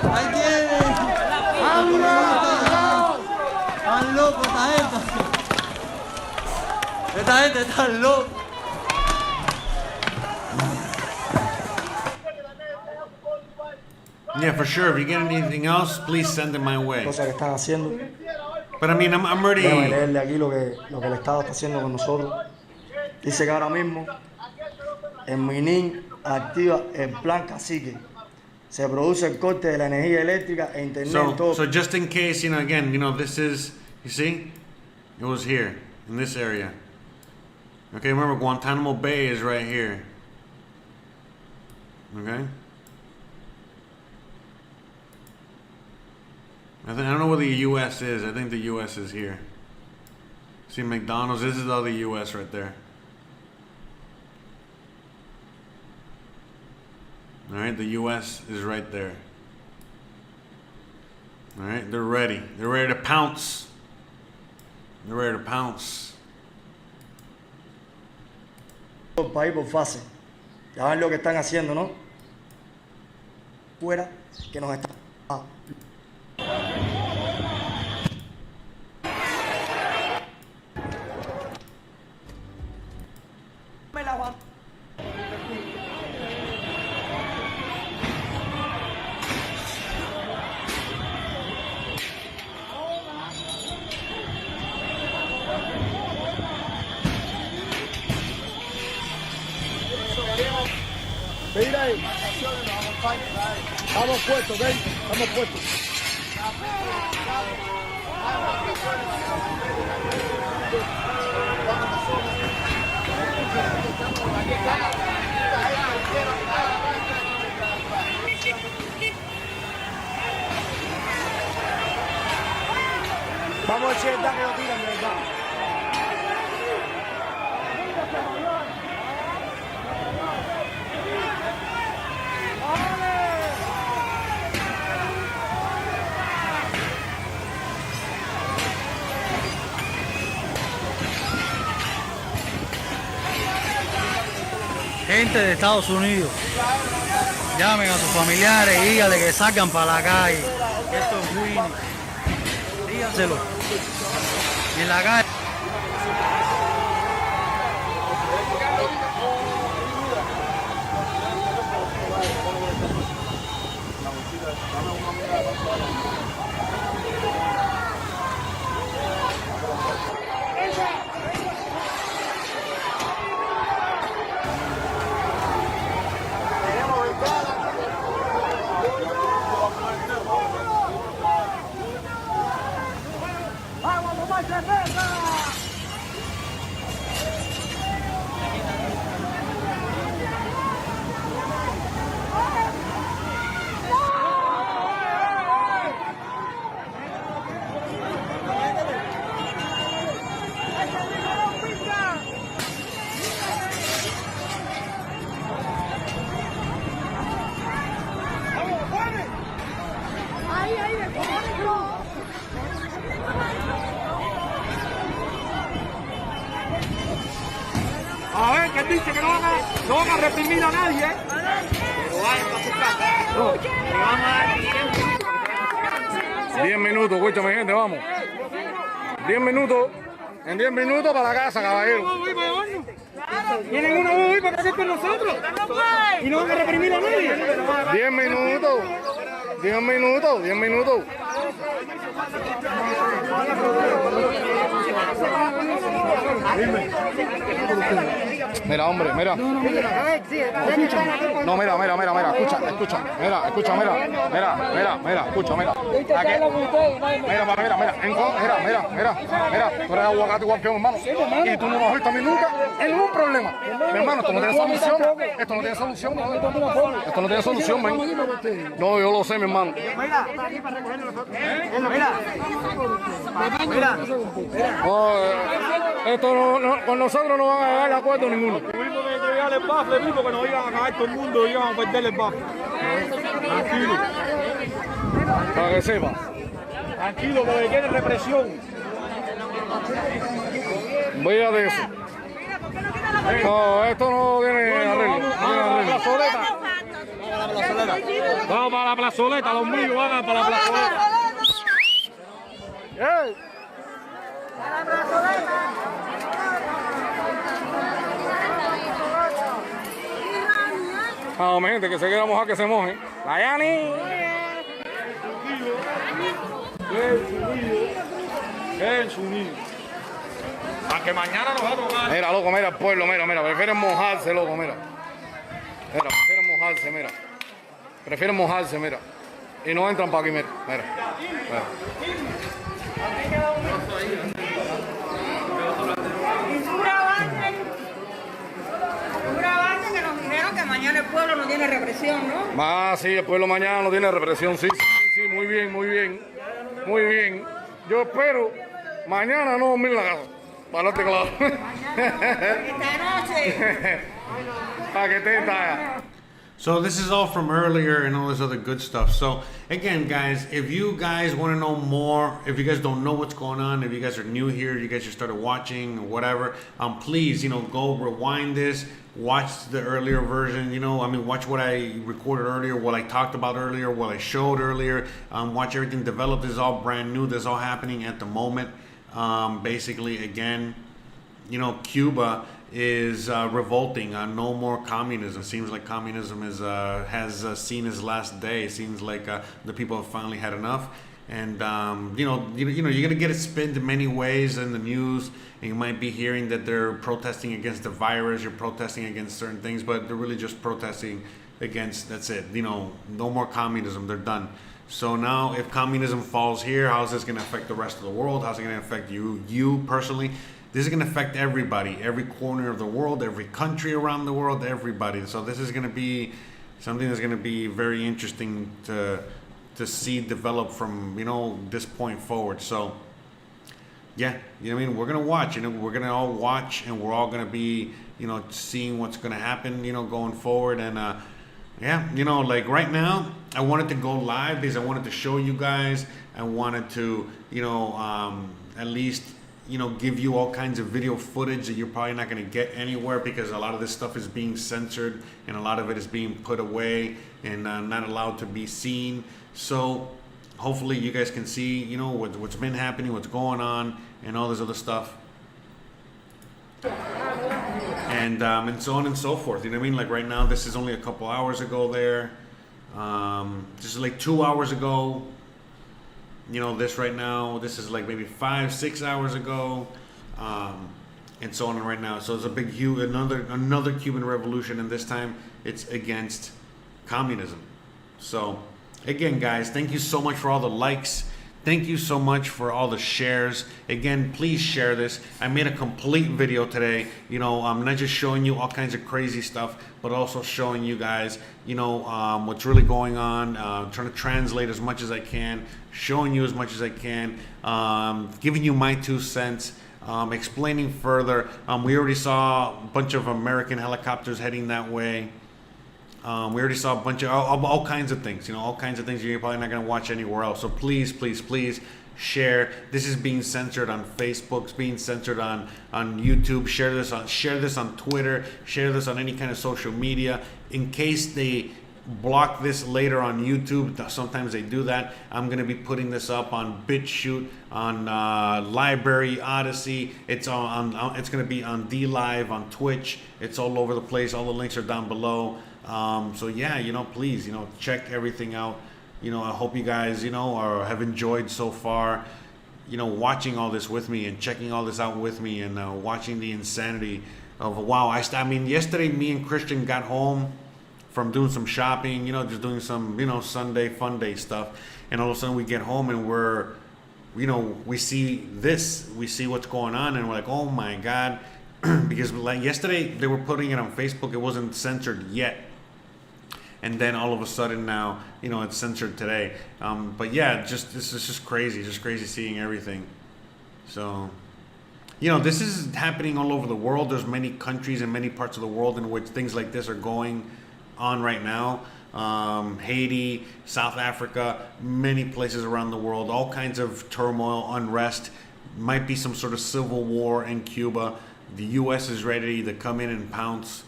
Ahí tienen. Están locos esta gente. Esta gente está loca. Yeah, for sure. If you get anything else, please send it my way. Cosas que están haciendo. But I mean, I'm ready. Déjame leerle aquí lo que el Estado está haciendo con nosotros. Dice que ahora mismo en Minin activa el plan cacique. Se produce el corte de la energía eléctrica e internet. So just in case, again, this is, you see, it was here in this area. Okay, remember Guantanamo Bay is right here. Okay. I don't know where the U.S. is. I think the U.S. is here. See McDonald's. This is all the U.S. right there. All right, the U.S. is right there. All right, they're ready. They're ready to pounce. They're ready to pounce. El país por fase. Ya ven lo que están haciendo, ¿no? Fuera que nos están. Mira ahí. Estamos puestos, ven. Estamos puestos. Vamos a decir que lo tiran, de verdad. Gente de Estados Unidos, llamen a sus familiares y díganle que salgan para la calle. Esto es Winnie. Díganselo. En la calle. A ver, que dice que no van a reprimir a nadie, ¿eh? Pero vayan para su casa. No, le vamos a dar 10 minutos, escúchame, gente, vamos. 10 minutos. En 10 minutos para la casa, caballero. Tienen una voz hoy para hacer con nosotros. Y no van a reprimir a nadie. 10 minutos. 10 minutos, 10 minutos. Mira, hombre, mira. No, mira, escucha, mira, escucha, mira, escucha, mira. Mira, tú eres aguacate igual que un hermano. Y tú no vas a oír también nunca en ningún problema. Mi hermano, esto no tiene solución. Esto no tiene solución, esto no tiene solución, man. No, yo lo sé, mi hermano. Esto no, con nosotros no van a llegar a acuerdo ninguno. Tuvimos que entregarle el bafle, porque nos iban a caer todo el mundo y iban a perder el bafle. Tranquilo. Para que sepa. Tranquilo, porque quiere represión. Vaya de eso. No, esto no tiene arreglo. Vamos para la plazoleta, los míos van para la plazoleta. Vamos, gente, que se quiera mojar, que se moje. La Yani. Aunque mañana nos va a tocar. Mira, loco, mira el pueblo, mira. Prefieren mojarse, loco, mira. Prefieren mojarse, mira. Prefieren mojarse, mira. Y no entran para aquí, mira. Un avance que nos dijeron que mañana el pueblo no tiene represión, ¿no? Ah, sí, el pueblo mañana no tiene represión, sí, muy bien. Yo espero mañana no dormir en la casa, para darte claro. Esta noche. Para que te está. So this is all from earlier and all this other good stuff. So again, guys, if you guys want to know more, if you guys don't know what's going on, if you guys are new here, you guys just started watching or whatever, please, go rewind this, watch the earlier version, watch what I recorded earlier, what I talked about earlier, what I showed earlier, watch everything develop. This is all brand new. This is all happening at the moment. Basically, again, Cuba is revolting. No more communism. Seems like communism has seen its last day. It seems like the people have finally had enough. And you're gonna get it spun in many ways in the news. And you might be hearing that they're protesting against the virus. You're protesting against certain things, but they're really just protesting against. That's it. No more communism. They're done. So now if communism falls here, how is this going to affect the rest of the world? How's it going to affect you personally? This is going to affect everybody, every corner of the world, every country around the world, everybody. So this is going to be something that's going to be very interesting to see develop from, this point forward. So yeah, what I mean? We're going to watch, we're going to all watch, and we're all going to be, seeing what's going to happen, going forward. And yeah, like right now, I wanted to go live because I wanted to show you guys. I wanted to, at least, give you all kinds of video footage that you're probably not going to get anywhere, because a lot of this stuff is being censored and a lot of it is being put away and not allowed to be seen. So hopefully you guys can see, what's been happening, what's going on, and all this other stuff. And so on and so forth. You know what I mean? Like right now, this is only a couple hours ago there. This is like 2 hours ago. This right now, this is like maybe 5-6 hours ago. And so on right now. So it's a big, huge, another Cuban revolution, and this time it's against communism. So again, guys, thank you so much for all the likes. Thank you so much for all the shares. Again, please share this. I made a complete video today. I'm not just showing you all kinds of crazy stuff, but also showing you guys, what's really going on. Trying to translate as much as I can, showing you as much as I can, giving you my 2 cents, explaining further. We already saw a bunch of American helicopters heading that way. We already saw a bunch of all kinds of things, all kinds of things you're probably not going to watch anywhere else. So please, please, please share. This is being censored on Facebook. It's being censored on YouTube. Share this on Twitter. Share this on any kind of social media. In case they block this later on YouTube, sometimes they do that. I'm going to be putting this up on BitChute, on Library, Odyssey. It's it's going to be on DLive, on Twitch. It's all over the place. All the links are down below. So yeah, please, check everything out. I hope you guys, have enjoyed so far, watching all this with me and checking all this out with me, and watching the insanity of, wow. I mean, yesterday me and Christian got home from doing some shopping, just doing some, Sunday fun day stuff. And all of a sudden we get home and we see this, we see what's going on, and we're like, oh my God. Because like yesterday they were putting it on Facebook. It wasn't censored yet. And then all of a sudden now, it's censored today. But yeah, this is just crazy. Just crazy seeing everything. So, this is happening all over the world. There's many countries and many parts of the world in which things like this are going on right now. Haiti, South Africa, many places around the world, all kinds of turmoil, unrest. Might be some sort of civil war in Cuba. The U.S. is ready to come in and pounce.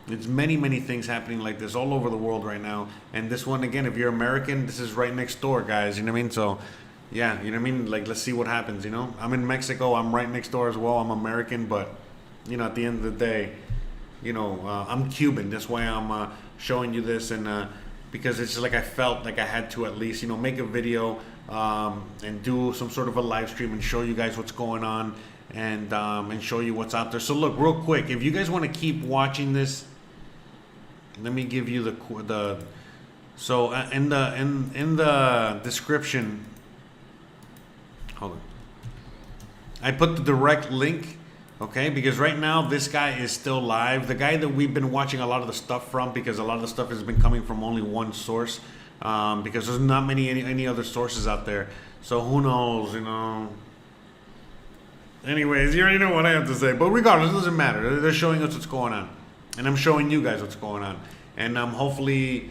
There's many, many things happening like this all over the world right now. And this one, again, if you're American, this is right next door, guys. You know what I mean? So, yeah, you know what I mean? Like, let's see what happens, I'm in Mexico. I'm right next door as well. I'm American. But, at the end of the day, I'm Cuban. That's why I'm showing you this. And because it's just like I felt like I had to at least, make a video and do some sort of a live stream and show you guys what's going on. And show you what's out there. So look, real quick, if you guys want to keep watching this, let me give you the so in the description. Hold on. I put the direct link, okay? Because right now this guy is still live. The guy that we've been watching a lot of the stuff from, because a lot of the stuff has been coming from only one source, because there's not any other sources out there. So who knows, Anyways, you already know what I have to say. But regardless, it doesn't matter. They're showing us what's going on. And I'm showing you guys what's going on. And hopefully,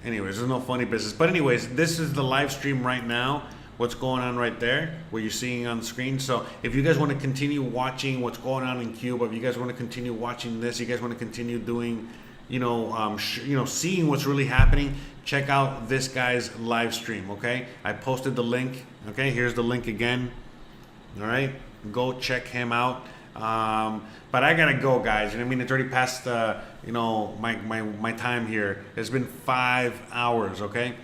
anyways, there's no funny business. But anyways, this is the live stream right now. What's going on right there, what you're seeing on the screen. So if you guys want to continue watching what's going on in Cuba, if you guys want to continue watching this, you guys want to continue doing, seeing what's really happening, check out this guy's live stream, okay? I posted the link, okay? Here's the link again, all right? Go check him out. But I gotta go, guys. It's already past my time here. It's been 5 hours, okay?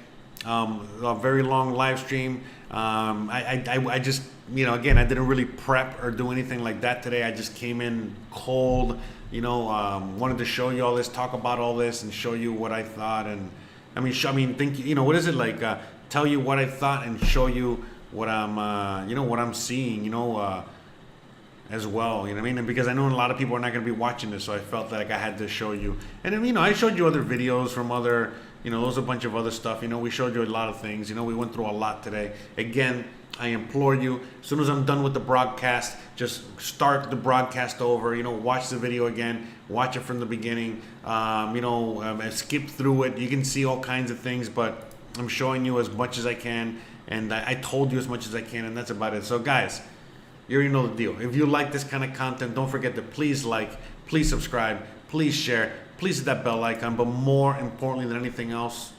A very long live stream. I just, again, I didn't really prep or do anything like that today. I just came in cold, wanted to show you all this, talk about all this, and show you what I thought, and I mean, think, you know, what is it like? Tell you what I thought and show you what I'm, you know, what I'm seeing, you know, as well, you know what I mean? And because I know a lot of people are not going to be watching this, so I felt like I had to show you. And then, you know, I showed you other videos from other, you know, there's a bunch of other stuff. You know, we showed you a lot of things. You know, we went through a lot today. Again, I implore you, as soon as I'm done with the broadcast, just start the broadcast over, you know, watch the video again, watch it from the beginning, you know, skip through it. You can see all kinds of things, but I'm showing you as much as I can, and I told you as much as I can, and that's about it. So guys, you already know the deal. If you like this kind of content, don't forget to please like, please subscribe, please share, please hit that bell icon, but more importantly than anything else,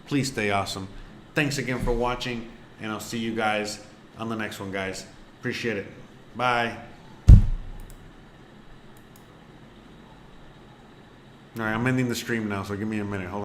please stay awesome. Thanks again for watching, and I'll see you guys on the next one, guys. Appreciate it. Bye. All right, I'm ending the stream now, so give me a minute. Hold on.